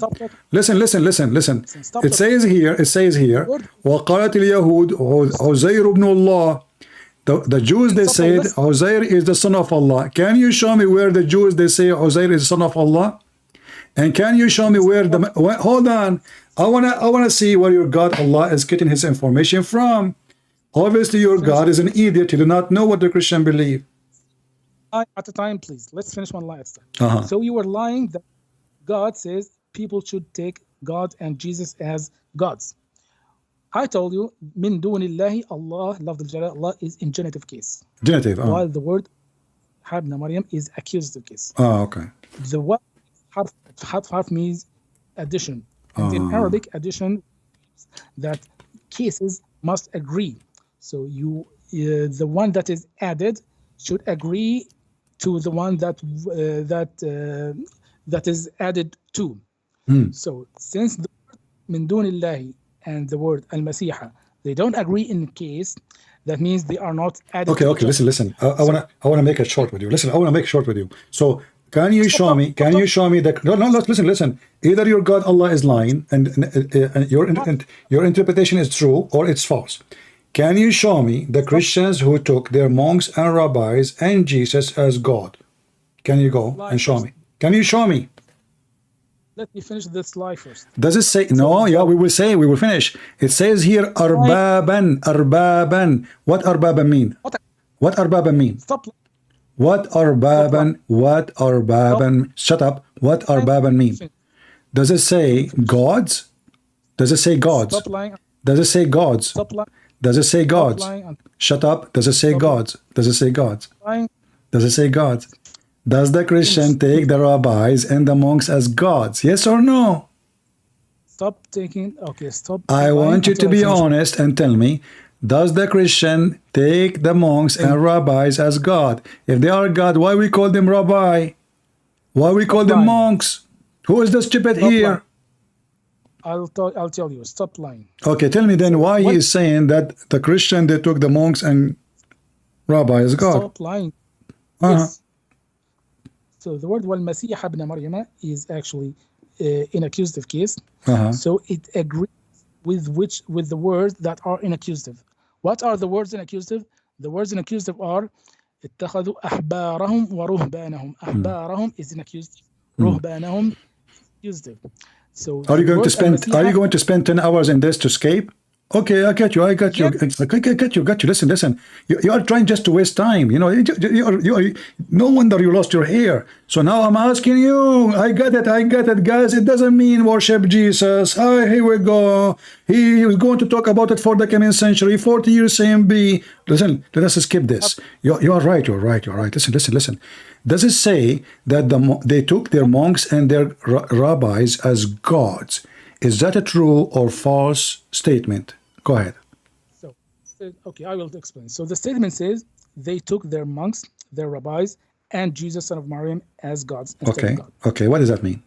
It says here, وَقَالَتِ الْيَهُودُ عُزَيْرُ بْنُ اللَّهِ. The Jews, they said Uzair is the son of Allah. Can you show me where the Jews, they say Uzair is the son of Allah? And can you show me where hold on. I wanna see where your God Allah is getting his information from. Obviously your God is an idiot. He do not know what the Christian believe. At a time, please. Let's finish one line. So you were lying that God says people should take God and Jesus as gods. I told you, min dunillahi, Allah, lafz al-jalala, Allah is in genitive case. Genitive. While the word Habna Maryam is accusative case. Okay. The word harf means addition. And in Arabic, addition that cases must agree. So the one that is added should agree to the one that is added to. So since the word min dunillahi and the word al-Masiha, they don't agree in case, that means they are not added. Okay, listen. I wanna make it short with you. Listen, I wanna make it short with you. So can you show me that no, listen. Either your God Allah is lying and your interpretation is true or it's false. Can you show me the Christians who took their monks and rabbis and Jesus as God? Can you go and show me? Can you show me? Let me finish this slide first. Does it say no? Yeah, we will finish. It says here arbaban. What arbaban mean? What arbaban mean? Stop. What arbaban? Shut up. What arbaban mean? Does it say gods? Does it say gods? Stop lying. Does it say gods? Stop lying. Does it say gods? lying. Shut up. Does it say gods? Does it say gods? Lying. Does it say gods? Does the Christian take the rabbis and the monks as gods? Yes or no? Stop taking. Okay, stop. I lying want you to until I be finish. honest and tell me, does the Christian take the monks and rabbis as God? If they are God, why we call them rabbi? Why we call them lying. monks? Who is the stupid Stop here? lying. I'll tell you. Stop lying. Okay, tell me then why he What? is saying that the Christian, they took the monks and rabbi as God. Stop lying. Uh-huh. Yes. So the word والمسيح ابن مريم is actually in accusative case. Uh-huh. So it agrees with the words that are in accusative. What are the words in accusative? The words in accusative are اتخذوا أحبارهم ورهبانهم. أحبارهم is in accusative. رهبانهم accusative. So Are you the going to word spend? المسيح- Are you going to spend 10 hours in this to escape? Okay, I got you. I got you. Yes. I got you. Listen. You are trying just to waste time. You know, no wonder you lost your hair. So now I'm asking you. I got it, guys. It doesn't mean worship Jesus. Here we go. He was going to talk about it for the coming century. 40 years CMB. Listen, let us skip this. You are right. You're right. Listen. Does it say that they took their monks and their rabbis as gods? Is that a true or false statement? Go ahead. So, okay, I will explain. So the statement says they took their monks, their rabbis, and Jesus, son of Maryam, as gods instead Okay. of God. Okay. What does that mean?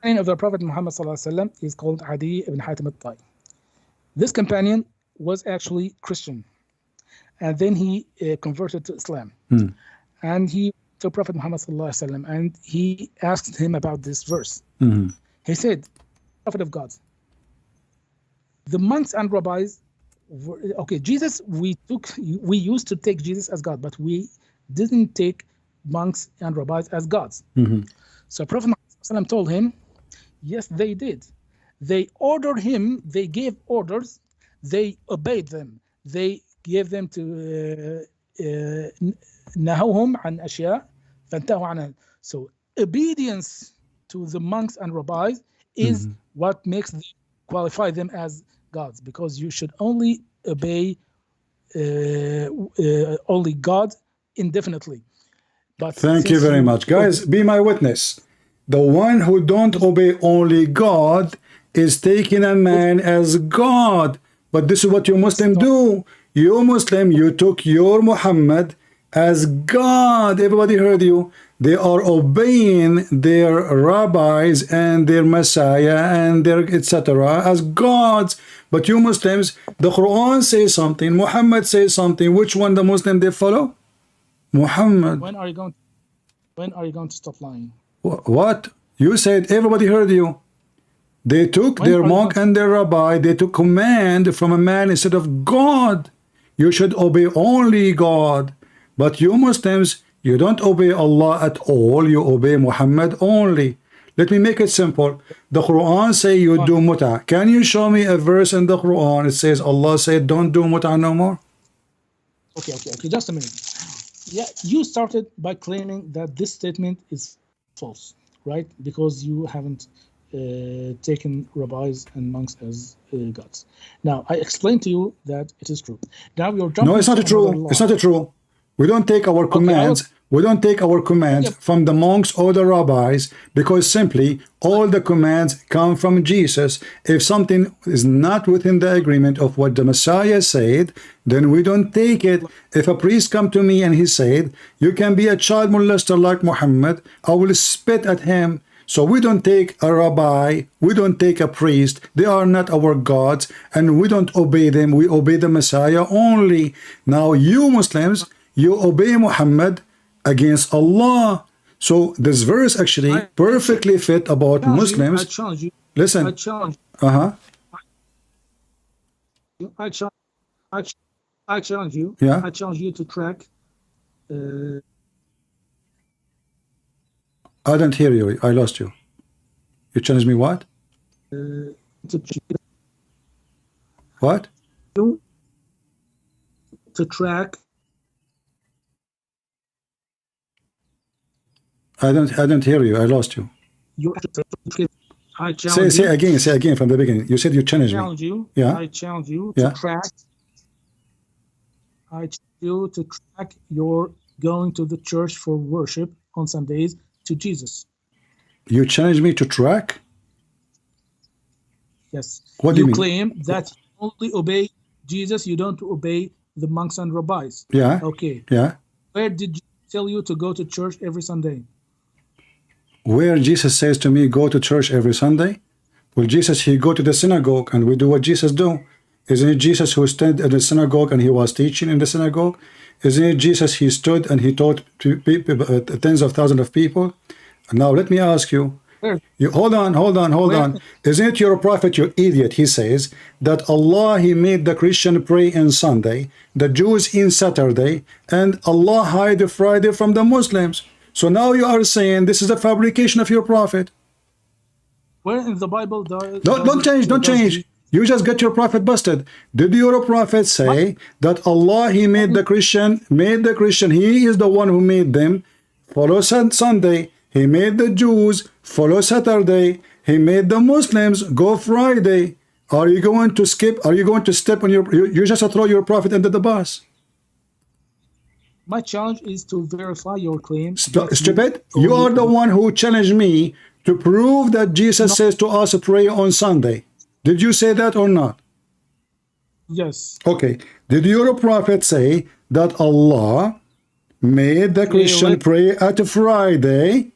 The name of the Prophet Muhammad ﷺ is called Adi ibn Hatim al-Tai. This companion was actually Christian, and then he converted to Islam. And he to Prophet Muhammad ﷺ, and he asked him about this verse. He said, Prophet of God, the monks and rabbis were, okay, Jesus, we used to take Jesus as God, but we didn't take monks and rabbis as gods. So Prophet Muhammad told him, yes, they did. They ordered him, they gave orders, they obeyed them. They gave them to نهوهم عن أشياء فانتهوا عنها. So obedience to the monks and rabbis is what makes them qualify them as gods, because you should only obey only God indefinitely. But Thank you very much. Guys, be my witness. The one who don't obey only God is taking a man as God. But this is what you Muslim do. You Muslim, you took your Muhammad as God. Everybody heard you. They are obeying their rabbis and their Messiah and their etc. as gods. But you Muslims, the Quran says something, Muhammad says something. Which one the Muslim they follow? Muhammad. When are you going to stop lying? What? You said everybody heard you. They took their monk and their rabbi, they took command from a man instead of God. You should obey only God. But you Muslims, you don't obey Allah at all, you obey Muhammad only. Let me make it simple. The Quran say you do mut'ah. Can you show me a verse in the Quran? It says Allah said don't do mut'ah no more? Okay, just a minute. Yeah, you started by claiming that this statement is false, right? Because you haven't taken rabbis and monks as gods. Now, I explained to you that it is true. Now you're jumping. No, it's not true. It's not true. We don't take our commands. We don't take our commands from the monks or the rabbis, because simply all the commands come from Jesus. If something is not within the agreement of what the Messiah said, then we don't take it. If a priest come to me and he said, you can be a child molester like Muhammad, I will spit at him. So we don't take a rabbi, we don't take a priest, they are not our gods, and we don't obey them, we obey the Messiah only. Now you Muslims, you obey Muhammad against Allah. So this verse actually perfectly fit about Muslims. I challenge you. Listen. I challenge you. I challenge you. Yeah. I challenge you to track. I don't hear you. I lost you. You challenge me what? What? To track. I don't hear you. I lost you. I challenge say again from the beginning. You said you challenged me. You. Yeah. I challenge you Yeah. to track I challenge you to track your going to the church for worship on Sundays to Jesus. You challenge me to track? Yes. What do you mean? Claim that you only obey Jesus, you don't obey the monks and rabbis. Yeah. Okay. Yeah. Where did Jesus tell you to go to church every Sunday? Where Jesus says to me, go to church every Sunday? Well, Jesus, he go to the synagogue and we do what Jesus do. Isn't it Jesus who stood at the synagogue and he was teaching in the synagogue? Isn't it Jesus, he stood and he taught tens of thousands of people? Now, let me ask you, hold on. Isn't it your prophet, you idiot? He says that Allah, he made the Christian pray in Sunday, the Jews in Saturday, and Allah hide the Friday from the Muslims. So now you are saying this is a fabrication of your prophet. Where in the Bible Don't change. You just get your prophet busted. Did your prophet say that Allah, he made the Christian, he is the one who made them follow Sunday. He made the Jews follow Saturday. He made the Muslims go Friday. Are you going to skip? Are you going to step on you just throw your prophet under the bus? My challenge is to verify your claim. Stupid. You are the one who challenged me to prove that Jesus says to us pray on Sunday. Did you say that or not? Yes. Okay. Did your prophet say that Allah made the Christian pray at Friday,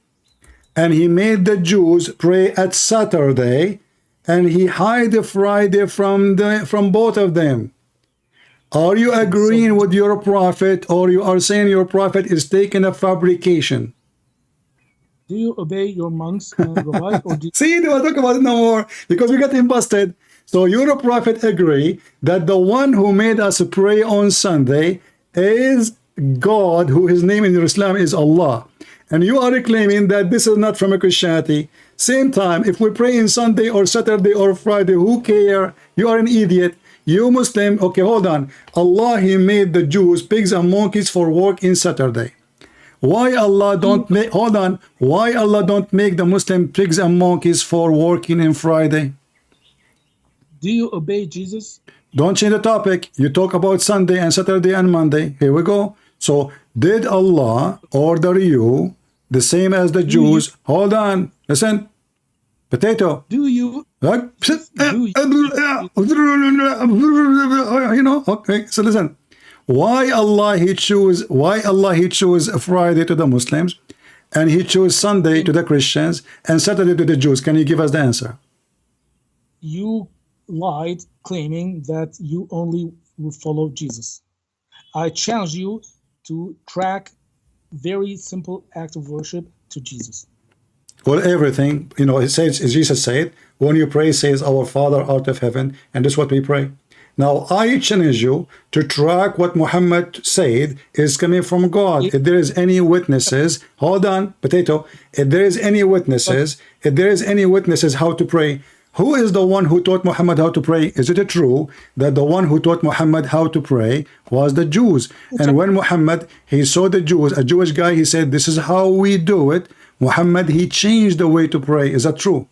and he made the Jews pray at Saturday, and he hide the Friday from both of them? Are you agreeing with your prophet, or you are saying your prophet is taking a fabrication? Do you obey your monks and rabbis? Or See, they will talk about it no more because we got him busted. So your prophet agree that the one who made us pray on Sunday is God, who his name in Islam is Allah. And you are claiming that this is not from a Christianity. Same time, if we pray in Sunday or Saturday or Friday, who care? You are an idiot. You Muslim, okay, hold on. Allah, he made the Jews pigs and monkeys for work in Saturday. Why Allah don't make, hold on, why Allah don't make the Muslim pigs and monkeys for working in Friday? Do you obey Jesus? Don't change the topic. You talk about Sunday and Saturday and Monday. Here we go. So, did Allah order you the same as the Jews? Hold on, listen. Potato. Do you? You know, okay, so listen. Why Allah he choose Friday to the Muslims, and he chose Sunday to the Christians and Saturday to the Jews? Can you give us the answer? You lied, claiming that you only will follow Jesus. I challenge you to track very simple act of worship to Jesus. Well, everything, you know, it says, as Jesus said, when you pray, says, our Father art of heaven, and this is what we pray. Now, I challenge you to track what Muhammad said is coming from God. If there is any witnesses, hold on, potato. If there is any witnesses how to pray, who is the one who taught Muhammad how to pray? Is it true that the one who taught Muhammad how to pray was the Jews? And when Muhammad, he saw the Jews, a Jewish guy, he said, this is how we do it. Muhammad, he changed the way to pray. Is that true?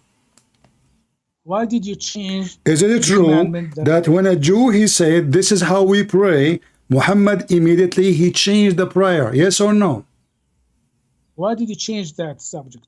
Why did you change? Is it true that when a Jew, he said, this is how we pray, Muhammad immediately, he changed the prayer? Yes or no? Why did you change that subject?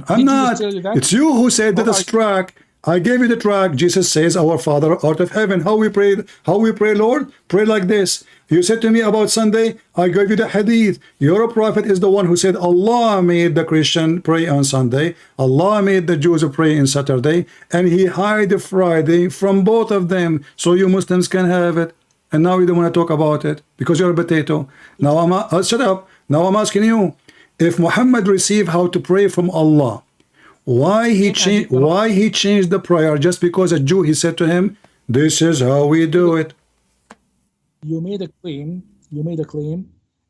I'm not. It's you who said that it's track. I gave you the track. Jesus says, our Father art of heaven. How we pray, Lord? Pray like this. You said to me about Sunday, I gave you the hadith. Your prophet is the one who said Allah made the Christian pray on Sunday. Allah made the Jews pray on Saturday. And he hid the Friday from both of them. So you Muslims can have it. And now you don't want to talk about it because you're a potato. Now shut up. Now I'm asking you, if Muhammad received how to pray from Allah, why he changed the prayer just because a Jew, he said to him, this is how we do it? You made a claim,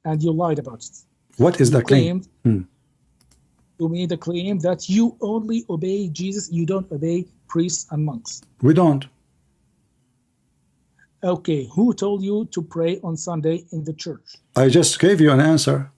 and you lied about it. What is the claim? You made a claim that you only obey Jesus, you don't obey priests and monks. We don't. Okay, who told you to pray on Sunday in the church? I just gave you an answer.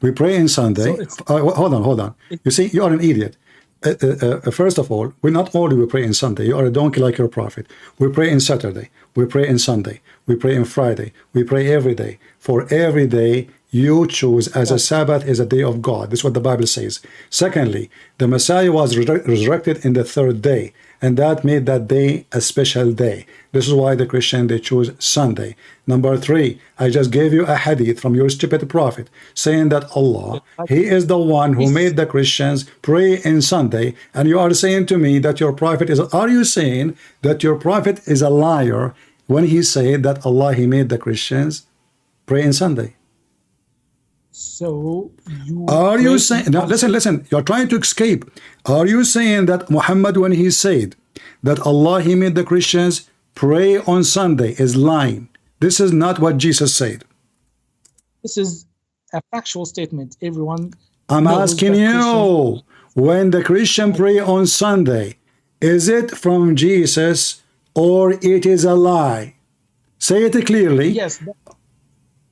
We pray on Sunday. Hold on. You see, you are an idiot. first of all, we not only we pray in Sunday. You are a donkey like your prophet. We pray in Saturday. We pray in Sunday. We pray in Friday. We pray every day. For every day you choose as a Sabbath is a day of God. This is what the Bible says. Secondly, the Messiah was resurrected in the third day, and that made that day a special day. This is why the Christian, they choose Sunday. Number three, I just gave you a hadith from your stupid prophet saying that Allah, he is the one who made the Christians pray in Sunday, and you are saying to me that your prophet is, are you saying that your prophet is a liar when he said that Allah, he made the Christians pray in Sunday? So you are you saying now, listen, you're trying to escape. Are you saying that Muhammad, when he said that Allah, he made the Christians pray on Sunday, is lying? This is not what Jesus said. This is a factual statement. Everyone, I'm asking you, when the Christian pray on Sunday, is it from Jesus or it is a lie? Say it clearly. Yes,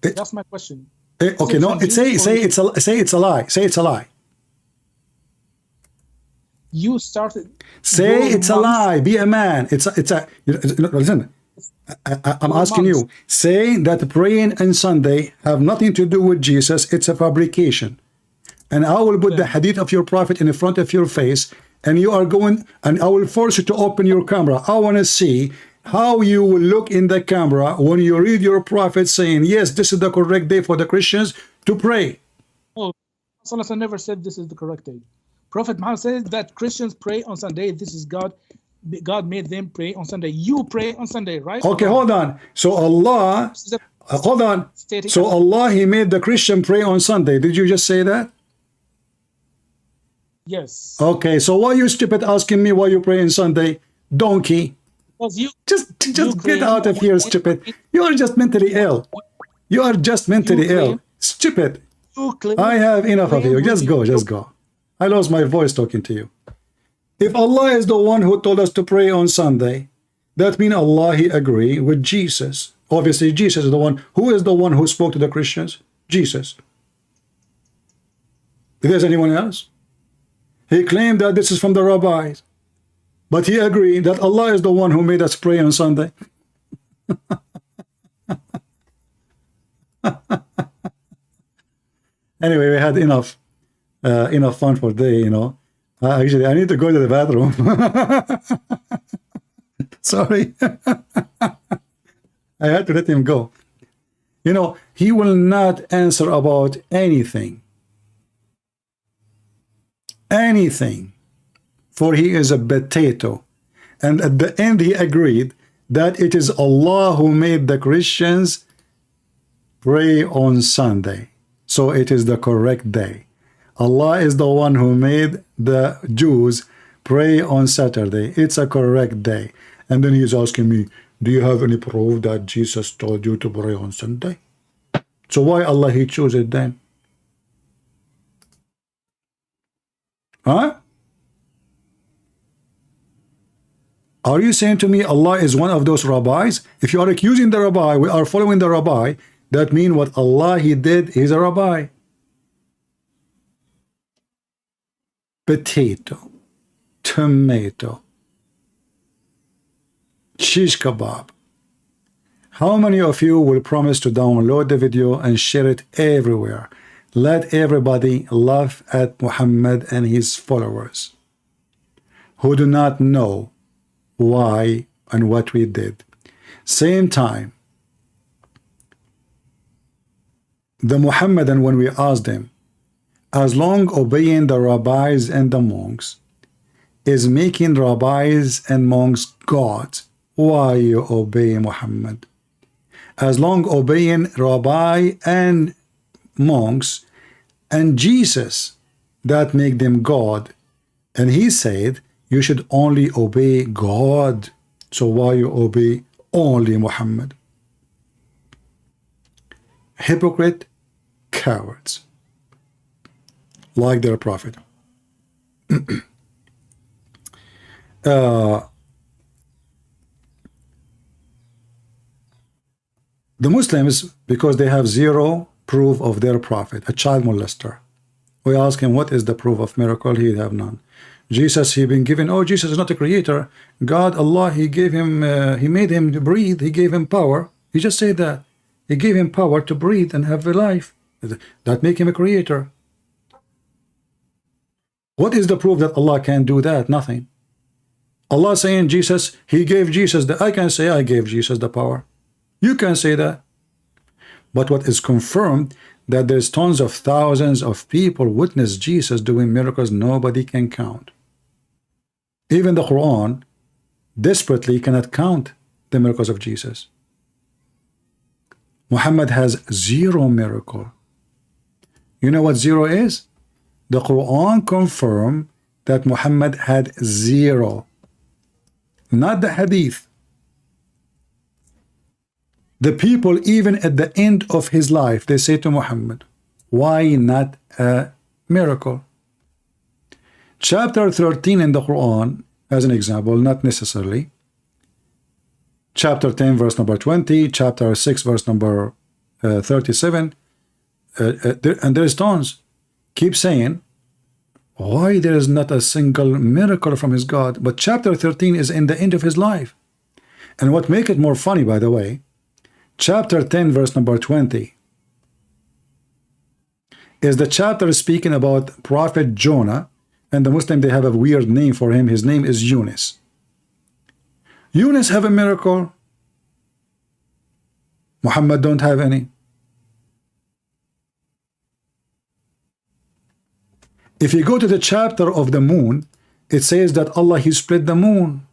that's my question. Okay, no, say it's a lie. Say it's a lie. You started. Say it's a lie. Be a man. It's a. Listen, I'm asking you. Say that praying on Sunday have nothing to do with Jesus. It's a fabrication. And I will put the hadith of your prophet in front of your face, and you are going, and I will force you to open your camera. I want to see how you will look in the camera when you read your prophet saying, yes, this is the correct day for the Christians to pray. Oh, Sallallahu never said this is the correct day. Prophet Muhammad says that Christians pray on Sunday. This is God made them pray on Sunday. You pray on Sunday, right? Okay, hold on. So Allah, hold on. So Allah, he made the Christian pray on Sunday. Did you just say that? Yes. Okay, so why you stupid asking me why you pray on Sunday? Donkey. You just get out of here, stupid. You are just mentally ill. You are just mentally ill. Stupid. I have enough of you. Just go. I lost my voice talking to you. If Allah is the one who told us to pray on Sunday, that means Allah, he agree with Jesus. Obviously, Jesus is the one. Who is the one who spoke to the Christians? Jesus. If there's anyone else? He claimed that this is from the rabbis. But he agreed that Allah is the one who made us pray on Sunday. Anyway, we had enough fun for the day, you know. Actually, I need to go to the bathroom. Sorry. I had to let him go. You know, he will not answer about anything. Anything. For he is a potato. And at the end he agreed that it is Allah who made the Christians pray on Sunday. So it is the correct day. Allah is the one who made the Jews pray on Saturday. It's a correct day. And then he's asking me, do you have any proof that Jesus told you to pray on Sunday? So why Allah he chose it then? Huh? Are you saying to me Allah is one of those rabbis? If you are accusing the rabbi, we are following the rabbi, that means what Allah he did, he's a rabbi. Potato, tomato, shish kebab. How many of you will promise to download the video and share it everywhere? Let everybody laugh at Muhammad and his followers who do not know why and what we did. Same time, the Muhammadan, when we asked them, as long obeying the rabbis and the monks is making rabbis and monks gods, why you obey Muhammad? As long obeying rabbi and monks and Jesus, that make them God. And he said, you should only obey God. So why you obey only Muhammad? Hypocrite, cowards, like their prophet. The Muslims, because they have zero proof of their prophet, a child molester. We ask him, what is the proof of miracle? He have none. Jesus, he been given, oh, Jesus is not a creator. God, Allah, he gave him, he made him to breathe. He gave him power. He just said that. He gave him power to breathe and have a life. That make him a creator. What is the proof that Allah can do that? Nothing. Allah saying Jesus, he gave Jesus the, I can say I gave Jesus the power. You can say that. But what is confirmed that there's tons of thousands of people witness Jesus doing miracles nobody can count. Even the Quran desperately cannot count the miracles of Jesus. Muhammad has 0 miracle. You know what 0 is? The Quran confirmed that Muhammad had 0. Not the hadith. The people, even at the end of his life, they say to Muhammad, why not a miracle? Chapter 13 in the Quran, as an example, not necessarily. Chapter 10, verse number 20, chapter 6, verse number 37, and there's tons. Keep saying, why there is not a single miracle from his God? But chapter 13 is in the end of his life. And what make it more funny, by the way, chapter 10, verse number 20, is the chapter speaking about Prophet Jonah, and the Muslim, they have a weird name for him. His name is Yunus. Yunus have a miracle. Muhammad don't have any. If you go to the chapter of the moon, it says that Allah, he split the moon,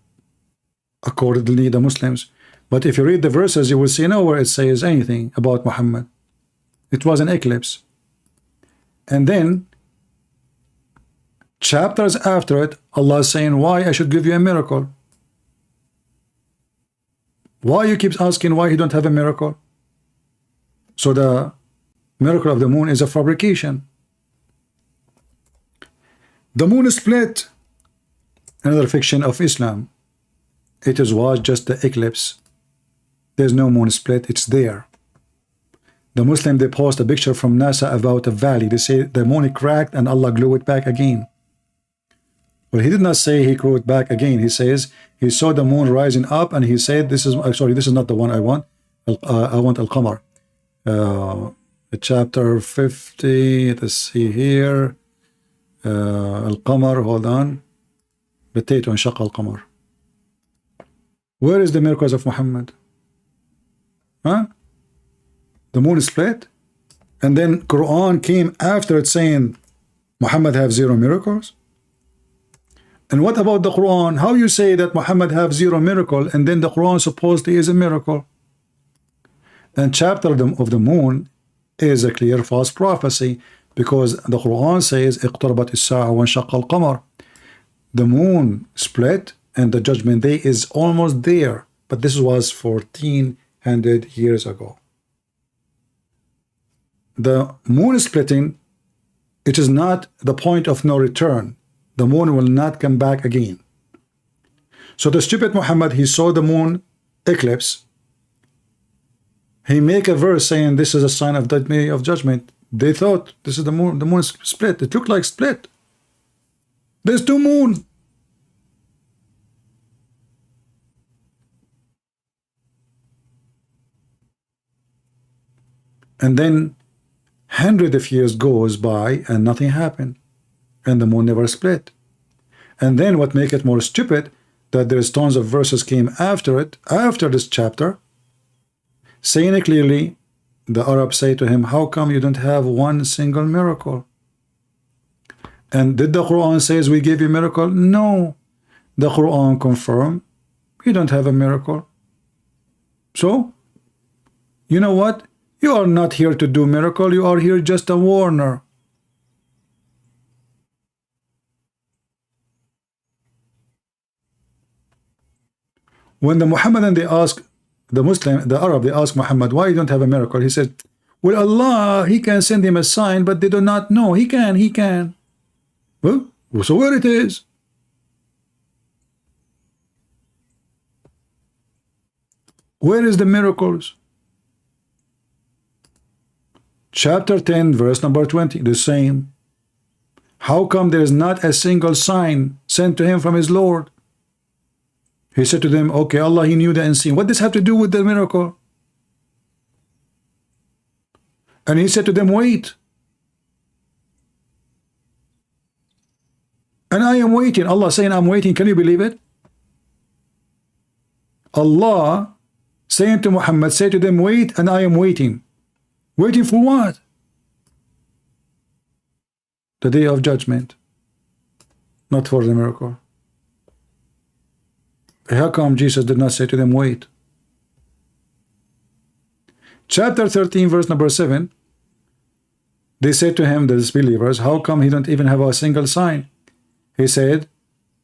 accordingly the Muslims. But if you read the verses, you will see nowhere it says anything about Muhammad. It was an eclipse. And then chapters after it, Allah is saying, why I should give you a miracle? Why you keep asking why he don't have a miracle? So the miracle of the moon is a fabrication. The moon is split. Another fiction of Islam. It was just the eclipse. There's no moon split. It's there. The Muslim, they post a picture from NASA about a valley. They say the moon cracked and Allah glued it back again. Well, he did not say he glued it back again. He says he saw the moon rising up and he said, this is, sorry, this is not the one I want. I want Al-Qamar. Chapter 50, let's see here. Al-Qamar, hold on. Potato and Shaq Al-Qamar. Where is the miracles of Muhammad? Huh? The moon is split, and then Quran came after it saying Muhammad have 0 miracles. And what about the Quran? How you say that Muhammad have 0 miracle, and then the Quran supposedly is a miracle? And chapter of the moon is a clear false prophecy, because the Quran says اقتربت الساعة وانشق القمر. The moon split and the judgment day is almost there, but this was 1400 years ago. The moon splitting, it is not the point of no return. The moon will not come back again. So the stupid Muhammad, he saw the moon eclipse. He make a verse saying this is a sign of that day of judgment. They thought this is the moon. The moon is split. It looked like split. There's 2 moons. And then 100 of years goes by and nothing happened, and the moon never split. And then what make it more stupid, that there's tons of verses came after it, after this chapter, saying it clearly. The Arabs say to him, how come you don't have 1 single miracle? And did the Quran says we gave you a miracle? No. The Quran confirmed you don't have a miracle. So, you know what? You are not here to do miracle. You are here just a warner. When the Muhammadan, they ask the Muslim, the Arab, they ask Muhammad, why you don't have a miracle? He said, well, Allah, he can send him a sign, but they do not know. He can. Well, so where it is? Where is the miracles? Chapter 10, verse number 20, the same. How come there is not a single sign sent to him from his Lord? He said to them, okay, Allah, he knew the unseen. What does this have to do with the miracle? And he said to them, wait. And I am waiting. Allah saying, I'm waiting. Can you believe it? Allah saying to Muhammad, say to them, wait, and I am waiting. Waiting for what? The day of judgment. Not for the miracle. How come Jesus did not say to them, wait? Chapter 13, verse number 7. They said to him, the disbelievers, how come he don't even have a single sign? He said,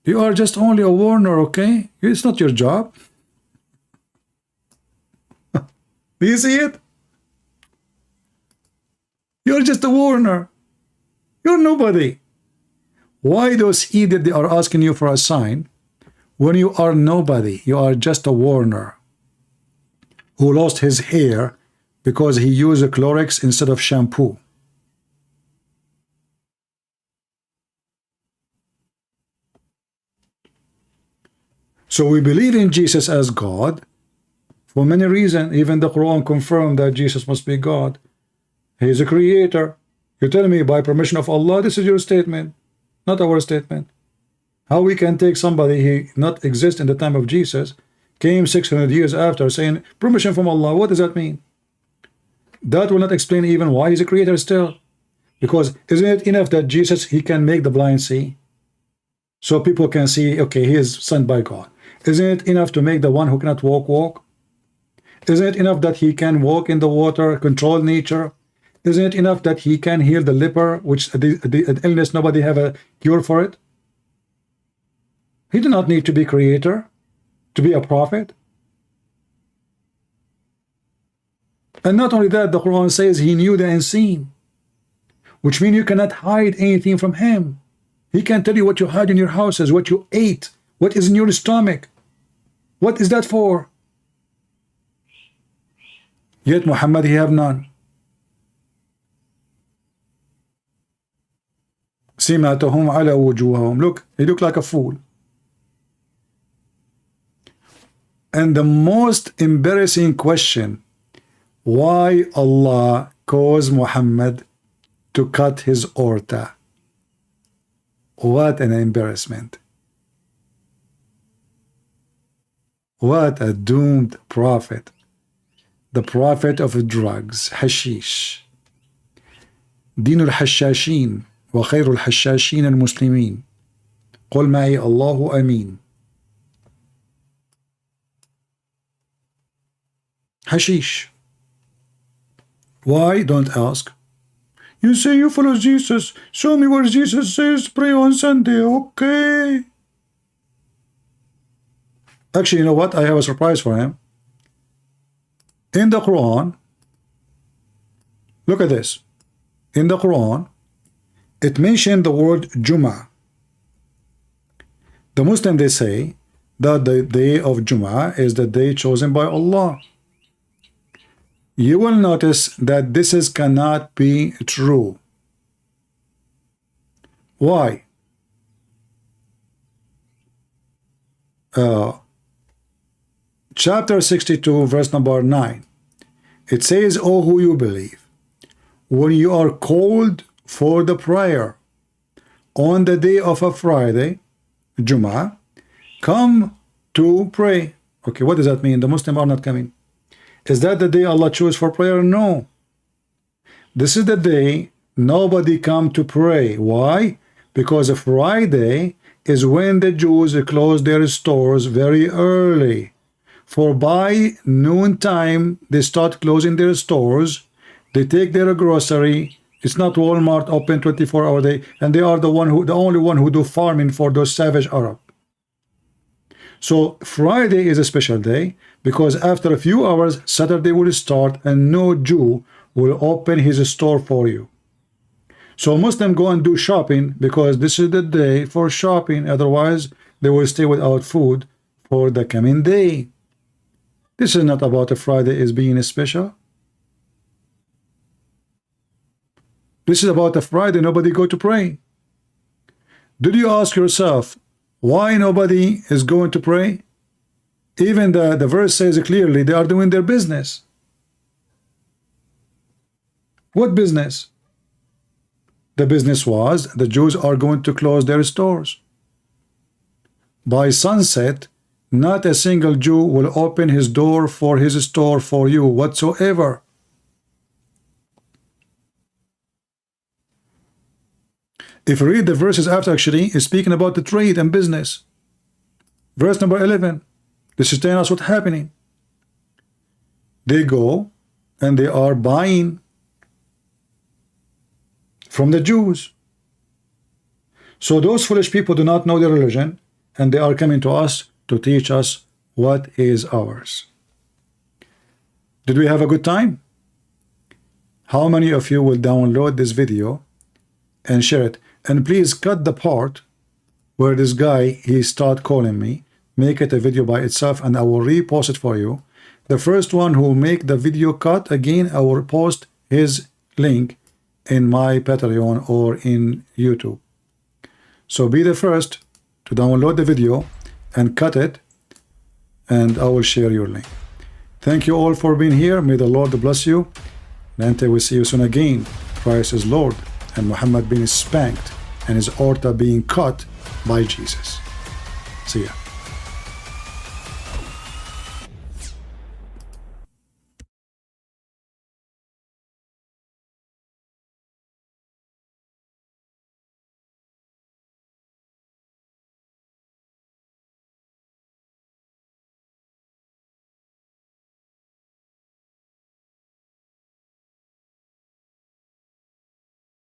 you are just only a warner, okay? It's not your job. Do you see it? You're just a warner. You're nobody. Why those idiots they are asking you for a sign when you are nobody? You are just a warner who lost his hair because he used a Clorox instead of shampoo. So we believe in Jesus as God for many reasons. Even the Quran confirmed that Jesus must be God. He is a creator. You tell me by permission of Allah, this is your statement, not our statement. How we can take somebody who not exist in the time of Jesus, came 600 years after, saying permission from Allah? What does that mean? That will not explain even why he's a creator still. Because isn't it enough that Jesus, he can make the blind see? So people can see, okay, he is sent by God. Isn't it enough to make the one who cannot walk? Isn't it enough that he can walk in the water, control nature? Isn't it enough that he can heal the leper, which the illness nobody have a cure for it? He did not need to be creator, to be a prophet. And not only that, the Quran says he knew the unseen, which means you cannot hide anything from him. He can tell you what you had in your houses, what you ate, what is in your stomach. What is that for? Yet Muhammad, he have none. سِمَاتُهُمْ عَلَى وُجُوهَهُمْ. Look, he looked like a fool. And the most embarrassing question, why Allah caused Muhammad to cut his aorta? What an embarrassment. What a doomed prophet. The prophet of drugs, hashish. دين الحشاشين وخير الحشاشين المسلمين. قل معي الله أمين. Hashish. Why? Don't ask. You say you follow Jesus. Show me where Jesus says pray on Sunday. Okay. Actually, you know what? I have a surprise for him. In the Quran, look at this. In the Quran, it mentioned the word Jum'ah. The Muslim, they say that the day of Jum'ah is the day chosen by Allah. You will notice that this cannot be true. Why? Chapter 62, verse number 9. It says, "O who you believe, when you are called for the prayer on the day of a Friday, Jum'ah, come to pray." Okay, what does that mean? The Muslims are not coming. Is that the day Allah chose for prayer? No. This is the day nobody come to pray. Why? Because a Friday is when the Jews close their stores very early. For by noon time, they start closing their stores. They take their grocery. It's not Walmart open 24-hour day, and they are the only one who do farming for those savage Arab. So Friday is a special day because after a few hours, Saturday will start, and no Jew will open his store for you. So Muslims go and do shopping because this is the day for shopping. Otherwise, they will stay without food for the coming day. This is not about a Friday as being special. This is about a Friday nobody go to pray. Did you ask yourself why nobody is going to pray? Even the verse says clearly they are doing their business. What business? The business was the Jews are going to close their stores. By sunset, not a single Jew will open his door for his store for you whatsoever. If you read the verses after, actually, it's speaking about the trade and business. Verse number 11, this is telling us what's happening. They go and they are buying from the Jews. So those foolish people do not know their religion, and they are coming to us to teach us what is ours. Did we have a good time? How many of you will download this video and share it? And please cut the part where this guy, he start calling me, make it a video by itself, and I will repost it for you. The first one who will make the video cut, again, I will post his link in my Patreon or in YouTube. So be the first to download the video and cut it, and I will share your link. Thank you all for being here. May the Lord bless you. And until we see you soon again, Christ is Lord, and Muhammad being spanked and his aorta being cut by Jesus. See ya.